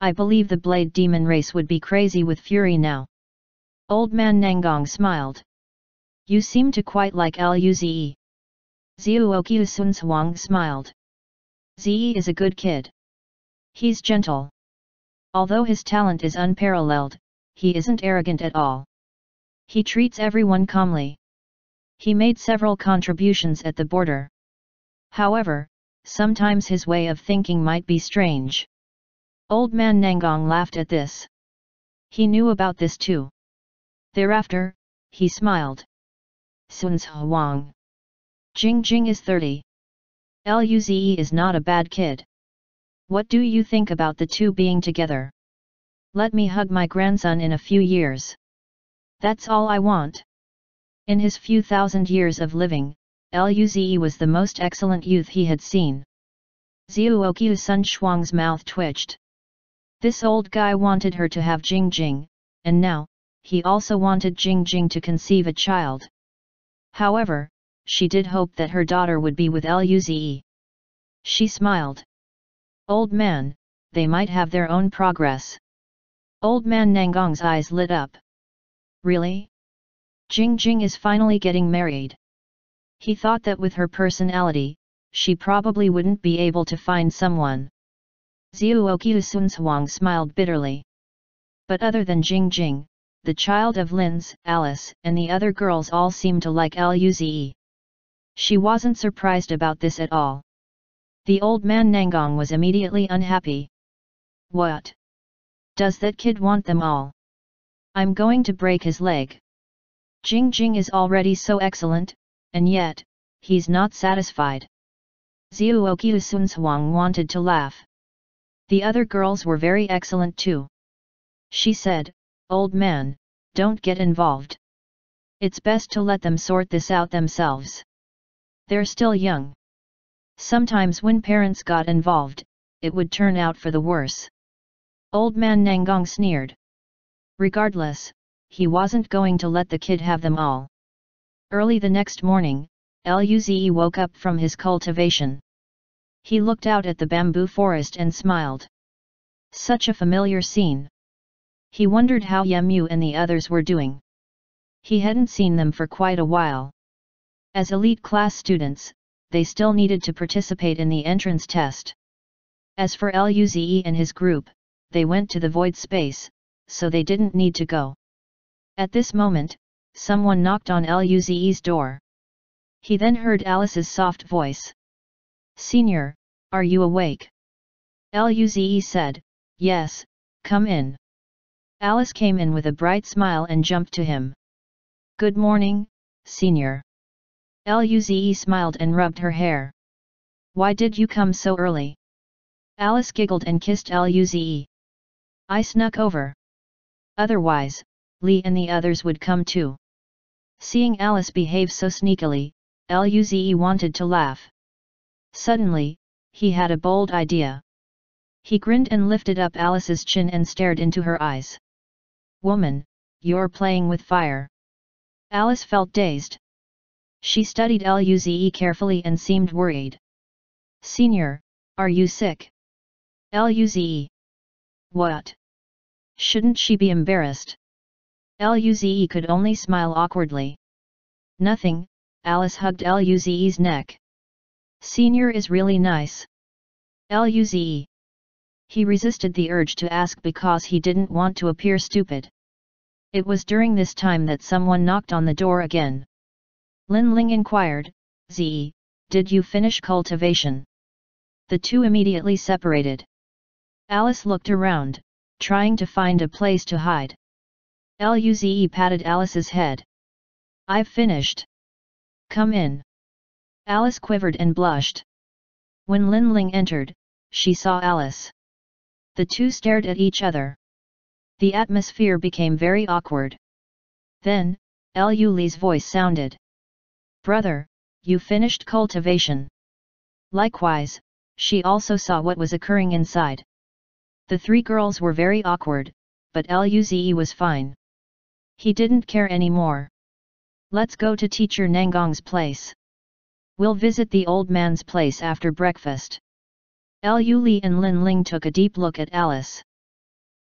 I believe the Blade Demon race would be crazy with fury now." Old Man Nangong smiled. "You seem to quite like Luze. Zhuoqiu Sunzhuang smiled. Zi is a good kid. He's gentle. Although his talent is unparalleled, he isn't arrogant at all. He treats everyone calmly. He made several contributions at the border. However, sometimes his way of thinking might be strange." Old Man Nangong laughed at this. He knew about this too. Thereafter, he smiled. "Sunzhuang. Jing Jing is 30. Luze is not a bad kid. What do you think about the two being together? Let me hug my grandson in a few years. That's all I want." In his few thousand years of living, Luze was the most excellent youth he had seen. Zhuoqiu Sunzhuang's mouth twitched. This old guy wanted her to have Jing Jing, and now, he also wanted Jing Jing to conceive a child. However, she did hope that her daughter would be with Luze. She smiled. "Old man, they might have their own progress." Old Man Nangong's eyes lit up. "Really? Jing Jing is finally getting married." He thought that with her personality, she probably wouldn't be able to find someone. Zhuoqiu Sunzhuang smiled bitterly. But other than Jing Jing, the child of Lin's, Alice, and the other girls all seemed to like Luze. She wasn't surprised about this at all. The old man Nangong was immediately unhappy. "What? Does that kid want them all? I'm going to break his leg. Jing Jing is already so excellent, and yet, he's not satisfied." Zhuoqiu Sunzhuang wanted to laugh. The other girls were very excellent too. She said, "Old man, don't get involved. It's best to let them sort this out themselves. They're still young. Sometimes when parents got involved, it would turn out for the worse." Old Man Nangong sneered. Regardless, he wasn't going to let the kid have them all. Early the next morning, Luze woke up from his cultivation. He looked out at the bamboo forest and smiled. Such a familiar scene. He wondered how Yemu and the others were doing. He hadn't seen them for quite a while. As elite class students, they still needed to participate in the entrance test. As for Luze and his group, they went to the void space, so they didn't need to go. At this moment, someone knocked on Luze's door. He then heard Alice's soft voice. "Senior, are you awake?" Luze said, "Yes, come in." Alice came in with a bright smile and jumped to him. "Good morning, Senior." Luze smiled and rubbed her hair. "Why did you come so early?" Alice giggled and kissed Luze. "I snuck over. Otherwise, Li and the others would come too." Seeing Alice behave so sneakily, Luze wanted to laugh. Suddenly, he had a bold idea. He grinned and lifted up Alice's chin and stared into her eyes. "Woman, you're playing with fire." Alice felt dazed. She studied Luze carefully and seemed worried. "Senior, are you sick?" Luze. "What? Shouldn't she be embarrassed?" Luze could only smile awkwardly. "Nothing," Alice hugged Luze's neck. Senior is really nice. Luze. He resisted the urge to ask because he didn't want to appear stupid. It was during this time that someone knocked on the door again. Lin Ling inquired, Zi, did you finish cultivation? The two immediately separated. Alice looked around, trying to find a place to hide. Luze patted Alice's head. I've finished. Come in. Alice quivered and blushed. When Lin Ling entered, she saw Alice. The two stared at each other. The atmosphere became very awkward. Then, Lu Li's voice sounded. Brother, you finished cultivation. Likewise, she also saw what was occurring inside. The three girls were very awkward, but Luze was fine. He didn't care anymore. Let's go to teacher Nangong's place. We'll visit the old man's place after breakfast. Lu Li and Lin Ling took a deep look at Alice.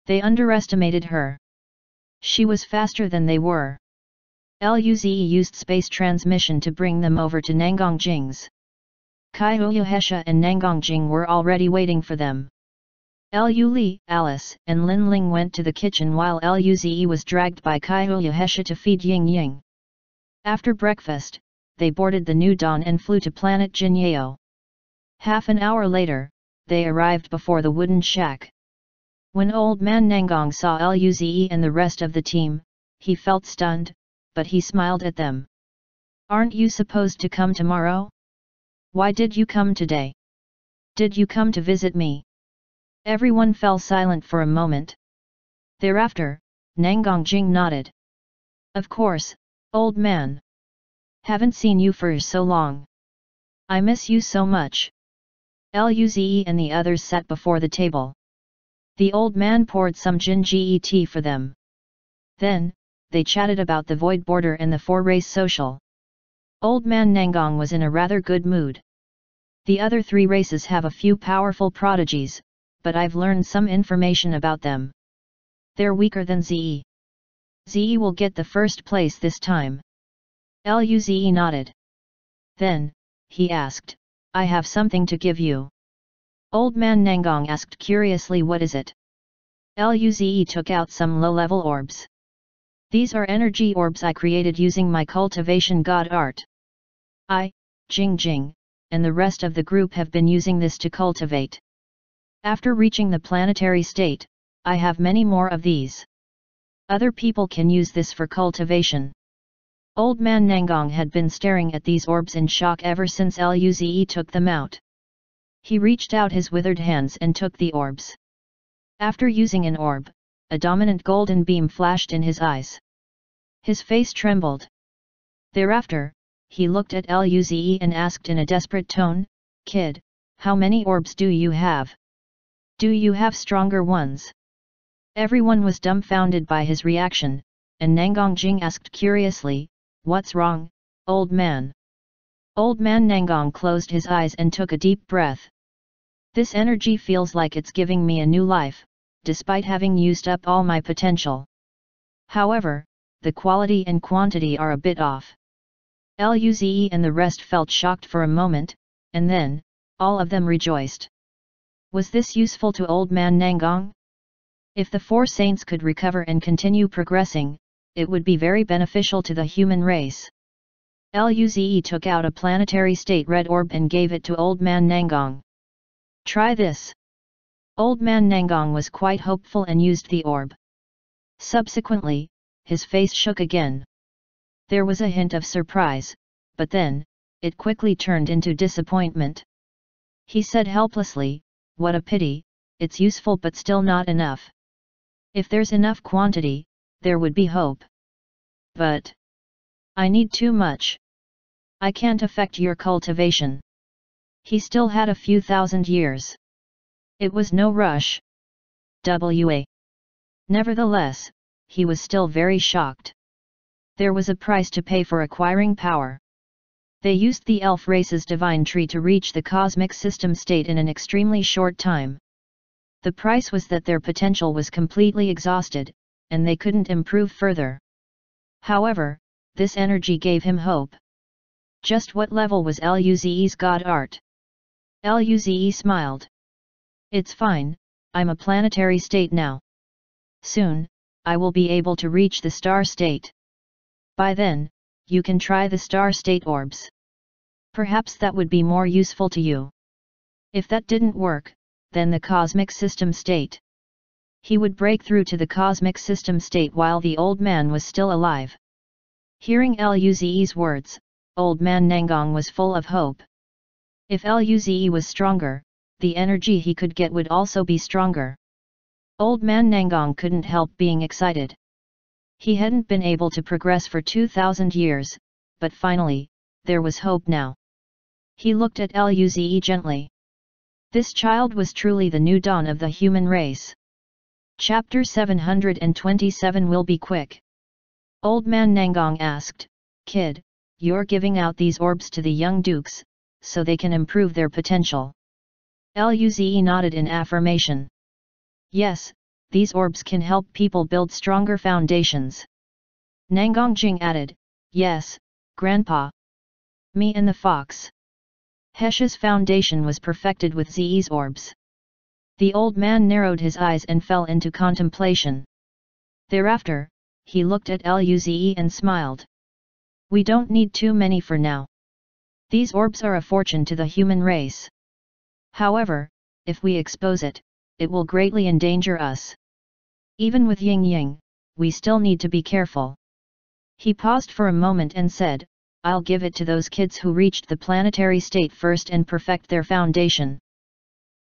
They underestimated her. She was faster than they were. Luze used space transmission to bring them over to Nangongjing's. Kai Huyuhesha and Nangongjing were already waiting for them. Lu Li, Alice, and Lin Ling went to the kitchen while Luze was dragged by Kai Huyuhesha to feed Ying Ying. After breakfast, they boarded the New Dawn and flew to planet Jinyeo. Half an hour later, they arrived before the wooden shack. When old man Nangong saw Luze and the rest of the team, he felt stunned, but he smiled at them. Aren't you supposed to come tomorrow? Why did you come today? Did you come to visit me? Everyone fell silent for a moment. Thereafter, Nangongjing nodded. Of course, old man. Haven't seen you for so long. I miss you so much. Luze and the others sat before the table. The old man poured some Jinji tea for them. Then, they chatted about the void border and the four-race social. Old man Nangong was in a rather good mood. The other three races have a few powerful prodigies, but I've learned some information about them. They're weaker than Ze. Ze will get the first place this time. Luze nodded. Then, he asked, I have something to give you. Old man Nangong asked curiously, what is it? Luze took out some low-level orbs. These are energy orbs I created using my cultivation god art. I, Jing, and the rest of the group have been using this to cultivate. After reaching the planetary state, I have many more of these. Other people can use this for cultivation. Old man Nangong had been staring at these orbs in shock ever since Luze took them out. He reached out his withered hands and took the orbs. After using an orb, a dominant golden beam flashed in his eyes. His face trembled. Thereafter, he looked at Luze and asked in a desperate tone, Kid, how many orbs do you have? Do you have stronger ones? Everyone was dumbfounded by his reaction, and Nangongjing asked curiously, What's wrong, old man? Old man Nangong closed his eyes and took a deep breath. This energy feels like it's giving me a new life, despite having used up all my potential. However, the quality and quantity are a bit off. Luze and the rest felt shocked for a moment, and then, all of them rejoiced. Was this useful to old man Nangong? If the four saints could recover and continue progressing, it would be very beneficial to the human race. Luze took out a planetary state red orb and gave it to old man Nangong. Try this. Old man Nangong was quite hopeful and used the orb. Subsequently, his face shook again. There was a hint of surprise, but then, it quickly turned into disappointment. He said helplessly, What a pity, it's useful but still not enough. If there's enough quantity, there would be hope. But I need too much. I can't affect your cultivation. He still had a few thousand years. It was no rush. Nevertheless, he was still very shocked. There was a price to pay for acquiring power. They used the elf race's divine tree to reach the cosmic system state in an extremely short time. The price was that their potential was completely exhausted, and they couldn't improve further. However, this energy gave him hope. Just what level was Luze's god art? Luze smiled. It's fine, I'm a planetary state now. Soon, I will be able to reach the star state. By then, you can try the star state orbs. Perhaps that would be more useful to you. If that didn't work, then the cosmic system state. He would break through to the cosmic system state while the old man was still alive. Hearing Luze's words, old man Nangong was full of hope. If Luze was stronger, the energy he could get would also be stronger. Old man Nangong couldn't help being excited. He hadn't been able to progress for 2,000 years, but finally, there was hope now. He looked at Luze gently. This child was truly the new dawn of the human race. Chapter 727 will be quick. Old man Nangong asked, Kid, you're giving out these orbs to the young dukes, so they can improve their potential. Luze nodded in affirmation. Yes, these orbs can help people build stronger foundations. Nangong Jing added, Yes, Grandpa. Me and the fox. Hesh's foundation was perfected with Ze's orbs. The old man narrowed his eyes and fell into contemplation. Thereafter, he looked at Luze and smiled. We don't need too many for now. These orbs are a fortune to the human race. However, if we expose it, it will greatly endanger us. Even with Ying Ying, we still need to be careful. He paused for a moment and said, I'll give it to those kids who reached the planetary state first and perfect their foundation.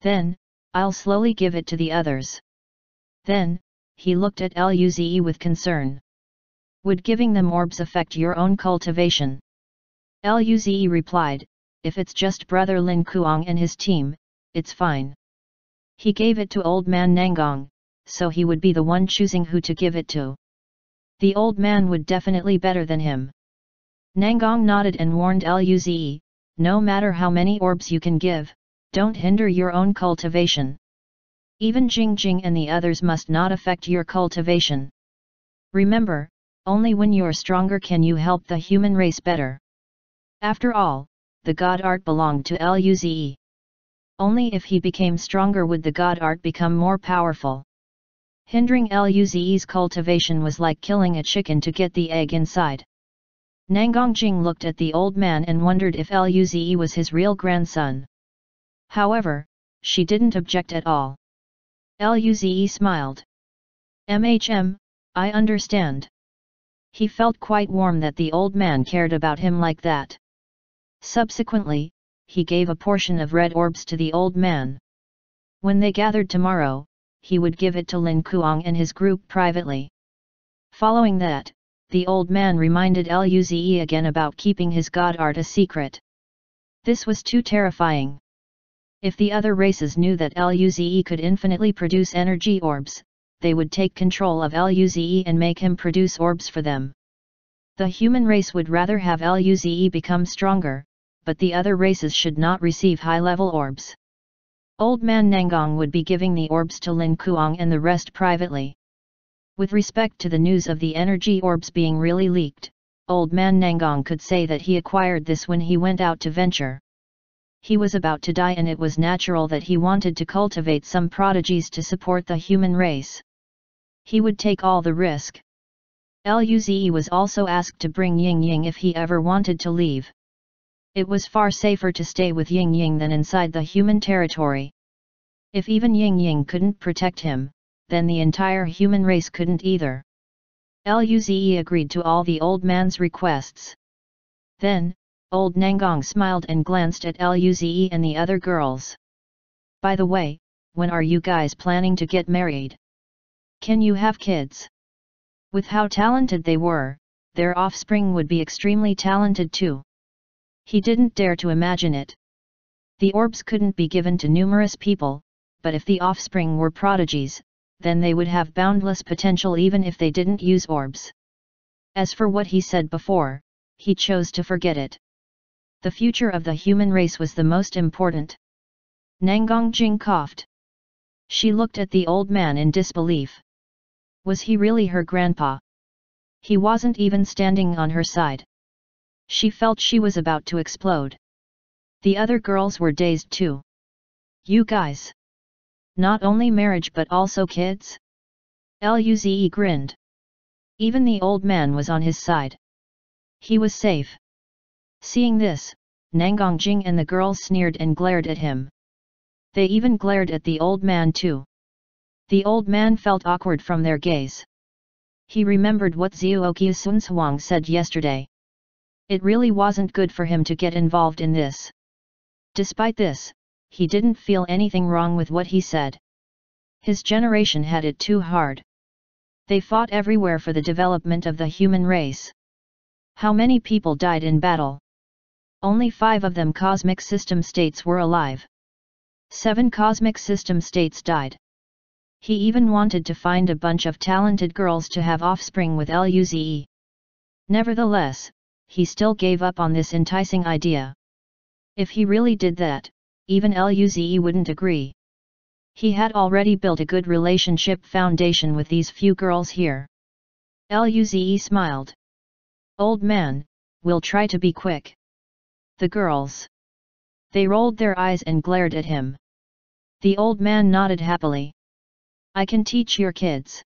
Then, I'll slowly give it to the others. Then, he looked at Luze with concern. Would giving them orbs affect your own cultivation? Luze replied, If it's just Brother Lin Kuang and his team, it's fine. He gave it to old man Nangong, so he would be the one choosing who to give it to. The old man would definitely better than him. Nangong nodded and warned Luze, no matter how many orbs you can give, don't hinder your own cultivation. Even Jing Jing and the others must not affect your cultivation. Remember, only when you're stronger can you help the human race better. After all, the God art belonged to Luze. Only if he became stronger would the God art become more powerful. Hindering Luze's cultivation was like killing a chicken to get the egg inside. Nangong Jing looked at the old man and wondered if Luze was his real grandson. However, she didn't object at all. Luze smiled. I understand. He felt quite warm that the old man cared about him like that. Subsequently, he gave a portion of red orbs to the old man. When they gathered tomorrow, he would give it to Lin Kuang and his group privately. Following that, the old man reminded Luze again about keeping his God art a secret. This was too terrifying. If the other races knew that Luze could infinitely produce energy orbs, they would take control of Luze and make him produce orbs for them. The human race would rather have Luze become stronger, but the other races should not receive high-level orbs. Old man Nangong would be giving the orbs to Lin Kuang and the rest privately. With respect to the news of the energy orbs being really leaked, old man Nangong could say that he acquired this when he went out to venture. He was about to die and it was natural that he wanted to cultivate some prodigies to support the human race. He would take all the risk. Luze was also asked to bring Ying Ying if he ever wanted to leave. It was far safer to stay with Ying Ying than inside the human territory. If even Ying Ying couldn't protect him, then the entire human race couldn't either. Luze agreed to all the old man's requests. Then, old Nangong smiled and glanced at Luze and the other girls. By the way, when are you guys planning to get married? Can you have kids? With how talented they were, their offspring would be extremely talented too. He didn't dare to imagine it. The orbs couldn't be given to numerous people, but if the offspring were prodigies, then they would have boundless potential even if they didn't use orbs. As for what he said before, he chose to forget it. The future of the human race was the most important. Nangong Jing coughed. She looked at the old man in disbelief. Was he really her grandpa? He wasn't even standing on her side. She felt she was about to explode. The other girls were dazed too. You guys. Not only marriage but also kids? Luze grinned. Even the old man was on his side. He was safe. Seeing this, Nangongjing and the girls sneered and glared at him. They even glared at the old man too. The old man felt awkward from their gaze. He remembered what Zhuoqiu Sunhuang said yesterday. It really wasn't good for him to get involved in this. Despite this, he didn't feel anything wrong with what he said. His generation had it too hard. They fought everywhere for the development of the human race. How many people died in battle? Only 5 of them cosmic system states were alive. 7 cosmic system states died. He even wanted to find a bunch of talented girls to have offspring with Luze. Nevertheless, he still gave up on this enticing idea. If he really did that, even Luze wouldn't agree. He had already built a good relationship foundation with these few girls here. Luze smiled. Old man, we'll try to be quick. The girls. They rolled their eyes and glared at him. The old man nodded happily. I can teach your kids.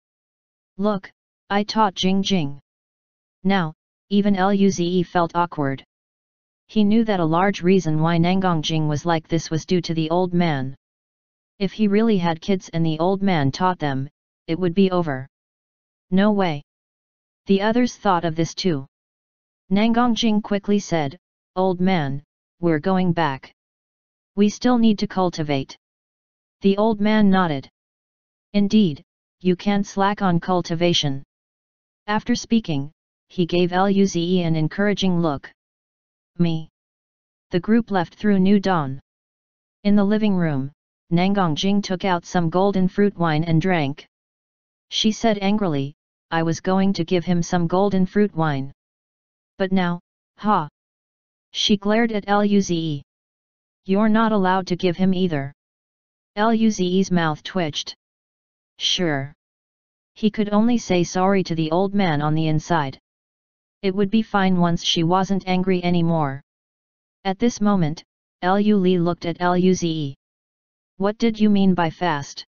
Look, I taught Jing Jing. Now, even Luze felt awkward. He knew that a large reason why Nangongjing was like this was due to the old man. If he really had kids and the old man taught them, it would be over. No way. The others thought of this too. Nangongjing quickly said, Old man, we're going back. We still need to cultivate. The old man nodded. Indeed, you can't slack on cultivation. After speaking, he gave Luze an encouraging look. Me. The group left through New Dawn. In the living room, Nangongjing took out some golden fruit wine and drank. She said angrily, I was going to give him some golden fruit wine. But now, ha! She glared at Luze. You're not allowed to give him either. Luze's mouth twitched. Sure. He could only say sorry to the old man on the inside. It would be fine once she wasn't angry anymore. At this moment, Lu Li looked at Luze. What did you mean by fast?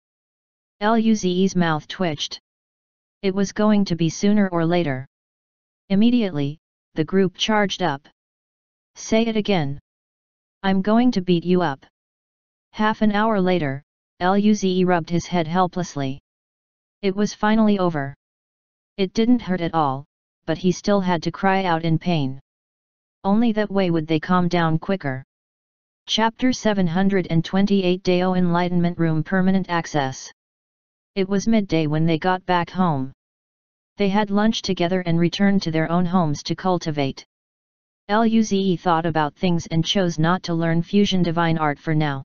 Luze's mouth twitched. It was going to be sooner or later. Immediately, the group charged up. Say it again. I'm going to beat you up. Half an hour later, Luze rubbed his head helplessly. It was finally over. It didn't hurt at all, but he still had to cry out in pain. Only that way would they calm down quicker. Chapter 728 Dao Enlightenment Room Permanent Access. It was midday when they got back home. They had lunch together and returned to their own homes to cultivate. Luze thought about things and chose not to learn fusion divine art for now.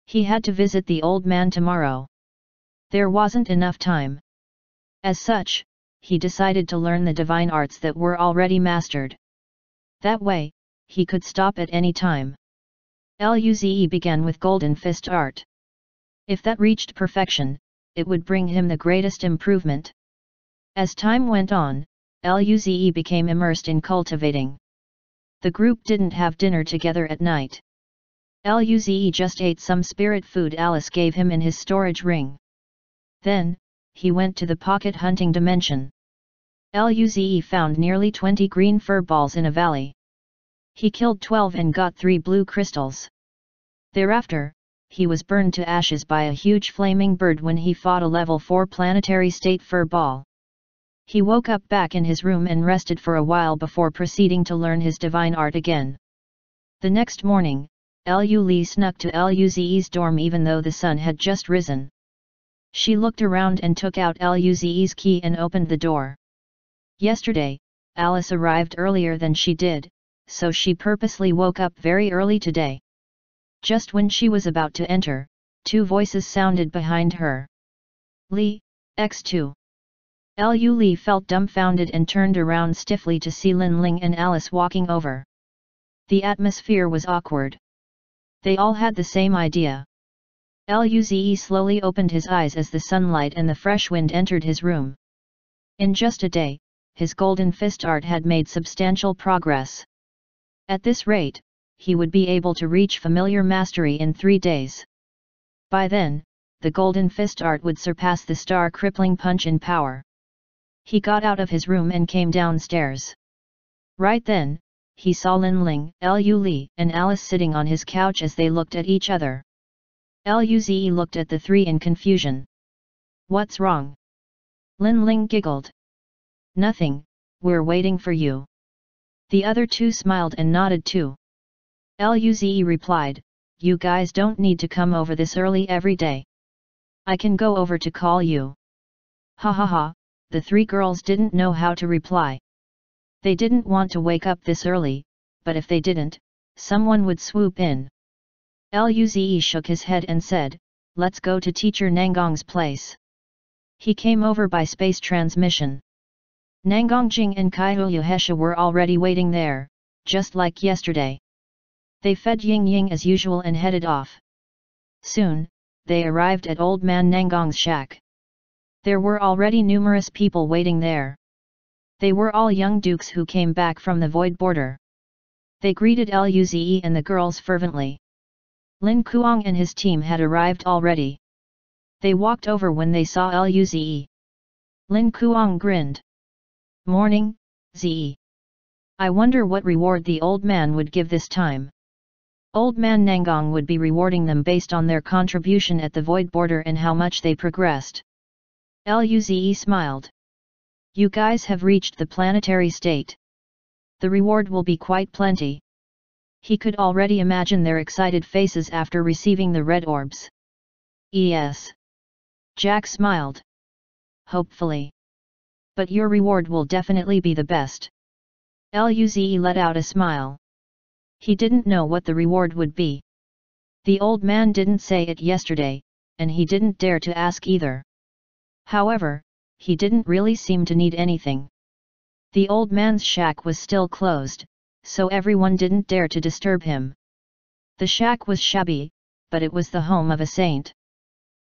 He had to visit the old man tomorrow. There wasn't enough time. As such, he decided to learn the divine arts that were already mastered. That way, he could stop at any time. Luze began with Golden Fist art. If that reached perfection, it would bring him the greatest improvement. As time went on, Luze became immersed in cultivating. The group didn't have dinner together at night. Luze just ate some spirit food Alice gave him in his storage ring. Then, he went to the pocket hunting dimension. Luze found nearly 20 green fur balls in a valley. He killed 12 and got 3 blue crystals. Thereafter, he was burned to ashes by a huge flaming bird when he fought a level 4 planetary state fur ball. He woke up back in his room and rested for a while before proceeding to learn his divine art again. The next morning, Lu Li snuck to Luze's dorm even though the sun had just risen. She looked around and took out Luze's key and opened the door. Yesterday, Alice arrived earlier than she did, so she purposely woke up very early today. Just when she was about to enter, 2 voices sounded behind her. Li, X2. Lu Li felt dumbfounded and turned around stiffly to see Lin Ling and Alice walking over. The atmosphere was awkward. They all had the same idea. Luze slowly opened his eyes as the sunlight and the fresh wind entered his room. In just a day, his golden fist art had made substantial progress. At this rate, he would be able to reach familiar mastery in 3 days. By then, the golden fist art would surpass the star crippling punch in power. He got out of his room and came downstairs. Right then, he saw Lin Ling, Lu Li, and Alice sitting on his couch as they looked at each other. Luze looked at the three in confusion. What's wrong? Lin Ling giggled. Nothing, we're waiting for you. The other two smiled and nodded too. Luze replied, you guys don't need to come over this early every day. I can go over to call you. Ha ha ha, the three girls didn't know how to reply. They didn't want to wake up this early, but if they didn't, someone would swoop in. Luze shook his head and said, let's go to teacher Nangong's place. He came over by space transmission. Nangong Jing and Kaihu Hesha were already waiting there, just like yesterday. They fed Ying Ying as usual and headed off. Soon, they arrived at Old Man Nangong's shack. There were already numerous people waiting there. They were all young dukes who came back from the void border. They greeted Luze and the girls fervently. Lin Kuang and his team had arrived already. They walked over when they saw Luze. Lin Kuang grinned. Morning, Ze. I wonder what reward the old man would give this time. Old Man Nangong would be rewarding them based on their contribution at the void border and how much they progressed. Luze smiled. You guys have reached the planetary state. The reward will be quite plenty. He could already imagine their excited faces after receiving the red orbs. Yes. Jack smiled. Hopefully. But your reward will definitely be the best. Luze let out a smile. He didn't know what the reward would be. The old man didn't say it yesterday, and he didn't dare to ask either. However, he didn't really seem to need anything. The old man's shack was still closed, so everyone didn't dare to disturb him. The shack was shabby, but it was the home of a saint.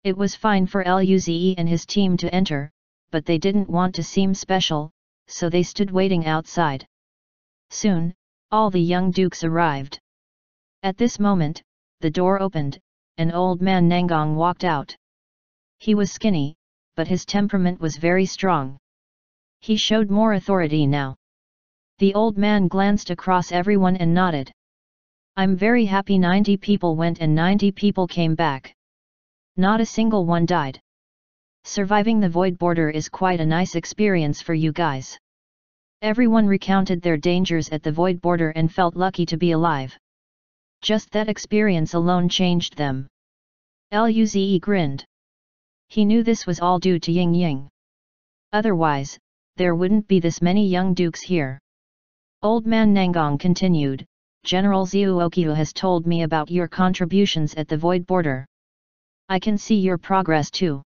It was fine for Luze and his team to enter, but they didn't want to seem special, so they stood waiting outside. Soon, all the young dukes arrived. At this moment, the door opened, and Old Man Nangong walked out. He was skinny, but his temperament was very strong. He showed more authority now. The old man glanced across everyone and nodded. I'm very happy 90 people went and 90 people came back. Not a single one died. Surviving the void border is quite a nice experience for you guys. Everyone recounted their dangers at the void border and felt lucky to be alive. Just that experience alone changed them. Luze grinned. He knew this was all due to Ying Ying. Otherwise, there wouldn't be this many young dukes here. Old Man Nangong continued, General Zhuoqiu has told me about your contributions at the void border. I can see your progress too.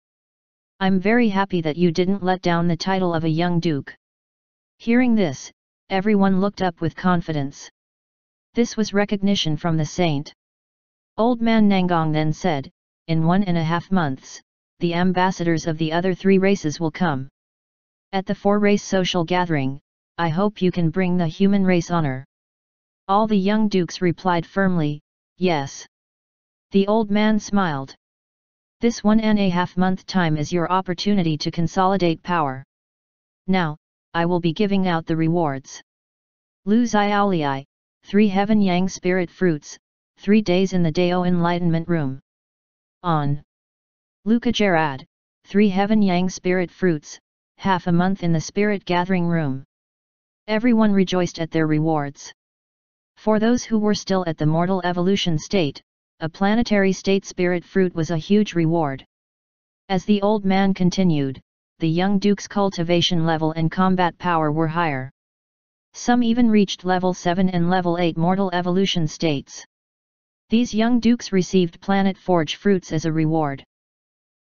I'm very happy that you didn't let down the title of a young duke. Hearing this, everyone looked up with confidence. This was recognition from the saint. Old Man Nangong then said, in 1.5 months, the ambassadors of the other 3 races will come. At the 4-race social gathering, I hope you can bring the human race honor. All the young dukes replied firmly, yes. The old man smiled. This 1.5 month time is your opportunity to consolidate power. Now, I will be giving out the rewards. Lu Xiaoliai, 3 Heaven Yang Spirit Fruits, 3 days in the Dao Enlightenment Room. On. Luca Gerard, 3 Heaven Yang Spirit Fruits, half a month in the Spirit Gathering Room. Everyone rejoiced at their rewards. For those who were still at the mortal evolution state, a planetary state spirit fruit was a huge reward. As the old man continued, the young duke's cultivation level and combat power were higher. Some even reached level 7 and level 8 mortal evolution states. These young dukes received Planet Forge fruits as a reward.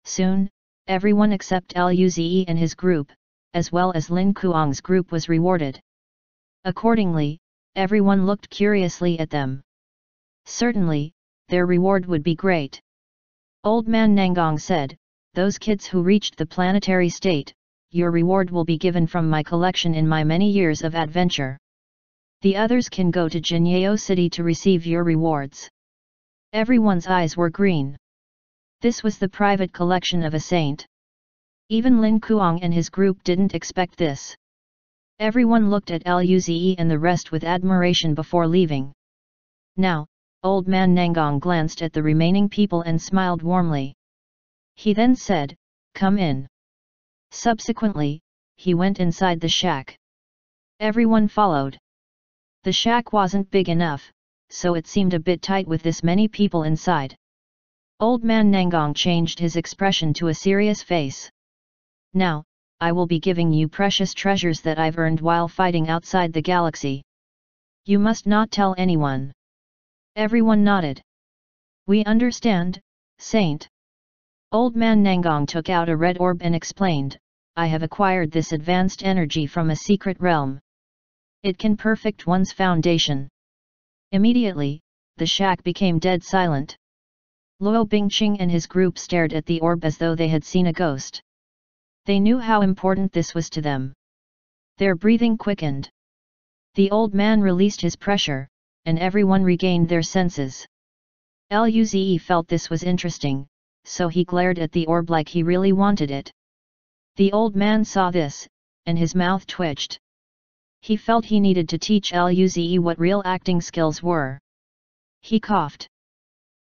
Soon, everyone except Luze and his group, as well as Lin Kuang's group was rewarded. Accordingly, everyone looked curiously at them. Certainly, their reward would be great. Old Man Nangong said, those kids who reached the planetary state, your reward will be given from my collection in my many years of adventure. The others can go to Jinyeo City to receive your rewards. Everyone's eyes were green. This was the private collection of a saint. Even Lin Kuang and his group didn't expect this. Everyone looked at Luze and the rest with admiration before leaving. Now, Old Man Nanggong glanced at the remaining people and smiled warmly. He then said, "Come in." Subsequently, he went inside the shack. Everyone followed. The shack wasn't big enough, so it seemed a bit tight with this many people inside. Old Man Nanggong changed his expression to a serious face. "Now, I will be giving you precious treasures that I've earned while fighting outside the galaxy. You must not tell anyone." Everyone nodded. "We understand, Saint." Old Man Nanggong took out a red orb and explained, "I have acquired this advanced energy from a secret realm. It can perfect one's foundation." Immediately, the shack became dead silent. Luo Bingqing and his group stared at the orb as though they had seen a ghost. They knew how important this was to them. Their breathing quickened. The old man released his pressure, and everyone regained their senses. Luze felt this was interesting, so he glared at the orb like he really wanted it. The old man saw this, and his mouth twitched. He felt he needed to teach Luze what real acting skills were. He coughed.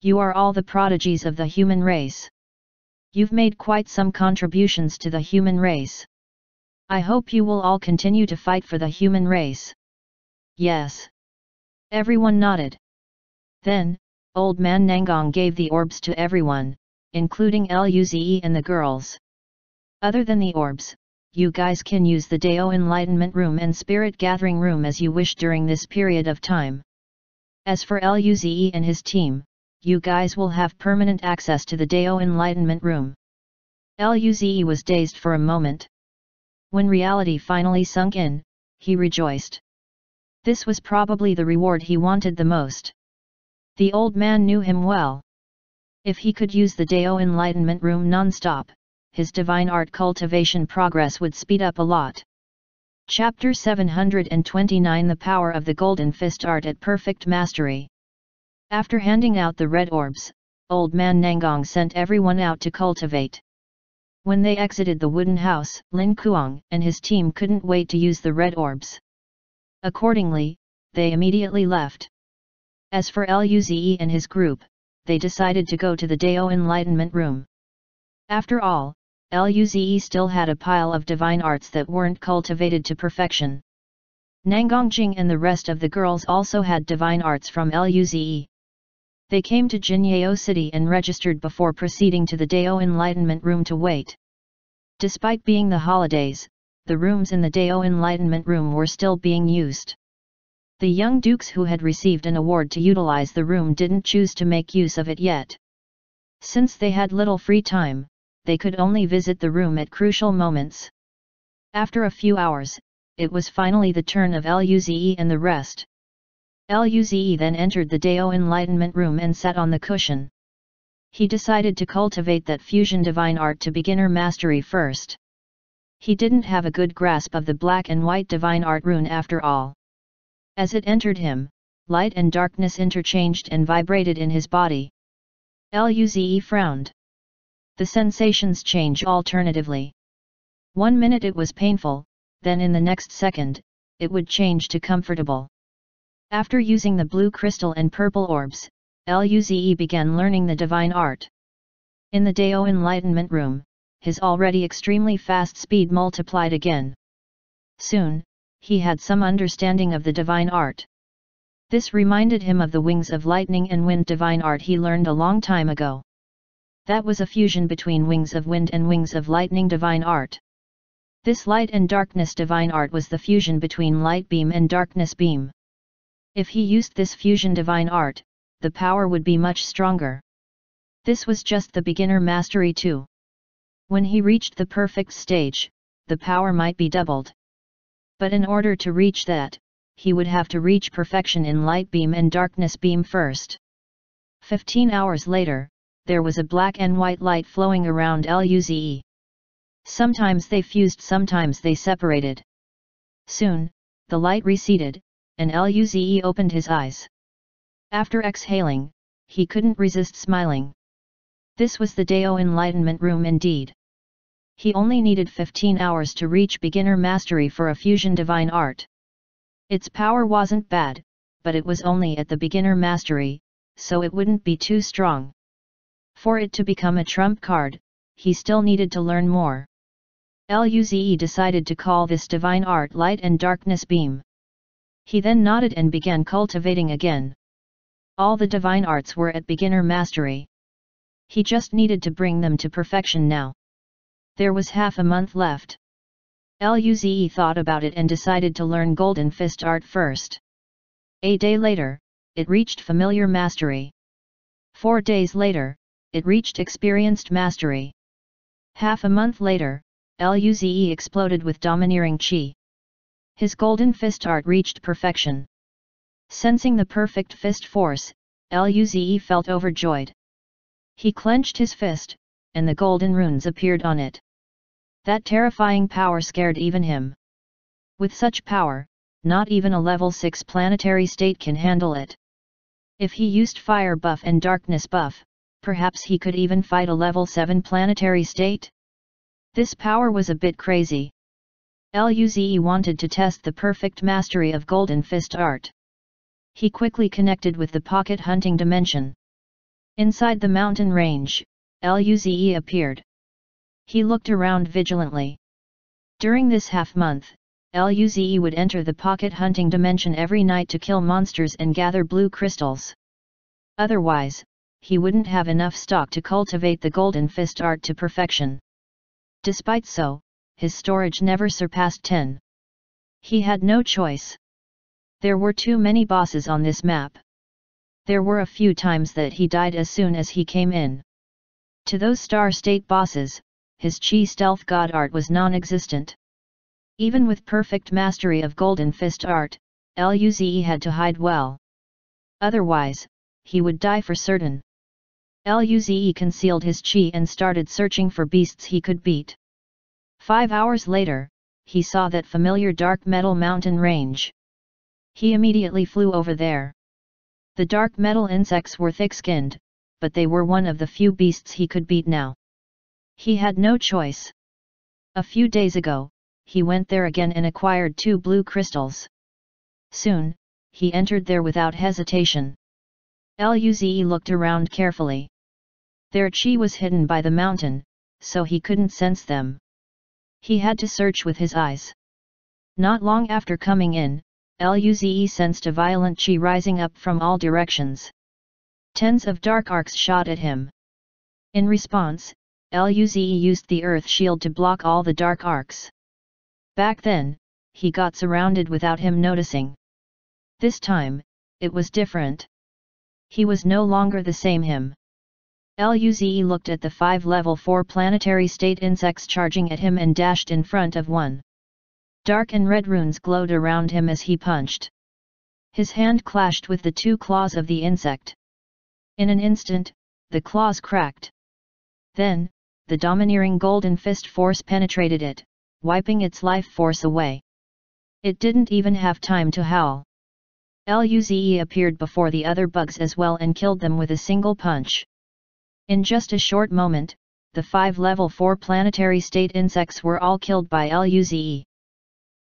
"You are all the prodigies of the human race. You've made quite some contributions to the human race. I hope you will all continue to fight for the human race." "Yes." Everyone nodded. Then, Old Man Nanggong gave the orbs to everyone, including Luze and the girls. "Other than the orbs, you guys can use the Dao Enlightenment Room and Spirit Gathering Room as you wish during this period of time. As for Luze and his team, you guys will have permanent access to the Dao Enlightenment Room." Luze was dazed for a moment. When reality finally sunk in, he rejoiced. This was probably the reward he wanted the most. The old man knew him well. If he could use the Dao Enlightenment Room non-stop, his divine art cultivation progress would speed up a lot. Chapter 729 The Power of the Golden Fist Art at Perfect Mastery. After handing out the red orbs, Old Man Nanggong sent everyone out to cultivate. When they exited the wooden house, Lin Kuang and his team couldn't wait to use the red orbs. Accordingly, they immediately left. As for Luze and his group, they decided to go to the Dao Enlightenment Room. After all, Luze still had a pile of divine arts that weren't cultivated to perfection. Nangongjing and the rest of the girls also had divine arts from Luze. They came to Jinyao City and registered before proceeding to the Dao Enlightenment Room to wait. Despite being the holidays, the rooms in the Dao Enlightenment Room were still being used. The young dukes who had received an award to utilize the room didn't choose to make use of it yet. Since they had little free time, they could only visit the room at crucial moments. After a few hours, it was finally the turn of Luze and the rest. Luze then entered the Dao Enlightenment Room and sat on the cushion. He decided to cultivate that fusion divine art to beginner mastery first. He didn't have a good grasp of the black and white divine art rune after all. As it entered him, light and darkness interchanged and vibrated in his body. Luze frowned. The sensations change alternatively. 1 minute it was painful, then in the next second, it would change to comfortable. After using the blue crystal and purple orbs, Luze began learning the divine art. In the Dao Enlightenment Room, his already extremely fast speed multiplied again. Soon, he had some understanding of the divine art. This reminded him of the Wings of Lightning and Wind divine art he learned a long time ago. That was a fusion between Wings of Wind and Wings of Lightning divine art. This light and darkness divine art was the fusion between light beam and darkness beam. If he used this fusion divine art, the power would be much stronger. This was just the beginner mastery too. When he reached the perfect stage, the power might be doubled. But in order to reach that, he would have to reach perfection in light beam and darkness beam first. 15 hours later, there was a black and white light flowing around Luze. Sometimes they fused, sometimes they separated. Soon, the light receded, and Luze opened his eyes. After exhaling, he couldn't resist smiling. This was the Dao enlightenment room indeed. He only needed 15 hours to reach beginner mastery for a fusion divine art. Its power wasn't bad, but it was only at the beginner mastery, so it wouldn't be too strong. For it to become a trump card, he still needed to learn more. Luze decided to call this divine art Light and Darkness Beam. He then nodded and began cultivating again. All the divine arts were at beginner mastery. He just needed to bring them to perfection now. There was half a month left. Luze thought about it and decided to learn Golden Fist art first. A day later, it reached familiar mastery. 4 days later, it reached experienced mastery. Half a month later, Luze exploded with domineering chi. His Golden Fist art reached perfection. Sensing the perfect fist force, Luze felt overjoyed. He clenched his fist, and the golden runes appeared on it. That terrifying power scared even him. With such power, not even a level 6 planetary state can handle it. If he used fire buff and darkness buff, perhaps he could even fight a level 7 planetary state? This power was a bit crazy. Luze wanted to test the perfect mastery of Golden Fist art. He quickly connected with the pocket hunting dimension. Inside the mountain range, Luze appeared. He looked around vigilantly. During this half-month, Luze would enter the pocket hunting dimension every night to kill monsters and gather blue crystals. Otherwise, he wouldn't have enough stock to cultivate the Golden Fist art to perfection. Despite so, his storage never surpassed 10. He had no choice. There were too many bosses on this map. There were a few times that he died as soon as he came in. To those Star State bosses, his Chi Stealth God art was non-existent. Even with perfect mastery of Golden Fist art, Luze had to hide well. Otherwise, he would die for certain. Luze concealed his Chi and started searching for beasts he could beat. 5 hours later, he saw that familiar dark metal mountain range. He immediately flew over there. The dark metal insects were thick-skinned, but they were one of the few beasts he could beat now. He had no choice. A few days ago, he went there again and acquired 2 blue crystals. Soon, he entered there without hesitation. Luze looked around carefully. Their chi was hidden by the mountain, so he couldn't sense them. He had to search with his eyes. Not long after coming in, Luze sensed a violent chi rising up from all directions. Tens of dark arcs shot at him. In response, Luze used the earth shield to block all the dark arcs. Back then, he got surrounded without him noticing. This time, it was different. He was no longer the same him. Luze looked at the 5 level 4 planetary state insects charging at him and dashed in front of one. Dark and red runes glowed around him as he punched. His hand clashed with the 2 claws of the insect. In an instant, the claws cracked. Then, the domineering Golden Fist force penetrated it, wiping its life force away. It didn't even have time to howl. Luze appeared before the other bugs as well and killed them with a single punch. In just a short moment, the 5 level 4 planetary state insects were all killed by Luze.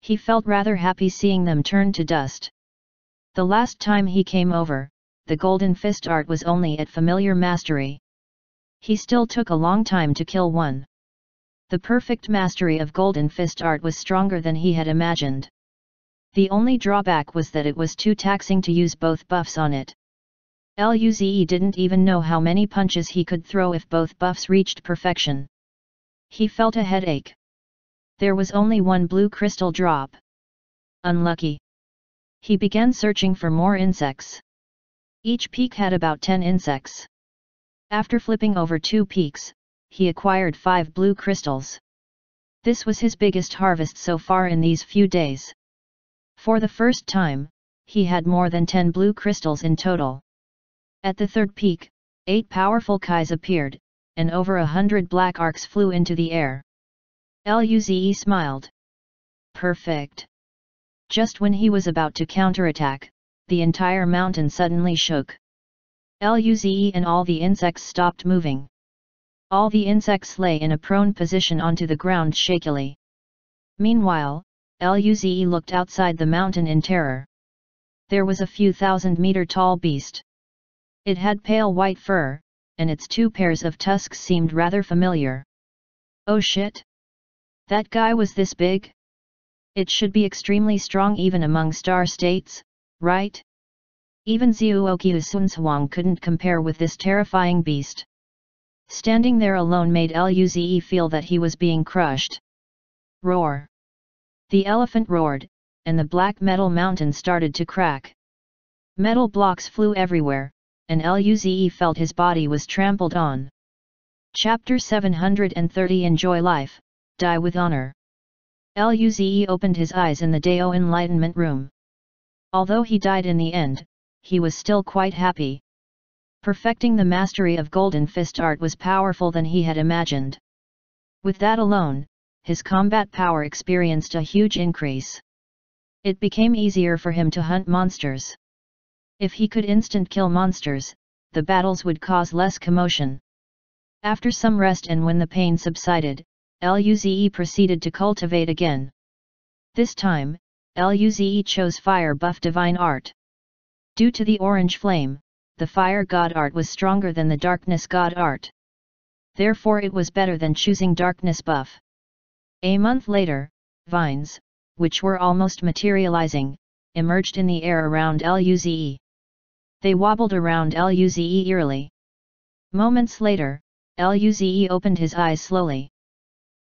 He felt rather happy seeing them turn to dust. The last time he came over, the Golden Fist art was only at familiar mastery. He still took a long time to kill one. The perfect mastery of Golden Fist art was stronger than he had imagined. The only drawback was that it was too taxing to use both buffs on it. Luze didn't even know how many punches he could throw if both buffs reached perfection. He felt a headache. There was only 1 blue crystal drop. Unlucky. He began searching for more insects. Each peak had about 10 insects. After flipping over 2 peaks, he acquired 5 blue crystals. This was his biggest harvest so far in these few days. For the first time, he had more than 10 blue crystals in total. At the 3rd peak, 8 powerful kais appeared, and over 100 black arcs flew into the air. Luze smiled. Perfect. Just when he was about to counterattack, the entire mountain suddenly shook. Luze and all the insects stopped moving. All the insects lay in a prone position onto the ground shakily. Meanwhile, Luze looked outside the mountain in terror. There was a few thousand-meter tall beast. It had pale white fur, and its 2 pairs of tusks seemed rather familiar. Oh shit! That guy was this big? It should be extremely strong even among star states, right? Even Zhuoqiu Sunhuang couldn't compare with this terrifying beast. Standing there alone made Luze feel that he was being crushed. Roar! The elephant roared, and the black metal mountain started to crack. Metal blocks flew everywhere, and Luze felt his body was trampled on. Chapter 730 Enjoy Life, Die with Honor. Luze opened his eyes in the Dao Enlightenment Room. Although he died in the end, he was still quite happy. Perfecting the mastery of Golden Fist art was powerful than he had imagined. With that alone, his combat power experienced a huge increase. It became easier for him to hunt monsters. If he could instant kill monsters, the battles would cause less commotion. After some rest and when the pain subsided, Luze proceeded to cultivate again. This time, Luze chose Fire Buff Divine Art. Due to the orange flame, the Fire God Art was stronger than the Darkness God Art. Therefore it was better than choosing Darkness Buff. A month later, vines, which were almost materializing, emerged in the air around Luze. They wobbled around Luze eerily. Moments later, Luze opened his eyes slowly.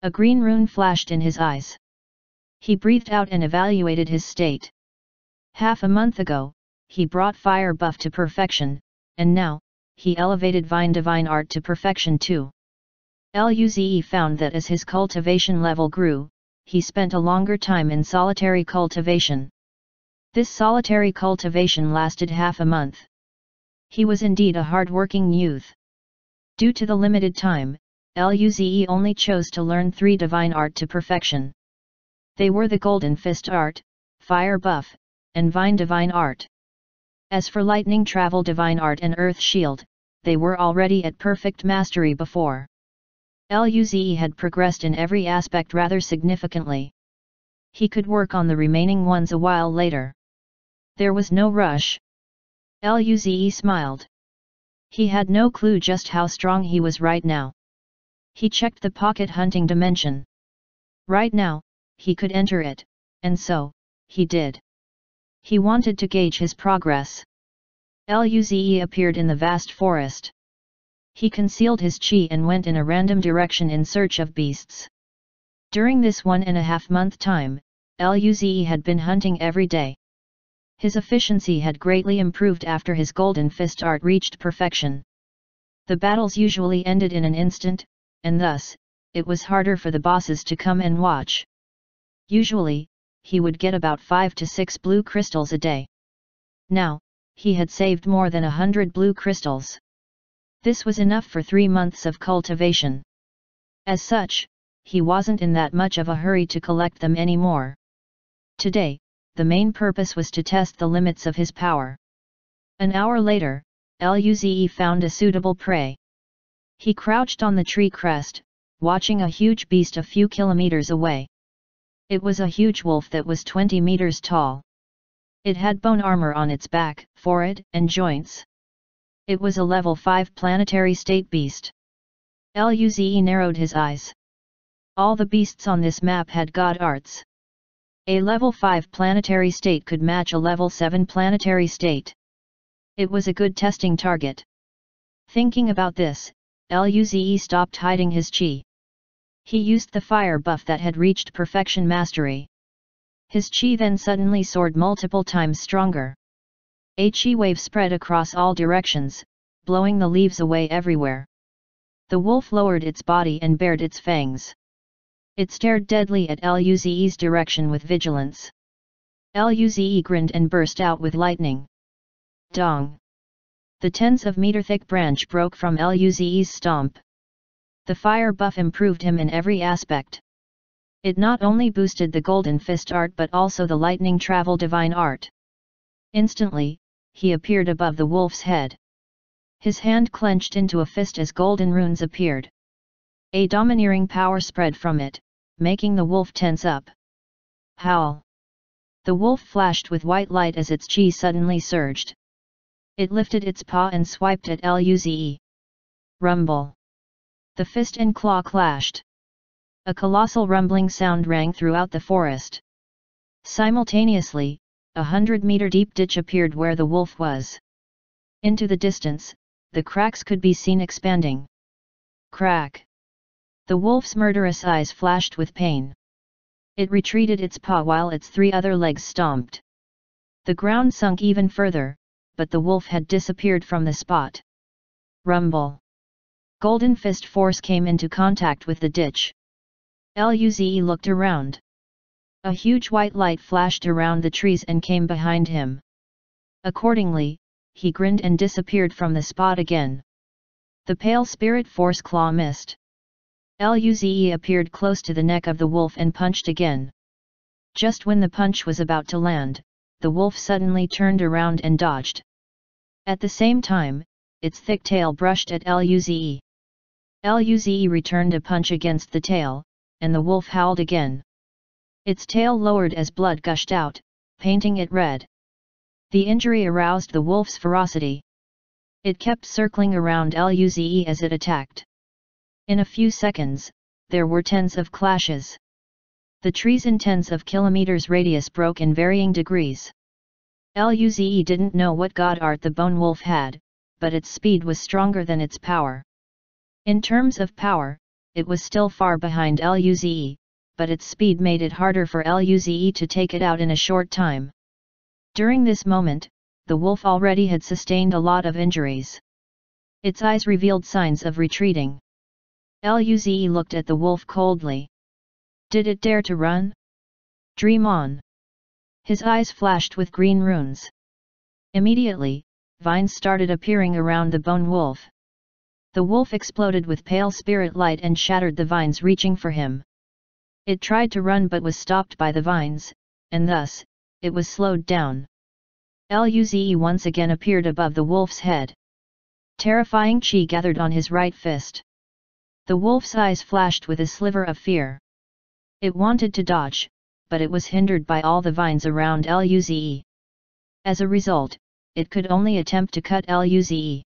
A green rune flashed in his eyes. He breathed out and evaluated his state. Half a month ago, he brought Fire Buff to perfection, and now, he elevated Vine Divine Art to perfection too. Luze found that as his cultivation level grew, he spent a longer time in solitary cultivation. This solitary cultivation lasted half a month. He was indeed a hard-working youth. Due to the limited time, Luze only chose to learn 3 divine art to perfection. They were the Golden Fist Art, Fire Buff, and Vine Divine Art. As for Lightning Travel Divine Art and Earth Shield, they were already at perfect mastery before. Luze had progressed in every aspect rather significantly. He could work on the remaining ones a while later. There was no rush. Luze smiled. He had no clue just how strong he was right now. He checked the pocket hunting dimension. Right now, he could enter it, and so, he did. He wanted to gauge his progress. Luze appeared in the vast forest. He concealed his chi and went in a random direction in search of beasts. During this 1.5 month time, Luze had been hunting every day. His efficiency had greatly improved after his Golden Fist Art reached perfection. The battles usually ended in an instant, and thus, it was harder for the bosses to come and watch. Usually, he would get about 5 to 6 blue crystals a day. Now, he had saved more than 100 blue crystals. This was enough for 3 months of cultivation. As such, he wasn't in that much of a hurry to collect them anymore. Today, the main purpose was to test the limits of his power. An hour later, Luze found a suitable prey. He crouched on the tree crest, watching a huge beast a few kilometers away. It was a huge wolf that was 20 meters tall. It had bone armor on its back, forehead, and joints. It was a level 5 planetary state beast. Luze narrowed his eyes. All the beasts on this map had god arts. A level 5 planetary state could match a level 7 planetary state. It was a good testing target. Thinking about this, Luze stopped hiding his chi. He used the fire buff that had reached perfection mastery. His chi then suddenly soared multiple times stronger. A chi wave spread across all directions, blowing the leaves away everywhere. The wolf lowered its body and bared its fangs. It stared deadly at Luze's direction with vigilance. Luze grinned and burst out with lightning. Dong! The tens of meter thick branch broke from Luze's stomp. The fire buff improved him in every aspect. It not only boosted the Golden Fist Art but also the Lightning Travel Divine Art. Instantly, he appeared above the wolf's head. His hand clenched into a fist as golden runes appeared. A domineering power spread from it, making the wolf tense up. Howl! The wolf flashed with white light as its chi suddenly surged. It lifted its paw and swiped at Luze. Rumble! The fist and claw clashed. A colossal rumbling sound rang throughout the forest. Simultaneously, 100-meter deep ditch appeared where the wolf was. Into the distance, the cracks could be seen expanding. Crack! The wolf's murderous eyes flashed with pain. It retreated its paw while its 3 other legs stomped. The ground sunk even further, but the wolf had disappeared from the spot. Rumble! Golden fist force came into contact with the ditch. Luze looked around. A huge white light flashed around the trees and came behind him. Accordingly, he grinned and disappeared from the spot again. The pale spirit force claw missed. Luze appeared close to the neck of the wolf and punched again. Just when the punch was about to land, the wolf suddenly turned around and dodged. At the same time, its thick tail brushed at Luze. Luze returned a punch against the tail, and the wolf howled again. Its tail lowered as blood gushed out, painting it red. The injury aroused the wolf's ferocity. It kept circling around Luze as it attacked. In a few seconds, there were tens of clashes. The trees in tens of kilometers radius broke in varying degrees. Luze didn't know what god art the bone wolf had, but its speed was stronger than its power. In terms of power, it was still far behind Luze, but its speed made it harder for Luze to take it out in a short time. During this moment, the wolf already had sustained a lot of injuries. Its eyes revealed signs of retreating. Luze looked at the wolf coldly. Did it dare to run? Dream on! His eyes flashed with green runes. Immediately, vines started appearing around the bone wolf. The wolf exploded with pale spirit light and shattered the vines reaching for him. It tried to run but was stopped by the vines, and thus, it was slowed down. Luze once again appeared above the wolf's head. Terrifying chi gathered on his right fist. The wolf's eyes flashed with a sliver of fear. It wanted to dodge, but it was hindered by all the vines around Luze. As a result, it could only attempt to cut Luze.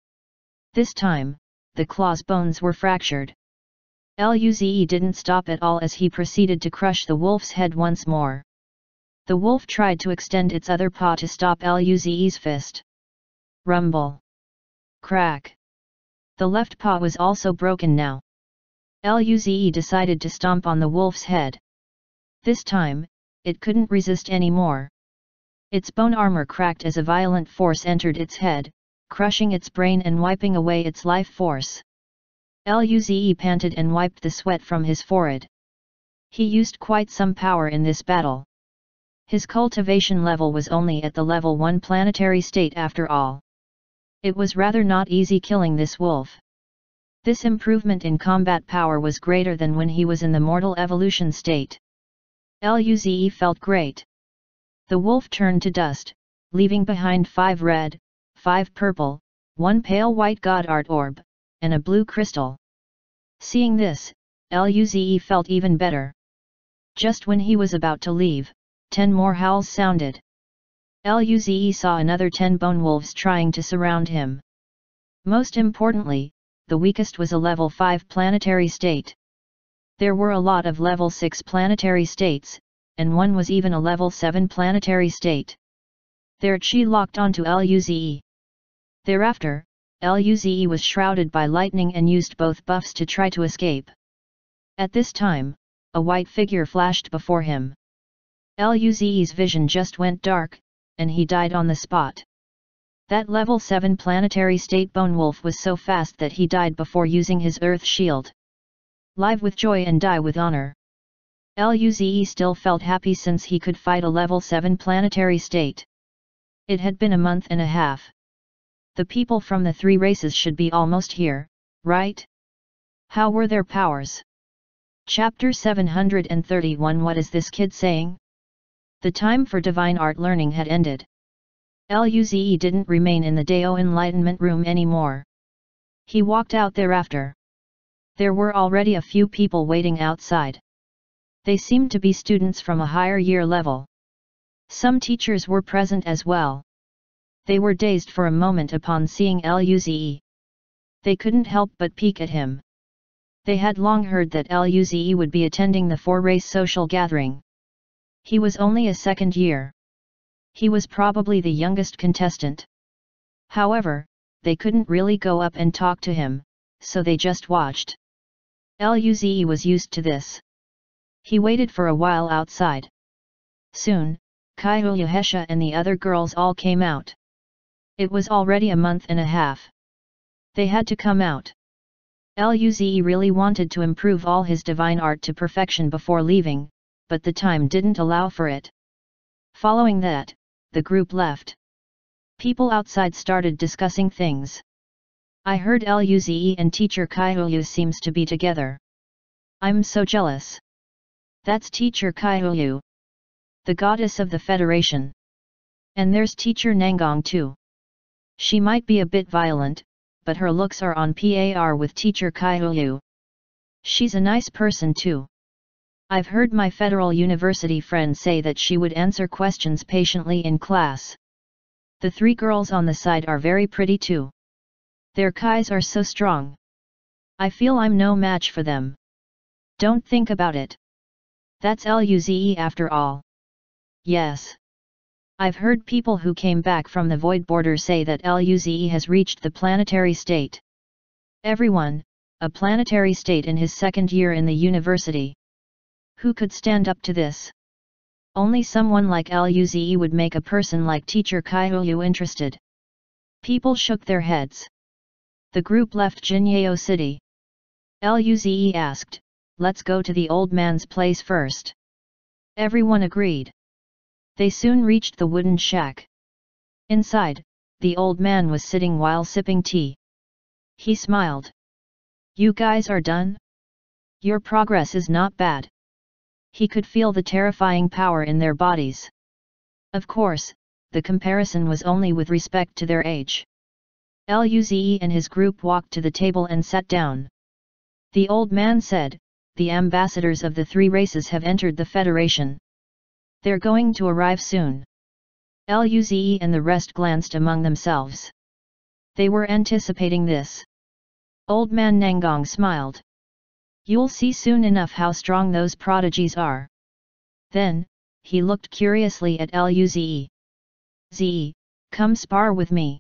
This time, the claw's bones were fractured. Luze didn't stop at all as he proceeded to crush the wolf's head once more. The wolf tried to extend its other paw to stop Luze's fist. Rumble! Crack! The left paw was also broken now. Luze decided to stomp on the wolf's head. This time, it couldn't resist anymore. Its bone armor cracked as a violent force entered its head, crushing its brain and wiping away its life force. Luze panted and wiped the sweat from his forehead. He used quite some power in this battle. His cultivation level was only at the level 1 planetary state after all. It was rather not easy killing this wolf. This improvement in combat power was greater than when he was in the mortal evolution state. Luze felt great. The wolf turned to dust, leaving behind 5 red, 5 purple, 1 pale white god art orb, and a blue crystal. Seeing this, Luze felt even better. Just when he was about to leave, 10 more howls sounded. Luze saw another 10 bone wolves trying to surround him. Most importantly, the weakest was a level 5 planetary state. There were a lot of level 6 planetary states, and one was even a level 7 planetary state. Their chi locked onto Luze. Thereafter, Luze was shrouded by lightning and used both buffs to try to escape. At this time, a white figure flashed before him. Luze's vision just went dark, and he died on the spot. That level 7 planetary state bone wolf was so fast that he died before using his earth shield. Live with joy and die with honor. Luze still felt happy since he could fight a level 7 planetary state. It had been a month and a half. The people from the 3 races should be almost here, right? How were their powers? Chapter 731. What is this kid saying? The time for divine art learning had ended. Luze didn't remain in the Dao Enlightenment room anymore. He walked out thereafter. There were already a few people waiting outside. They seemed to be students from a higher year level. Some teachers were present as well. They were dazed for a moment upon seeing Luze. They couldn't help but peek at him. They had long heard that Luze would be attending the 4-race social gathering. He was only a second year. He was probably the youngest contestant. However, they couldn't really go up and talk to him, so they just watched. Luze was used to this. He waited for a while outside. Soon, Kaihulyuhesha and the other girls all came out. It was already a month and a half. They had to come out. Luze really wanted to improve all his divine art to perfection before leaving, but the time didn't allow for it. Following that, the group left. People outside started discussing things. I heard Luze and teacher Kaihulyu seems to be together. I'm so jealous. That's teacher Kaihulyu, the goddess of the Federation. And there's teacher Nangong too. She might be a bit violent, but her looks are on par with teacher Kaihulyu. She's a nice person too. I've heard my Federal University friend say that she would answer questions patiently in class. The 3 girls on the side are very pretty too. Their kais are so strong. I feel I'm no match for them. Don't think about it. That's Luze after all. Yes. I've heard people who came back from the Void Border say that Luze has reached the planetary state. Everyone, a planetary state in his second year in the university. Who could stand up to this? Only someone like Luze would make a person like teacher Kaihulyu interested. People shook their heads. The group left Jinyeo City. Luze asked, "Let's go to the old man's place first." Everyone agreed. They soon reached the wooden shack. Inside, the old man was sitting while sipping tea. He smiled. "You guys are done? Your progress is not bad." He could feel the terrifying power in their bodies. Of course, the comparison was only with respect to their age. Luze and his group walked to the table and sat down. The old man said, "The ambassadors of the 3 races have entered the Federation. They're going to arrive soon." Luze and the rest glanced among themselves. They were anticipating this. Old man Nangong smiled. "You'll see soon enough how strong those prodigies are." Then, he looked curiously at Luze. "Ze, come spar with me.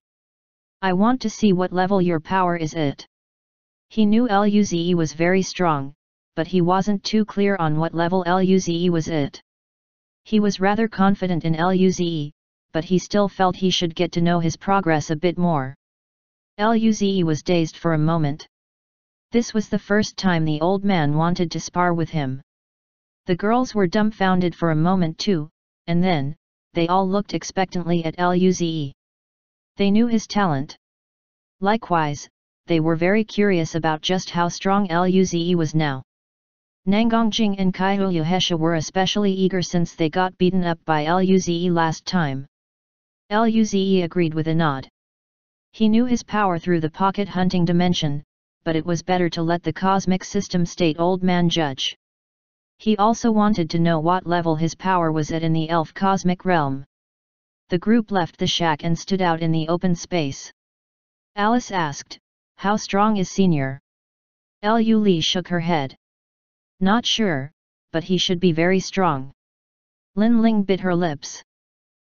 I want to see what level your power is at." He knew Luze was very strong, but he wasn't too clear on what level Luze was at. He was rather confident in Luze, but he still felt he should get to know his progress a bit more. Luze was dazed for a moment. This was the first time the old man wanted to spar with him. The girls were dumbfounded for a moment too, and then, they all looked expectantly at Luze. They knew his talent. Likewise, they were very curious about just how strong Luze was now. Nangongjing and Kaihulyuhesha were especially eager since they got beaten up by Luze last time. Luze agreed with a nod. He knew his power through the pocket hunting dimension, but it was better to let the cosmic system state old man judge. He also wanted to know what level his power was at in the elf cosmic realm. The group left the shack and stood out in the open space. Alice asked, "How strong is Senior?" Lu shook her head. "Not sure, but he should be very strong." Lin Ling bit her lips.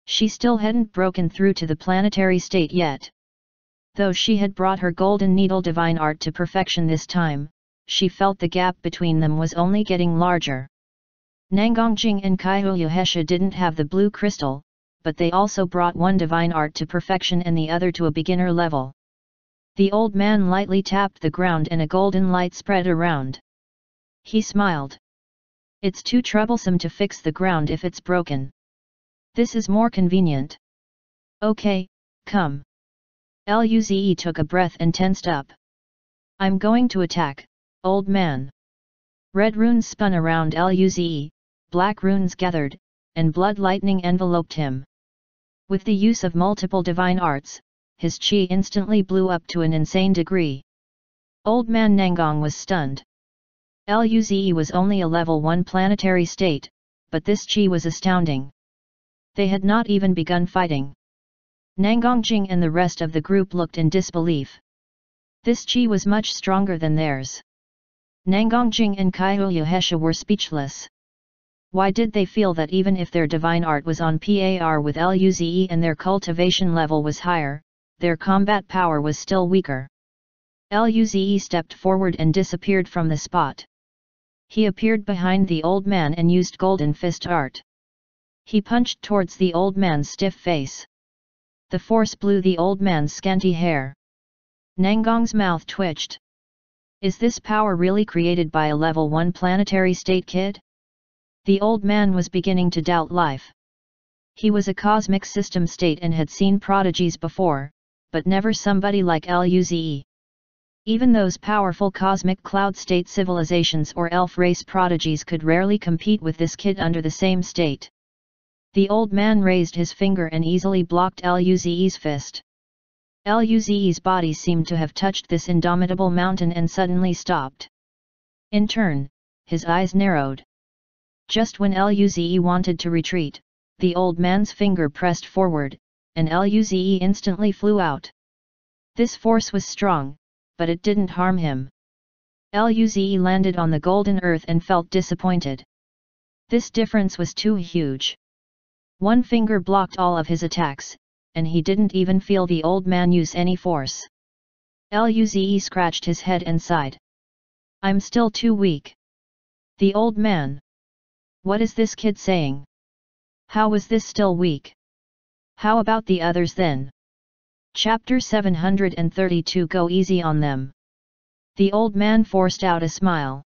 She still hadn't broken through to the planetary state yet. Though she had brought her golden needle divine art to perfection this time, she felt the gap between them was only getting larger. Nangongjing and Kaihulyuhesha didn't have the blue crystal, but they also brought one divine art to perfection and the other to a beginner level. The old man lightly tapped the ground and a golden light spread around. He smiled. "It's too troublesome to fix the ground if it's broken. This is more convenient." "Okay, come." Luze took a breath and tensed up. "I'm going to attack, old man." Red runes spun around Luze, black runes gathered, and blood lightning enveloped him. With the use of multiple divine arts, his chi instantly blew up to an insane degree. Old man Nangong was stunned. Luze was only a level 1 planetary state, but this chi was astounding. They had not even begun fighting. Nangongjing and the rest of the group looked in disbelief. This chi was much stronger than theirs. Nangongjing and Kaiuyuhesha were speechless. Why did they feel that even if their divine art was on par with Luze and their cultivation level was higher, their combat power was still weaker? Luze stepped forward and disappeared from the spot. He appeared behind the old man and used golden fist art. He punched towards the old man's stiff face. The force blew the old man's scanty hair. Nangong's mouth twitched. Is this power really created by a level 1 planetary state kid? The old man was beginning to doubt life. He was a cosmic system state and had seen prodigies before, but never somebody like Luze. Even those powerful cosmic cloud state civilizations or elf race prodigies could rarely compete with this kid under the same state. The old man raised his finger and easily blocked Luze's fist. Luze's body seemed to have touched this indomitable mountain and suddenly stopped. In turn, his eyes narrowed. Just when Luze wanted to retreat, the old man's finger pressed forward, and Luze instantly flew out. This force was strong, but it didn't harm him. Luze landed on the golden earth and felt disappointed. This difference was too huge. One finger blocked all of his attacks, and he didn't even feel the old man use any force. Luze scratched his head and sighed. I'm still too weak. The old man. What is this kid saying? How was this still weak? How about the others then? Chapter 732 Go easy on them. The old man forced out a smile.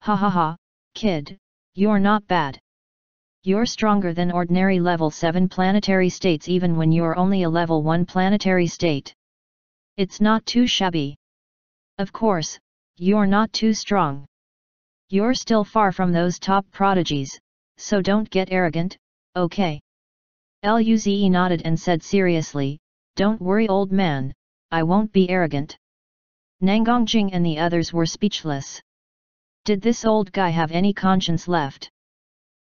Ha ha ha, kid, you're not bad. You're stronger than ordinary level 7 planetary states even when you're only a level 1 planetary state. It's not too shabby. Of course, you're not too strong. You're still far from those top prodigies, so don't get arrogant, okay? Luze nodded and said seriously, don't worry old man, I won't be arrogant. Nangongjing and the others were speechless. Did this old guy have any conscience left?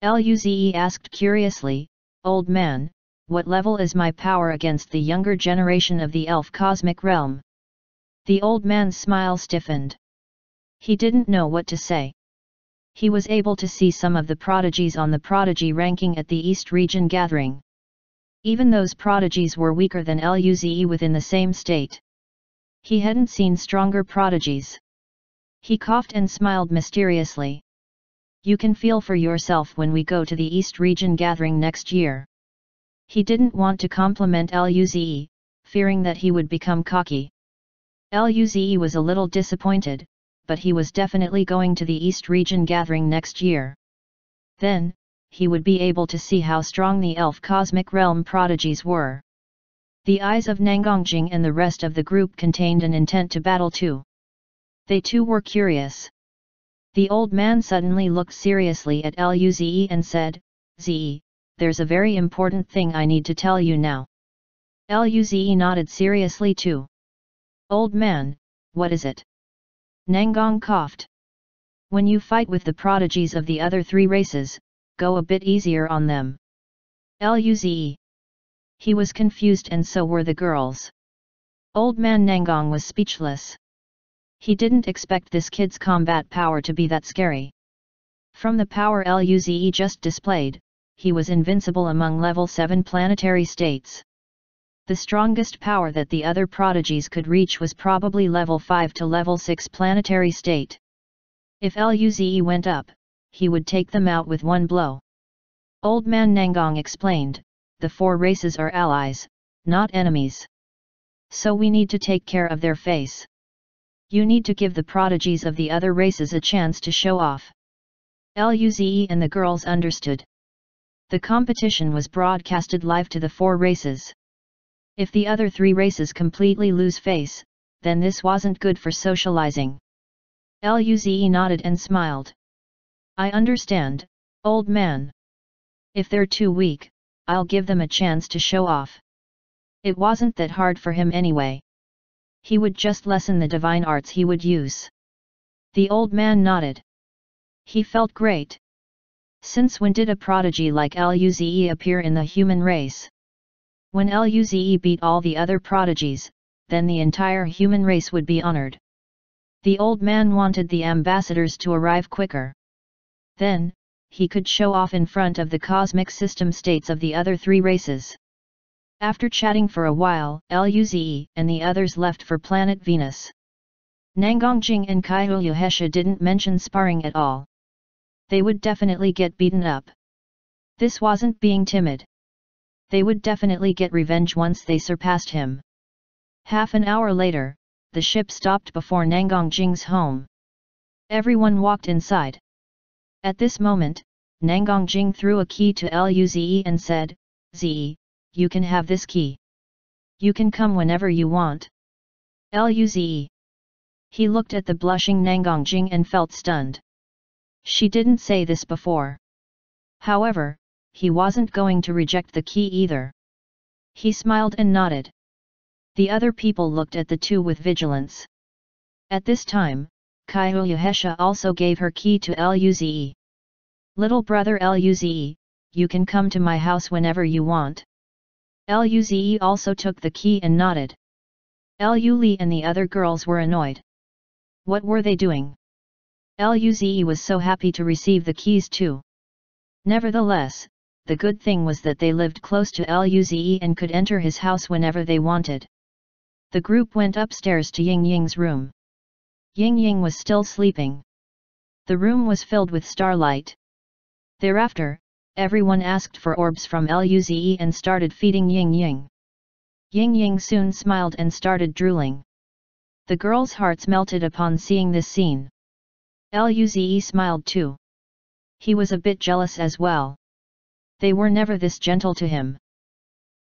Luze asked curiously, old man, what level is my power against the younger generation of the elf cosmic realm? The old man's smile stiffened. He didn't know what to say. He was able to see some of the prodigies on the prodigy ranking at the East Region gathering. Even those prodigies were weaker than Luze within the same state. He hadn't seen stronger prodigies. He coughed and smiled mysteriously. You can feel for yourself when we go to the East Region gathering next year. He didn't want to compliment Luze, fearing that he would become cocky. Luze was a little disappointed, but he was definitely going to the East Region gathering next year. Then, he would be able to see how strong the elf cosmic realm prodigies were. The eyes of Nangongjing and the rest of the group contained an intent to battle too. They too were curious. The old man suddenly looked seriously at Luze and said, Ze, there's a very important thing I need to tell you now. Luze nodded seriously too. Old man, what is it? Nangong coughed. When you fight with the prodigies of the other 3 races, go a bit easier on them. Luze. He was confused and so were the girls. Old man Nangong was speechless. He didn't expect this kid's combat power to be that scary. From the power Luze just displayed, he was invincible among level 7 planetary states. The strongest power that the other prodigies could reach was probably level 5 to level 6 planetary state. If Luze went up, he would take them out with one blow. Old man Nangong explained, the 4 races are allies, not enemies. So we need to take care of their face. You need to give the prodigies of the other races a chance to show off. Luze and the girls understood. The competition was broadcasted live to the 4 races. If the other 3 races completely lose face, then this wasn't good for socializing. Luze nodded and smiled. I understand, old man. If they're too weak, I'll give them a chance to show off. It wasn't that hard for him anyway. He would just lessen the divine arts he would use. The old man nodded. He felt great. Since when did a prodigy like Luze appear in the human race? When Luze beat all the other prodigies, then the entire human race would be honored. The old man wanted the ambassadors to arrive quicker. Then, he could show off in front of the cosmic system states of the other three races. After chatting for a while, Luze and the others left for planet Venus. Nangongjing and Kaiyuhesha didn't mention sparring at all. They would definitely get beaten up. This wasn't being timid. They would definitely get revenge once they surpassed him. Half an hour later, the ship stopped before Nangongjing's home. Everyone walked inside. At this moment, Nangongjing threw a key to Luze and said, "Ze, you can have this key. You can come whenever you want." Luze. He looked at the blushing Nangongjing and felt stunned. She didn't say this before. However, he wasn't going to reject the key either. He smiled and nodded. The other people looked at the two with vigilance. At this time, Kaiyuhesha also gave her key to Luze. "Little brother Luze, you can come to my house whenever you want." Luze also took the key and nodded. Lu and the other girls were annoyed. What were they doing? Luze was so happy to receive the keys too. Nevertheless, the good thing was that they lived close to Luze and could enter his house whenever they wanted. The group went upstairs to Ying Ying's room. Ying Ying was still sleeping. The room was filled with starlight. Thereafter, everyone asked for orbs from Luze and started feeding Ying Ying. Ying Ying soon smiled and started drooling. The girls' hearts melted upon seeing this scene. Luze smiled too. He was a bit jealous as well. They were never this gentle to him.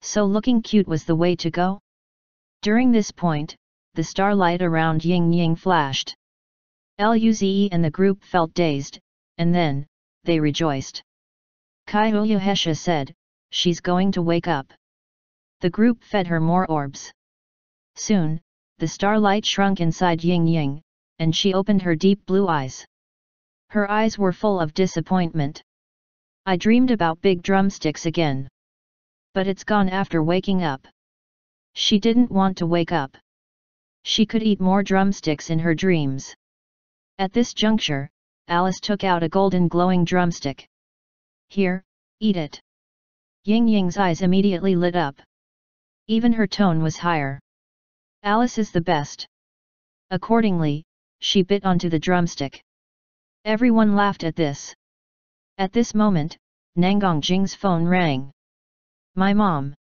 So looking cute was the way to go? During this point, the starlight around Ying Ying flashed. Luze and the group felt dazed, and then, they rejoiced. Kaiyuhesha said, "She's going to wake up." The group fed her more orbs. Soon, the starlight shrunk inside Ying Ying, and she opened her deep blue eyes. Her eyes were full of disappointment. "I dreamed about big drumsticks again. But it's gone after waking up." She didn't want to wake up. She could eat more drumsticks in her dreams. At this juncture, Alice took out a golden glowing drumstick. "Here, eat it." Ying Ying's eyes immediately lit up. Even her tone was higher. "Alice is the best." Accordingly, she bit onto the drumstick. Everyone laughed at this. At this moment, Nangongjing's phone rang. "My mom."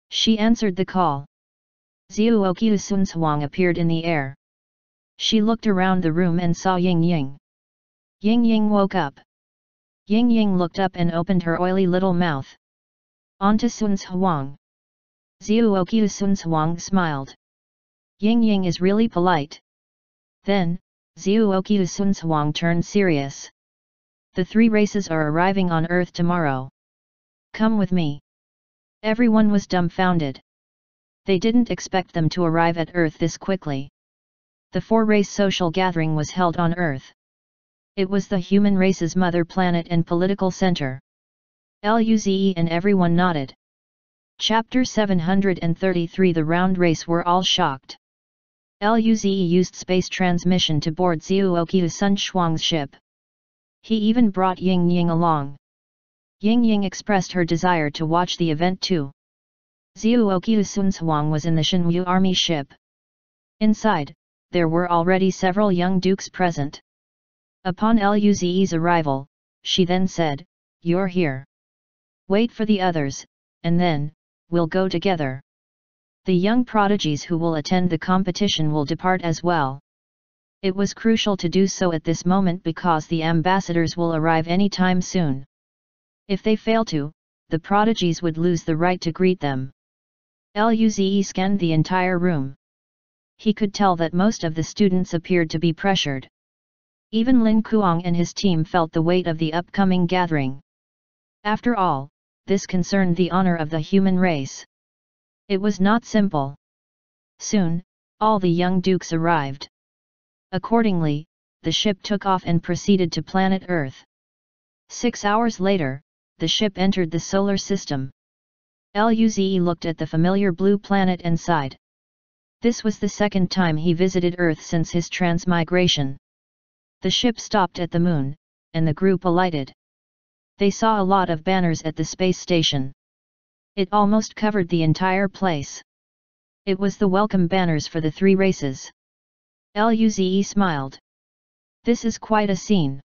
She answered the call. Zhuoqiu Sun's Huang appeared in the air. She looked around the room and saw Ying Ying. Ying Ying woke up. Ying Ying looked up and opened her oily little mouth. "Onto Sun's Huang." Zhuoqiu Sun's Huang smiled. Ying Ying is really polite. Then, Zhuoqiu Sun's Huang turned serious. "The three races are arriving on Earth tomorrow. Come with me." Everyone was dumbfounded. They didn't expect them to arrive at Earth this quickly. The four-race social gathering was held on Earth. It was the human race's mother planet and political center. Luze and everyone nodded. Chapter 733. The round race were all shocked. Luze used space transmission to board Zhuoqiu Sun Shuang's ship. He even brought Ying Ying along. Ying Ying expressed her desire to watch the event too. Zhuoqiu Sun Huang was in the Shenwu army ship. Inside, there were already several young dukes present. Upon Luze's arrival, she then said, "You're here. Wait for the others, and then, we'll go together. The young prodigies who will attend the competition will depart as well." It was crucial to do so at this moment because the ambassadors will arrive any time soon. If they fail to, the prodigies would lose the right to greet them. Luze scanned the entire room. He could tell that most of the students appeared to be pressured. Even Lin Kuang and his team felt the weight of the upcoming gathering. After all, this concerned the honor of the human race. It was not simple. Soon, all the young dukes arrived. Accordingly, the ship took off and proceeded to planet Earth. 6 hours later, the ship entered the solar system. Luze looked at the familiar blue planet and sighed. This was the second time he visited Earth since his transmigration. The ship stopped at the moon, and the group alighted. They saw a lot of banners at the space station. It almost covered the entire place. It was the welcome banners for the three races. Luze smiled. This is quite a scene.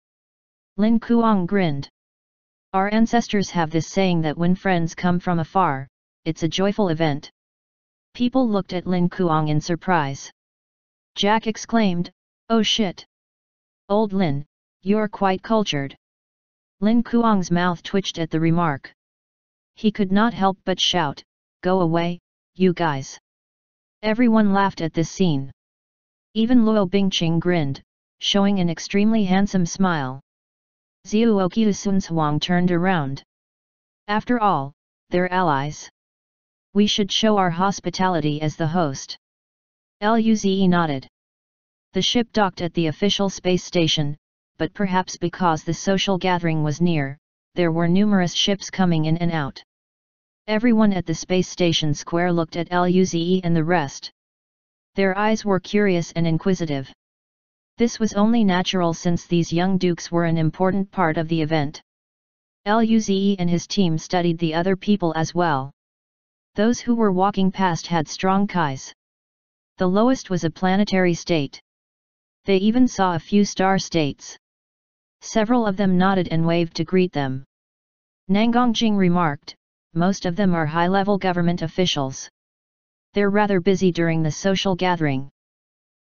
Lin Kuang grinned. Our ancestors have this saying that when friends come from afar, it's a joyful event. People looked at Lin Kuang in surprise. Jack exclaimed, "Oh shit! Old Lin, you're quite cultured." Lin Kuang's mouth twitched at the remark. He could not help but shout, "Go away, you guys." Everyone laughed at this scene. Even Luo Bingqing grinned, showing an extremely handsome smile. Zhuoqiu Sunhuang turned around. After all, they're allies. We should show our hospitality as the host. Luze nodded. The ship docked at the official space station, but perhaps because the social gathering was near, there were numerous ships coming in and out. Everyone at the space station square looked at Luze and the rest. Their eyes were curious and inquisitive. This was only natural since these young dukes were an important part of the event. Luze and his team studied the other people as well. Those who were walking past had strong kais. The lowest was a planetary state. They even saw a few star states. Several of them nodded and waved to greet them. Nangongjing remarked, "Most of them are high-level government officials. They're rather busy during the social gathering."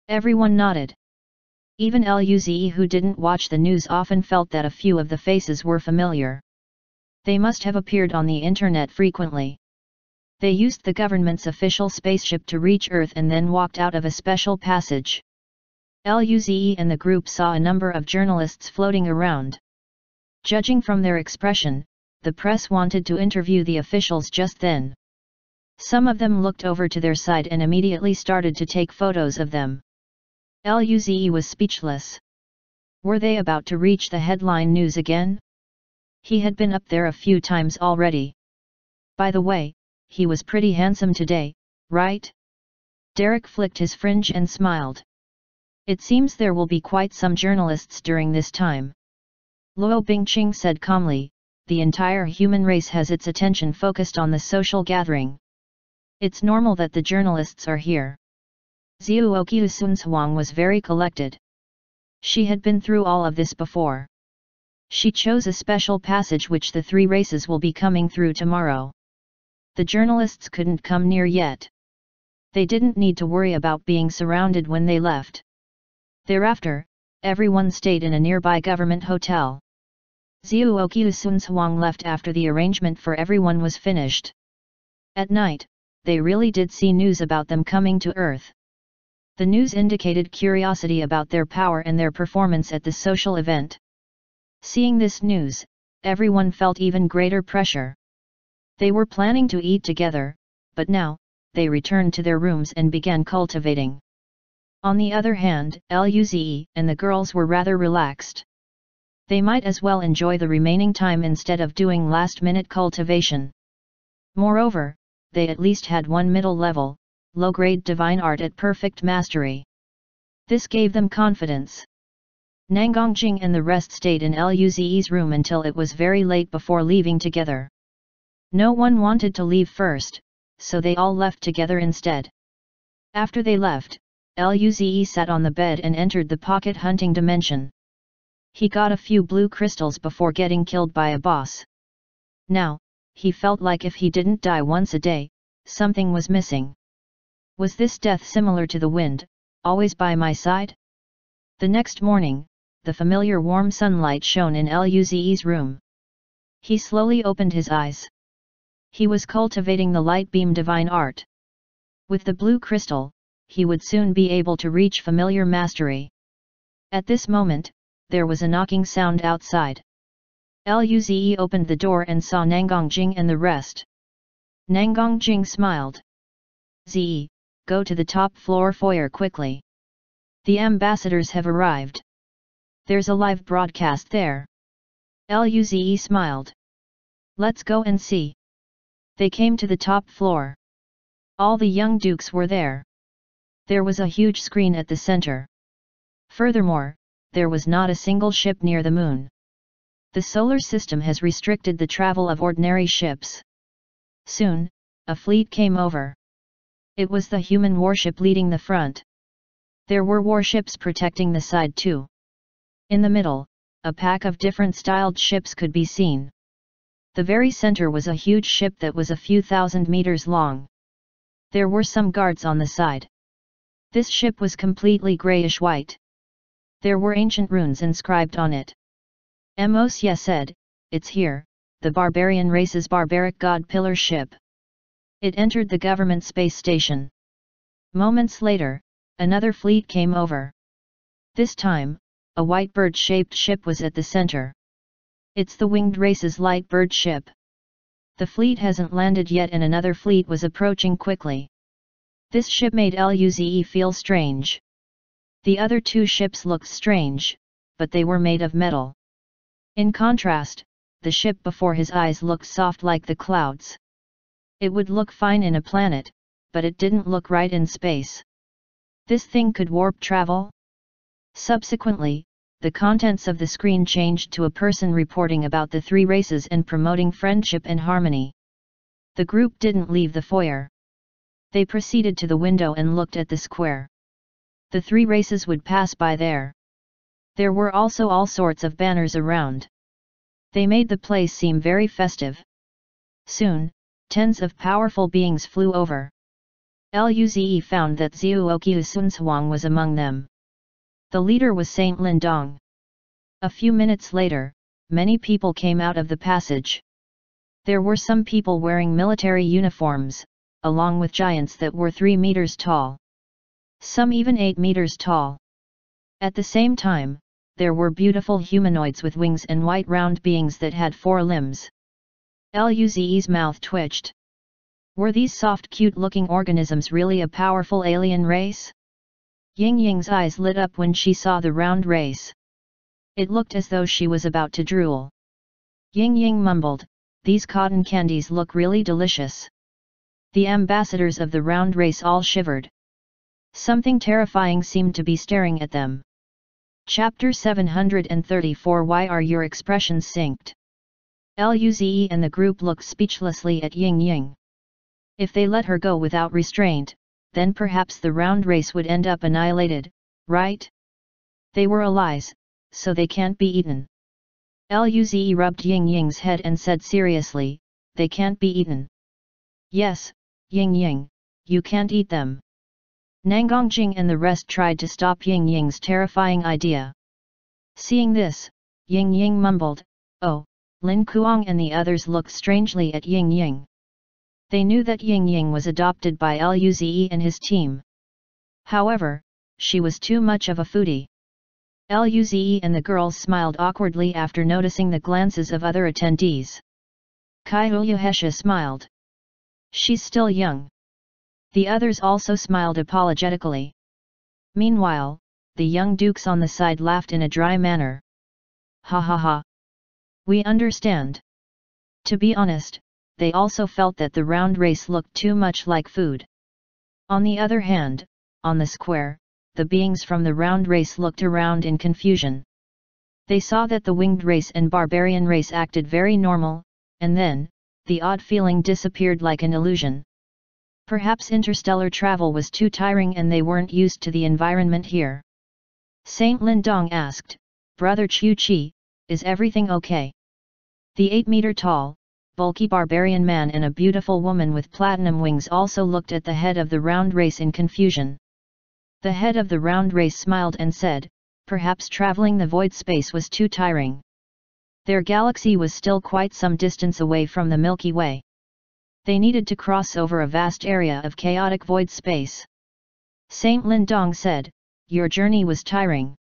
Everyone nodded. Even Luze, who didn't watch the news, often felt that a few of the faces were familiar. They must have appeared on the internet frequently. They used the government's official spaceship to reach Earth and then walked out of a special passage. Luze and the group saw a number of journalists floating around. Judging from their expression, the press wanted to interview the officials just then. Some of them looked over to their side and immediately started to take photos of them. Luze was speechless. Were they about to reach the headline news again? He had been up there a few times already. By the way, he was pretty handsome today, right? Derek flicked his fringe and smiled. It seems there will be quite some journalists during this time. Luo Bingqing said calmly, the entire human race has its attention focused on the social gathering. It's normal that the journalists are here. Zhuoqiu Sunhuang was very collected. She had been through all of this before. She chose a special passage which the three races will be coming through tomorrow. The journalists couldn't come near yet. They didn't need to worry about being surrounded when they left. Thereafter, everyone stayed in a nearby government hotel. Zhuoqiu Sunhuang left after the arrangement for everyone was finished. At night, they really did see news about them coming to Earth. The news indicated curiosity about their power and their performance at the social event. Seeing this news, everyone felt even greater pressure. They were planning to eat together, but now, they returned to their rooms and began cultivating. On the other hand, Luze and the girls were rather relaxed. They might as well enjoy the remaining time instead of doing last-minute cultivation. Moreover, they at least had one middle-level, low-grade divine art at perfect mastery. This gave them confidence. Nangongjing and the rest stayed in Luze's room until it was very late before leaving together. No one wanted to leave first, so they all left together instead. After they left, Luze sat on the bed and entered the pocket hunting dimension. He got a few blue crystals before getting killed by a boss. Now, he felt like if he didn't die once a day, something was missing. Was this death similar to the wind, always by my side? The next morning, the familiar warm sunlight shone in Luze's room. He slowly opened his eyes. He was cultivating the light beam divine art. With the blue crystal, he would soon be able to reach familiar mastery. At this moment, there was a knocking sound outside. Luze opened the door and saw Nangongjing and the rest. Nangongjing smiled. "Zi, go to the top floor foyer quickly. The ambassadors have arrived. There's a live broadcast there. Luze smiled. Let's go and see. They came to the top floor. All the young dukes were there. There was a huge screen at the center. Furthermore, there was not a single ship near the moon. The solar system has restricted the travel of ordinary ships. Soon, a fleet came over. It was the human warship leading the front. There were warships protecting the side too. In the middle, a pack of different styled ships could be seen. The very center was a huge ship that was a few thousand meters long. There were some guards on the side. This ship was completely grayish-white. There were ancient runes inscribed on it. Mosya said, "It's here, the barbarian race's barbaric god pillar ship." It entered the government space station. Moments later, another fleet came over. This time, a white bird-shaped ship was at the center. It's the winged race's light bird ship. The fleet hasn't landed yet and another fleet was approaching quickly. This ship made Luze feel strange. The other two ships looked strange, but they were made of metal. In contrast, the ship before his eyes looked soft like the clouds. It would look fine in a planet, but it didn't look right in space. This thing could warp travel? Subsequently, the contents of the screen changed to a person reporting about the three races and promoting friendship and harmony. The group didn't leave the foyer. They proceeded to the window and looked at the square. The three races would pass by there. There were also all sorts of banners around. They made the place seem very festive. Soon, tens of powerful beings flew over. Luze found that Zuoqiu Sunzhuang was among them. The leader was Saint Lindong. A few minutes later, many people came out of the passage. There were some people wearing military uniforms, along with giants that were 3 meters tall. Some even 8 meters tall. At the same time, there were beautiful humanoids with wings and white round beings that had 4 limbs. Luze's mouth twitched. Were these soft cute-looking organisms really a powerful alien race? Ying Ying's eyes lit up when she saw the round race. It looked as though she was about to drool. Ying Ying mumbled, "These cotton candies look really delicious." The ambassadors of the round race all shivered. Something terrifying seemed to be staring at them. Chapter 734 Why are your expressions synced? Luze and the group looked speechlessly at Ying Ying. If they let her go without restraint, then perhaps the round race would end up annihilated, right? They were allies, so they can't be eaten. Luze rubbed Ying Ying's head and said seriously, "They can't be eaten." "Yes, Ying Ying, you can't eat them." Nangongjing and the rest tried to stop Ying Ying's terrifying idea. Seeing this, Ying Ying mumbled, "Oh." Lin Kuang and the others looked strangely at Ying Ying. They knew that Ying Ying was adopted by Luze and his team. However, she was too much of a foodie. Luze and the girls smiled awkwardly after noticing the glances of other attendees. Kai Uyuhesha smiled. "She's still young." The others also smiled apologetically. Meanwhile, the young dukes on the side laughed in a dry manner. "Ha ha ha. We understand." To be honest, they also felt that the round race looked too much like food. On the other hand, on the square, the beings from the round race looked around in confusion. They saw that the winged race and barbarian race acted very normal, and then, the odd feeling disappeared like an illusion. Perhaps interstellar travel was too tiring and they weren't used to the environment here. Saint Lindong asked, "Brother Chu Chi, is everything okay?" The 8-meter-tall, bulky barbarian man and a beautiful woman with platinum wings also looked at the head of the round race in confusion. The head of the round race smiled and said, "Perhaps traveling the void space was too tiring." Their galaxy was still quite some distance away from the Milky Way. They needed to cross over a vast area of chaotic void space. Saint Lindong said, "Your journey was tiring.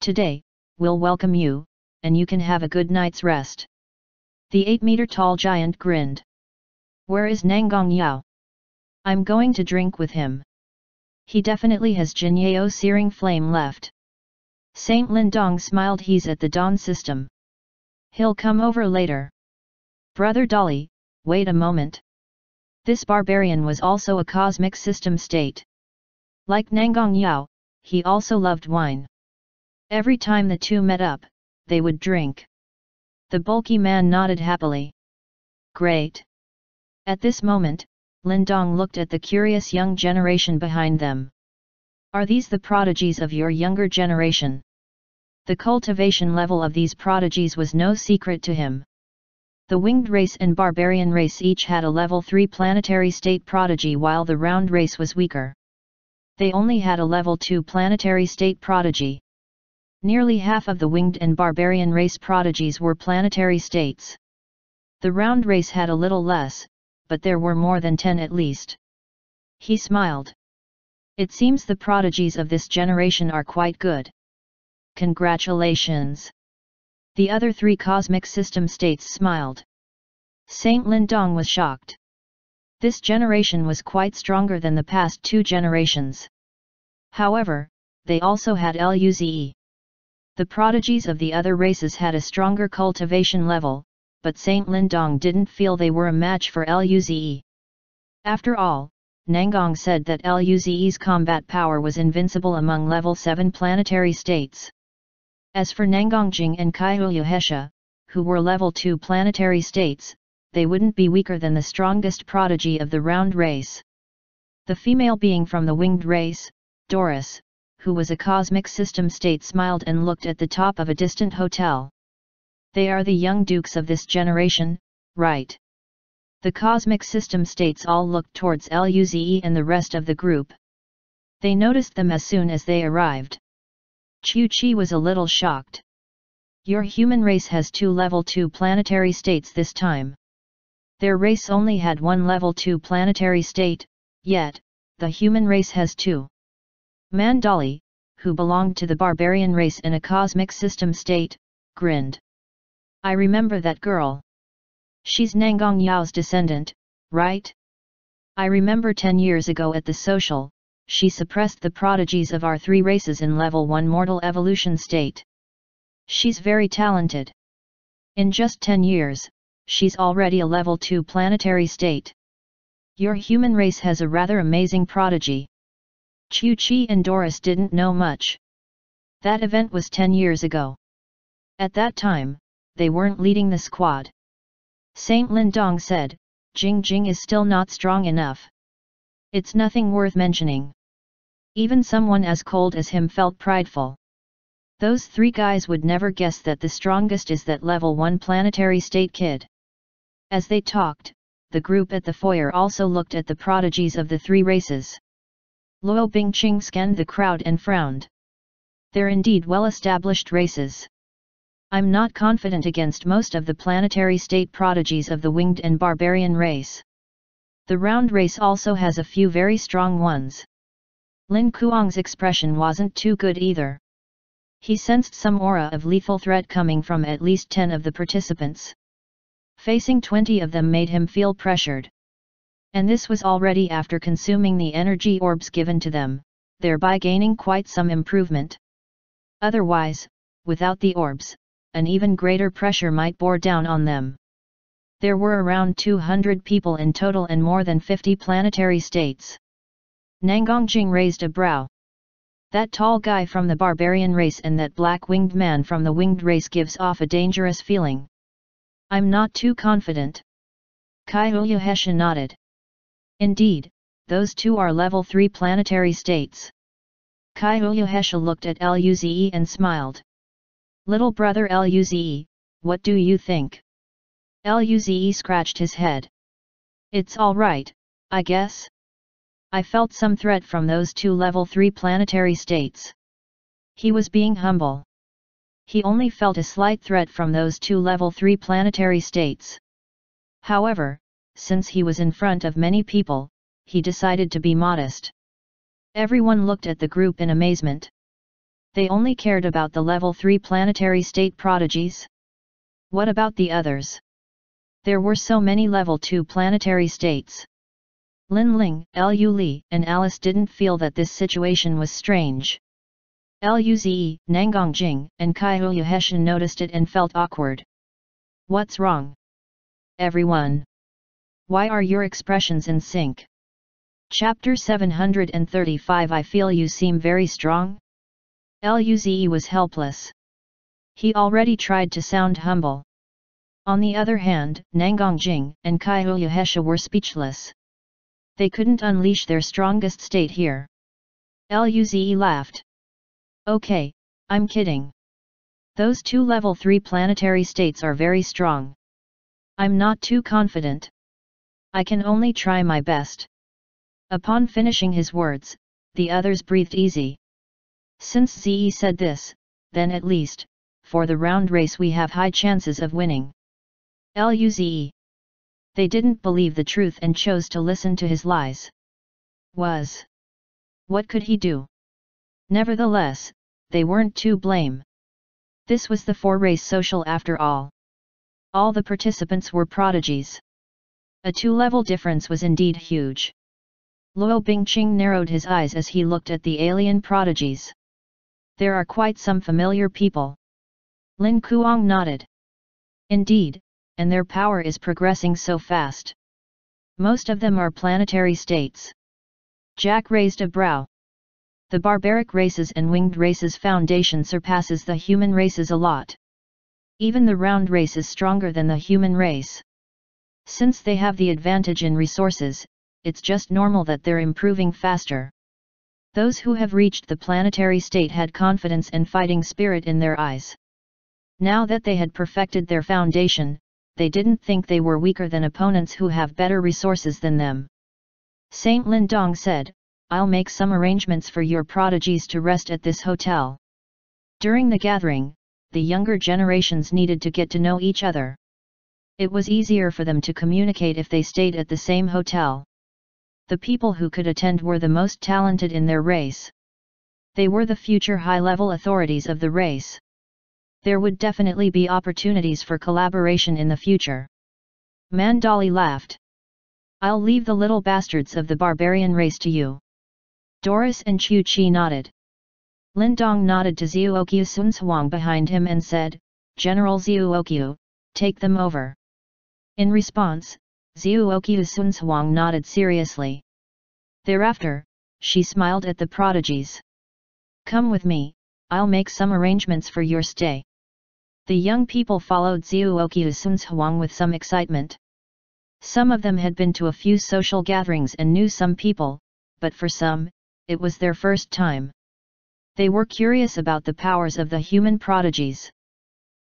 Today, we'll welcome you, and you can have a good night's rest." The 8-meter-tall giant grinned. "Where is Nangong Yao? I'm going to drink with him." He definitely has Jinyeo searing flame left. Saint Lindong smiled. He's at the Dawn system. He'll come over later. Brother Dolly, wait a moment. This barbarian was also a cosmic system state. Like Nangong Yao, he also loved wine. Every time the two met up, they would drink. The bulky man nodded happily. Great. At this moment, Lindong looked at the curious young generation behind them. Are these the prodigies of your younger generation? The cultivation level of these prodigies was no secret to him. The winged race and barbarian race each had a level 3 planetary state prodigy, while the round race was weaker. They only had a level 2 planetary state prodigy. Nearly half of the winged and barbarian race prodigies were planetary states. The round race had a little less, but there were more than 10 at least. He smiled. It seems the prodigies of this generation are quite good. Congratulations. The other 3 cosmic system states smiled. Saint Lindong was shocked. This generation was quite stronger than the past 2 generations. However, they also had Luze. The prodigies of the other races had a stronger cultivation level, but Saint Lindong didn't feel they were a match for Luze. After all, Nangong said that Luze's combat power was invincible among level 7 planetary states. As for Nangongjing and Kaiyuhesha, who were level 2 planetary states, they wouldn't be weaker than the strongest prodigy of the round race. The female being from the winged race, Doris, who was a cosmic system state, smiled and looked at the top of a distant hotel. They are the young dukes of this generation, right? The cosmic system states all looked towards Luze and the rest of the group. They noticed them as soon as they arrived. Chu Chi was a little shocked. Your human race has 2 level 2 planetary states this time. Their race only had 1 level 2 planetary state, yet, the human race has 2. Mandali, who belonged to the barbarian race in a cosmic system state, grinned. I remember that girl. She's Nangong Yao's descendant, right? I remember 10 years ago at the social, she suppressed the prodigies of our 3 races in level 1 mortal evolution state. She's very talented. In just 10 years, she's already a level 2 planetary state. Your human race has a rather amazing prodigy. Chu Chi and Doris didn't know much. That event was 10 years ago. At that time, they weren't leading the squad. Saint Lindong said, Jing Jing is still not strong enough. It's nothing worth mentioning. Even someone as cold as him felt prideful. Those 3 guys would never guess that the strongest is that level 1 planetary state kid. As they talked, the group at the foyer also looked at the prodigies of the 3 races. Luo Bingqing scanned the crowd and frowned. They're indeed well-established races. I'm not confident against most of the planetary state prodigies of the winged and barbarian race. The round race also has a few very strong ones. Lin Kuang's expression wasn't too good either. He sensed some aura of lethal threat coming from at least 10 of the participants. Facing 20 of them made him feel pressured. And this was already after consuming the energy orbs given to them, thereby gaining quite some improvement. Otherwise, without the orbs, an even greater pressure might bore down on them. There were around 200 people in total and more than 50 planetary states. Nangongjing raised a brow. That tall guy from the barbarian race and that black-winged man from the winged race gives off a dangerous feeling. I'm not too confident. Kaiyuhesha nodded. Indeed, those 2 are level 3 planetary states. Kaiyuhesha looked at Luze and smiled. Little brother Luze, what do you think? Luze scratched his head. It's all right, I guess. I felt some threat from those 2 level 3 planetary states. He was being humble. He only felt a slight threat from those 2 level 3 planetary states. However, since he was in front of many people, he decided to be modest. Everyone looked at the group in amazement. They only cared about the level 3 planetary state prodigies? What about the others? There were so many level 2 planetary states. Lin Ling, Lu Li, and Alice didn't feel that this situation was strange. Luze, Nangang Jing, and Kai Uyuheshan noticed it and felt awkward. What's wrong? Everyone. Why are your expressions in sync? Chapter 735 I feel you seem very strong? Luze was helpless. He already tried to sound humble. On the other hand, Nangang Jing and Kai Uyuhesha were speechless. They couldn't unleash their strongest state here. Luze laughed. Okay, I'm kidding. Those two level 3 planetary states are very strong. I'm not too confident. I can only try my best. Upon finishing his words, the others breathed easy. Since Ze said this, then at least, for the round race we have high chances of winning. Luze. They didn't believe the truth and chose to listen to his lies. What could he do? Nevertheless, they weren't to blame. This was the 4-race social after all. All the participants were prodigies. A 2-level difference was indeed huge. Luo Bingqing narrowed his eyes as he looked at the alien prodigies. There are quite some familiar people. Lin Kuang nodded. Indeed, and their power is progressing so fast. Most of them are planetary states. Jack raised a brow. The barbaric races and winged races foundation surpasses the human races a lot. Even the round race is stronger than the human race. Since they have the advantage in resources, it's just normal that they're improving faster. Those who have reached the planetary state had confidence and fighting spirit in their eyes. Now that they had perfected their foundation, they didn't think they were weaker than opponents who have better resources than them. Saint Lindong said, I'll make some arrangements for your prodigies to rest at this hotel. During the gathering, the younger generations needed to get to know each other. It was easier for them to communicate if they stayed at the same hotel. The people who could attend were the most talented in their race. They were the future high-level authorities of the race. There would definitely be opportunities for collaboration in the future. Mandali laughed. I'll leave the little bastards of the barbarian race to you. Doris and Chu Chi nodded. Lindong nodded to Zhuokyu Sunzhuang behind him and said, General Zhuokyu, take them over. In response, Zhuokyu Sunzhuang nodded seriously. Thereafter, she smiled at the prodigies. Come with me, I'll make some arrangements for your stay. The young people followed Zhuokyu Sunzhuang with some excitement. Some of them had been to a few social gatherings and knew some people, but for some, it was their first time. They were curious about the powers of the human prodigies.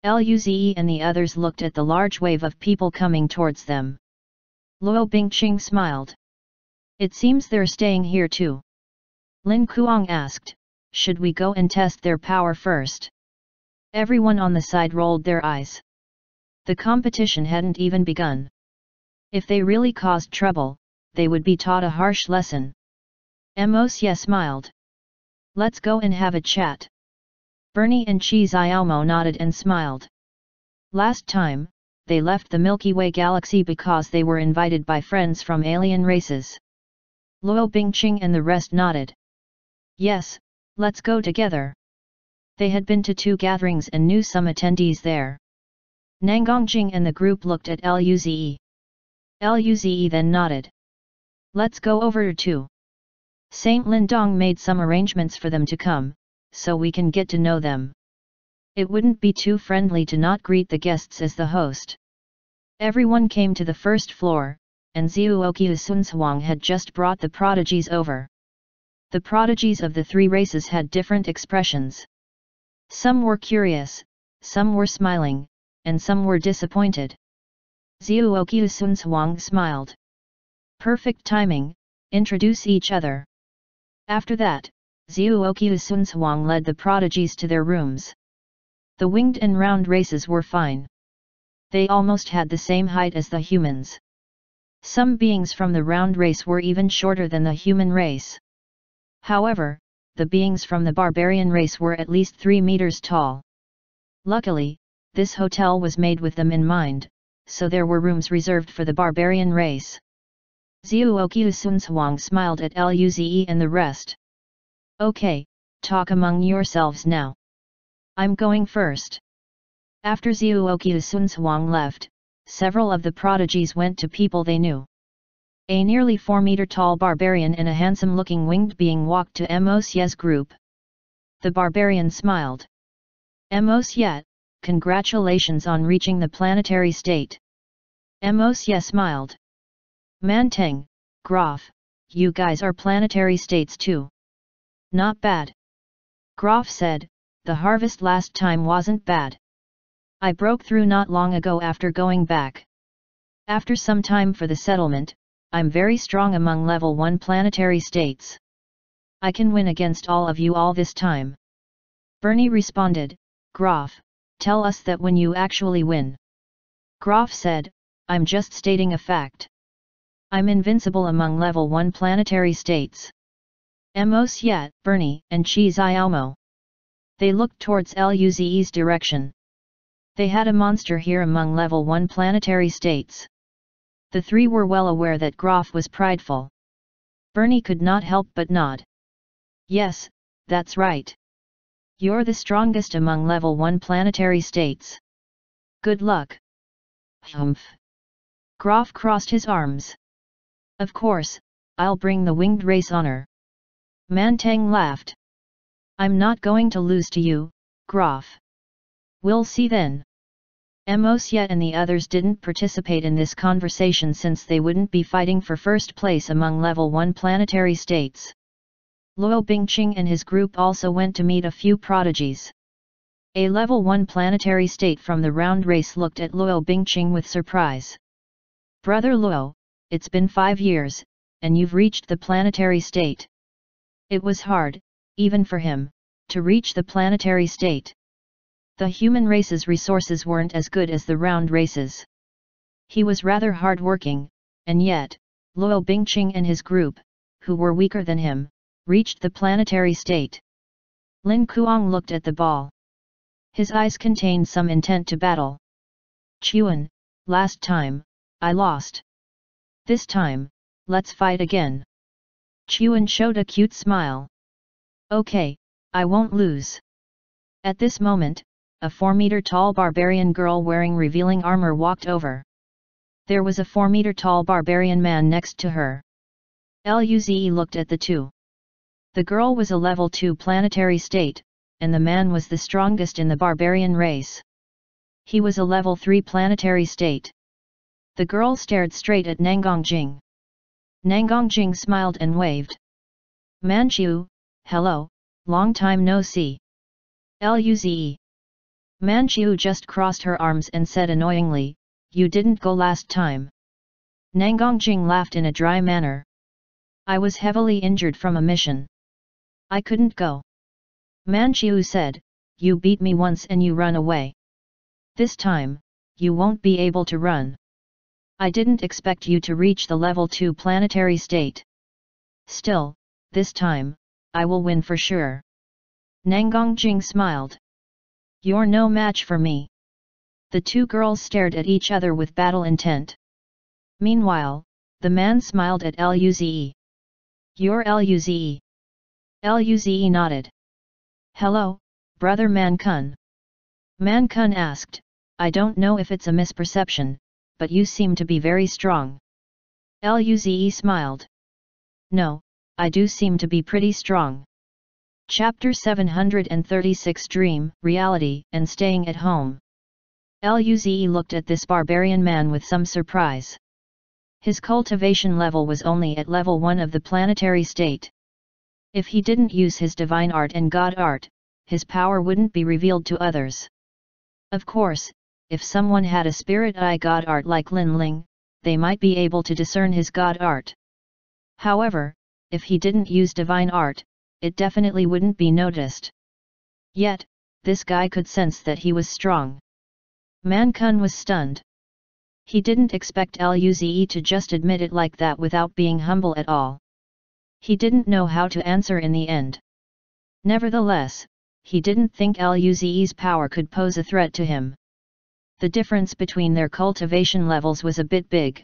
Luze and the others looked at the large wave of people coming towards them. Luo Bingqing smiled. It seems they're staying here too. Lin Kuang asked, should we go and test their power first? Everyone on the side rolled their eyes. The competition hadn't even begun. If they really caused trouble, they would be taught a harsh lesson. Mosye smiled. Let's go and have a chat. Bernie and Chi Xiaomo nodded and smiled. Last time, they left the Milky Way galaxy because they were invited by friends from alien races. Luo Bingqing and the rest nodded. Yes, let's go together. They had been to 2 gatherings and knew some attendees there. Nangongjing and the group looked at Luze. Luze then nodded. Let's go over too. Saint Lindong made some arrangements for them to come, so we can get to know them. It wouldn't be too friendly to not greet the guests as the host. Everyone came to the first floor, and Zhuokyu Sunzhuang had just brought the prodigies over. The prodigies of the 3 races had different expressions. Some were curious, some were smiling, and some were disappointed. Zhuokyu Sunzhuang smiled. Perfect timing, introduce each other. After that, Zhuokyu Sunzhuang led the prodigies to their rooms. The winged and round races were fine. They almost had the same height as the humans. Some beings from the round race were even shorter than the human race. However, the beings from the barbarian race were at least 3 meters tall. Luckily, this hotel was made with them in mind, so there were rooms reserved for the barbarian race. Zuoqiu Sunhuang smiled at Luze and the rest. Okay, talk among yourselves now. I'm going first. After Zuoqiu Sunhuang left, several of the prodigies went to people they knew. A nearly 4-meter tall barbarian and a handsome-looking winged being walked to Mosye's group. The barbarian smiled. Mosye, congratulations on reaching the planetary state. Mosye smiled. Manteng, Graf, you guys are planetary states too. Not bad. Graf said, the harvest last time wasn't bad. I broke through not long ago after going back. After some time for the settlement, I'm very strong among level 1 planetary states. I can win against all of you all this time. Bernie responded, Graf, tell us that when you actually win. Graf said, I'm just stating a fact. I'm invincible among level 1 planetary states. Mosye, Bernie, and Chi Xiaomo. They looked towards Luze's direction. They had a monster here among level 1 planetary states. The three were well aware that Graf was prideful. Bernie could not help but nod. Yes, that's right. You're the strongest among level 1 planetary states. Good luck. Humph. Graf crossed his arms. Of course, I'll bring the winged race honor. Manteng laughed. I'm not going to lose to you, Graf. We'll see then. Mosye and the others didn't participate in this conversation since they wouldn't be fighting for first place among level 1 planetary states. Luo Bingqing and his group also went to meet a few prodigies. A level 1 planetary state from the round race looked at Luo Bingqing with surprise. Brother Luo, it's been 5 years, and you've reached the planetary state. It was hard, even for him, to reach the planetary state. The human race's resources weren't as good as the round race's. He was rather hard-working, and yet, Luo Bingqing and his group, who were weaker than him, reached the planetary state. Lin Kuang looked at the ball. His eyes contained some intent to battle. Chuan, last time, I lost. This time, let's fight again. Chuan showed a cute smile. Okay, I won't lose. At this moment, a 4-meter-tall barbarian girl wearing revealing armor walked over. There was a 4-meter-tall barbarian man next to her. Luze looked at the two. The girl was a level 2 planetary state, and the man was the strongest in the barbarian race. He was a level 3 planetary state. The girl stared straight at Nangongjing. Nangongjing smiled and waved. Manchu, hello, long time no see. Luze. Manchu just crossed her arms and said annoyingly, you didn't go last time. Nangongjing laughed in a dry manner. I was heavily injured from a mission. I couldn't go. Manchu said, you beat me once and you run away. This time, you won't be able to run. I didn't expect you to reach the level 2 planetary state. Still, this time, I will win for sure. Nangongjing smiled. You're no match for me. The two girls stared at each other with battle intent. Meanwhile, the man smiled at Luze. You're Luze. Luze nodded. Hello, brother Man Kun. Man Kun asked, I don't know if it's a misperception, but you seem to be very strong. Luze smiled. No, I do seem to be pretty strong. Chapter 736 Dream, Reality, and Staying at Home. Luze looked at this barbarian man with some surprise. His cultivation level was only at level 1 of the planetary state. If he didn't use his divine art and god art, his power wouldn't be revealed to others. Of course, if someone had a spirit eye god art like Lin Ling, they might be able to discern his god art. However, if he didn't use divine art, it definitely wouldn't be noticed. Yet, this guy could sense that he was strong. Man Kun was stunned. He didn't expect Luze to just admit it like that without being humble at all. He didn't know how to answer in the end. Nevertheless, he didn't think Luze's power could pose a threat to him. The difference between their cultivation levels was a bit big.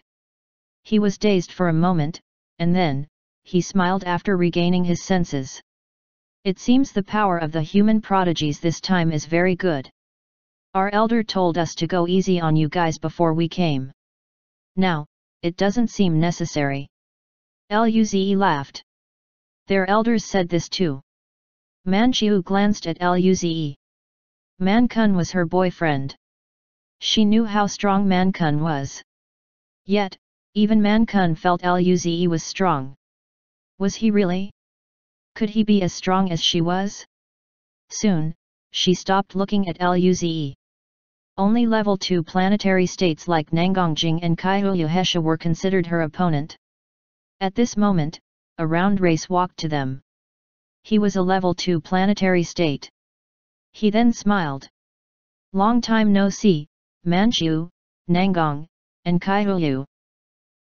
He was dazed for a moment, and then, he smiled after regaining his senses. It seems the power of the human prodigies this time is very good. Our elder told us to go easy on you guys before we came. Now, it doesn't seem necessary. Luze laughed. Their elders said this too. Manchu glanced at Luze. Man Kun was her boyfriend. She knew how strong Man Kun was. Yet, even Man Kun felt Luze was strong. Was he really? Could he be as strong as she was? Soon, she stopped looking at Luze. Only level 2 planetary states like Nangongjing and Kaiyuhesha were considered her opponent. At this moment, a round race walked to them. He was a level 2 planetary state. He then smiled. Long time no see, Manchu, Nangong, and Kaiyuyu.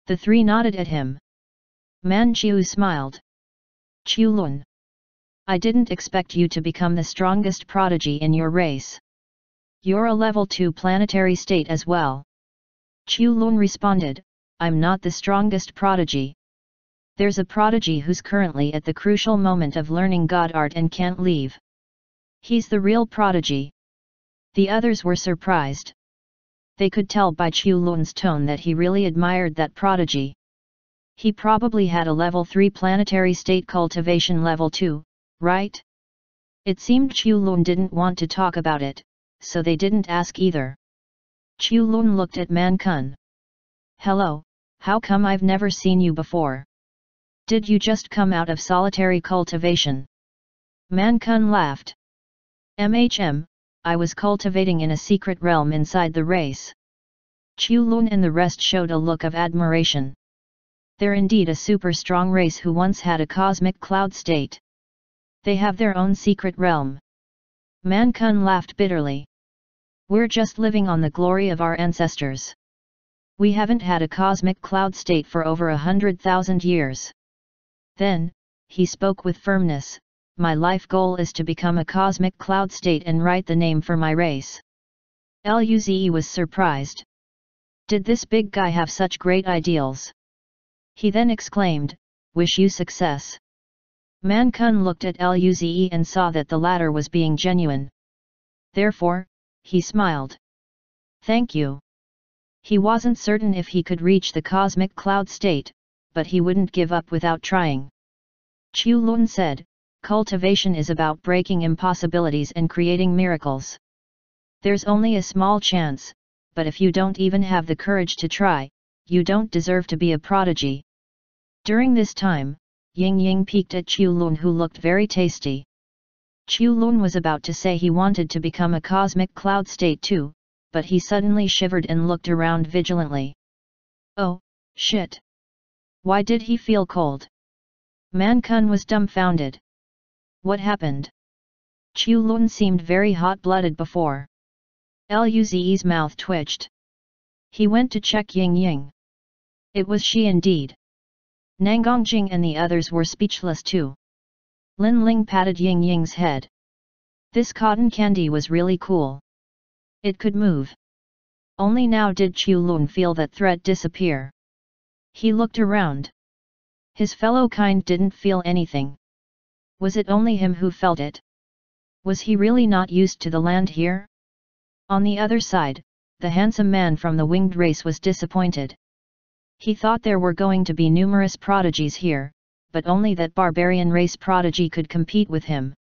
The three nodded at him. Manchu smiled. Chulun. I didn't expect you to become the strongest prodigy in your race. You're a level 2 planetary state as well. Chulun responded, I'm not the strongest prodigy. There's a prodigy who's currently at the crucial moment of learning God art and can't leave. He's the real prodigy. The others were surprised. They could tell by Chulun's tone that he really admired that prodigy. He probably had a level 3 planetary state cultivation level 2, right? It seemed Chulun didn't want to talk about it, so they didn't ask either. Chulun looked at Man Kun. Hello, how come I've never seen you before? Did you just come out of solitary cultivation? Man Kun laughed. I was cultivating in a secret realm inside the race. Chulun and the rest showed a look of admiration. They're indeed a super strong race who once had a cosmic cloud state. They have their own secret realm. Man Kun laughed bitterly. We're just living on the glory of our ancestors. We haven't had a cosmic cloud state for over 100,000 years. Then, he spoke with firmness, my life goal is to become a cosmic cloud state and write the name for my race. Luze was surprised. Did this big guy have such great ideals? He then exclaimed, wish you success. Man Kun looked at Luze and saw that the latter was being genuine. Therefore, he smiled. Thank you. He wasn't certain if he could reach the cosmic cloud state, but he wouldn't give up without trying. Chulun said, cultivation is about breaking impossibilities and creating miracles. There's only a small chance, but if you don't even have the courage to try, you don't deserve to be a prodigy. During this time, Ying Ying peeked at Chulun who looked very tasty. Chulun was about to say he wanted to become a cosmic cloud state too, but he suddenly shivered and looked around vigilantly. Oh, shit! Why did he feel cold? Man Kun was dumbfounded. What happened? Chulun seemed very hot-blooded before. Luze's mouth twitched. He went to check Ying Ying. It was she indeed. Nangongjing and the others were speechless too. Lin Ling patted Ying Ying's head. This cotton candy was really cool. It could move. Only now did Chulun feel that threat disappear. He looked around. His fellow kind didn't feel anything. Was it only him who felt it? Was he really not used to the land here? On the other side, the handsome man from the winged race was disappointed. He thought there were going to be numerous prodigies here, but only that barbarian race prodigy could compete with him.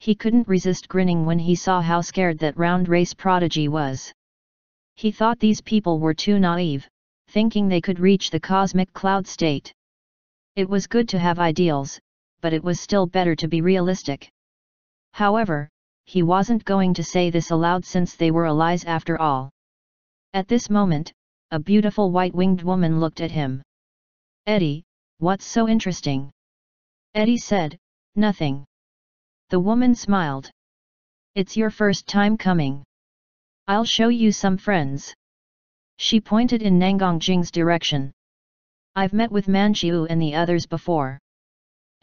He couldn't resist grinning when he saw how scared that round race prodigy was. He thought these people were too naive, thinking they could reach the cosmic cloud state. It was good to have ideals, but it was still better to be realistic. However, he wasn't going to say this aloud since they were allies after all. At this moment, a beautiful white-winged woman looked at him. Eddie, what's so interesting? Eddie said, nothing. The woman smiled. It's your first time coming. I'll show you some friends. She pointed in Nangongjing's direction. I've met with Manchu and the others before.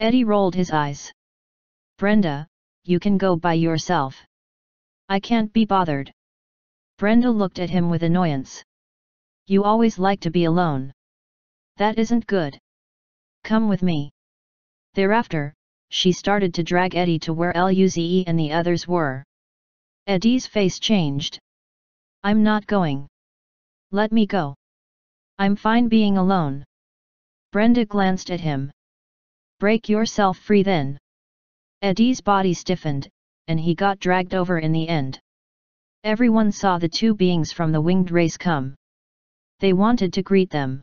Eddie rolled his eyes. Brenda, you can go by yourself. I can't be bothered. Brenda looked at him with annoyance. You always like to be alone. That isn't good. Come with me. Thereafter, she started to drag Eddie to where Luze and the others were. Eddie's face changed. I'm not going. Let me go. I'm fine being alone. Brenda glanced at him. Break yourself free then. Eddie's body stiffened, and he got dragged over in the end. Everyone saw the two beings from the winged race come. They wanted to greet them.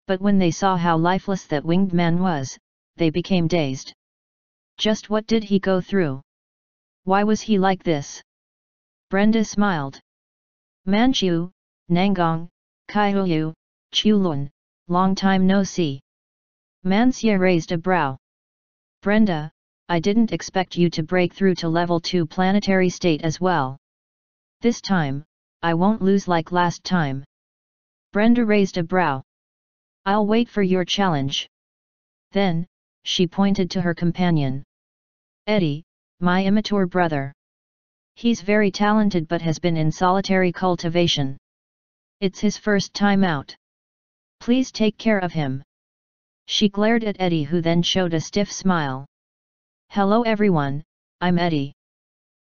But when they saw how lifeless that winged man was, they became dazed. Just what did he go through? Why was he like this? Brenda smiled. Manchu, Nangong, Kaihuyu, Chulun, long time no see. Mansya raised a brow. Brenda, I didn't expect you to break through to level 2 planetary state as well. This time, I won't lose like last time. Brenda raised a brow. I'll wait for your challenge. Then, she pointed to her companion. Eddie, my immature brother. He's very talented but has been in solitary cultivation. It's his first time out. Please take care of him. She glared at Eddie, who then showed a stiff smile. Hello everyone, I'm Eddie.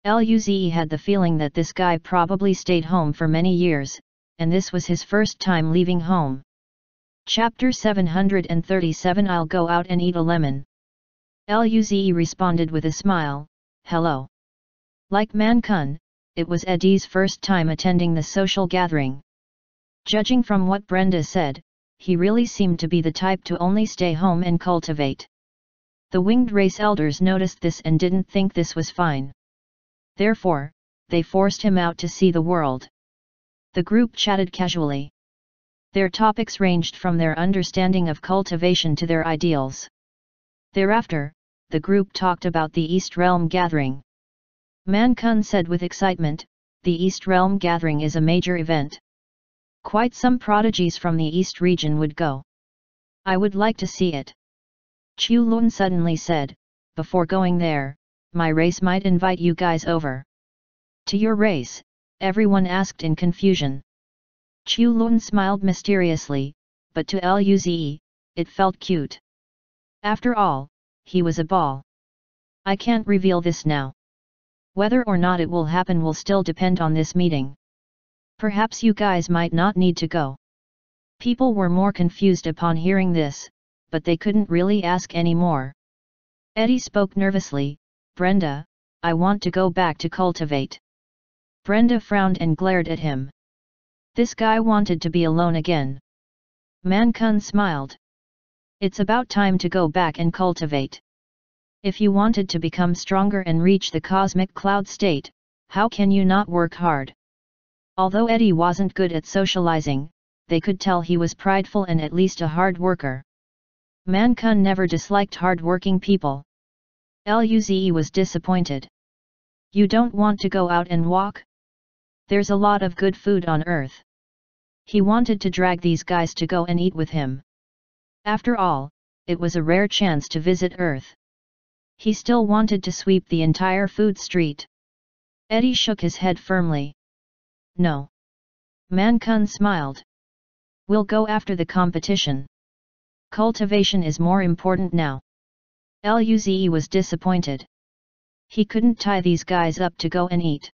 Luze had the feeling that this guy probably stayed home for many years, and this was his first time leaving home. Chapter 737 I'll go out and eat a lemon. Luze responded with a smile, hello. Like Man-kun, it was Eddie's first time attending the social gathering. Judging from what Brenda said, he really seemed to be the type to only stay home and cultivate. The winged race elders noticed this and didn't think this was fine. Therefore, they forced him out to see the world. The group chatted casually. Their topics ranged from their understanding of cultivation to their ideals. Thereafter, the group talked about the East Realm Gathering. Man-kun said with excitement, the East Realm Gathering is a major event. Quite some prodigies from the East region would go. I would like to see it. Chulun suddenly said, before going there, my race might invite you guys over. To your race? Everyone asked in confusion. Chulun smiled mysteriously, but to Luze, it felt cute. After all, he was a ball. I can't reveal this now. Whether or not it will happen will still depend on this meeting. Perhaps you guys might not need to go. People were more confused upon hearing this, but they couldn't really ask any more. Eddie spoke nervously, Brenda, I want to go back to cultivate. Brenda frowned and glared at him. This guy wanted to be alone again. Man-kun smiled. It's about time to go back and cultivate. If you wanted to become stronger and reach the cosmic cloud state, how can you not work hard? Although Eddie wasn't good at socializing, they could tell he was prideful and at least a hard worker. Man-kun never disliked hard-working people. Luze was disappointed. You don't want to go out and walk? There's a lot of good food on Earth. He wanted to drag these guys to go and eat with him. After all, it was a rare chance to visit Earth. He still wanted to sweep the entire food street. Eddie shook his head firmly. No. Man-kun smiled. We'll go after the competition. Cultivation is more important now. Luze was disappointed. He couldn't tie these guys up to go and eat.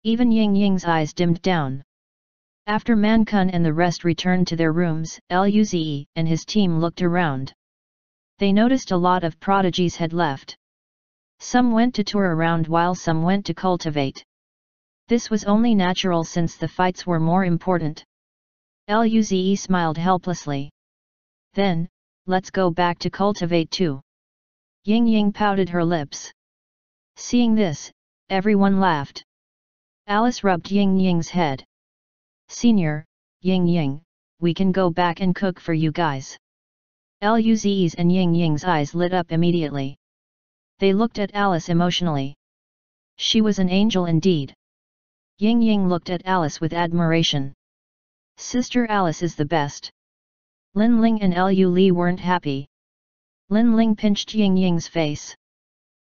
Even Ying Ying's eyes dimmed down. After Man-kun and the rest returned to their rooms, Luze and his team looked around. They noticed a lot of prodigies had left. Some went to tour around while some went to cultivate. This was only natural since the fights were more important. Luze smiled helplessly. Then, let's go back to cultivate too. Ying Ying pouted her lips. Seeing this, everyone laughed. Alice rubbed Ying Ying's head. Senior, Ying Ying, we can go back and cook for you guys. Luze's and Ying Ying's eyes lit up immediately. They looked at Alice emotionally. She was an angel indeed. Ying Ying looked at Alice with admiration. Sister Alice is the best. Lin Ling and Lu Li weren't happy. Lin Ling pinched Ying Ying's face.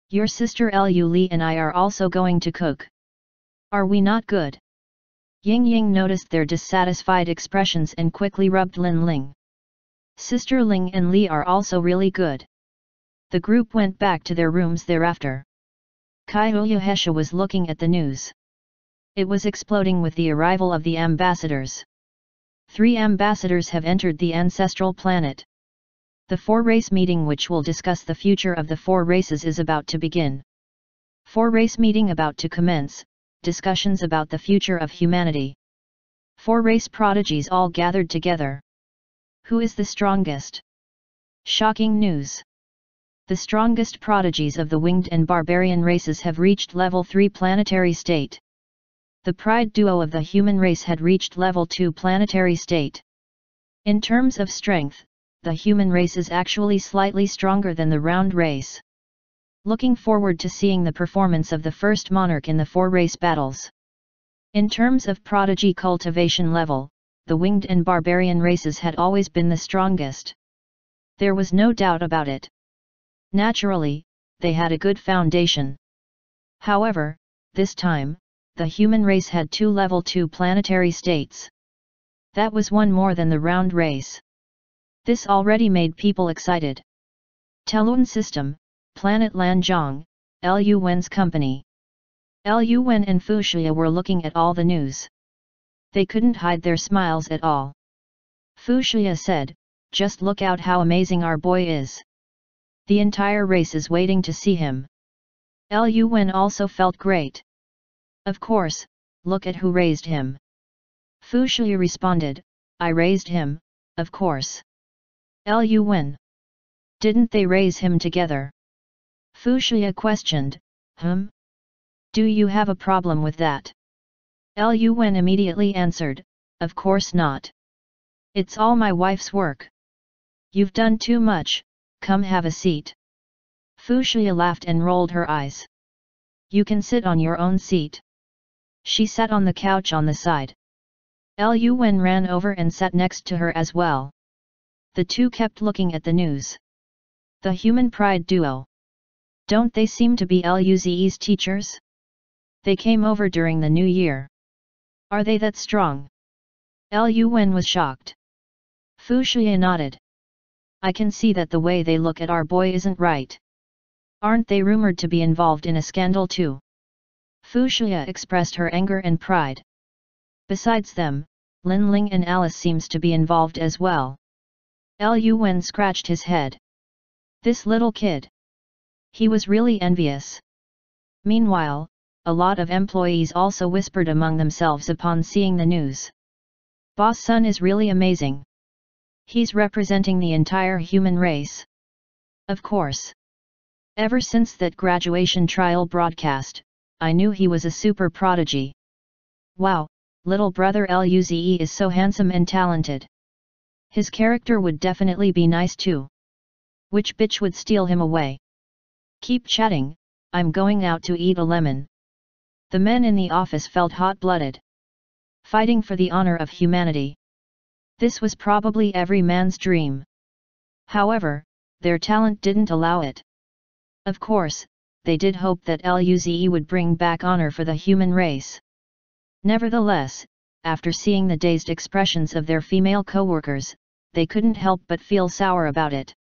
Your sister Lu Li and I are also going to cook. Are we not good? Ying Ying noticed their dissatisfied expressions and quickly rubbed Lin Ling. Sister Ling and Li are also really good. The group went back to their rooms thereafter. Kyohesha was looking at the news. It was exploding with the arrival of the ambassadors. 3 ambassadors have entered the ancestral planet. The 4-race meeting which will discuss the future of the 4 races is about to begin. 4-race meeting about to commence, discussions about the future of humanity. 4 race prodigies all gathered together. Who is the strongest? Shocking news. The strongest prodigies of the winged and barbarian races have reached level 3 planetary state. The pride duo of the human race had reached level 2 planetary state. In terms of strength, the human race is actually slightly stronger than the round race. Looking forward to seeing the performance of the first monarch in the 4 race battles. In terms of prodigy cultivation level, the winged and barbarian races had always been the strongest. There was no doubt about it. Naturally, they had a good foundation. However, this time, the human race had 2 level 2 planetary states. That was one more than the round race. This already made people excited. Telun System, Planet Lanzhong, Lu Wen's company. Lu Wen and Fuxia were looking at all the news. They couldn't hide their smiles at all. Fuxia said, "Just look out how amazing our boy is. The entire race is waiting to see him." Lu Wen also felt great. "Of course, look at who raised him." Fuxia responded, "I raised him, of course." Lu Wen. "Didn't they raise him together?" Fuxia questioned, Do you have a problem with that?" Lu Wen immediately answered, "Of course not. It's all my wife's work." "You've done too much, come have a seat." Fuxia laughed and rolled her eyes. "You can sit on your own seat." She sat on the couch on the side. Lu Wen ran over and sat next to her as well. The two kept looking at the news. The human pride duo. Don't they seem to be Luze's teachers? They came over during the new year. Are they that strong? Lu Wen was shocked. Fuxia nodded. "I can see that the way they look at our boy isn't right. Aren't they rumored to be involved in a scandal too?" Fuxia expressed her anger and pride. "Besides them, Lin Ling and Alice seems to be involved as well." Lu Wen scratched his head. This little kid. He was really envious. Meanwhile, a lot of employees also whispered among themselves upon seeing the news. "Boss Sun is really amazing. He's representing the entire human race." Of course. Ever since that graduation trial broadcast, I knew he was a super prodigy. Wow, little brother Luze is so handsome and talented. His character would definitely be nice too. Which bitch would steal him away? Keep chatting, I'm going out to eat a lemon. The men in the office felt hot-blooded. Fighting for the honor of humanity. This was probably every man's dream. However, their talent didn't allow it. Of course, they did hope that Luze would bring back honor for the human race. Nevertheless, after seeing the dazed expressions of their female co-workers, they couldn't help but feel sour about it.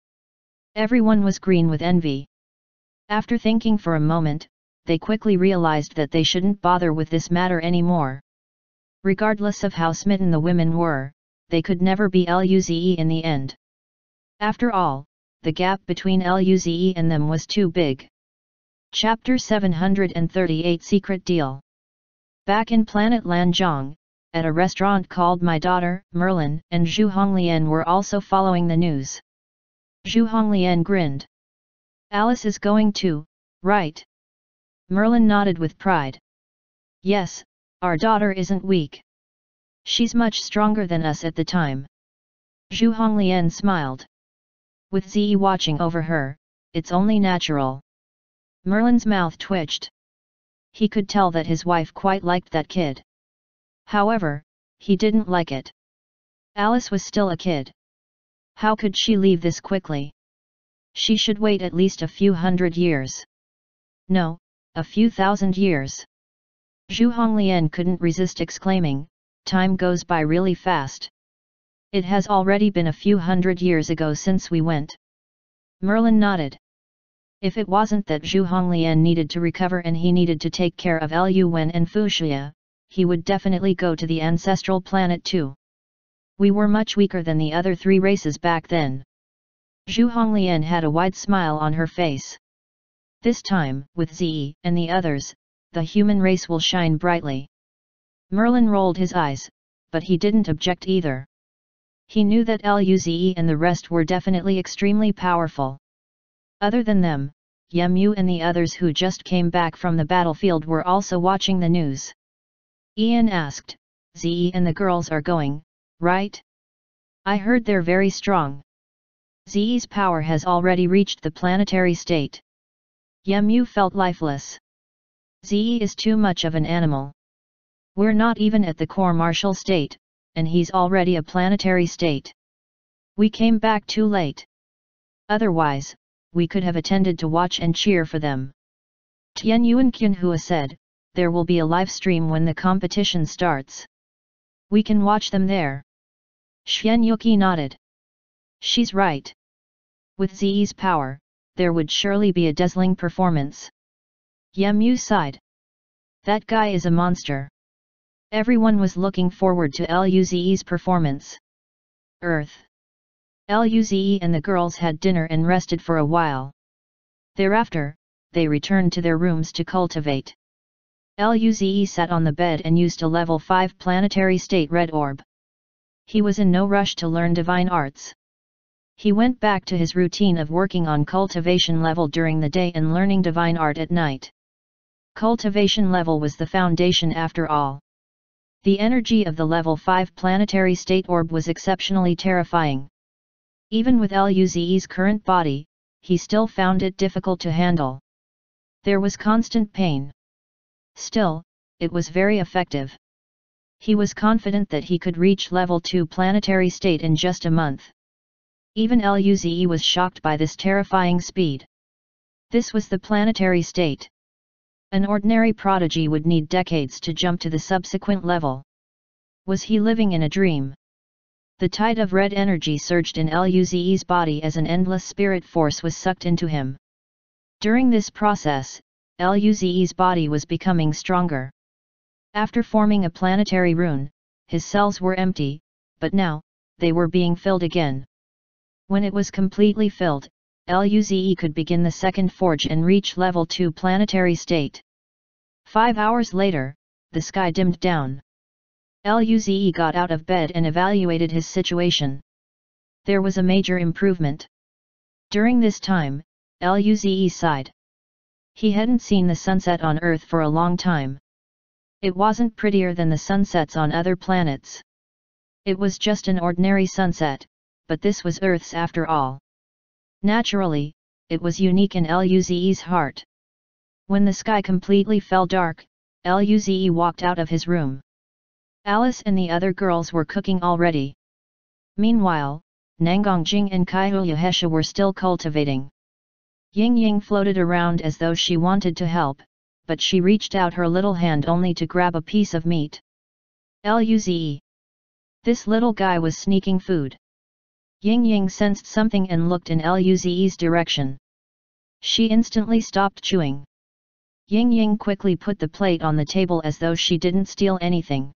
Everyone was green with envy. After thinking for a moment, they quickly realized that they shouldn't bother with this matter anymore. Regardless of how smitten the women were, they could never be Luze in the end. After all, the gap between Luze and them was too big. Chapter 738 Secret Deal. Back in Planet Lanzhong, at a restaurant called My Daughter, Merlin and Zhu Honglian were also following the news. Zhu Honglian grinned. "Alice is going too, right?" Merlin nodded with pride. "Yes, our daughter isn't weak. She's much stronger than us at the time." Zhu Honglian smiled. With Zi watching over her, it's only natural. Merlin's mouth twitched. He could tell that his wife quite liked that kid. However, he didn't like it. Alice was still a kid. How could she leave this quickly? She should wait at least a few hundred years. No, a few thousand years. Zhu Honglian couldn't resist exclaiming, "Time goes by really fast." It has already been a few hundred years ago since we went. Merlin nodded. If it wasn't that Zhu Honglian needed to recover and he needed to take care of Lu Wen and Fuxia, he would definitely go to the ancestral planet too. We were much weaker than the other three races back then. Zhu Honglian had a wide smile on her face. This time, with Zi and the others, the human race will shine brightly. Merlin rolled his eyes, but he didn't object either. He knew that Luze and the rest were definitely extremely powerful. Other than them, Yemu and the others who just came back from the battlefield were also watching the news. Ian asked, Zi and the girls are going, right? I heard they're very strong. Zi's power has already reached the planetary state. Yemu felt lifeless. Zi is too much of an animal. We're not even at the core martial state, and he's already a planetary state. We came back too late. Otherwise, we could have attended to watch and cheer for them. Tian Yuan Qianhua said, there will be a live stream when the competition starts. We can watch them there. Xian Yuki nodded. She's right. With Zi's power, there would surely be a dazzling performance. Yemu sighed. That guy is a monster. Everyone was looking forward to Luze's performance. Earth. Luze and the girls had dinner and rested for a while. Thereafter, they returned to their rooms to cultivate. Luze sat on the bed and used a level 5 planetary state red orb. He was in no rush to learn divine arts. He went back to his routine of working on cultivation level during the day and learning divine art at night. Cultivation level was the foundation after all. The energy of the level 5 planetary state orb was exceptionally terrifying. Even with Luze's current body, he still found it difficult to handle. There was constant pain. Still, it was very effective. He was confident that he could reach level 2 planetary state in just a month. Even Luze was shocked by this terrifying speed. This was the planetary state. An ordinary prodigy would need decades to jump to the subsequent level. Was he living in a dream? The tide of red energy surged in Luze's body as an endless spirit force was sucked into him. During this process, Luze's body was becoming stronger. After forming a planetary rune, his cells were empty, but now, they were being filled again. When it was completely filled, Luze could begin the second forge and reach level 2 planetary state. 5 hours later, the sky dimmed down. Luze got out of bed and evaluated his situation. There was a major improvement. During this time, Luze sighed. He hadn't seen the sunset on Earth for a long time. It wasn't prettier than the sunsets on other planets. It was just an ordinary sunset, but this was Earth's after all. Naturally, it was unique in Luze's heart. When the sky completely fell dark, Luze walked out of his room. Alice and the other girls were cooking already. Meanwhile, Nangongjing and Kaiyuhesha were still cultivating. Ying Ying floated around as though she wanted to help, but she reached out her little hand only to grab a piece of meat. Luze. This little guy was sneaking food. Ying Ying sensed something and looked in Luze's direction. She instantly stopped chewing. Ying Ying quickly put the plate on the table as though she didn't steal anything.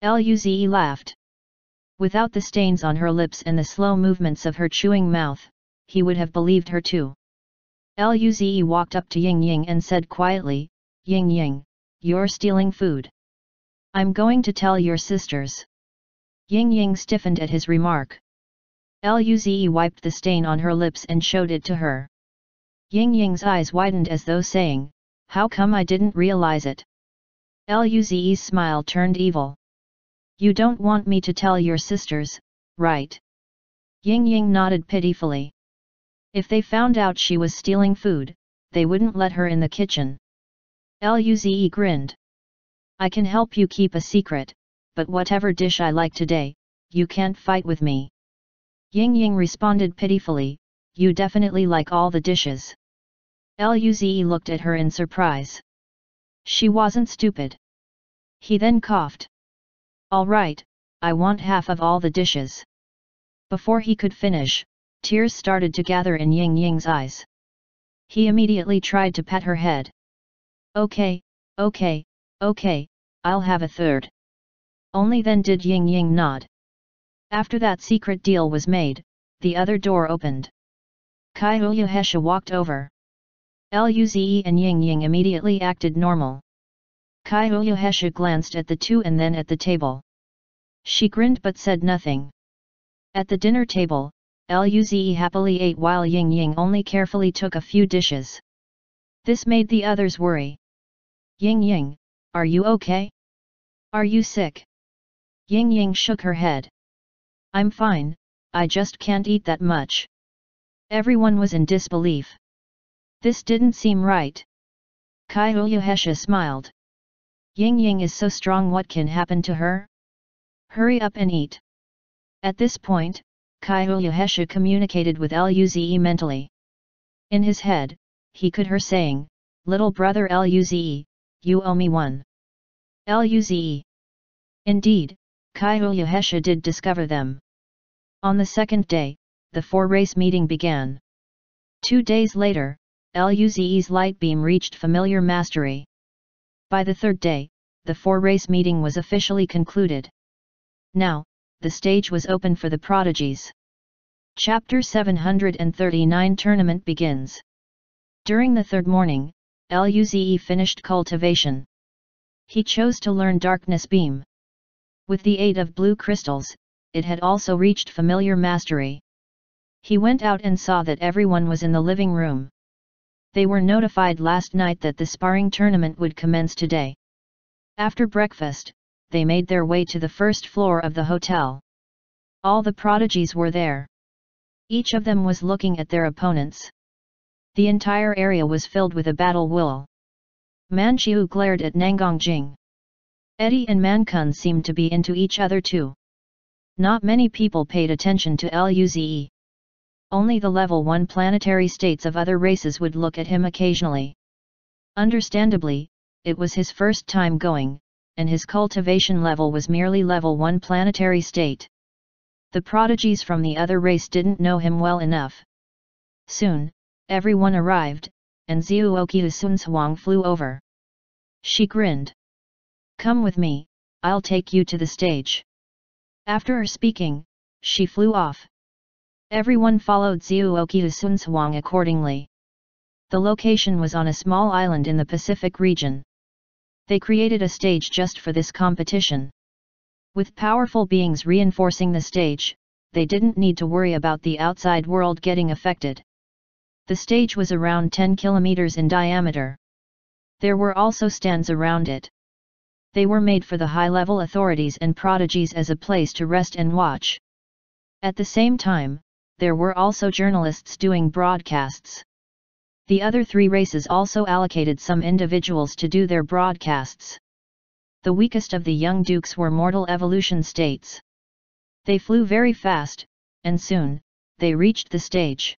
Luze laughed. Without the stains on her lips and the slow movements of her chewing mouth, he would have believed her too. Luze walked up to Ying Ying and said quietly, Ying Ying, you're stealing food. I'm going to tell your sisters. Ying Ying stiffened at his remark. Luze wiped the stain on her lips and showed it to her. Ying Ying's eyes widened as though saying, how come I didn't realize it? Luze's smile turned evil. You don't want me to tell your sisters, right? Ying Ying nodded pitifully. If they found out she was stealing food, they wouldn't let her in the kitchen. Luze grinned. I can help you keep a secret, but whatever dish I like today, you can't fight with me. Ying Ying responded pitifully, you definitely like all the dishes. Luze looked at her in surprise. She wasn't stupid. He then coughed. All right, I want half of all the dishes." Before he could finish, tears started to gather in Ying Ying's eyes. He immediately tried to pat her head. "Okay, okay, okay, I'll have a third." Only then did Ying Ying nod. After that secret deal was made, the other door opened. Kai Uyuhesha walked over. Luze and Ying Ying immediately acted normal. Kai Uyuhesha glanced at the two and then at the table. She grinned but said nothing. At the dinner table, Luze happily ate while Ying Ying only carefully took a few dishes. This made the others worry. "Ying Ying, are you okay? Are you sick?" Ying Ying shook her head. "I'm fine, I just can't eat that much." Everyone was in disbelief. This didn't seem right. Kai Uyuhesha smiled. "Ying Ying is so strong, what can happen to her? Hurry up and eat." At this point, Kai Uyuhesha communicated with Luze mentally. In his head, he could hear saying, "Little brother Luze, you owe me one." Luze. Indeed, Kai Uyuhesha did discover them. On the second day, the four-race meeting began. 2 days later, Luze's light beam reached familiar mastery. By the third day, the four-race meeting was officially concluded. Now, the stage was open for the prodigies. Chapter 739 Tournament begins. During the third morning, Luze finished cultivation. He chose to learn Darkness Beam. With the aid of blue crystals, it had also reached familiar mastery. He went out and saw that everyone was in the living room. They were notified last night that the sparring tournament would commence today. After breakfast, they made their way to the first floor of the hotel. All the prodigies were there. Each of them was looking at their opponents. The entire area was filled with a battle will. Manchiu glared at Nangongjing. Eddie and Mankun seemed to be into each other too. Not many people paid attention to Luze. Only the level 1 planetary states of other races would look at him occasionally. Understandably, it was his first time going, and his cultivation level was merely level 1 planetary state. The prodigies from the other race didn't know him well enough. Soon, everyone arrived, and Zhuoqiu Sunhuang flew over. She grinned. "Come with me, I'll take you to the stage." After her speaking, she flew off. Everyone followed Zhuoqiu Sunhuang accordingly. The location was on a small island in the Pacific region. They created a stage just for this competition. With powerful beings reinforcing the stage, they didn't need to worry about the outside world getting affected. The stage was around 10 kilometers in diameter. There were also stands around it. They were made for the high-level authorities and prodigies as a place to rest and watch. At the same time, there were also journalists doing broadcasts. The other 3 races also allocated some individuals to do their broadcasts. The weakest of the young dukes were mortal evolution states. They flew very fast, and soon, they reached the stage.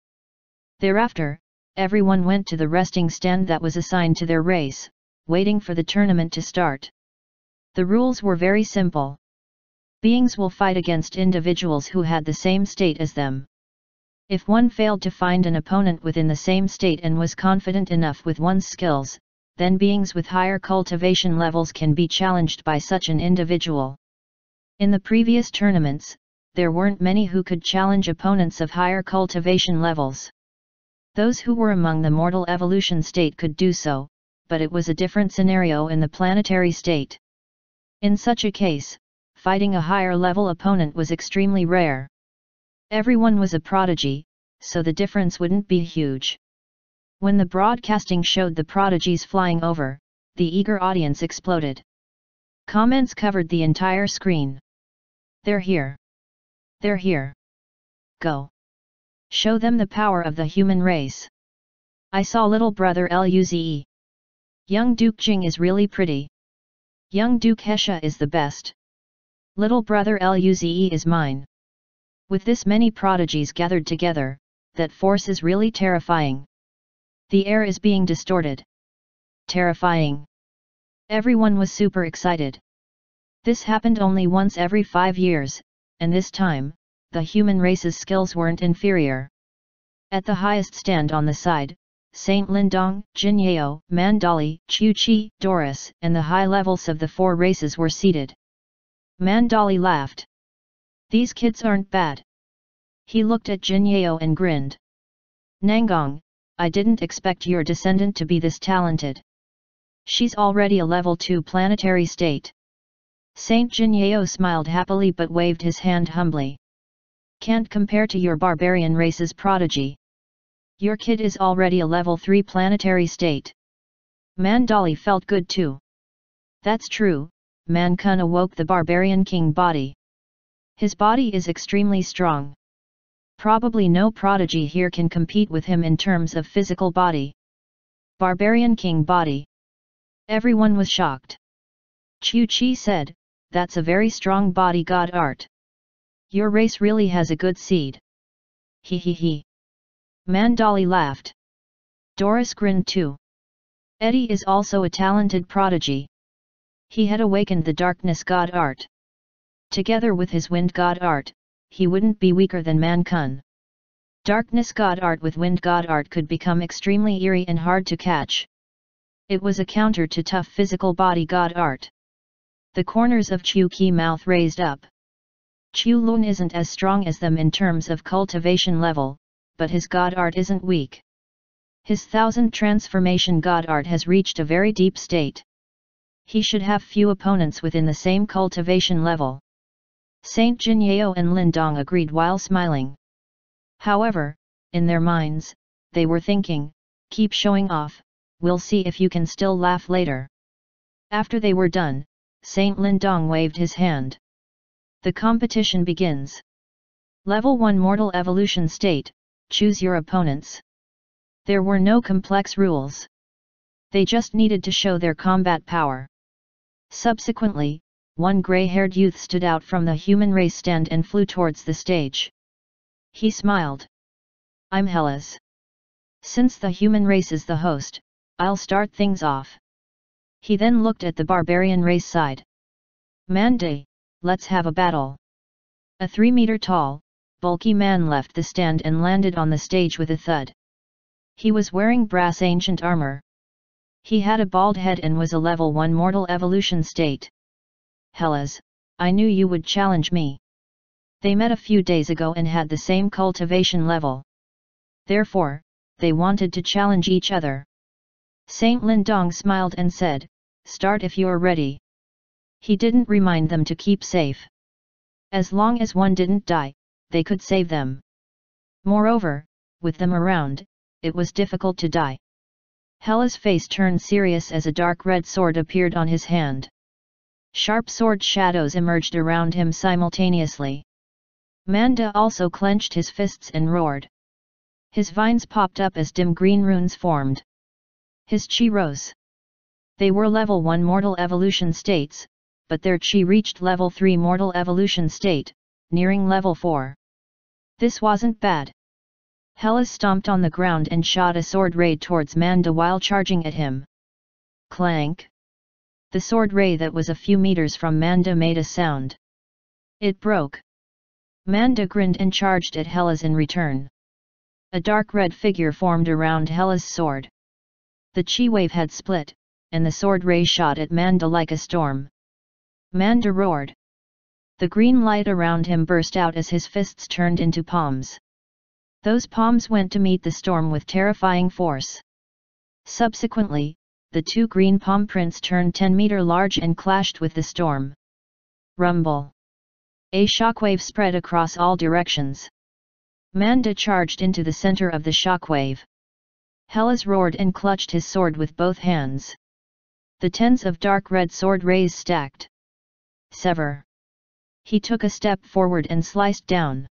Thereafter, everyone went to the resting stand that was assigned to their race, waiting for the tournament to start. The rules were very simple. Beings will fight against individuals who had the same state as them. If one failed to find an opponent within the same state and was confident enough with one's skills, then beings with higher cultivation levels can be challenged by such an individual. In the previous tournaments, there weren't many who could challenge opponents of higher cultivation levels. Those who were among the mortal evolution state could do so, but it was a different scenario in the planetary state. In such a case, fighting a higher level opponent was extremely rare. Everyone was a prodigy, so the difference wouldn't be huge. When the broadcasting showed the prodigies flying over, the eager audience exploded. Comments covered the entire screen. "They're here! They're here! Go! Show them the power of the human race! I saw little brother Luze. Young Duke Jing is really pretty. Young Duke Hesha is the best. Little brother Luze is mine." With this many prodigies gathered together, that force is really terrifying. The air is being distorted. Terrifying. Everyone was super excited. This happened only once every 5 years, and this time, the human race's skills weren't inferior. At the highest stand on the side, Saint Lindong, Jinyao, Mandali, Chu-Chi, Doris, and the high levels of the 4 races were seated. Mandali laughed. These kids aren't bad. He looked at Jinyao and grinned. Nangong, I didn't expect your descendant to be this talented. She's already a level 2 planetary state. Saint Jinyao smiled happily but waved his hand humbly. Can't compare to your barbarian race's prodigy. Your kid is already a level 3 planetary state. Mandali felt good too. That's true, Man Kun awoke the barbarian king body. His body is extremely strong. Probably no prodigy here can compete with him in terms of physical body. Barbarian king body. Everyone was shocked. Chu-Chi said, that's a very strong body god art. Your race really has a good seed. He he he. Mandali laughed. Doris grinned too. Eddie is also a talented prodigy. He had awakened the darkness god art. Together with his wind god art, he wouldn't be weaker than Man Kun. Darkness god art with wind god art could become extremely eerie and hard to catch. It was a counter to tough physical body god art. The corners of Chu-Ki mouth raised up. Chu Lun isn't as strong as them in terms of cultivation level, but his god art isn't weak. His 1000 transformation god art has reached a very deep state. He should have few opponents within the same cultivation level. Saint Jinyao and Lindong agreed while smiling. However, in their minds, they were thinking, keep showing off, we'll see if you can still laugh later. After they were done, Saint Lindong waved his hand. The competition begins. Level 1 Mortal Evolution State, choose your opponents. There were no complex rules. They just needed to show their combat power. Subsequently, one grey-haired youth stood out from the human race stand and flew towards the stage. He smiled. I'm Hellas. Since the human race is the host, I'll start things off. He then looked at the barbarian race side. Mande, let's have a battle. A 3-meter-tall, bulky man left the stand and landed on the stage with a thud. He was wearing brass ancient armor. He had a bald head and was a level 1 mortal evolution state. Hellas, I knew you would challenge me. They met a few days ago and had the same cultivation level. Therefore, they wanted to challenge each other. Saint Lindong smiled and said, start if you're ready. He didn't remind them to keep safe. As long as one didn't die, they could save them. Moreover, with them around, it was difficult to die. Hellas' face turned serious as a dark red sword appeared on his hand. Sharp sword shadows emerged around him simultaneously. Manda also clenched his fists and roared. His vines popped up as dim green runes formed. His chi rose. They were level 1 mortal evolution states, but their chi reached level 3 mortal evolution state, nearing level 4. This wasn't bad. Hellas stomped on the ground and shot a sword ray towards Manda while charging at him. Clank! The sword ray that was a few meters from Manda made a sound. It broke. Manda grinned and charged at Hellas in return. A dark red figure formed around Hellas' sword. The chi wave had split, and the sword ray shot at Manda like a storm. Manda roared. The green light around him burst out as his fists turned into palms. Those palms went to meet the storm with terrifying force. Subsequently, the 2 green palm prints turned 10-meter large and clashed with the storm. Rumble. A shockwave spread across all directions. Manda charged into the center of the shockwave. Hellas roared and clutched his sword with both hands. The tens of dark red sword rays stacked. Sever. He took a step forward and sliced down.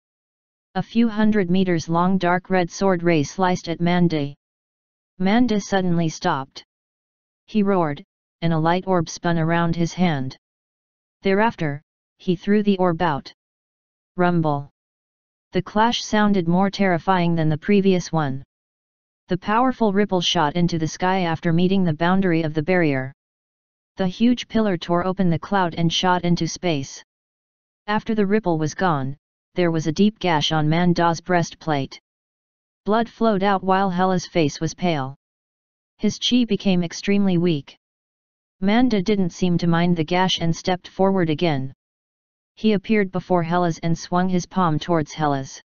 A few hundred meters long dark red sword ray sliced at Manda. Manda suddenly stopped. He roared, and a light orb spun around his hand. Thereafter, he threw the orb out. Rumble. The clash sounded more terrifying than the previous one. The powerful ripple shot into the sky after meeting the boundary of the barrier. The huge pillar tore open the cloud and shot into space. After the ripple was gone, there was a deep gash on Manda's breastplate. Blood flowed out while Hela's face was pale. His chi became extremely weak. Manda didn't seem to mind the gash and stepped forward again. He appeared before Hela's and swung his palm towards Hela's.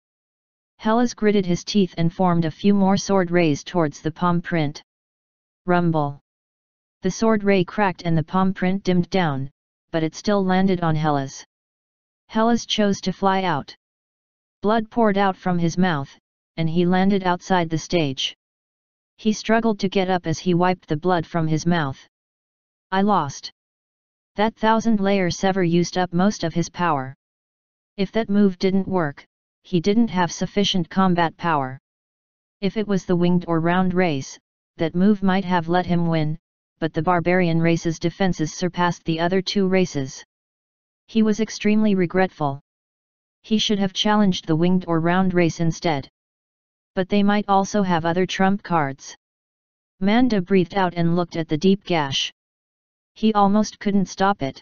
Hela's gritted his teeth and formed a few more sword rays towards the palm print. Rumble. The sword ray cracked and the palm print dimmed down, but it still landed on Hela's. Hela's chose to fly out. Blood poured out from his mouth, and he landed outside the stage. He struggled to get up as he wiped the blood from his mouth. I lost. That 1000-layer sever used up most of his power. If that move didn't work, he didn't have sufficient combat power. If it was the winged or round race, that move might have let him win, but the barbarian race's defenses surpassed the other two races. He was extremely regretful. He should have challenged the winged or round race instead. But they might also have other trump cards. Manda breathed out and looked at the deep gash. He almost couldn't stop it.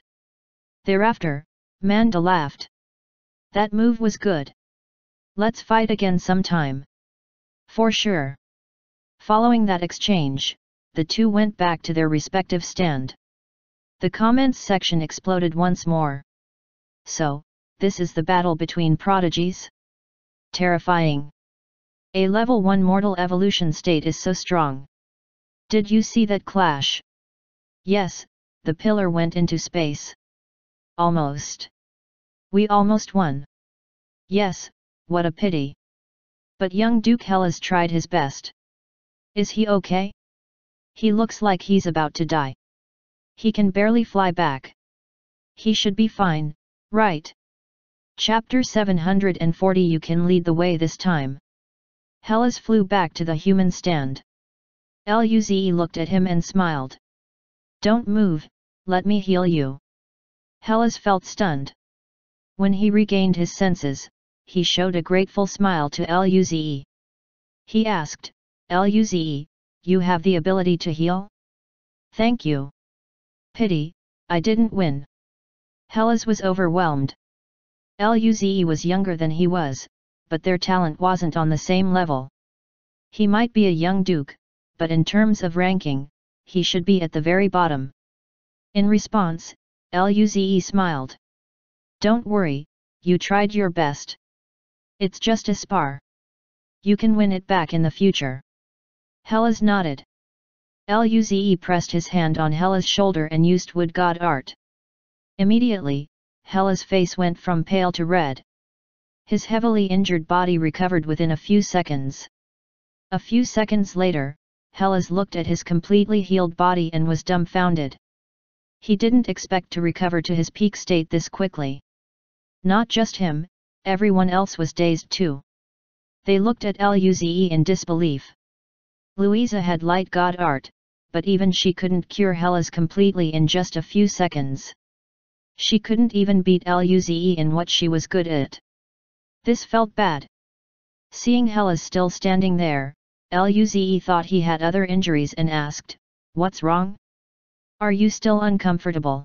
Thereafter, Manda laughed. That move was good. Let's fight again sometime. For sure. Following that exchange, the two went back to their respective stand. The comments section exploded once more. So, this is the battle between prodigies? Terrifying. A level 1 mortal evolution state is so strong. Did you see that clash? Yes, the pillar went into space. Almost. We almost won. Yes, what a pity. But young Duke Hellas tried his best. Is he okay? He looks like he's about to die. He can barely fly back. He should be fine, right? Chapter 740. You can lead the way this time. Hellas flew back to the human stand. Luze looked at him and smiled. Don't move, let me heal you. Hellas felt stunned. When he regained his senses, he showed a grateful smile to Luze. He asked, Luze, you have the ability to heal? Thank you. Pity, I didn't win. Hellas was overwhelmed. Luze was younger than he was, but their talent wasn't on the same level. He might be a young duke, but in terms of ranking, he should be at the very bottom. In response, Luze smiled. Don't worry, you tried your best. It's just a spar. You can win it back in the future. Hellas nodded. Luze pressed his hand on Hellas' shoulder and used wood god art. Immediately, Hellas' face went from pale to red. His heavily injured body recovered within a few seconds. A few seconds later, Hellas looked at his completely healed body and was dumbfounded. He didn't expect to recover to his peak state this quickly. Not just him, everyone else was dazed too. They looked at Luze in disbelief. Louisa had light god art, but even she couldn't cure Hellas completely in just a few seconds. She couldn't even beat Luze in what she was good at. This felt bad. Seeing Hellas still standing there, Luze thought he had other injuries and asked, "What's wrong? Are you still uncomfortable?"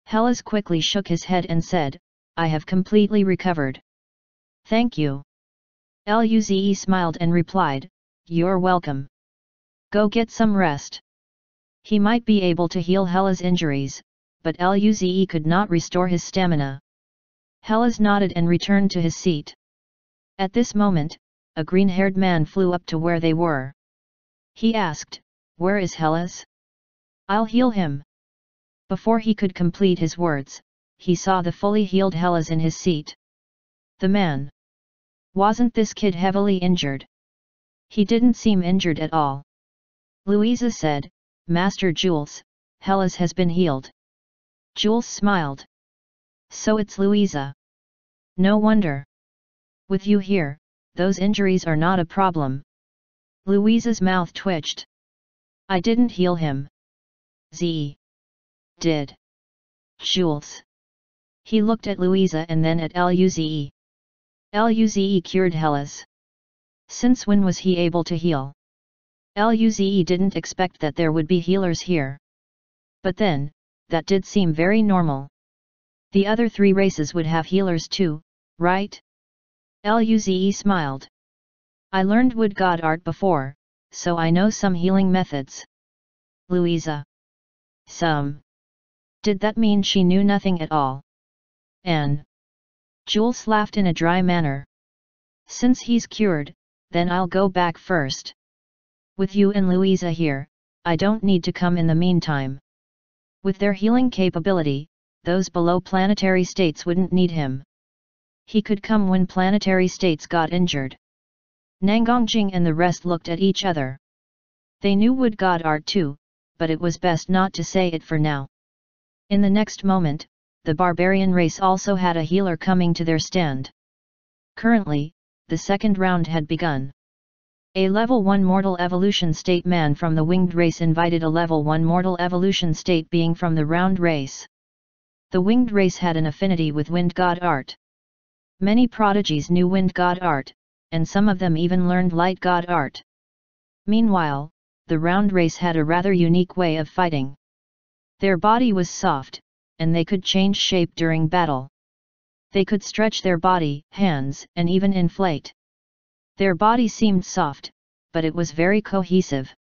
Hellas quickly shook his head and said, "I have completely recovered." "Thank you." Luze smiled and replied, "You're welcome. Go get some rest." He might be able to heal Hellas' injuries, but Luze could not restore his stamina. Hellas nodded and returned to his seat. At this moment, a green-haired man flew up to where they were. He asked, "Where is Hellas?" "I'll heal him." Before he could complete his words, he saw the fully healed Hellas in his seat. The man. Wasn't this kid heavily injured? He didn't seem injured at all. Louisa said, "Master Jules, Hellas has been healed." Jules smiled. "So it's Louisa. No wonder. With you here, those injuries are not a problem." Louisa's mouth twitched. "I didn't heal him. Z did." Jules. He looked at Louisa and then at Luze. Luze cured Hellas. Since when was he able to heal? Luze didn't expect that there would be healers here. But then, that did seem very normal. The other 3 races would have healers too, right? Luze smiled. I learned wood god art before, so I know some healing methods. Louisa. Some. Did that mean she knew nothing at all? Anne. Jules laughed in a dry manner. Since he's cured, then I'll go back first. With you and Louisa here, I don't need to come in the meantime. With their healing capability, those below planetary states wouldn't need him. He could come when planetary states got injured. Nangongjing and the rest looked at each other. They knew wood god art too, but it was best not to say it for now. In the next moment, the barbarian race also had a healer coming to their stand. Currently, the second round had begun. A level 1 mortal evolution state man from the winged race invited a level 1 mortal evolution state being from the round race. The winged race had an affinity with wind god art. Many prodigies knew wind god art, and some of them even learned light god art. Meanwhile, the round race had a rather unique way of fighting. Their body was soft, and they could change shape during battle. They could stretch their body, hands, and even inflate. Their body seemed soft, but it was very cohesive.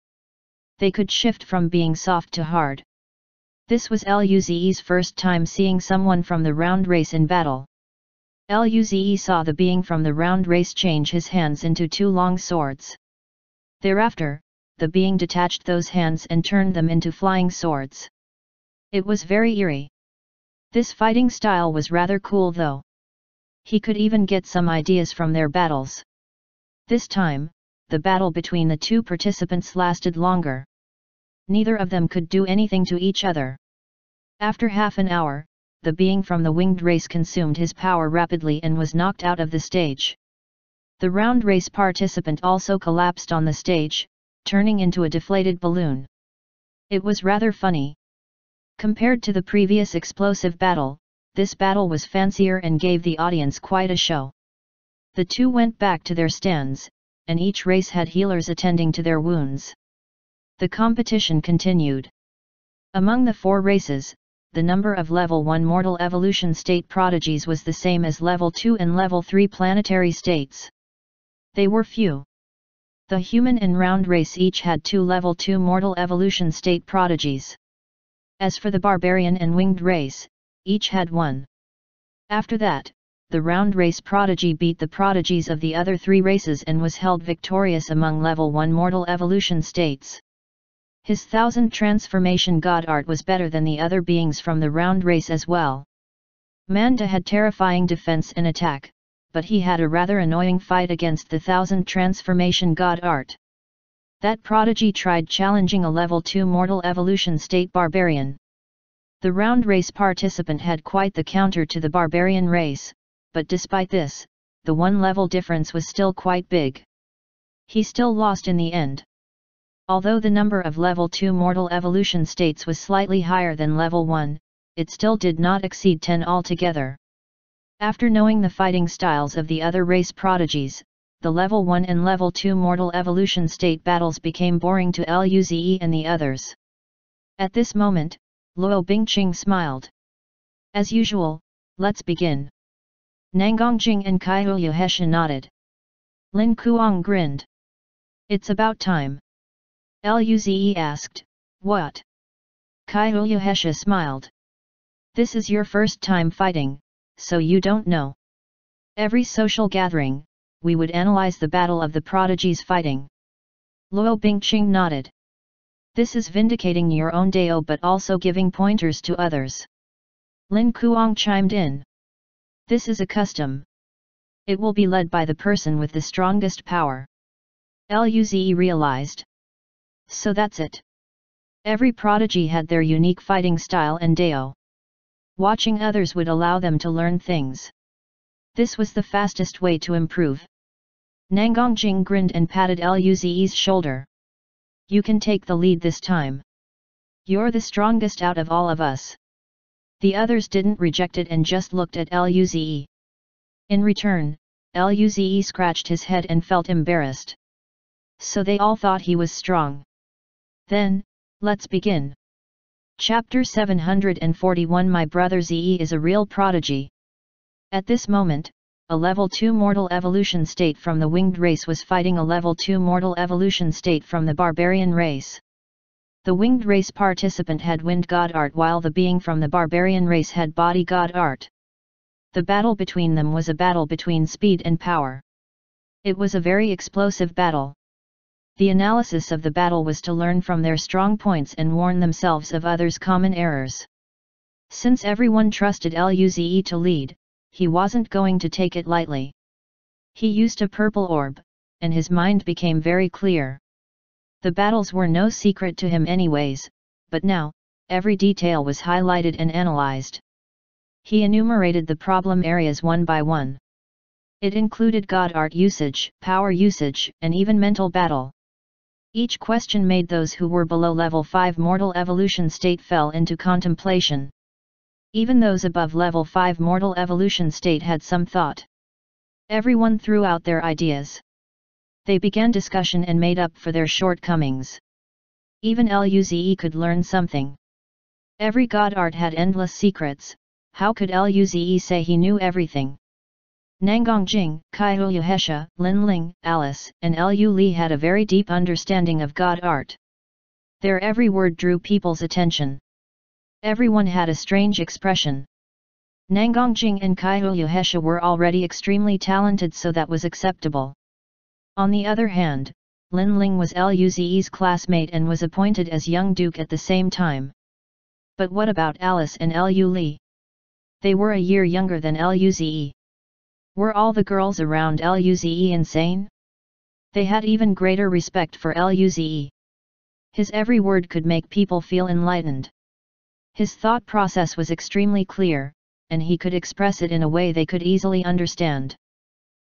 They could shift from being soft to hard. This was Luze's first time seeing someone from the round race in battle. Luze saw the being from the round race change his hands into 2 long swords. Thereafter, the being detached those hands and turned them into flying swords. It was very eerie. This fighting style was rather cool though. He could even get some ideas from their battles. This time, the battle between the 2 participants lasted longer. Neither of them could do anything to each other. After half an hour, the being from the winged race consumed his power rapidly and was knocked out of the stage. The round race participant also collapsed on the stage, turning into a deflated balloon. It was rather funny. Compared to the previous explosive battle, this battle was fancier and gave the audience quite a show. The 2 went back to their stands, and each race had healers attending to their wounds. The competition continued. Among the 4 races, the number of level 1 mortal evolution state prodigies was the same as level 2 and level 3 planetary states. They were few. The human and round race each had 2 level 2 mortal evolution state prodigies. As for the barbarian and winged race, each had 1. After that, the round race prodigy beat the prodigies of the other 3 races and was held victorious among level 1 mortal evolution states. His 1000 transformation god art was better than the other beings from the round race as well. Manda had terrifying defense and attack, but he had a rather annoying fight against the 1000 transformation god art. That prodigy tried challenging a level 2 mortal evolution state barbarian. The round race participant had quite the counter to the barbarian race, but despite this, the 1 level difference was still quite big. He still lost in the end. Although the number of level 2 mortal evolution states was slightly higher than level 1, it still did not exceed 10 altogether. After knowing the fighting styles of the other race prodigies, the level 1 and level 2 mortal evolution state battles became boring to Luze and the others. At this moment, Luo Bingqing smiled. As usual, let's begin. Nangongjing and Kaihu Hesha nodded. Lin Kuang grinned. It's about time. Luze asked, what? Kaihu Hesha smiled. This is your first time fighting, so you don't know. Every social gathering, we would analyze the battle of the prodigies fighting. Luo Bingqing nodded. This is vindicating your own Dao but also giving pointers to others. Lin Kuang chimed in. This is a custom. It will be led by the person with the strongest power. Luze realized. So that's it. Every prodigy had their unique fighting style and Dao. Watching others would allow them to learn things. This was the fastest way to improve. Nangongjing grinned and patted Luze's shoulder. You can take the lead this time. You're the strongest out of all of us. The others didn't reject it and just looked at Luze. In return, Luze scratched his head and felt embarrassed. So they all thought he was strong. Then, let's begin. Chapter 741 My brother Ze is a real prodigy. At this moment, a level 2 mortal evolution state from the winged race was fighting a level 2 mortal evolution state from the barbarian race. The winged race participant had wind god art while the being from the barbarian race had body god art. The battle between them was a battle between speed and power. It was a very explosive battle. The analysis of the battle was to learn from their strong points and warn themselves of others' common errors. Since everyone trusted Luze to lead, he wasn't going to take it lightly. He used a purple orb, and his mind became very clear. The battles were no secret to him anyways, but now, every detail was highlighted and analyzed. He enumerated the problem areas one by one. It included god art usage, power usage, and even mental battle. Each question made those who were below level 5 mortal evolution state fell into contemplation. Even those above level 5 mortal evolution state had some thought. Everyone threw out their ideas. They began discussion and made up for their shortcomings. Even Luze could learn something. Every god art had endless secrets. How could Luze say he knew everything? Nangongjing, Kaihu Hesha, Lin Ling, Alice, and Lu Li had a very deep understanding of god art. Their every word drew people's attention. Everyone had a strange expression. Nangongjing and Kaihu Hesha were already extremely talented, so that was acceptable. On the other hand, Lin Ling was Luze's classmate and was appointed as young duke at the same time. But what about Alice and Lu Li? They were a year younger than Luze. Were all the girls around Luze insane? They had even greater respect for Luze. His every word could make people feel enlightened. His thought process was extremely clear, and he could express it in a way they could easily understand.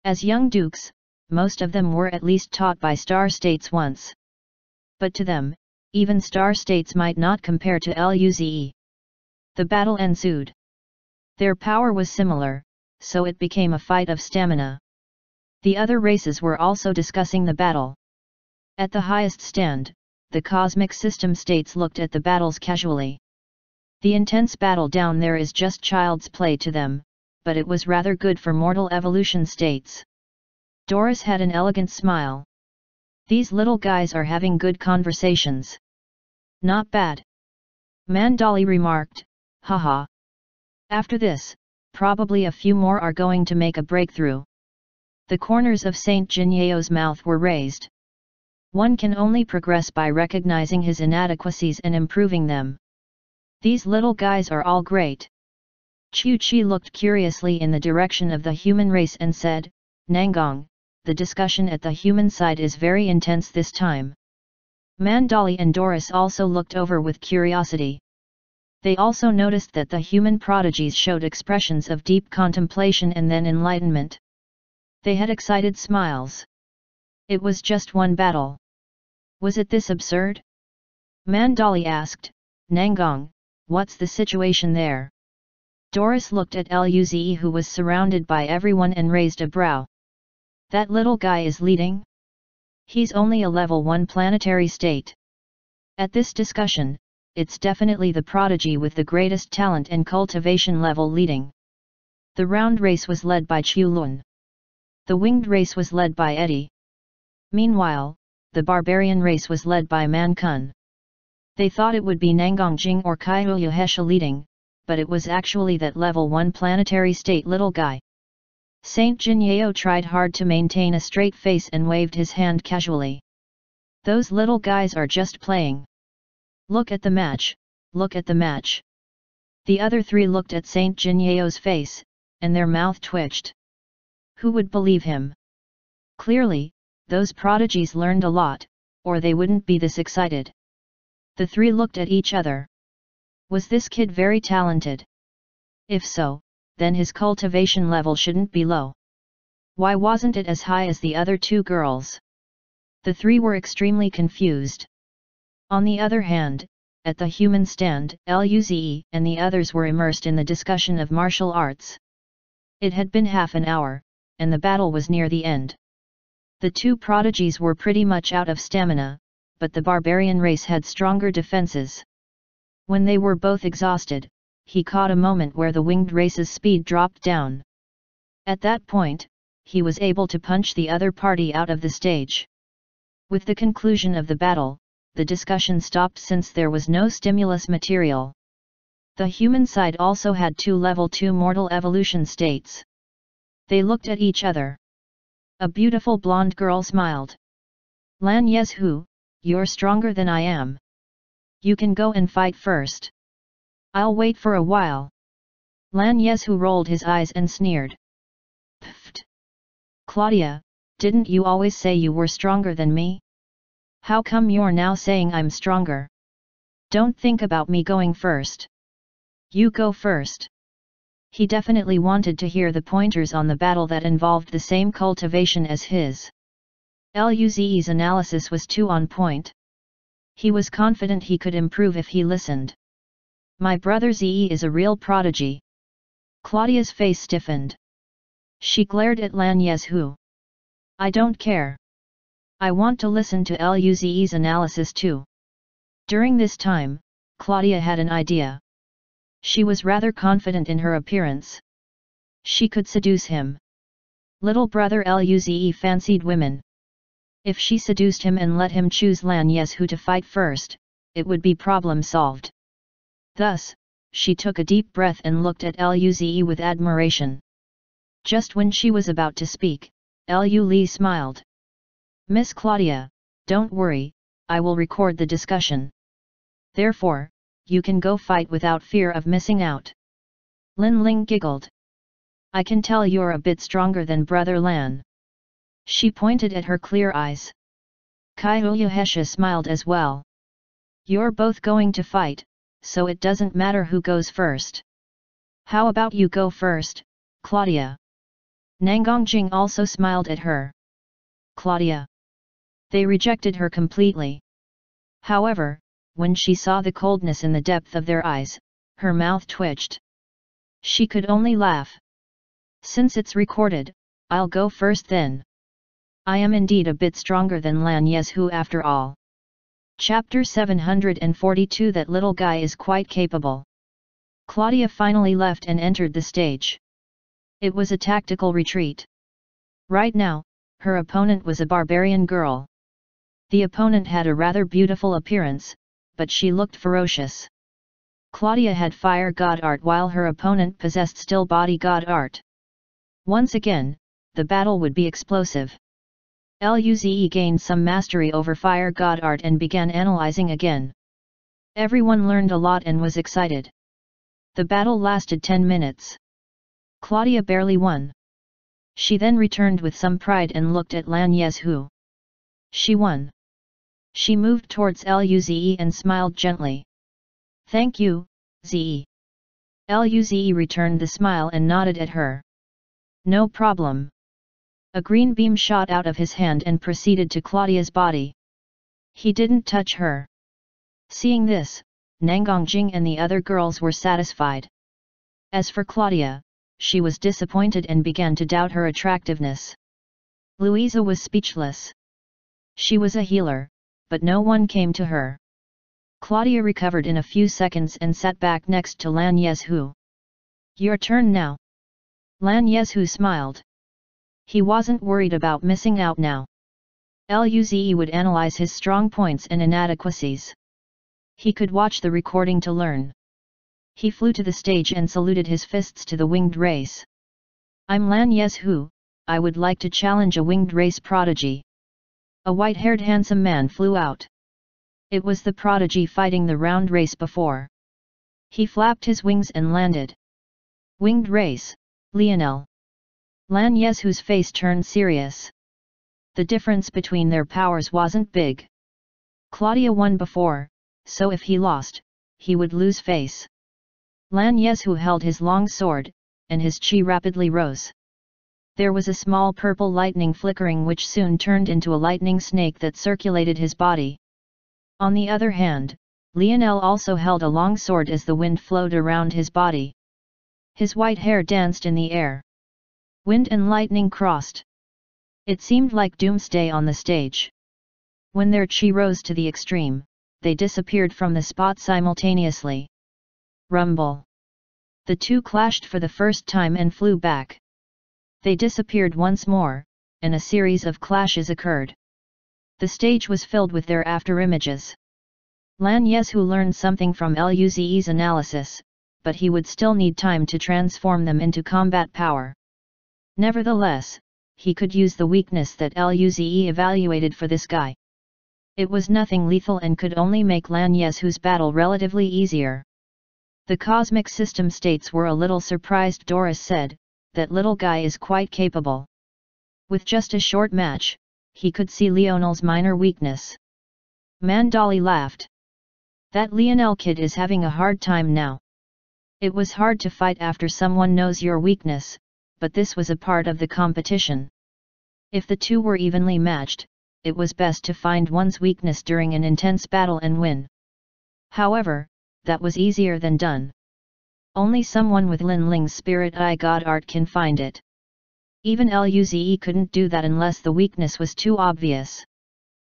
As young dukes, most of them were at least taught by star states once. But to them, even star states might not compare to Luze. The battle ensued. Their power was similar, so it became a fight of stamina. The other races were also discussing the battle. At the highest stand, the cosmic system states looked at the battles casually. The intense battle down there is just child's play to them, but it was rather good for mortal evolution states. Doris had an elegant smile. These little guys are having good conversations. Not bad. Mandali remarked, haha. After this, probably a few more are going to make a breakthrough. The corners of Saint Jinyao's mouth were raised. One can only progress by recognizing his inadequacies and improving them. These little guys are all great. Chu Chi looked curiously in the direction of the human race and said, Nangong, the discussion at the human side is very intense this time. Mandali and Doris also looked over with curiosity. They also noticed that the human prodigies showed expressions of deep contemplation and then enlightenment. They had excited smiles. It was just one battle. Was it this absurd? Mandali asked, Nangong, what's the situation there? Doris looked at Luze, who was surrounded by everyone, and raised a brow. That little guy is leading? He's only a level 1 planetary state. At this discussion, it's definitely the prodigy with the greatest talent and cultivation level leading. The round race was led by Chu Lun. The winged race was led by Eddie. Meanwhile, the barbarian race was led by Man Kun. They thought it would be Nangongjing or Kaihu Hesha leading, but it was actually that level 1 planetary state little guy. Saint Jinyao tried hard to maintain a straight face and waved his hand casually. Those little guys are just playing. Look at the match, look at the match. The other three looked at Saint Jinyao's face, and their mouth twitched. Who would believe him? Clearly, those prodigies learned a lot, or they wouldn't be this excited. The three looked at each other. Was this kid very talented? If so, then his cultivation level shouldn't be low. Why wasn't it as high as the other two girls? The three were extremely confused. On the other hand, at the human stand, Luze and the others were immersed in the discussion of martial arts. It had been half an hour, and the battle was near the end. The two prodigies were pretty much out of stamina, but the barbarian race had stronger defenses. When they were both exhausted, he caught a moment where the winged race's speed dropped down. At that point, he was able to punch the other party out of the stage. With the conclusion of the battle, the discussion stopped since there was no stimulus material. The human side also had 2 level 2 mortal evolution states. They looked at each other. A beautiful blonde girl smiled. Lan Yezhu, you're stronger than I am. You can go and fight first. I'll wait for a while. Lan Yezhu rolled his eyes and sneered. Pfft! Claudia, didn't you always say you were stronger than me? How come you're now saying I'm stronger? Don't think about me going first. You go first. He definitely wanted to hear the pointers on the battle that involved the same cultivation as his. Luze's analysis was too on point. He was confident he could improve if he listened. My brother Ze is a real prodigy. Claudia's face stiffened. She glared at Lan Yezhu. I don't care. I want to listen to Luze's analysis too. During this time, Claudia had an idea. She was rather confident in her appearance. She could seduce him. Little brother Luze fancied women. If she seduced him and let him choose Lan Yezhu to fight first, it would be problem solved. Thus, she took a deep breath and looked at Luze with admiration. Just when she was about to speak, Lu smiled. Miss Claudia, don't worry, I will record the discussion. Therefore, you can go fight without fear of missing out. Lin Ling giggled. I can tell you're a bit stronger than Brother Lan. She pointed at her clear eyes. Kai Uyuhesha smiled as well. You're both going to fight, so it doesn't matter who goes first. How about you go first, Claudia? Nangongjing also smiled at her. Claudia. They rejected her completely. However, when she saw the coldness in the depth of their eyes, her mouth twitched. She could only laugh. Since it's recorded, I'll go first then. I am indeed a bit stronger than Lan Yezhu after all. Chapter 742 That little guy is quite capable. Claudia finally left and entered the stage. It was a tactical retreat. Right now, her opponent was a barbarian girl. The opponent had a rather beautiful appearance, but she looked ferocious. Claudia had fire god art while her opponent possessed still body god art. Once again, the battle would be explosive. Luze gained some mastery over fire god art and began analyzing again. Everyone learned a lot and was excited. The battle lasted 10 minutes. Claudia barely won. She then returned with some pride and looked at Lan Yezhu. She won. She moved towards Luze and smiled gently. Thank you, Ze. Luze returned the smile and nodded at her. No problem. A green beam shot out of his hand and proceeded to Claudia's body. He didn't touch her. Seeing this, Nangongjing and the other girls were satisfied. As for Claudia, she was disappointed and began to doubt her attractiveness. Louisa was speechless. She was a healer, but no one came to her. Claudia recovered in a few seconds and sat back next to Lan Yezhu. Your turn now. Lan Yezhu smiled. He wasn't worried about missing out now. Luze would analyze his strong points and inadequacies. He could watch the recording to learn. He flew to the stage and saluted his fists to the winged race. I'm Lan Yezhu, I would like to challenge a winged race prodigy. A white-haired handsome man flew out. It was the prodigy fighting the round race before. He flapped his wings and landed. Winged race, Lionel. Lan Yezhu's face turned serious. The difference between their powers wasn't big. Claudia won before, so if he lost, he would lose face. Lan Yezhu held his long sword, and his chi rapidly rose. There was a small purple lightning flickering which soon turned into a lightning snake that circulated his body. On the other hand, Lionel also held a long sword as the wind flowed around his body. His white hair danced in the air. Wind and lightning crossed. It seemed like doomsday on the stage. When their chi rose to the extreme, they disappeared from the spot simultaneously. Rumble. The two clashed for the first time and flew back. They disappeared once more, and a series of clashes occurred. The stage was filled with their afterimages. Lan Yezhu learned something from Luze's analysis, but he would still need time to transform them into combat power. Nevertheless, he could use the weakness that Luze evaluated for this guy. It was nothing lethal and could only make Lan Yezhu's battle relatively easier. The cosmic system states were a little surprised. Doris said, "That little guy is quite capable." With just a short match, he could see Lionel's minor weakness. Mandali laughed. "That Lionel kid is having a hard time now. It was hard to fight after someone knows your weakness, but this was a part of the competition. If the two were evenly matched, it was best to find one's weakness during an intense battle and win. However, that was easier than done. Only someone with Lin Ling's spirit eye god art can find it. Even Luze couldn't do that unless the weakness was too obvious."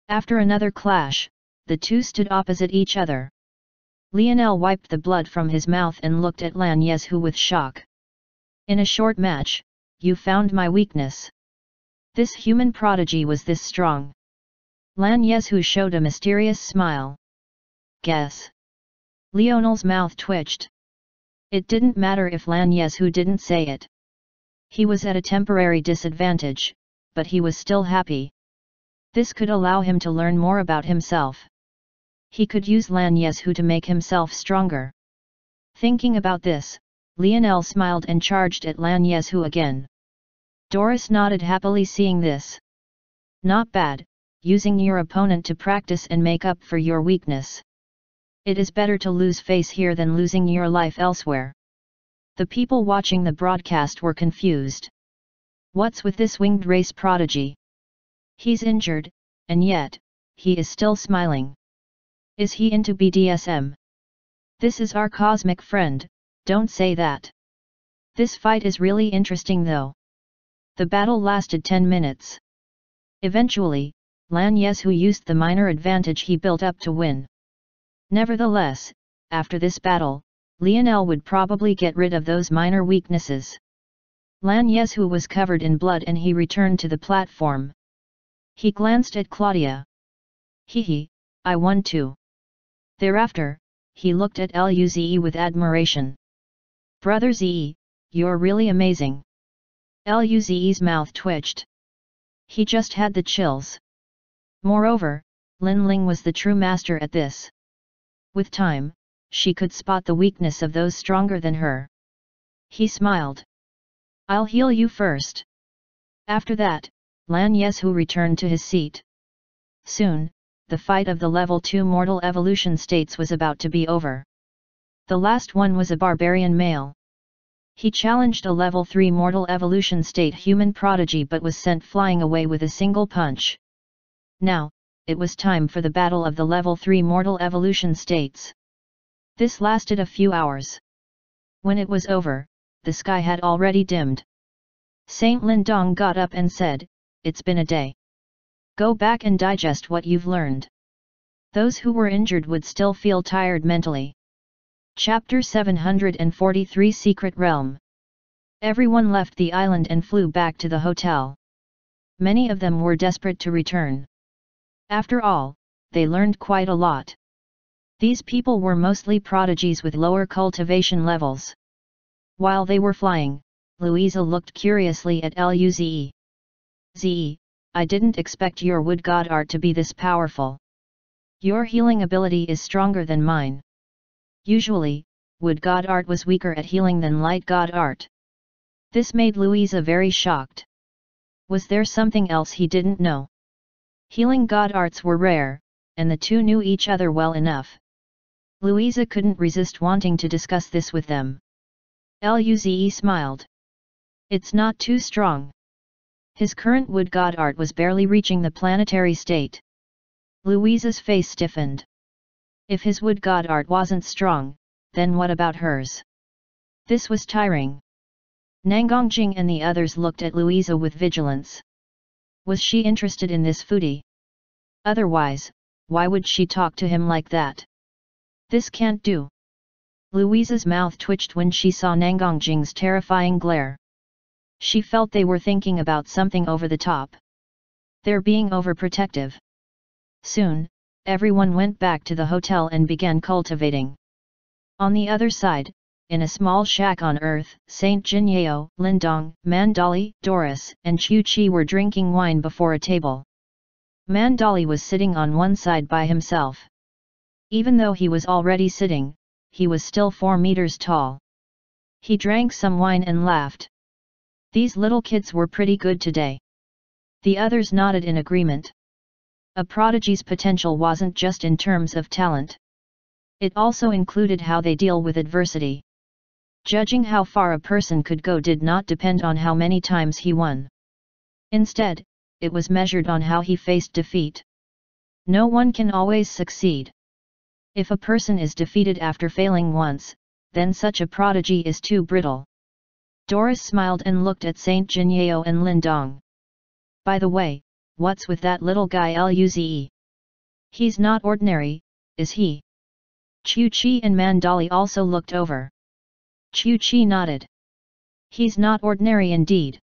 After another clash, the two stood opposite each other. Lionel wiped the blood from his mouth and looked at Lan Yezhu with shock. "In a short match, you found my weakness. This human prodigy was this strong." Lan Yezhu showed a mysterious smile. "Guess." Lionel's mouth twitched. It didn't matter if Lan Yezhu didn't say it. He was at a temporary disadvantage, but he was still happy. This could allow him to learn more about himself. He could use Lan Yezhu to make himself stronger. Thinking about this, Lionel smiled and charged at Lan Yezhu again. Doris nodded happily seeing this. "Not bad, using your opponent to practice and make up for your weakness. It is better to lose face here than losing your life elsewhere." The people watching the broadcast were confused. What's with this winged race prodigy? He's injured, and yet, he is still smiling. Is he into BDSM? This is our cosmic friend, don't say that. This fight is really interesting though. The battle lasted 10 minutes. Eventually, Lan Yezhu used the minor advantage he built up to win. Nevertheless, after this battle, Lionel would probably get rid of those minor weaknesses. Lan Yezhu was covered in blood and he returned to the platform. He glanced at Claudia. "Hehe, I won too." Thereafter, he looked at Luze with admiration. "Brother Ze, you're really amazing." Luze's mouth twitched. He just had the chills. Moreover, Lin Ling was the true master at this. With time, she could spot the weakness of those stronger than her. He smiled. "I'll heal you first." After that, Lan Yezhu returned to his seat. Soon, the fight of the level 2 mortal evolution states was about to be over. The last one was a barbarian male. He challenged a level 3 mortal evolution state human prodigy but was sent flying away with a single punch. Now, it was time for the battle of the level 3 mortal evolution states. This lasted a few hours. When it was over, the sky had already dimmed. Saint Lindong got up and said, "It's been a day. Go back and digest what you've learned." Those who were injured would still feel tired mentally. Chapter 743 Secret Realm. Everyone left the island and flew back to the hotel. Many of them were desperate to return. After all, they learned quite a lot. These people were mostly prodigies with lower cultivation levels. While they were flying, Louisa looked curiously at Luze. "Ze, I didn't expect your wood god art to be this powerful. Your healing ability is stronger than mine. Usually, wood god art was weaker at healing than light god art." This made Louisa very shocked. Was there something else he didn't know? Healing god arts were rare, and the two knew each other well enough. Louisa couldn't resist wanting to discuss this with them. Luze smiled. "It's not too strong." His current wood god art was barely reaching the planetary state. Louisa's face stiffened. If his wood god art wasn't strong, then what about hers? This was tiring. Nangongjing and the others looked at Louisa with vigilance. Was she interested in this foodie? Otherwise, why would she talk to him like that? This can't do. Louise's mouth twitched when she saw Nangongjing's terrifying glare. She felt they were thinking about something over the top. They're being overprotective. Soon, everyone went back to the hotel and began cultivating. On the other side, in a small shack on Earth, Saint Jinyao, Lindong, Mandali, Doris, and Chu Chi were drinking wine before a table. Mandali was sitting on one side by himself. Even though he was already sitting, he was still 4 meters tall. He drank some wine and laughed. These little kids were pretty good today. The others nodded in agreement. A prodigy's potential wasn't just in terms of talent. It also included how they deal with adversity. Judging how far a person could go did not depend on how many times he won. Instead, it was measured on how he faced defeat. No one can always succeed. If a person is defeated after failing once, then such a prodigy is too brittle. Doris smiled and looked at Saint Jinyao and Lindong. By the way, what's with that little guy Luze? He's not ordinary, is he? Chu Chi and Mandali also looked over. Chu Chi nodded. He's not ordinary indeed.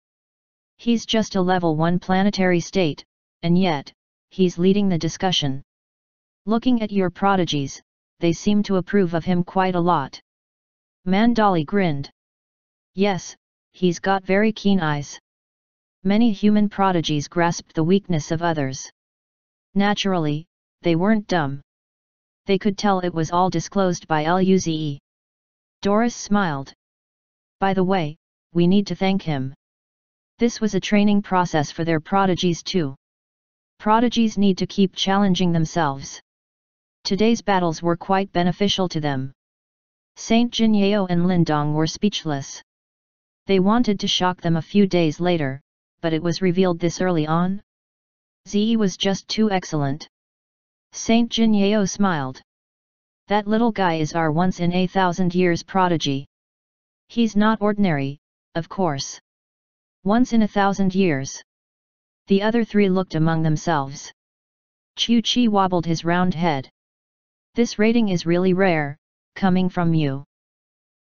He's just a level 1 planetary state, and yet, he's leading the discussion. Looking at your prodigies, they seem to approve of him quite a lot. Mandali grinned. Yes, he's got very keen eyes. Many human prodigies grasped the weakness of others. Naturally, they weren't dumb. They could tell it was all disclosed by Luze. Doris smiled. By the way, we need to thank him. This was a training process for their prodigies too. Prodigies need to keep challenging themselves. Today's battles were quite beneficial to them. Saint Jinyao and Lindong were speechless. They wanted to shock them a few days later, but it was revealed this early on. Zi was just too excellent. Saint Jinyao smiled. That little guy is our once in a thousand years prodigy. He's not ordinary, of course. Once in 1,000 years. The other 3 looked among themselves. Chu Chi wobbled his round head. This rating is really rare, coming from you.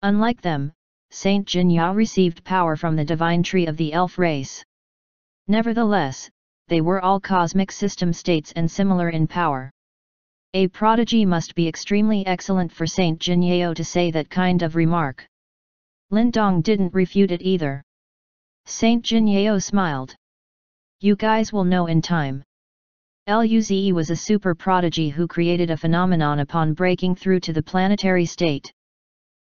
Unlike them, Saint Jinyao received power from the divine tree of the elf race. Nevertheless, they were all cosmic system states and similar in power. A prodigy must be extremely excellent for Saint Jinyao to say that kind of remark. Lindong didn't refute it either. Saint Jinyao smiled. You guys will know in time. Luze was a super prodigy who created a phenomenon upon breaking through to the planetary state.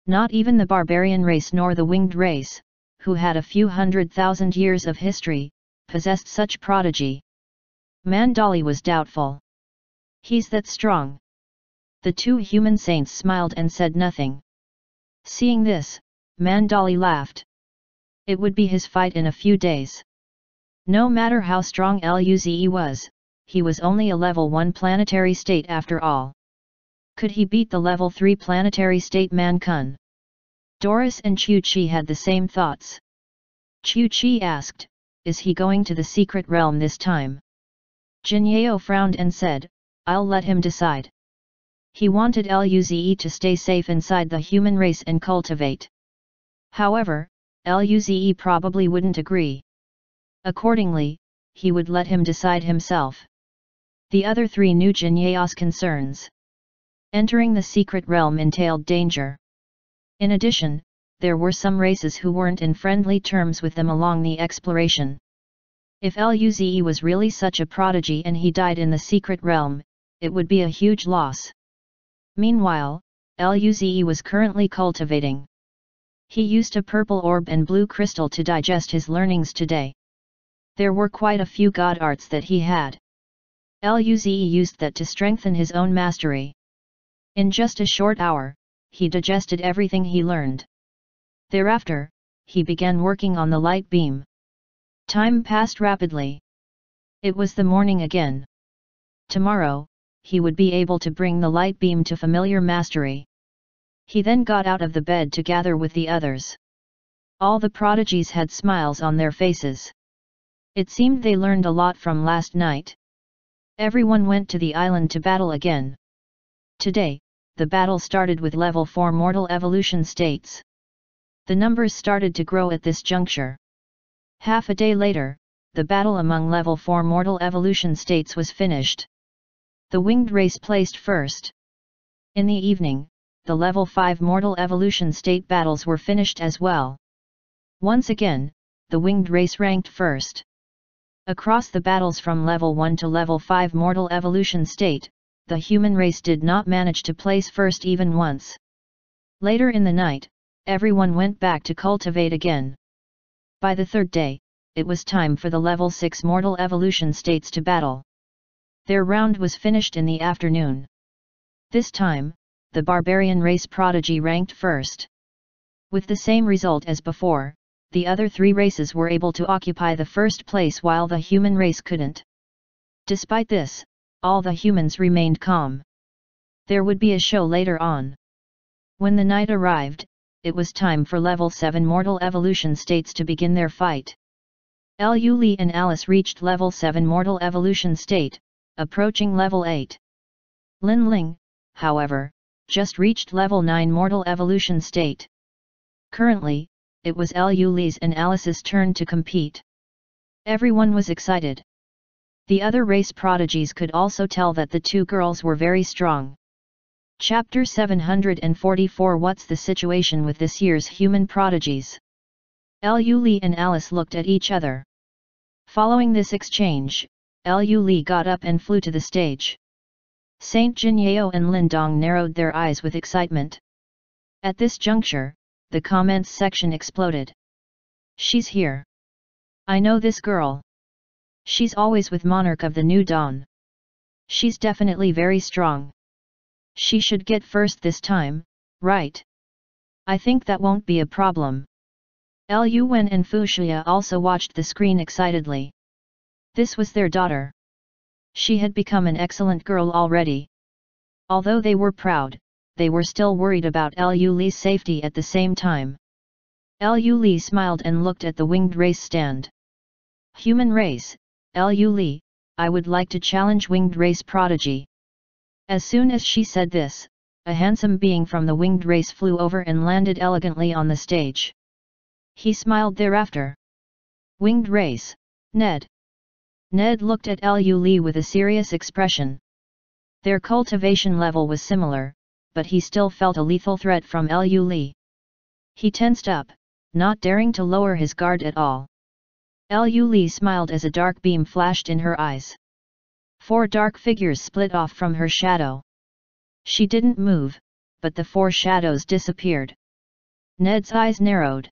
Not even the barbarian race nor the winged race, who had a few 100,000 years of history, possessed such prodigy. Mandali was doubtful. He's that strong. The 2 human saints smiled and said nothing. Seeing this, Mandali laughed. It would be his fight in a few days. No matter how strong Luze was, he was only a level 1 planetary state after all. Could he beat the level 3 planetary state Man Kun? Doris and Chu Chi had the same thoughts. Chu Chi asked, is he going to the secret realm this time? Jinyao frowned and said, I'll let him decide. He wanted Luze to stay safe inside the human race and cultivate. However, Luze probably wouldn't agree. Accordingly, he would let him decide himself. The other 3 knew Jinyao's concerns. Entering the secret realm entailed danger. In addition, there were some races who weren't in friendly terms with them along the exploration. If Luze was really such a prodigy and he died in the secret realm, it would be a huge loss. Meanwhile, Luze was currently cultivating. He used a purple orb and blue crystal to digest his learnings today. There were quite a few god arts that he had. Luze used that to strengthen his own mastery. In just a short hour, he digested everything he learned. Thereafter, he began working on the light beam. Time passed rapidly. It was the morning again. Tomorrow, he would be able to bring the light beam to familiar mastery. He then got out of the bed to gather with the others. All the prodigies had smiles on their faces. It seemed they learned a lot from last night. Everyone went to the island to battle again. Today, the battle started with level 4 mortal evolution states. The numbers started to grow at this juncture. Half a day later, the battle among level 4 mortal evolution states was finished. The winged race placed first. In the evening, the level 5 mortal evolution state battles were finished as well. Once again, the winged race ranked first. Across the battles from level 1 to level 5 mortal evolution state, the human race did not manage to place first even once. Later in the night, everyone went back to cultivate again. By the third day, it was time for the level 6 mortal evolution states to battle. Their round was finished in the afternoon. This time, the barbarian race prodigy ranked first. With the same result as before, the other three races were able to occupy the first place while the human race couldn't. Despite this, all the humans remained calm. There would be a show later on. When the night arrived, it was time for level 7 mortal evolution states to begin their fight. Lu Li and Alice reached level 7 mortal evolution state, approaching level 8. Lin Ling, however, just reached level 9 mortal evolution state. Currently, it was Lu Li's and Alice's turn to compete. Everyone was excited. The other race prodigies could also tell that the two girls were very strong. Chapter 744 What's the situation with this year's human prodigies? Lu Li and Alice looked at each other. Following this exchange, Lu Li got up and flew to the stage. Saint Jinyao and Lin Dong narrowed their eyes with excitement. At this juncture, the comments section exploded. She's here. I know this girl. She's always with Monarch of the New Dawn. She's definitely very strong. She should get first this time, right? I think that won't be a problem. Lu Wen and Fuxia also watched the screen excitedly. This was their daughter. She had become an excellent girl already. Although they were proud, they were still worried about Lu Li's safety at the same time. Lu Li smiled and looked at the winged race stand. Human race, Lu Li, I would like to challenge winged race prodigy. As soon as she said this, a handsome being from the winged race flew over and landed elegantly on the stage. He smiled thereafter. Winged race, Ned. Ned looked at Lu Li with a serious expression. Their cultivation level was similar, but he still felt a lethal threat from Lu Li. He tensed up, not daring to lower his guard at all. Lu Li smiled as a dark beam flashed in her eyes. 4 dark figures split off from her shadow. She didn't move, but the 4 shadows disappeared. Ned's eyes narrowed.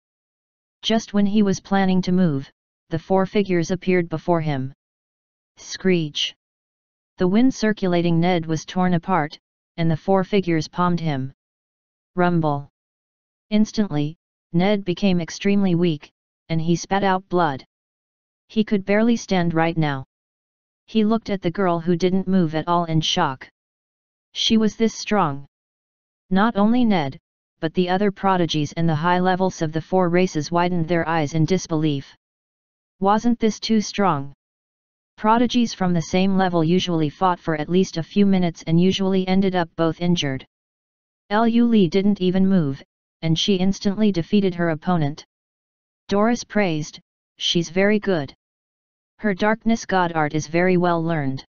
Just when he was planning to move, the 4 figures appeared before him. Screech! The wind circulating Ned was torn apart, and the 4 figures palmed him. Rumble! Instantly, Ned became extremely weak, and he spat out blood. He could barely stand right now. He looked at the girl who didn't move at all in shock. She was this strong. Not only Ned, but the other prodigies and the high levels of the 4 races widened their eyes in disbelief. Wasn't this too strong? Prodigies from the same level usually fought for at least a few minutes and usually ended up both injured. Lu Li didn't even move, and she instantly defeated her opponent. Doris praised, she's very good. Her darkness god art is very well learned.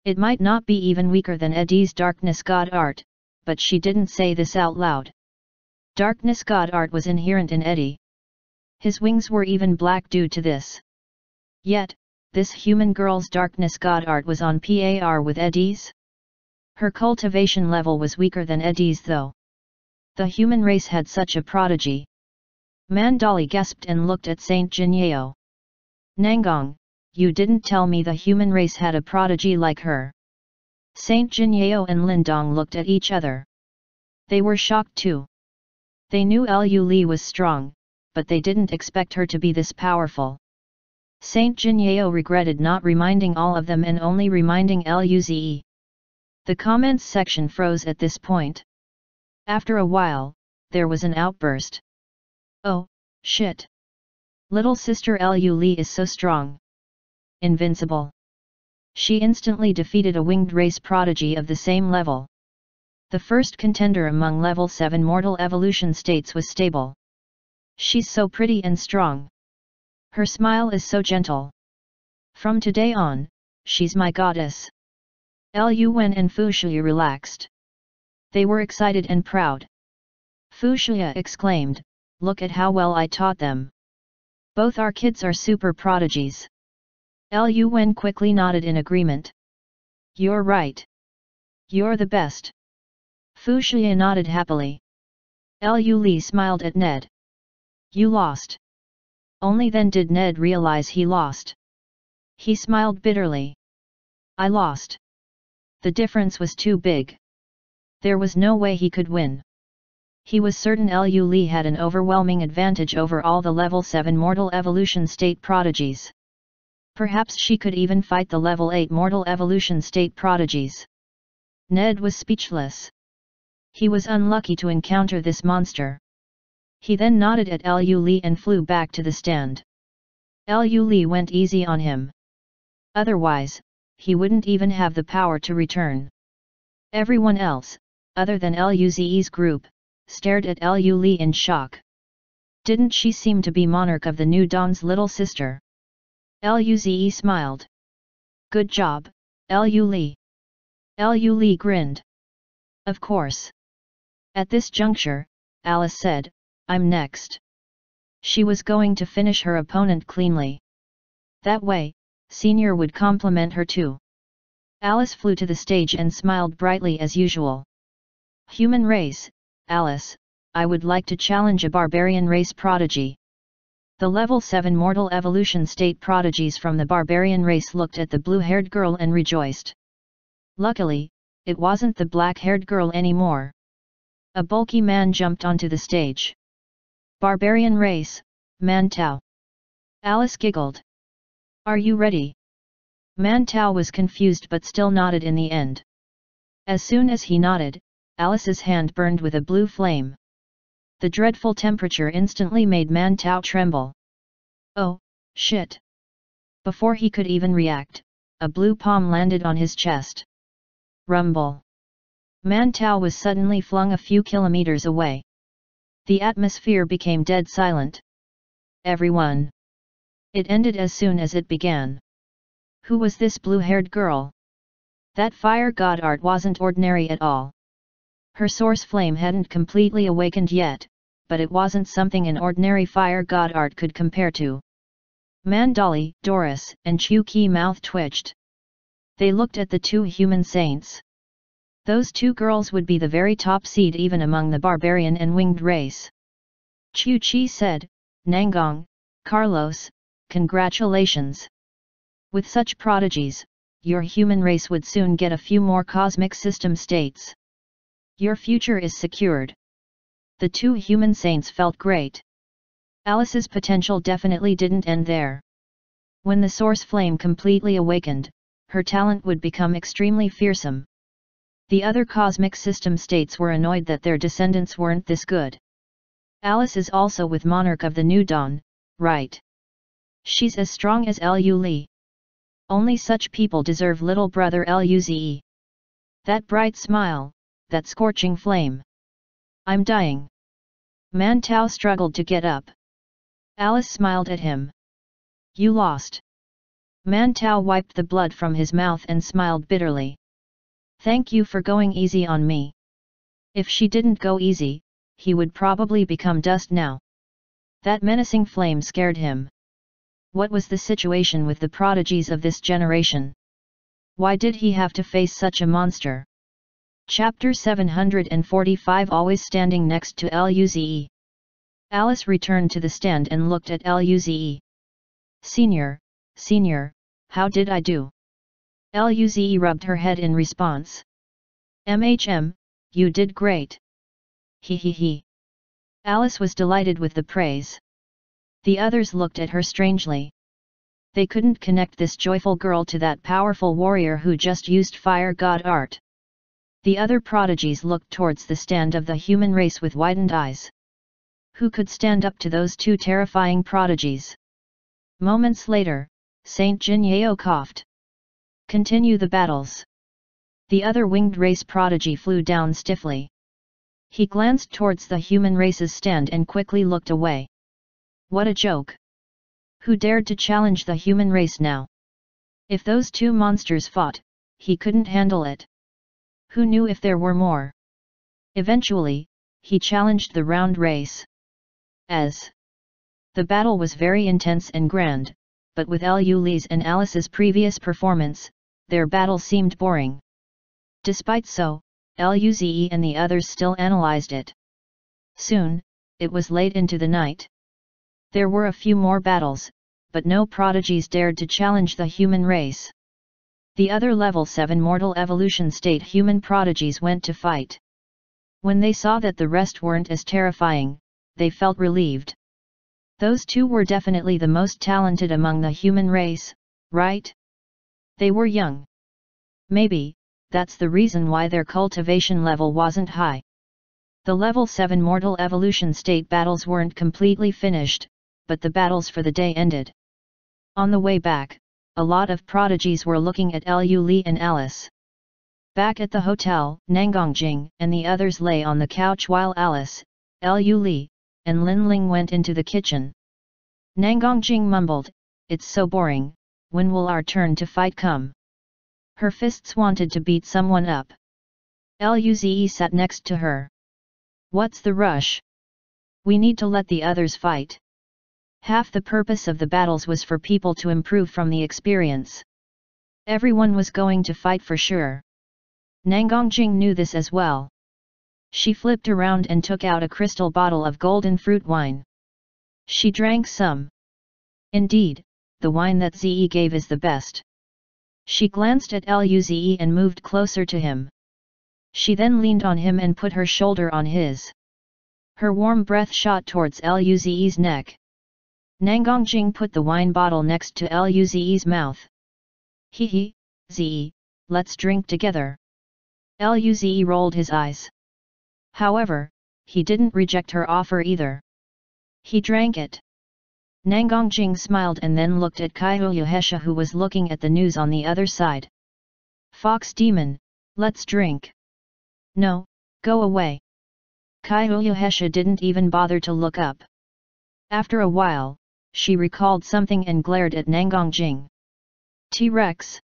It might not be even weaker than Eddie's darkness god art, but she didn't say this out loud. Darkness god art was inherent in Eddie. His wings were even black due to this. Yet, this human girl's darkness god art was on par with Eddie's? Her cultivation level was weaker than Eddie's though. The human race had such a prodigy. Mandali gasped and looked at Saint Jinyao. Nangong, you didn't tell me the human race had a prodigy like her. Saint Jinyao and Lindong looked at each other. They were shocked too. They knew Lu Li was strong, but they didn't expect her to be this powerful. Saint Jinyao regretted not reminding all of them and only reminding Luze. The comments section froze at this point. After a while, there was an outburst. Oh, shit! Little sister Lu Li is so strong. Invincible. She instantly defeated a winged race prodigy of the same level. The first contender among level 7 mortal evolution states was stable. She's so pretty and strong. Her smile is so gentle. From today on, she's my goddess. Lu Wen and Fu Shuya relaxed. They were excited and proud. Fu Shuya exclaimed, "Look at how well I taught them. Both our kids are super prodigies." Lu Wen quickly nodded in agreement. "You're right. You're the best." Fu Shuya nodded happily. Lu Li smiled at Ned. "You lost." Only then did Ned realize he lost. He smiled bitterly. "I lost. The difference was too big. There was no way he could win." He was certain Lu Li had an overwhelming advantage over all the level 7 mortal evolution state prodigies. Perhaps she could even fight the level 8 mortal evolution state prodigies. Ned was speechless. He was unlucky to encounter this monster. He then nodded at Lu Li and flew back to the stand. Lu Li went easy on him. Otherwise, he wouldn't even have the power to return. Everyone else, other than Luze's group, stared at Lu Li in shock. Didn't she seem to be monarch of the New Dawn's little sister? Luze smiled. "Good job, Lu Li." Lu Li grinned. "Of course." At this juncture, Alice said, "I'm next." She was going to finish her opponent cleanly. That way, Senior would compliment her too. Alice flew to the stage and smiled brightly as usual. "Human race, Alice, I would like to challenge a barbarian race prodigy." The level 7 mortal evolution state prodigies from the barbarian race looked at the blue-haired girl and rejoiced. Luckily, it wasn't the black-haired girl anymore. A bulky man jumped onto the stage. "Barbarian race, Man Tao." Alice giggled. "Are you ready?" Man Tao was confused but still nodded in the end. As soon as he nodded, Alice's hand burned with a blue flame. The dreadful temperature instantly made Man Tao tremble. "Oh, shit!" Before he could even react, a blue palm landed on his chest. Rumble! Man Tao was suddenly flung a few kilometers away. The atmosphere became dead silent. Everyone! It ended as soon as it began. Who was this blue-haired girl? That fire god art wasn't ordinary at all. Her source flame hadn't completely awakened yet, but it wasn't something an ordinary fire god art could compare to. Mandali, Doris, and Chu Ki mouth twitched. They looked at the two human saints. Those two girls would be the very top seed even among the barbarian and winged race. Chu Chi said, "Nangong, Carlos, congratulations. With such prodigies, your human race would soon get a few more cosmic system states. Your future is secured." The two human saints felt great. Alice's potential definitely didn't end there. When the source flame completely awakened, her talent would become extremely fearsome. The other cosmic system states were annoyed that their descendants weren't this good. Alice is also with Monarch of the New Dawn, right? She's as strong as Lu Li. Only such people deserve little brother Luze. That bright smile, that scorching flame. I'm dying. Man Tao struggled to get up. Alice smiled at him. You lost. Man Tao wiped the blood from his mouth and smiled bitterly. Thank you for going easy on me. If she didn't go easy, he would probably become dust now. That menacing flame scared him. What was the situation with the prodigies of this generation? Why did he have to face such a monster? Chapter 745 Always standing next to Luze. Alice returned to the stand and looked at Luze. Senior, how did I do? Luze rubbed her head in response. You did great. He. Alice was delighted with the praise. The others looked at her strangely. They couldn't connect this joyful girl to that powerful warrior who just used fire god art. The other prodigies looked towards the stand of the human race with widened eyes. Who could stand up to those two terrifying prodigies? Moments later, Saint Jinyeo coughed. Continue the battles. The other winged race prodigy flew down stiffly. He glanced towards the human race's stand and quickly looked away. What a joke! Who dared to challenge the human race now? If those two monsters fought, he couldn't handle it. Who knew if there were more? Eventually, he challenged the round race. As the battle was very intense and grand, but with Lu Li's and Alice's previous performance, their battle seemed boring. Despite so, Luze and the others still analyzed it. Soon, it was late into the night. There were a few more battles, but no prodigies dared to challenge the human race. The other level 7 mortal evolution state human prodigies went to fight. When they saw that the rest weren't as terrifying, they felt relieved. Those two were definitely the most talented among the human race, right? They were young. Maybe, that's the reason why their cultivation level wasn't high. The level 7 mortal evolution state battles weren't completely finished, but the battles for the day ended. On the way back, a lot of prodigies were looking at Lu Li and Alice. Back at the hotel, Nangongjing and the others lay on the couch while Alice, Lu Li, and Lin Ling went into the kitchen. Nangongjing mumbled, "It's so boring, when will our turn to fight come?" Her fists wanted to beat someone up. Luze sat next to her. "What's the rush? We need to let the others fight. Half the purpose of the battles was for people to improve from the experience. Everyone was going to fight for sure." Nangongjing knew this as well. She flipped around and took out a crystal bottle of golden fruit wine. She drank some. Indeed, the wine that Ze gave is the best. She glanced at Luze and moved closer to him. She then leaned on him and put her shoulder on his. Her warm breath shot towards Luze's neck. Nangongjing put the wine bottle next to Luze's mouth. "Hee, Ze, let's drink together." Luze rolled his eyes. However, he didn't reject her offer either. He drank it. Nangongjing smiled and then looked at Kaihoyuhesha, who was looking at the news on the other side. "Fox demon, let's drink." "No, go away." Kaihoyuhesha didn't even bother to look up. After a while, she recalled something and glared at Nangongjing. "T-Rex.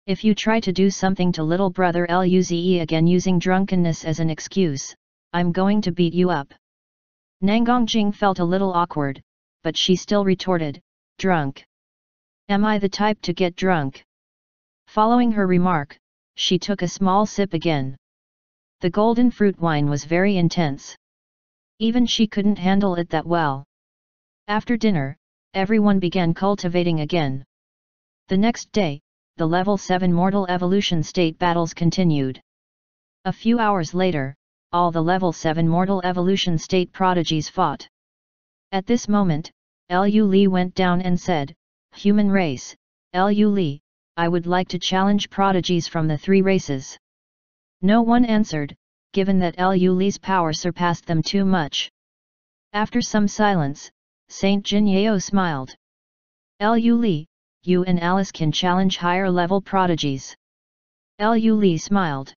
If you try to do something to little brother Luze again using drunkenness as an excuse, I'm going to beat you up." Nangongjing felt a little awkward, but she still retorted, "Drunk? Am I the type to get drunk?" Following her remark, she took a small sip again. The golden fruit wine was very intense. Even she couldn't handle it that well. After dinner, everyone began cultivating again. The next day, the level 7 mortal evolution state battles continued. A few hours later, all the level 7 mortal evolution state prodigies fought. At this moment, Lu Li went down and said, "Human race, Lu Li, I would like to challenge prodigies from the 3 races." No one answered, given that Lu Li's power surpassed them too much. After some silence, Saint Jinyao smiled. "Lu Li, you and Alice can challenge higher-level prodigies." Lu Li smiled.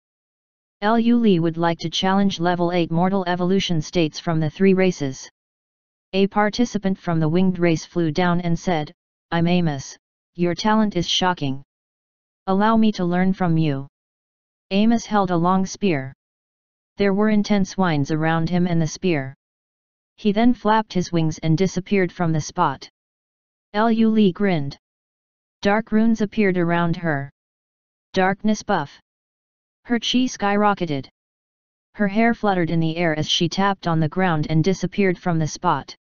Lu Li would like to challenge level 8 mortal evolution states from the 3 races. A participant from the winged race flew down and said, "I'm Amos, your talent is shocking. Allow me to learn from you." Amos held a long spear. There were intense whines around him and the spear. He then flapped his wings and disappeared from the spot. Lu Li grinned. Dark runes appeared around her. Darkness buff. Her chi skyrocketed. Her hair fluttered in the air as she tapped on the ground and disappeared from the spot.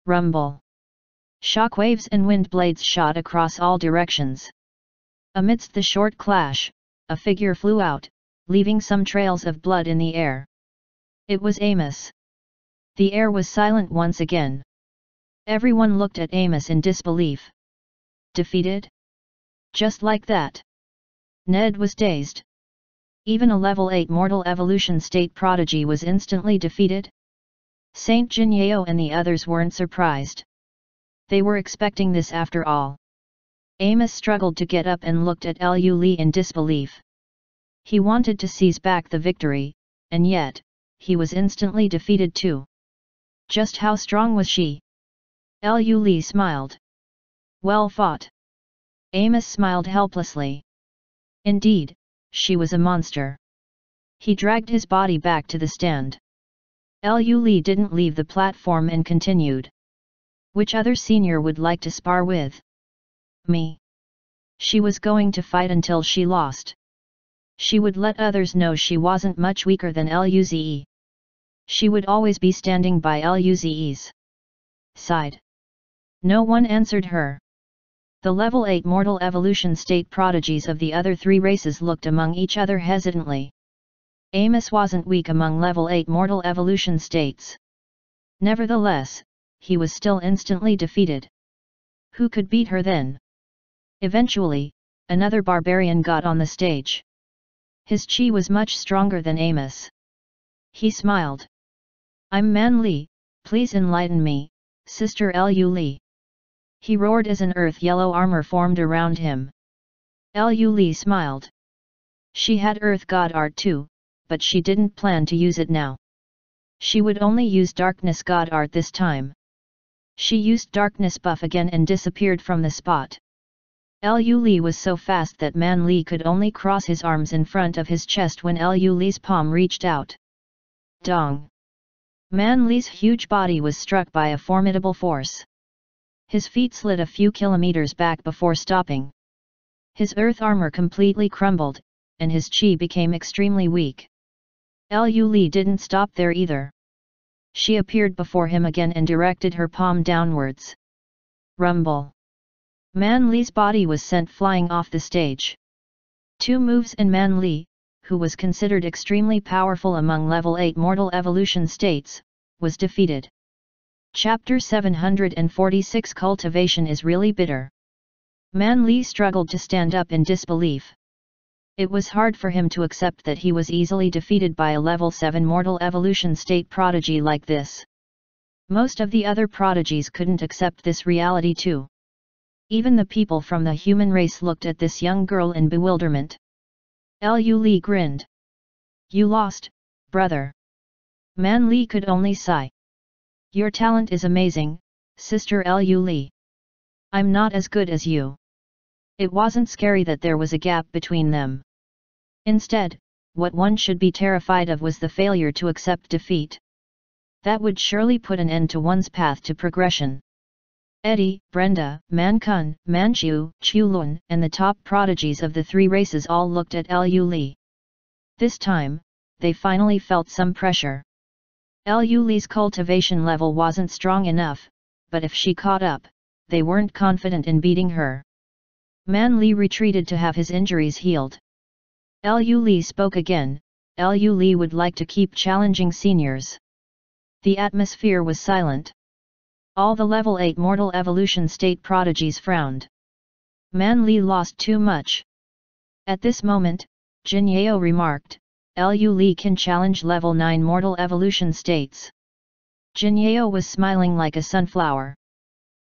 Rumble. Shockwaves and wind blades shot across all directions. Amidst the short clash, a figure flew out, leaving some trails of blood in the air. It was Amos. The air was silent once again. Everyone looked at Amos in disbelief. Defeated? Just like that? Ned was dazed. Even a level 8 mortal evolution state prodigy was instantly defeated? Saint Jinyao and the others weren't surprised. They were expecting this after all. Amos struggled to get up and looked at Liu Li in disbelief. He wanted to seize back the victory, and yet, he was instantly defeated too. Just how strong was she? Liu Li smiled. Well fought. Amos smiled helplessly. Indeed, she was a monster. He dragged his body back to the stand. Liu Li didn't leave the platform and continued. Which other senior would like to spar with? Me. She was going to fight until she lost. She would let others know she wasn't much weaker than Luze. She would always be standing by Luze's side. No one answered her. The level 8 mortal evolution state prodigies of the other three races looked among each other hesitantly. Amos wasn't weak among level 8 mortal evolution states. Nevertheless, he was still instantly defeated. Who could beat her then? Eventually, another barbarian got on the stage. His chi was much stronger than Amos. He smiled. I'm Man Li, please enlighten me, Sister Liu Li. He roared as an earth-yellow armor formed around him. Liu Li smiled. She had earth god art too, but she didn't plan to use it now. She would only use darkness god art this time. She used darkness buff again and disappeared from the spot. Liu Li was so fast that Man Li could only cross his arms in front of his chest when Liu Li's palm reached out. Dong! Man Li's huge body was struck by a formidable force. His feet slid a few kilometers back before stopping. His earth armor completely crumbled, and his chi became extremely weak. Liu Li didn't stop there either. She appeared before him again and directed her palm downwards. Rumble! Man Li's body was sent flying off the stage. 2 moves and Man Li, who was considered extremely powerful among level 8 mortal evolution states, was defeated. Chapter 746 Cultivation is really bitter. Man Li struggled to stand up in disbelief. It was hard for him to accept that he was easily defeated by a level 7 mortal evolution state prodigy like this. Most of the other prodigies couldn't accept this reality too. Even the people from the human race looked at this young girl in bewilderment. Liu Li grinned. You lost, brother. Man Li could only sigh. Your talent is amazing, Sister Liu Li. I'm not as good as you. It wasn't scary that there was a gap between them. Instead, what one should be terrified of was the failure to accept defeat. That would surely put an end to one's path to progression. Eddie, Brenda, Man Kun, Manchu, Chulun, and the top prodigies of the three races all looked at Liu Li. This time, they finally felt some pressure. Liu Li's cultivation level wasn't strong enough, but if she caught up, they weren't confident in beating her. Man Li retreated to have his injuries healed. Liu Li spoke again. Liu Li would like to keep challenging seniors. The atmosphere was silent. All the level 8 mortal evolution state prodigies frowned. Man Li lost too much. At this moment, Jin Yao remarked, Liu Li can challenge level 9 mortal evolution states. Jin Yao was smiling like a sunflower.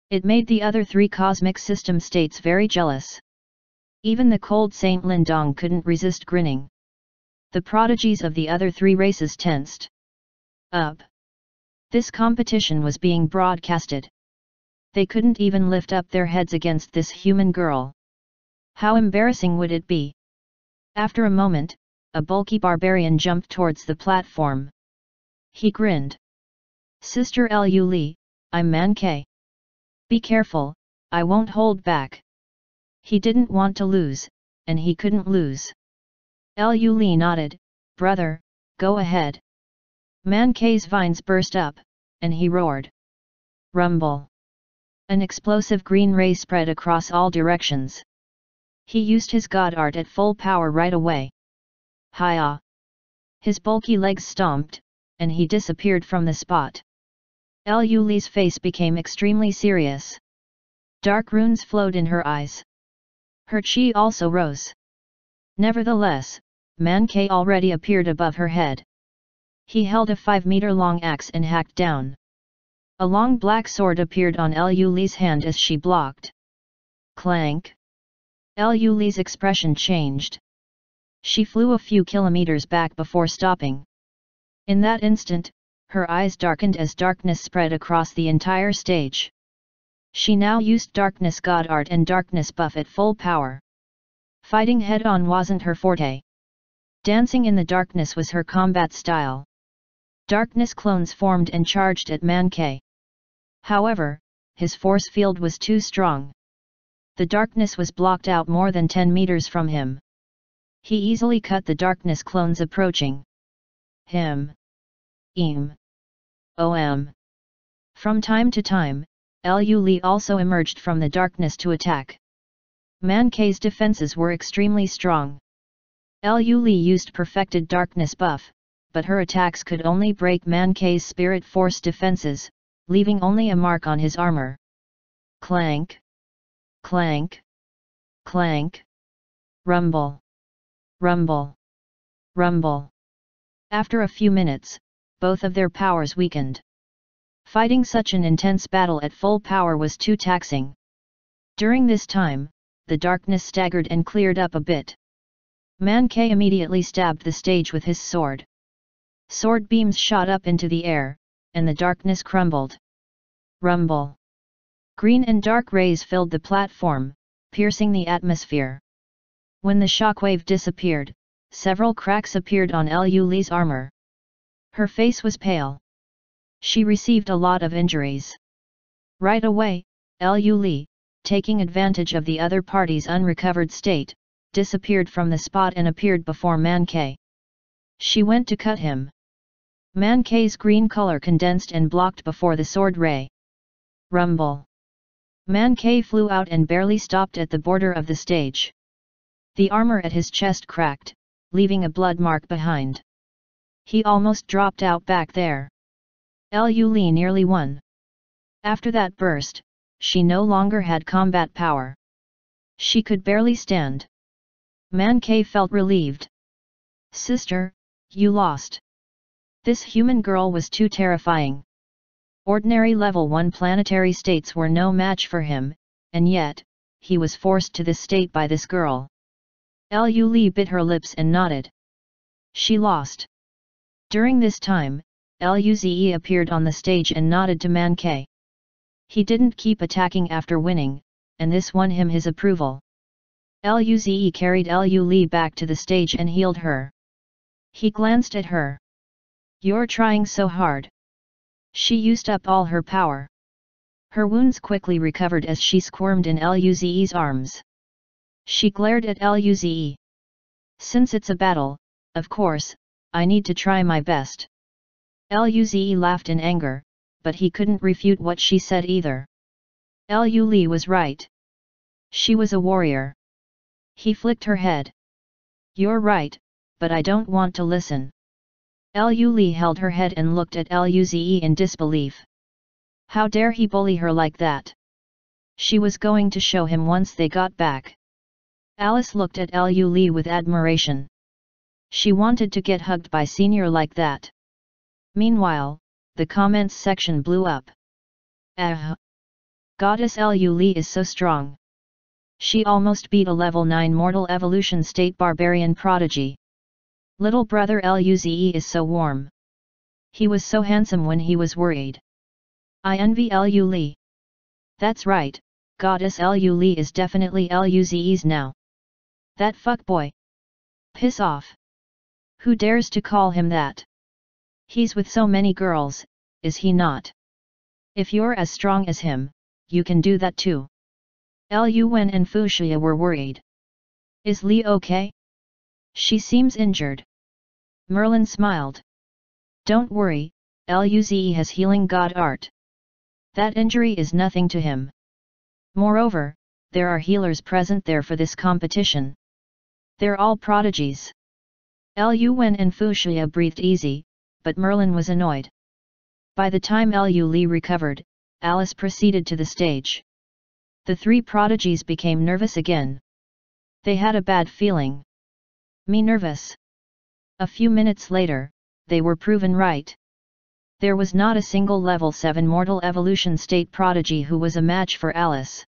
It made the other 3 cosmic system states very jealous. Even the cold Saint Lindong couldn't resist grinning. The prodigies of the other 3 races tensed up. This competition was being broadcasted. They couldn't even lift up their heads against this human girl. How embarrassing would it be? After a moment, a bulky barbarian jumped towards the platform. He grinned. Sister Liu Li, I'm Man K. Be careful, I won't hold back. He didn't want to lose, and he couldn't lose. Liu Li nodded, brother, go ahead. Man K's vines burst up, and he roared. Rumble! An explosive green ray spread across all directions. He used his god art at full power right away. Hi-ya! His bulky legs stomped, and he disappeared from the spot. Liu Li's face became extremely serious. Dark runes flowed in her eyes. Her chi also rose. Nevertheless, Man K already appeared above her head. He held a 5-meter-long axe and hacked down. A long black sword appeared on Liu Li's hand as she blocked. Clank! Lu Li's expression changed. She flew a few kilometers back before stopping. In that instant, her eyes darkened as darkness spread across the entire stage. She now used Darkness God Art and Darkness Buff at full power. Fighting head-on wasn't her forte. Dancing in the darkness was her combat style. Darkness clones formed and charged at Man K. However, his force field was too strong. The darkness was blocked out more than 10 meters from him. He easily cut the darkness clones approaching him. From time to time, Lu Li also emerged from the darkness to attack. Man K's defenses were extremely strong. Lu Li used perfected darkness buff, but her attacks could only break Man K's spirit force defenses, leaving only a mark on his armor. Clank! Clank! Clank! Rumble! Rumble! Rumble! After a few minutes, both of their powers weakened. Fighting such an intense battle at full power was too taxing. During this time, the darkness staggered and cleared up a bit. Man K immediately stabbed the stage with his sword. Sword beams shot up into the air, and the darkness crumbled. Rumble! Green and dark rays filled the platform, piercing the atmosphere. When the shockwave disappeared, several cracks appeared on Lu Li's armor. Her face was pale. She received a lot of injuries. Right away, Lu Li, taking advantage of the other party's unrecovered state, disappeared from the spot and appeared before Man K. She went to cut him. Man K's green color condensed and blocked before the sword ray. Rumble! Man K flew out and barely stopped at the border of the stage. The armor at his chest cracked, leaving a blood mark behind. He almost dropped out back there. Lu Li nearly won. After that burst, she no longer had combat power. She could barely stand. Man K felt relieved. Sister, you lost. This human girl was too terrifying. Ordinary level 1 planetary states were no match for him, and yet, he was forced to this state by this girl. Lu Li bit her lips and nodded. She lost. During this time, Luze appeared on the stage and nodded to Man K. He didn't keep attacking after winning, and this won him his approval. Luze carried Lu Li back to the stage and healed her. He glanced at her. You're trying so hard. She used up all her power. Her wounds quickly recovered as she squirmed in Luze's arms. She glared at Luze. Since it's a battle, of course, I need to try my best. Luze laughed in anger, but he couldn't refute what she said either. Lu Li was right. She was a warrior. He flicked her head. You're right, but I don't want to listen. Lu Li held her head and looked at Luze in disbelief. How dare he bully her like that? She was going to show him once they got back. Alice looked at Lu Li with admiration. She wanted to get hugged by senior like that. Meanwhile, the comments section blew up. Goddess Lu Li is so strong. She almost beat a level 9 mortal evolution state barbarian prodigy. Little brother Luze is so warm. He was so handsome when he was worried. I envy Lu Li. That's right, Goddess Lu Li is definitely Luze's now. That fuckboy. Piss off. Who dares to call him that? He's with so many girls, is he not? If you're as strong as him, you can do that too. Lu Wen and Fuxia were worried. Is Li okay? She seems injured. Merlin smiled. Don't worry, Luze has healing god art. That injury is nothing to him. Moreover, there are healers present there for this competition. They're all prodigies. Lu Wen and Fuxia breathed easy, but Merlin was annoyed. By the time Lu Li recovered, Alice proceeded to the stage. The three prodigies became nervous again. They had a bad feeling. Me nervous. A few minutes later, they were proven right. There was not a single level 7 mortal evolution state prodigy who was a match for Alice.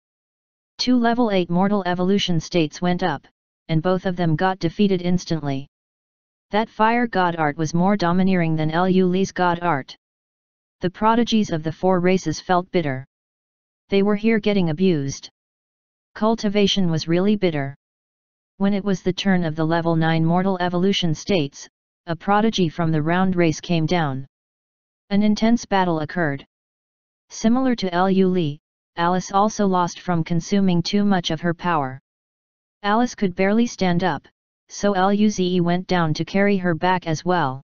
Two level 8 mortal evolution states went up, and both of them got defeated instantly. That fire god art was more domineering than Lu Li's god art. The prodigies of the four races felt bitter. They were here getting abused. Cultivation was really bitter. When it was the turn of the level 9 mortal evolution states, a prodigy from the round race came down. An intense battle occurred. Similar to Lu Li, Alice also lost from consuming too much of her power. Alice could barely stand up, so Luze went down to carry her back as well.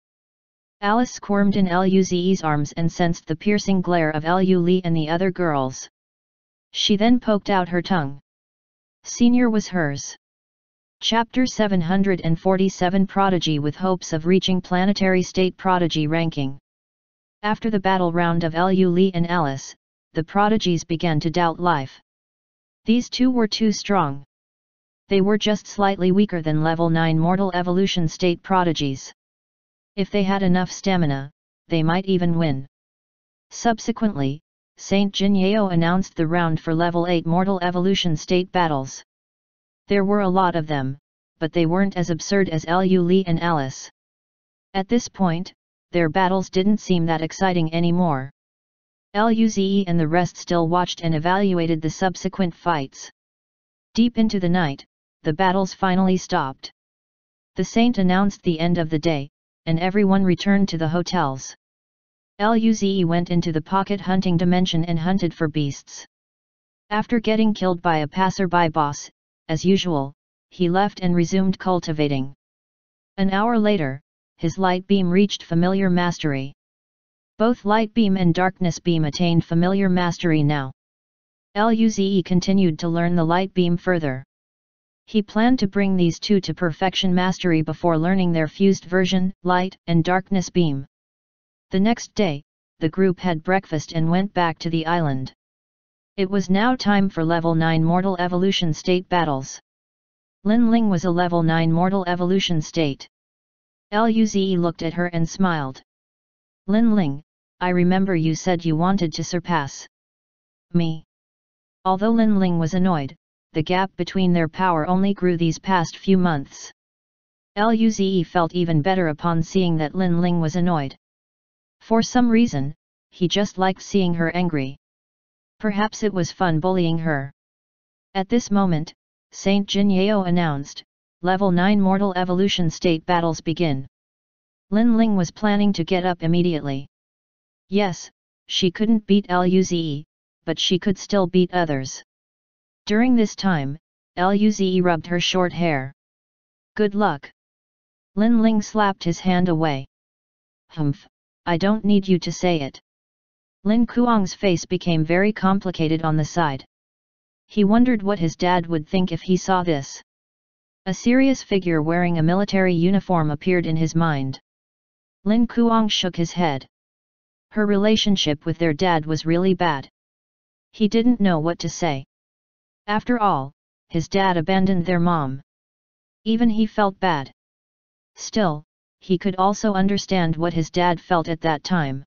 Alice squirmed in Luze's arms and sensed the piercing glare of Lu Li and the other girls. She then poked out her tongue. Senior was hers. Chapter 747 Prodigy with hopes of reaching planetary state prodigy ranking. After the battle round of Lu Li and Alice, the prodigies began to doubt life. These two were too strong. They were just slightly weaker than level 9 mortal evolution state prodigies. If they had enough stamina, they might even win. Subsequently, Saint Jinyeo announced the round for level 8 mortal evolution state battles. There were a lot of them, but they weren't as absurd as Lu Li and Alice. At this point, their battles didn't seem that exciting anymore. Luze and the rest still watched and evaluated the subsequent fights. Deep into the night, the battles finally stopped. The saint announced the end of the day, and everyone returned to the hotels. Luze went into the pocket hunting dimension and hunted for beasts. After getting killed by a passerby boss, as usual, he left and resumed cultivating. An hour later, his light beam reached familiar mastery. Both light beam and darkness beam attained familiar mastery now. Luze continued to learn the light beam further. He planned to bring these two to perfection mastery before learning their fused version, light and darkness beam. The next day, the group had breakfast and went back to the island. It was now time for level 9 mortal evolution state battles. Lin Ling was a level 9 mortal evolution state. Luze looked at her and smiled. Lin Ling, I remember you said you wanted to surpass me. Although Lin Ling was annoyed, the gap between their power only grew these past few months. Luze felt even better upon seeing that Lin Ling was annoyed. For some reason, he just liked seeing her angry. Perhaps it was fun bullying her. At this moment, Saint Jinyeo announced, Level 9 Mortal Evolution State battles begin. Lin Ling was planning to get up immediately. Yes, she couldn't beat Luze, but she could still beat others. During this time, Luze rubbed her short hair. Good luck. Lin Ling slapped his hand away. Humph, I don't need you to say it. Lin Kuang's face became very complicated on the side. He wondered what his dad would think if he saw this. A serious figure wearing a military uniform appeared in his mind. Lin Kuang shook his head. Her relationship with their dad was really bad. He didn't know what to say. After all, his dad abandoned their mom. Even he felt bad. Still, he could also understand what his dad felt at that time.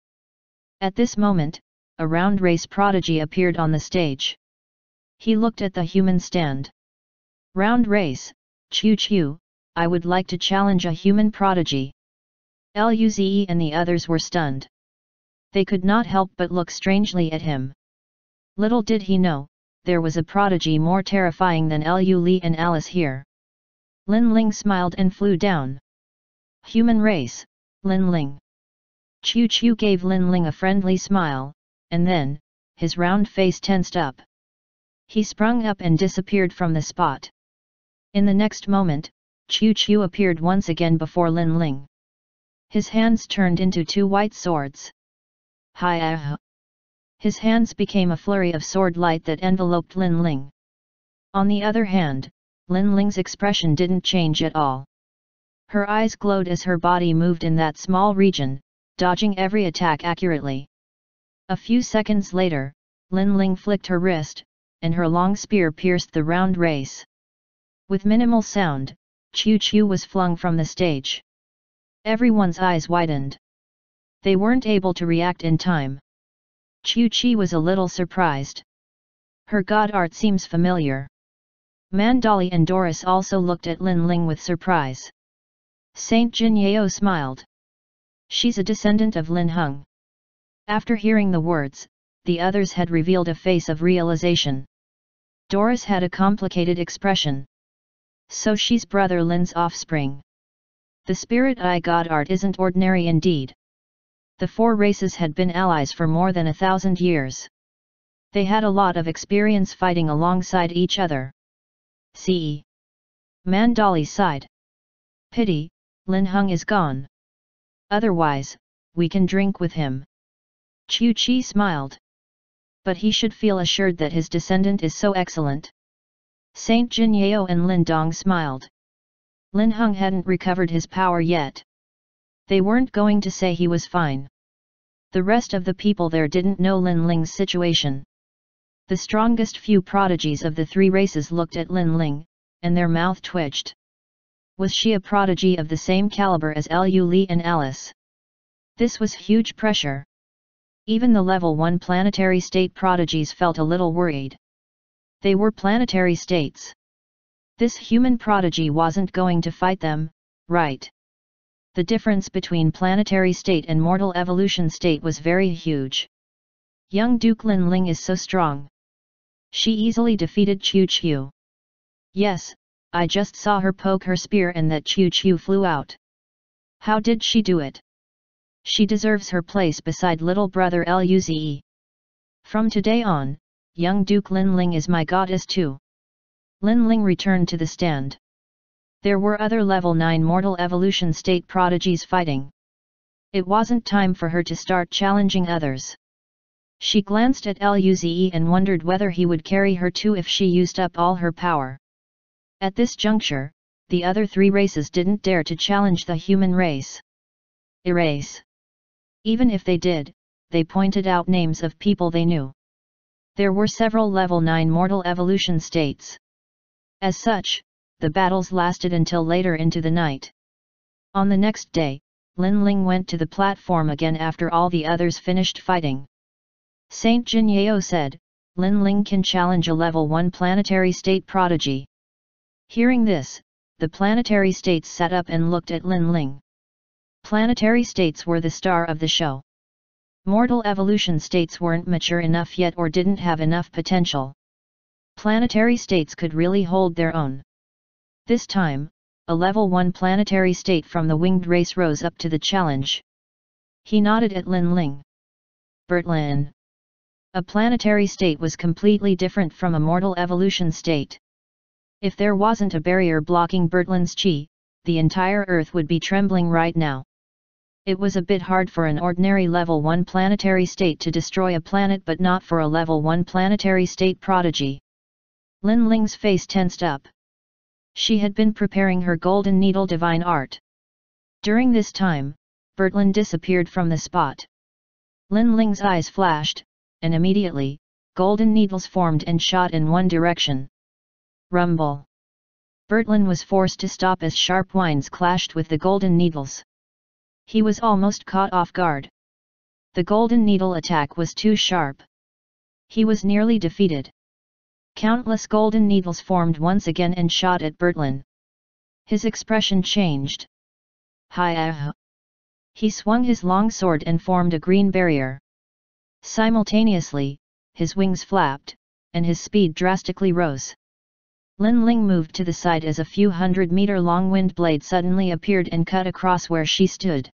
At this moment, a round race prodigy appeared on the stage. He looked at the human stand. Round race, Chu, I would like to challenge a human prodigy. Luze and the others were stunned. They could not help but look strangely at him. Little did he know, there was a prodigy more terrifying than Lu Li and Alice here. Lin Ling smiled and flew down. Human race, Lin Ling. Chu gave Lin Ling a friendly smile, and then, his round face tensed up. He sprung up and disappeared from the spot. In the next moment, Chu appeared once again before Lin Ling. His hands turned into two white swords. Hi-ah! His hands became a flurry of sword light that enveloped Lin Ling. On the other hand, Lin Ling's expression didn't change at all. Her eyes glowed as her body moved in that small region, dodging every attack accurately. A few seconds later, Lin Ling flicked her wrist, and her long spear pierced the round race. With minimal sound, Chu was flung from the stage. Everyone's eyes widened. They weren't able to react in time. Chu was a little surprised. Her god art seems familiar. Mandali and Doris also looked at Lin Ling with surprise. Saint Jin Yao smiled. She's a descendant of Lin Hung. After hearing the words, the others had revealed a face of realization. Doris had a complicated expression. So she's brother Lin's offspring. The spirit I god art isn't ordinary indeed. The four races had been allies for more than 1,000 years. They had a lot of experience fighting alongside each other. See? Mandali sighed. Pity, Lin Hung is gone. Otherwise, we can drink with him. Chu Chi smiled. But he should feel assured that his descendant is so excellent. Saint Jin Yao and Lin Dong smiled. Lin Hung hadn't recovered his power yet. They weren't going to say he was fine. The rest of the people there didn't know Lin Ling's situation. The strongest few prodigies of the three races looked at Lin Ling, and their mouth twitched. Was she a prodigy of the same caliber as Liu Li and Alice? This was huge pressure. Even the level 1 planetary state prodigies felt a little worried. They were planetary states. This human prodigy wasn't going to fight them, right? The difference between planetary state and mortal evolution state was very huge. Young Duke Lin Ling is so strong. She easily defeated Chu Chu. Yes, I just saw her poke her spear and that Chu Chu flew out. How did she do it? She deserves her place beside little brother Luze. From today on, young Duke Lin Ling is my goddess too. Lin Ling returned to the stand. There were other level 9 mortal evolution state prodigies fighting. It wasn't time for her to start challenging others. She glanced at Luze and wondered whether he would carry her too if she used up all her power. At this juncture, the other three races didn't dare to challenge the human race. Erase. Even if they did, they pointed out names of people they knew. There were several level 9 mortal evolution states. As such, the battles lasted until later into the night. On the next day, Lin Ling went to the platform again after all the others finished fighting. Saint Jin Yao said, Lin Ling can challenge a level 1 planetary state prodigy. Hearing this, the planetary states sat up and looked at Lin Ling. Planetary states were the star of the show. Mortal evolution states weren't mature enough yet or didn't have enough potential. Planetary states could really hold their own. This time, a level 1 planetary state from the winged race rose up to the challenge. He nodded at Lin Ling. Bertlin. A planetary state was completely different from a mortal evolution state. If there wasn't a barrier blocking Bertlin's chi, the entire Earth would be trembling right now. It was a bit hard for an ordinary level 1 planetary state to destroy a planet, but not for a level 1 planetary state prodigy. Lin Ling's face tensed up. She had been preparing her golden needle divine art. During this time, Bertlin disappeared from the spot. Lin Ling's eyes flashed, and immediately, golden needles formed and shot in one direction. Rumble. Bertlin was forced to stop as sharp whines clashed with the golden needles. He was almost caught off guard. The golden needle attack was too sharp. He was nearly defeated. Countless golden needles formed once again and shot at Bertlin. His expression changed. Hi-ah! He swung his long sword and formed a green barrier. Simultaneously, his wings flapped, and his speed drastically rose. Lin Ling moved to the side as a few 100-meter-long wind blade suddenly appeared and cut across where she stood.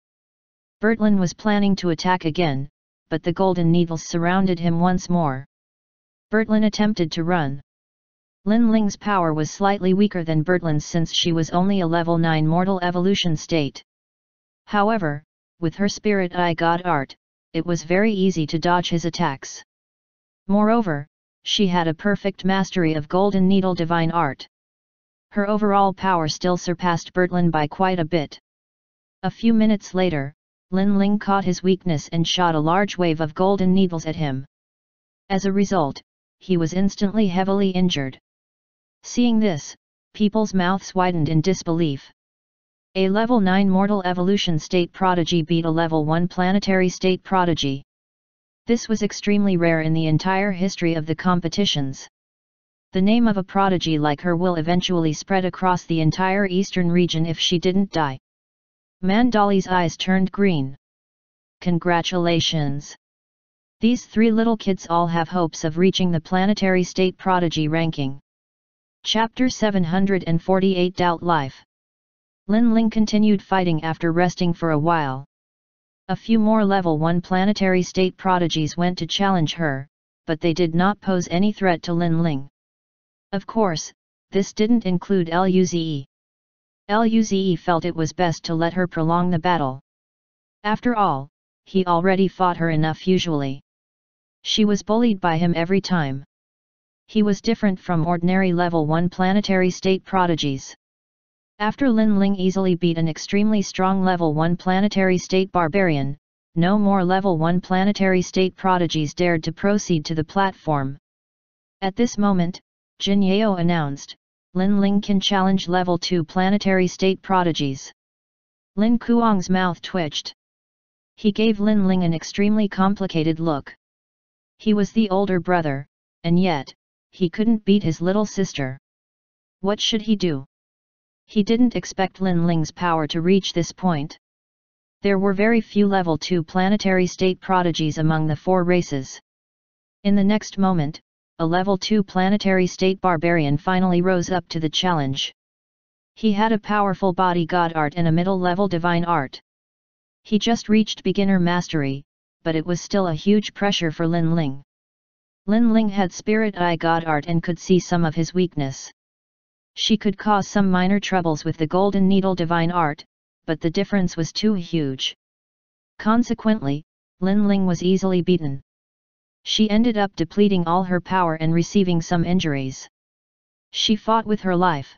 Bertlin was planning to attack again, but the golden needles surrounded him once more. Bertlin attempted to run. Lin Ling's power was slightly weaker than Bertlin's since she was only a level 9 mortal evolution state. However, with her spirit I god art, it was very easy to dodge his attacks. Moreover, she had a perfect mastery of golden needle divine art. Her overall power still surpassed Bertlin by quite a bit. A few minutes later, Lin Ling caught his weakness and shot a large wave of golden needles at him. As a result, he was instantly heavily injured. Seeing this, people's mouths widened in disbelief. A level 9 mortal evolution state prodigy beat a level 1 planetary state prodigy. This was extremely rare in the entire history of the competitions. The name of a prodigy like her will eventually spread across the entire eastern region if she didn't die. Mandali's eyes turned green. Congratulations! These three little kids all have hopes of reaching the planetary state prodigy ranking. Chapter 748 Doubt Life. Lin Ling continued fighting after resting for a while. A few more level 1 planetary state prodigies went to challenge her, but they did not pose any threat to Lin Ling. Of course, this didn't include Luze. Luze felt it was best to let her prolong the battle. After all, he already fought her enough usually. She was bullied by him every time. He was different from ordinary level 1 planetary state prodigies. After Lin Ling easily beat an extremely strong level 1 planetary state barbarian, no more level 1 planetary state prodigies dared to proceed to the platform. At this moment, Jin Yao announced, Lin Ling can challenge level 2 planetary state prodigies. Lin Kuang's mouth twitched. He gave Lin Ling an extremely complicated look. He was the older brother, and yet, he couldn't beat his little sister. What should he do? He didn't expect Lin Ling's power to reach this point. There were very few level 2 planetary state prodigies among the 4 races. In the next moment, a level 2 planetary state barbarian finally rose up to the challenge. He had a powerful body god art and a middle-level divine art. He just reached beginner mastery, but it was still a huge pressure for Lin Ling. Lin Ling had spirit eye god art and could see some of his weakness. She could cause some minor troubles with the golden needle divine art, but the difference was too huge. Consequently, Lin Ling was easily beaten. She ended up depleting all her power and receiving some injuries. She fought with her life.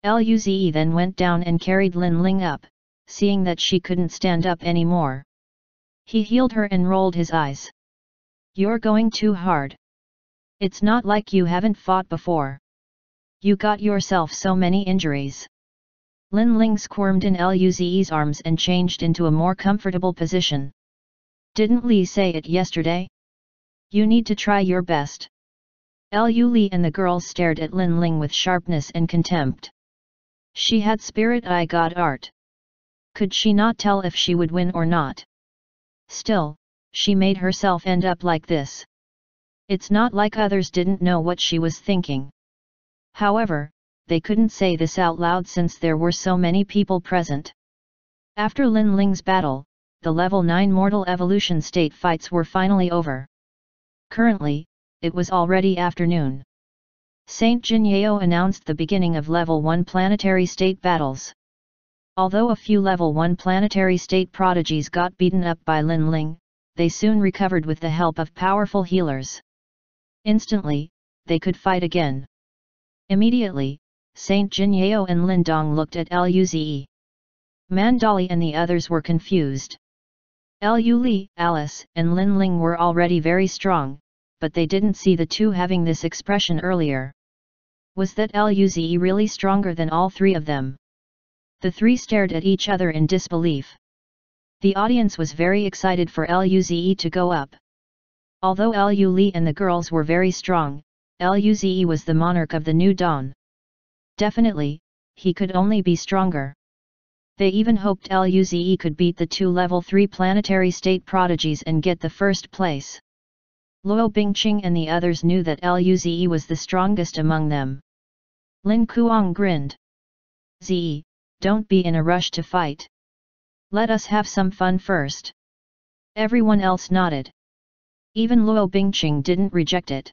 Luze then went down and carried Lin Ling up, seeing that she couldn't stand up anymore. He healed her and rolled his eyes. You're going too hard. It's not like you haven't fought before. You got yourself so many injuries. Lin Ling squirmed in Luze's arms and changed into a more comfortable position. Didn't Li say it yesterday? You need to try your best. Li and the girls stared at Lin Ling with sharpness and contempt. She had spirit eye god art. Could she not tell if she would win or not? Still, she made herself end up like this. It's not like others didn't know what she was thinking. However, they couldn't say this out loud since there were so many people present. After Lin Ling's battle, the level 9 mortal evolution state fights were finally over. Currently, it was already afternoon. Saint Jin Yao announced the beginning of level 1 planetary state battles. Although a few level 1 planetary state prodigies got beaten up by Lin Ling, they soon recovered with the help of powerful healers. Instantly, they could fight again. Immediately, Saint Jin Yao and Lin Dong looked at Luze. Mandali and the others were confused. Lu Li, Alice, and Lin Ling were already very strong, but they didn't see the two having this expression earlier. Was that Luze really stronger than all three of them? The three stared at each other in disbelief. The audience was very excited for Luze to go up. Although Lu Li and the girls were very strong, Luze was the monarch of the new dawn. Definitely, he could only be stronger. They even hoped Luze could beat the 2 level 3 planetary state prodigies and get the first place. Luo Bingqing and the others knew that Luze was the strongest among them. Lin Kuang grinned. Ze, don't be in a rush to fight. Let us have some fun first. Everyone else nodded. Even Luo Bingqing didn't reject it.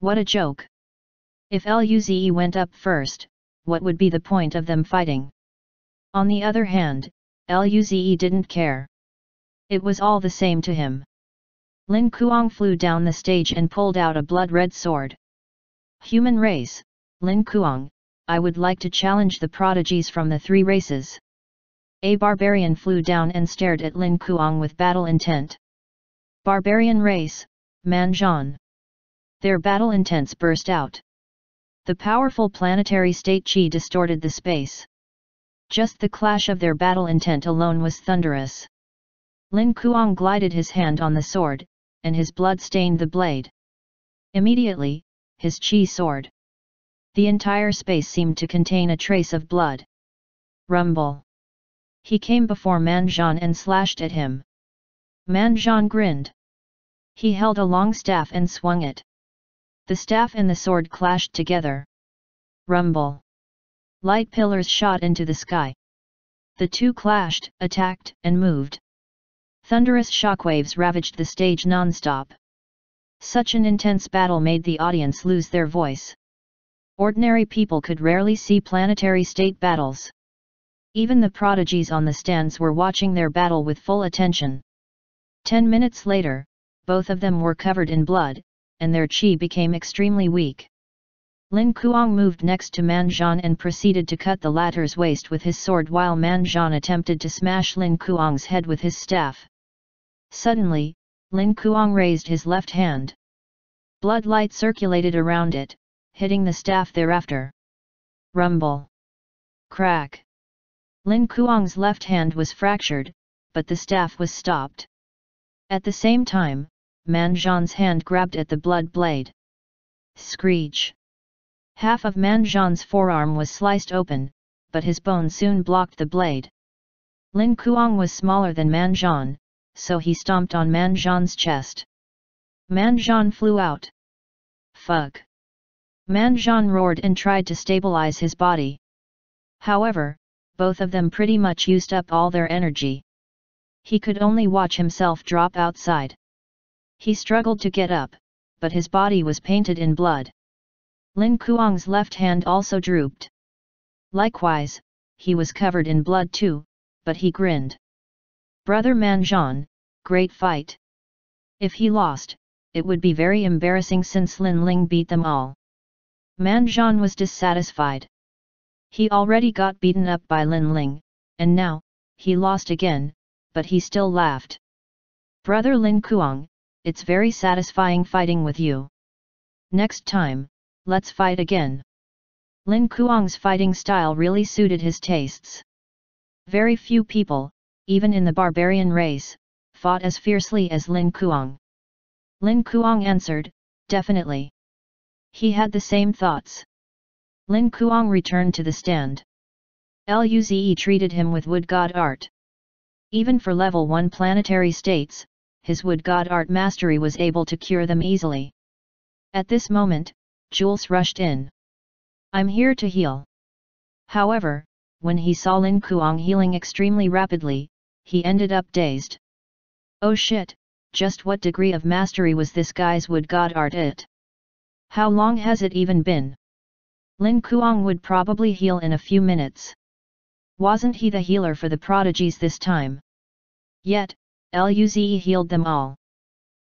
What a joke. If Luze went up first, what would be the point of them fighting? On the other hand, Luze didn't care. It was all the same to him. Lin Kuang flew down the stage and pulled out a blood-red sword. Human race, Lin Kuang, I would like to challenge the prodigies from the 3 races. A barbarian flew down and stared at Lin Kuang with battle intent. Barbarian race, Manzhan. Their battle intents burst out. The powerful planetary state chi distorted the space. Just the clash of their battle intent alone was thunderous. Lin Kuang glided his hand on the sword, and his blood stained the blade. Immediately, his chi soared. The entire space seemed to contain a trace of blood. Rumble. He came before Manjan and slashed at him. Manjan grinned. He held a long staff and swung it. The staff and the sword clashed together. Rumble. Light pillars shot into the sky. The two clashed, attacked, and moved. Thunderous shockwaves ravaged the stage non-stop. Such an intense battle made the audience lose their voice. Ordinary people could rarely see planetary state battles. Even the prodigies on the stands were watching their battle with full attention. 10 minutes later, both of them were covered in blood, and their chi became extremely weak. Lin Kuang moved next to Manjan and proceeded to cut the latter's waist with his sword while Manjan attempted to smash Lin Kuang's head with his staff. Suddenly, Lin Kuang raised his left hand. Blood light circulated around it, hitting the staff thereafter. Rumble. Crack. Lin Kuang's left hand was fractured, but the staff was stopped. At the same time, Manjan's hand grabbed at the blood blade. Screech. Half of Manjan's forearm was sliced open, but his bone soon blocked the blade. Lin Kuang was smaller than Manjan, so he stomped on Manjan's chest. Manjan flew out. Fuck. Manjan roared and tried to stabilize his body. However, both of them pretty much used up all their energy. He could only watch himself drop outside. He struggled to get up, but his body was painted in blood. Lin Kuang's left hand also drooped. Likewise, he was covered in blood too, but he grinned. Brother Manjan, great fight. If he lost, it would be very embarrassing since Lin Ling beat them all. Manjan was dissatisfied. He already got beaten up by Lin Ling, and now, he lost again, but he still laughed. Brother Lin Kuang, it's very satisfying fighting with you. Next time, let's fight again. Lin Kuang's fighting style really suited his tastes. Very few people, even in the barbarian race, fought as fiercely as Lin Kuang. Lin Kuang answered, definitely. He had the same thoughts. Lin Kuang returned to the stand. Luze treated him with wood god art. Even for level 1 planetary states, his wood god art mastery was able to cure them easily. At this moment, Jules rushed in. I'm here to heal. However, when he saw Lin Kuang healing extremely rapidly, he ended up dazed. Oh shit, just what degree of mastery was this guy's wood god art at? How long has it even been? Lin Kuang would probably heal in a few minutes. Wasn't he the healer for the prodigies this time? Yet, Luze healed them all.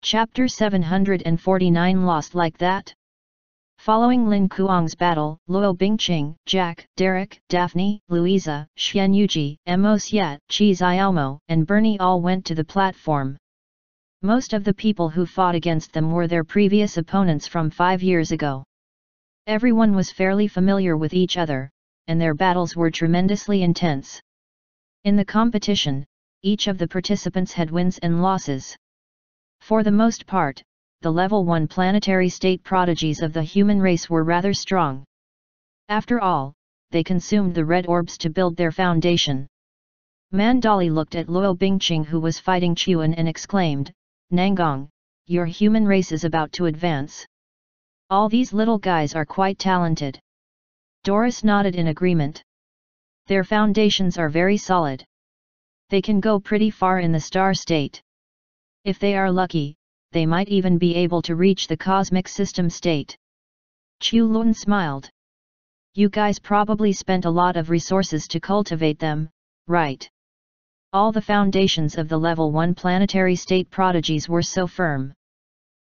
Chapter 749 Lost Like That? Following Lin Kuang's battle, Luo Bingqing, Jack, Derek, Daphne, Louisa, Xian Yuji, Mo Xiet, Chi Xiaomo, and Bernie all went to the platform. Most of the people who fought against them were their previous opponents from 5 years ago. Everyone was fairly familiar with each other, and their battles were tremendously intense. In the competition, each of the participants had wins and losses. For the most part, the level 1 planetary state prodigies of the human race were rather strong. After all, they consumed the red orbs to build their foundation. Mandali looked at Luo Bingqing who was fighting Chuan and exclaimed, Nangong, your human race is about to advance. All these little guys are quite talented. Doris nodded in agreement. Their foundations are very solid. They can go pretty far in the star state. If they are lucky, they might even be able to reach the cosmic system state. Chu Lun smiled. You guys probably spent a lot of resources to cultivate them, right? All the foundations of the level 1 planetary state prodigies were so firm.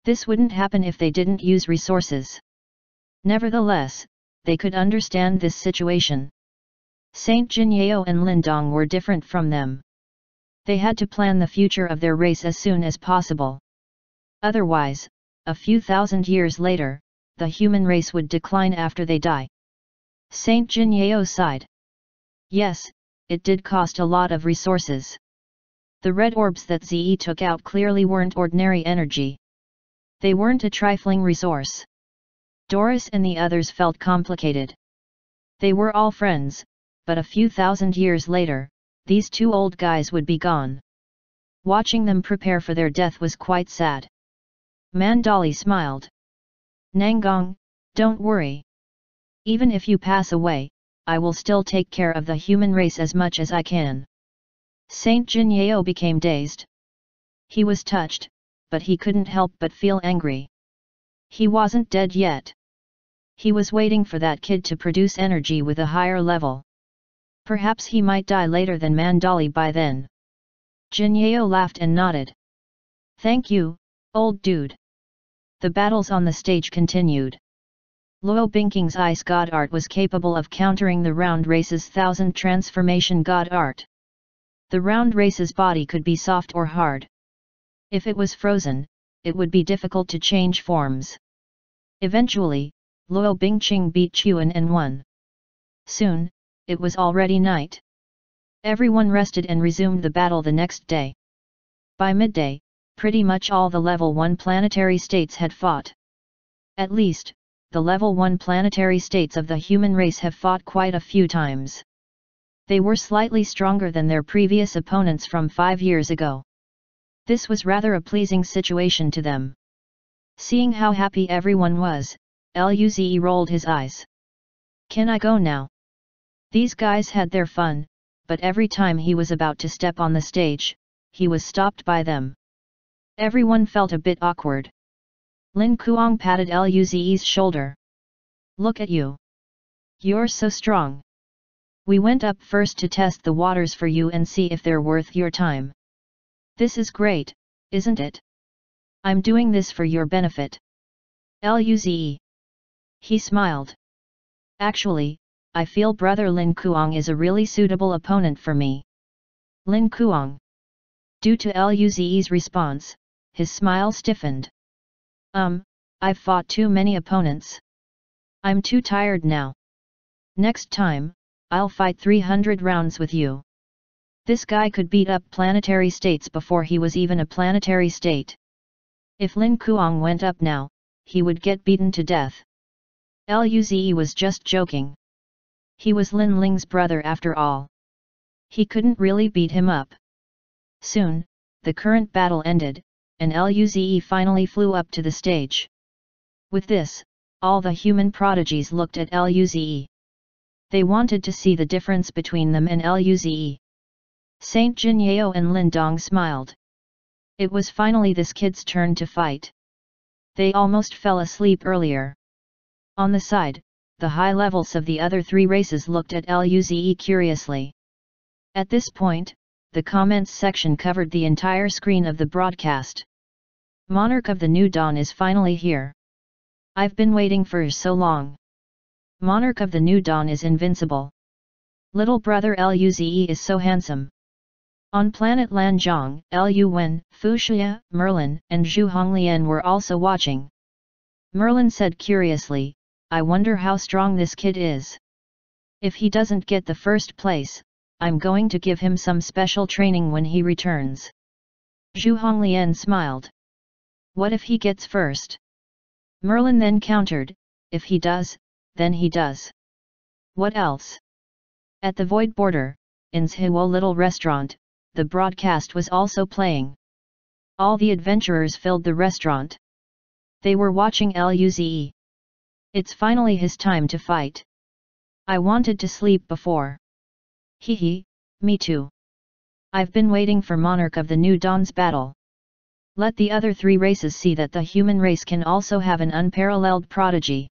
This wouldn't happen if they didn't use resources. Nevertheless, they could understand this situation. Saint Jinyao and Lindong were different from them. They had to plan the future of their race as soon as possible. Otherwise, a few thousand years later, the human race would decline after they die. Saint Jinyao sighed. Yes, it did cost a lot of resources. The red orbs that Ze took out clearly weren't ordinary energy. They weren't a trifling resource. Doris and the others felt complicated. They were all friends, but a few thousand years later, these two old guys would be gone. Watching them prepare for their death was quite sad. Mandali smiled. Nangong, don't worry. Even if you pass away, I will still take care of the human race as much as I can. Saint Jinyao became dazed. He was touched, but he couldn't help but feel angry. He wasn't dead yet. He was waiting for that kid to produce energy with a higher level. Perhaps he might die later than Mandali by then. Jinyao laughed and nodded. Thank you, old dude. The battles on the stage continued. Luo Bingking's ice god art was capable of countering the round race's 1000 transformation god art. The round race's body could be soft or hard. If it was frozen, it would be difficult to change forms. Eventually, Luo Bingqing beat Chuan and won. Soon, it was already night. Everyone rested and resumed the battle the next day. By midday, pretty much all the level 1 planetary states had fought. At least, the level 1 planetary states of the human race have fought quite a few times. They were slightly stronger than their previous opponents from 5 years ago. This was rather a pleasing situation to them. Seeing how happy everyone was, Luze rolled his eyes. Can I go now? These guys had their fun, but every time he was about to step on the stage, he was stopped by them. Everyone felt a bit awkward. Lin Kuang patted Luze's shoulder. Look at you. You're so strong. We went up first to test the waters for you and see if they're worth your time. This is great, isn't it? I'm doing this for your benefit. Luze. He smiled. Actually, I feel brother Lin Kuang is a really suitable opponent for me. Lin Kuang. Due to Luze's response, his smile stiffened. I've fought too many opponents. I'm too tired now. Next time, I'll fight 300 rounds with you. This guy could beat up planetary states before he was even a planetary state. If Lin Kuang went up now, he would get beaten to death. Luze was just joking. He was Lin Ling's brother after all. He couldn't really beat him up. Soon, the current battle ended, and Luze finally flew up to the stage. With this, all the human prodigies looked at Luze. They wanted to see the difference between them and Luze. Saint Jinyao and Lin Dong smiled. It was finally this kid's turn to fight. They almost fell asleep earlier. On the side, the high levels of the other 3 races looked at Luze curiously. At this point, the comments section covered the entire screen of the broadcast. Monarch of the New Dawn is finally here. I've been waiting for so long. Monarch of the New Dawn is invincible. Little brother Luze is so handsome. On planet Lanzhong, Lu Wen, Fu Xia, Merlin, and Zhu Honglian were also watching. Merlin said curiously, I wonder how strong this kid is. If he doesn't get the first place, I'm going to give him some special training when he returns. Zhu Honglian smiled. What if he gets first? Merlin then countered, if he does, then he does. What else? At the Void Border, in Zhiwo Little Restaurant, the broadcast was also playing. All the adventurers filled the restaurant. They were watching Luze. It's finally his time to fight. I wanted to sleep before. Hee, me too. I've been waiting for Monarch of the New Dawn's battle. Let the other 3 races see that the human race can also have an unparalleled prodigy.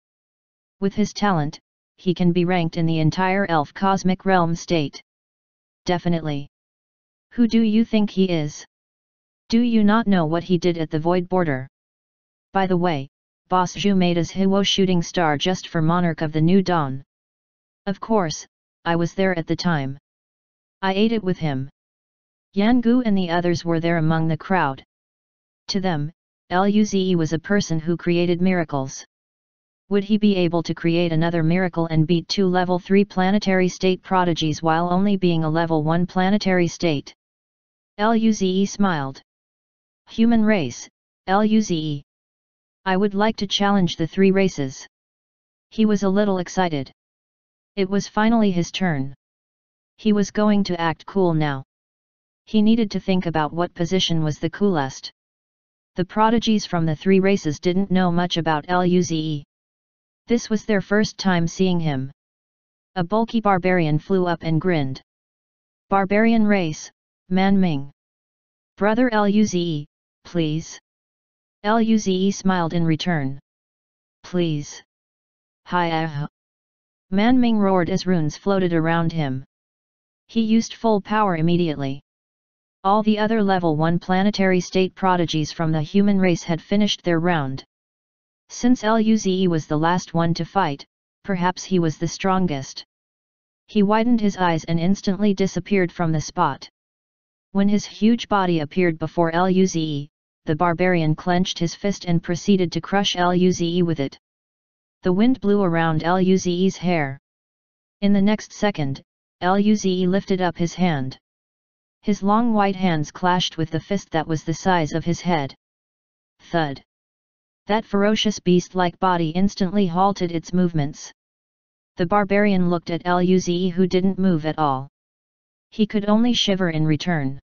With his talent, he can be ranked in the entire elf cosmic realm state. Definitely. Who do you think he is? Do you not know what he did at the Void Border? By the way, Boss Zhu made us Hiwo shooting star just for Monarch of the New Dawn. Of course, I was there at the time. I ate it with him. Yan Gu and the others were there among the crowd. To them, Luze was a person who created miracles. Would he be able to create another miracle and beat 2 level 3 planetary state prodigies while only being a level 1 planetary state? Luze smiled. Human race, Luze. I would like to challenge the three races. He was a little excited. It was finally his turn. He was going to act cool now. He needed to think about what position was the coolest. The prodigies from the three races didn't know much about Luze. This was their first time seeing him. A bulky barbarian flew up and grinned. Barbarian race, Man Ming. Brother Luze, please. Luze smiled in return. Please. Hi. Man Ming roared as runes floated around him. He used full power immediately. All the other level 1 planetary state prodigies from the human race had finished their round. Since Luze was the last one to fight, perhaps he was the strongest. He widened his eyes and instantly disappeared from the spot. When his huge body appeared before Luze, the barbarian clenched his fist and proceeded to crush Luze with it. The wind blew around Luze's hair. In the next second, Luze lifted up his hand. His long white hands clashed with the fist that was the size of his head. Thud! That ferocious beast-like body instantly halted its movements. The barbarian looked at Luze, who didn't move at all. He could only shiver in return.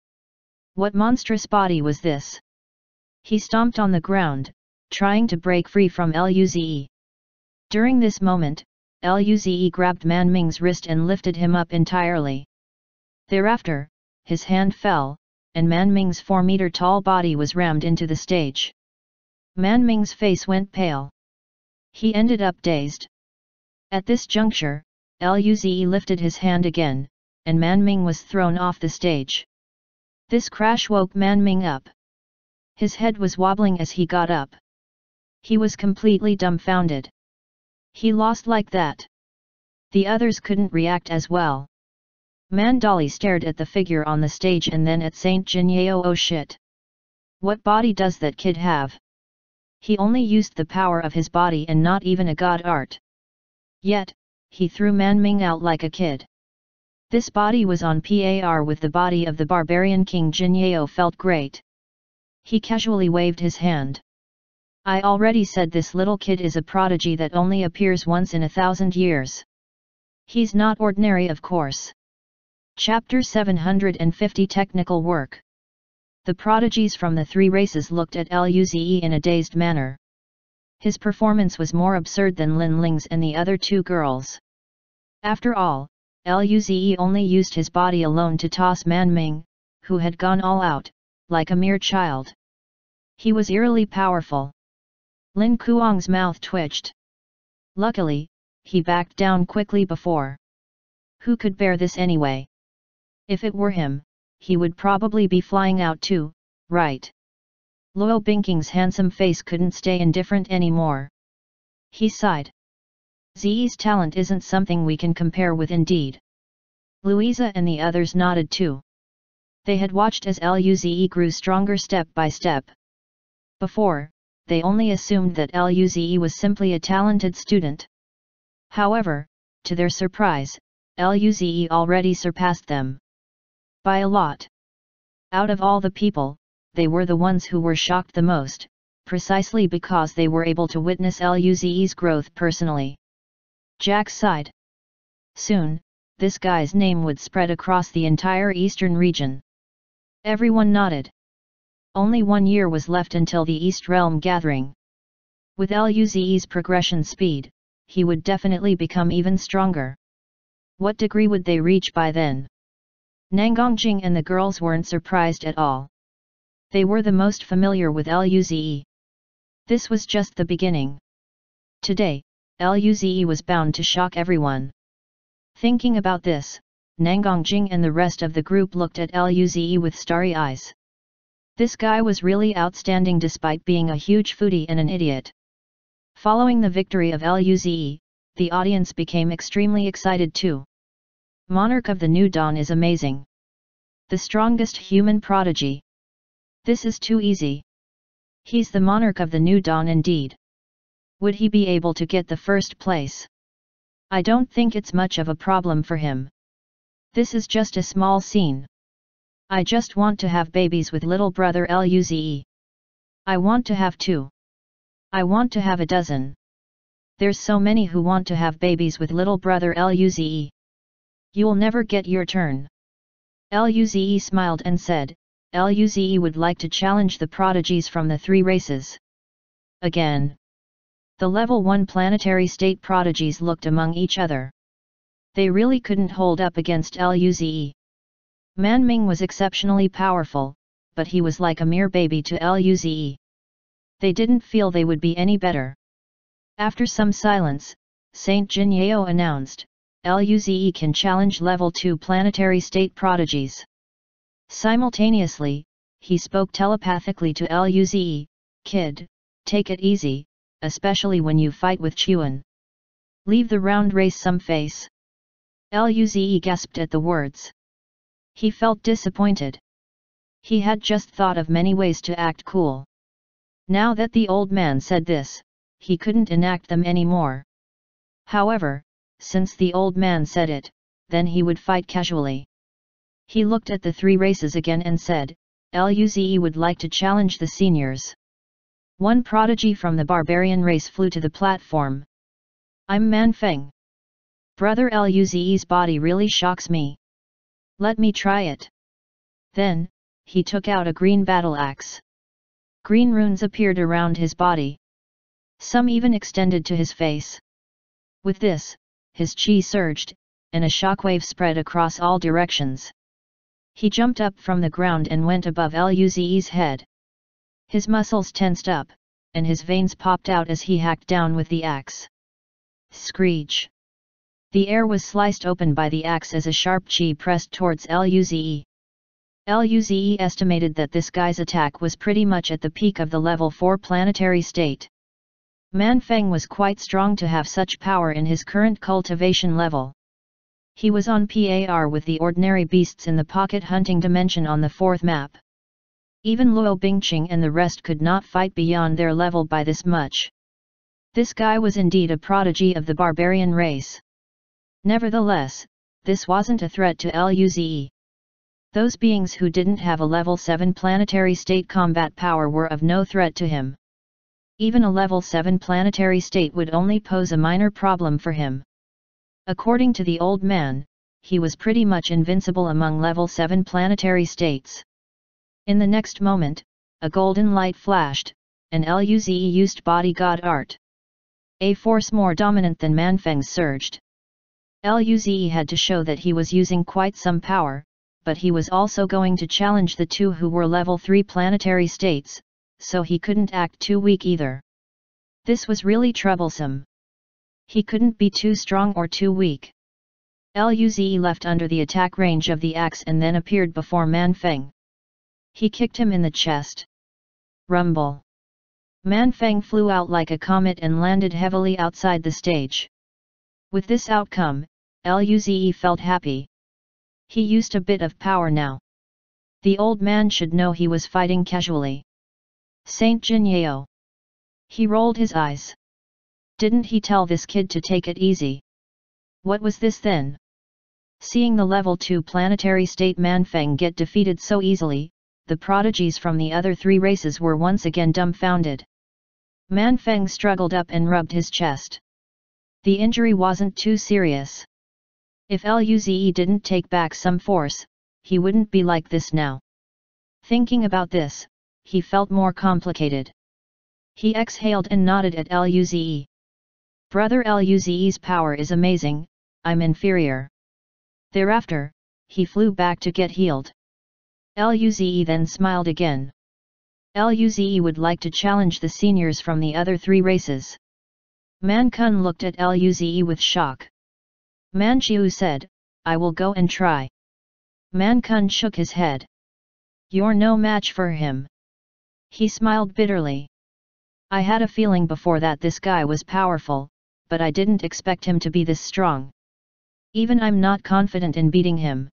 What monstrous body was this? He stomped on the ground, trying to break free from Luze. During this moment, Luze grabbed Man Ming's wrist and lifted him up entirely. Thereafter, his hand fell, and Man Ming's 4-meter-tall body was rammed into the stage. Man Ming's face went pale. He ended up dazed. At this juncture, Luze lifted his hand again, and Man Ming was thrown off the stage. This crash woke Man Ming up. His head was wobbling as he got up. He was completely dumbfounded. He lost like that. The others couldn't react as well. Mandali stared at the figure on the stage and then at Saint Jinyao. Oh shit! What body does that kid have? He only used the power of his body and not even a god art. Yet, he threw Man Ming out like a kid. This body was on par with the body of the barbarian King Jinyao. Felt great. He casually waved his hand. I already said this little kid is a prodigy that only appears once in 1,000 years. He's not ordinary, of course. Chapter 750 Technical Work. The prodigies from the three races looked at Luze in a dazed manner. His performance was more absurd than Lin Ling's and the other two girls. After all, Luze only used his body alone to toss Man Ming, who had gone all out, like a mere child. He was eerily powerful. Lin Kuang's mouth twitched. Luckily, he backed down quickly before. Who could bear this anyway? If it were him, he would probably be flying out too, right? Luo Bingqing's handsome face couldn't stay indifferent anymore. He sighed. Zi's talent isn't something we can compare with indeed. Louisa and the others nodded too. They had watched as Luze grew stronger step by step. Before, they only assumed that Luze was simply a talented student. However, to their surprise, Luze already surpassed them. By a lot. Out of all the people, they were the ones who were shocked the most, precisely because they were able to witness Luze's growth personally. Jack sighed. Soon, this guy's name would spread across the entire eastern region. Everyone nodded. Only 1 year was left until the East Realm gathering. With Luze's progression speed, he would definitely become even stronger. What degree would they reach by then? Nangongjing and the girls weren't surprised at all. They were the most familiar with Luze. This was just the beginning. Today, Luze was bound to shock everyone. Thinking about this, Nangongjing and the rest of the group looked at Luze with starry eyes. This guy was really outstanding despite being a huge foodie and an idiot. Following the victory of Luze, the audience became extremely excited too. Monarch of the New Dawn is amazing. The strongest human prodigy. This is too easy. He's the monarch of the New Dawn indeed. Would he be able to get the first place? I don't think it's much of a problem for him. This is just a small scene. I just want to have babies with little brother Luze. I want to have 2. I want to have a dozen. There's so many who want to have babies with little brother Luze. You'll never get your turn. Luze smiled and said, Luze would like to challenge the prodigies from the 3 races. Again. The level 1 planetary state prodigies looked among each other. They really couldn't hold up against Luze. Man Ming was exceptionally powerful, but he was like a mere baby to Luze. They didn't feel they would be any better. After some silence, Saint Jinyao announced, Luze can challenge level 2 planetary state prodigies. Simultaneously, he spoke telepathically to Luze, Kid, take it easy, especially when you fight with Chuan. Leave the round race some face. Luze gasped at the words. He felt disappointed. He had just thought of many ways to act cool. Now that the old man said this, he couldn't enact them anymore. However, since the old man said it, then he would fight casually. He looked at the 3 races again and said, Luze would like to challenge the seniors. One prodigy from the barbarian race flew to the platform. I'm Man Feng. Brother Luze's body really shocks me. Let me try it. Then, he took out a green battle axe. Green runes appeared around his body. Some even extended to his face. With this, his chi surged, and a shockwave spread across all directions. He jumped up from the ground and went above Luze's head. His muscles tensed up, and his veins popped out as he hacked down with the axe. Screech! The air was sliced open by the axe as a sharp chi pressed towards Luze. Luze estimated that this guy's attack was pretty much at the peak of the level 4 planetary state. Man Feng was quite strong to have such power in his current cultivation level. He was on par with the ordinary beasts in the pocket hunting dimension on the 4th map. Even Luo Bingqing and the rest could not fight beyond their level by this much. This guy was indeed a prodigy of the barbarian race. Nevertheless, this wasn't a threat to Luze. Those beings who didn't have a level 7 planetary state combat power were of no threat to him. Even a level 7 planetary state would only pose a minor problem for him. According to the old man, he was pretty much invincible among level 7 planetary states. In the next moment, a golden light flashed, and Luze used body god art. A force more dominant than Man Feng's surged. Luze had to show that he was using quite some power, but he was also going to challenge the 2 who were level 3 planetary states, so he couldn't act too weak either. This was really troublesome. He couldn't be too strong or too weak. Luze left under the attack range of the axe and then appeared before Man Feng. He kicked him in the chest. Rumble. Man Feng flew out like a comet and landed heavily outside the stage. With this outcome, Luze felt happy. He used a bit of power now. The old man should know he was fighting casually. Saint Jinyao. He rolled his eyes. Didn't he tell this kid to take it easy? What was this then? Seeing the level 2 planetary state Man Feng get defeated so easily, the prodigies from the other 3 races were once again dumbfounded. Man Feng struggled up and rubbed his chest. The injury wasn't too serious. If Luze didn't take back some force, he wouldn't be like this now. Thinking about this, he felt more complicated. He exhaled and nodded at Luze. Brother Luze's power is amazing, I'm inferior. Thereafter, he flew back to get healed. Luze then smiled again. Luze would like to challenge the seniors from the other 3 races. Man Kun looked at Luze with shock. Man Chiu said, I will go and try. Man Kun shook his head. You're no match for him. He smiled bitterly. I had a feeling before that this guy was powerful, but I didn't expect him to be this strong. Even I'm not confident in beating him.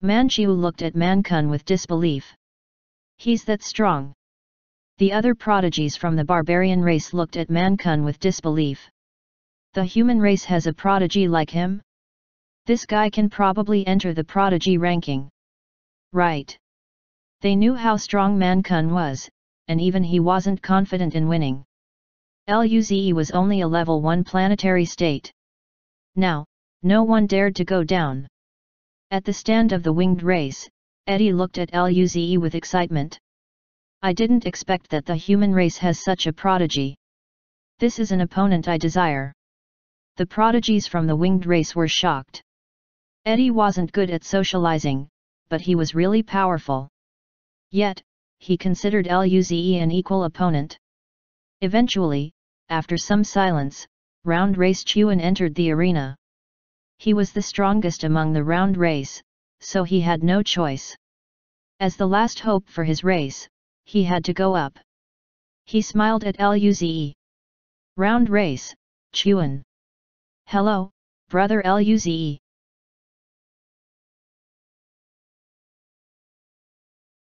Man Chiu looked at Man Kun with disbelief. He's that strong. The other prodigies from the barbarian race looked at Man Kun with disbelief. The human race has a prodigy like him? This guy can probably enter the prodigy ranking. Right. They knew how strong Man Kun was, and even he wasn't confident in winning. Luze was only a level 1 planetary state. Now, no one dared to go down. At the stand of the winged race, Eddie looked at Luze with excitement. I didn't expect that the human race has such a prodigy. This is an opponent I desire. The prodigies from the winged race were shocked. Eddie wasn't good at socializing, but he was really powerful. Yet, he considered Luze an equal opponent. Eventually, after some silence, round race Chuan entered the arena. He was the strongest among the round race, so he had no choice. As the last hope for his race, he had to go up. He smiled at Luze. Round race, Chuan. Hello, brother Luze.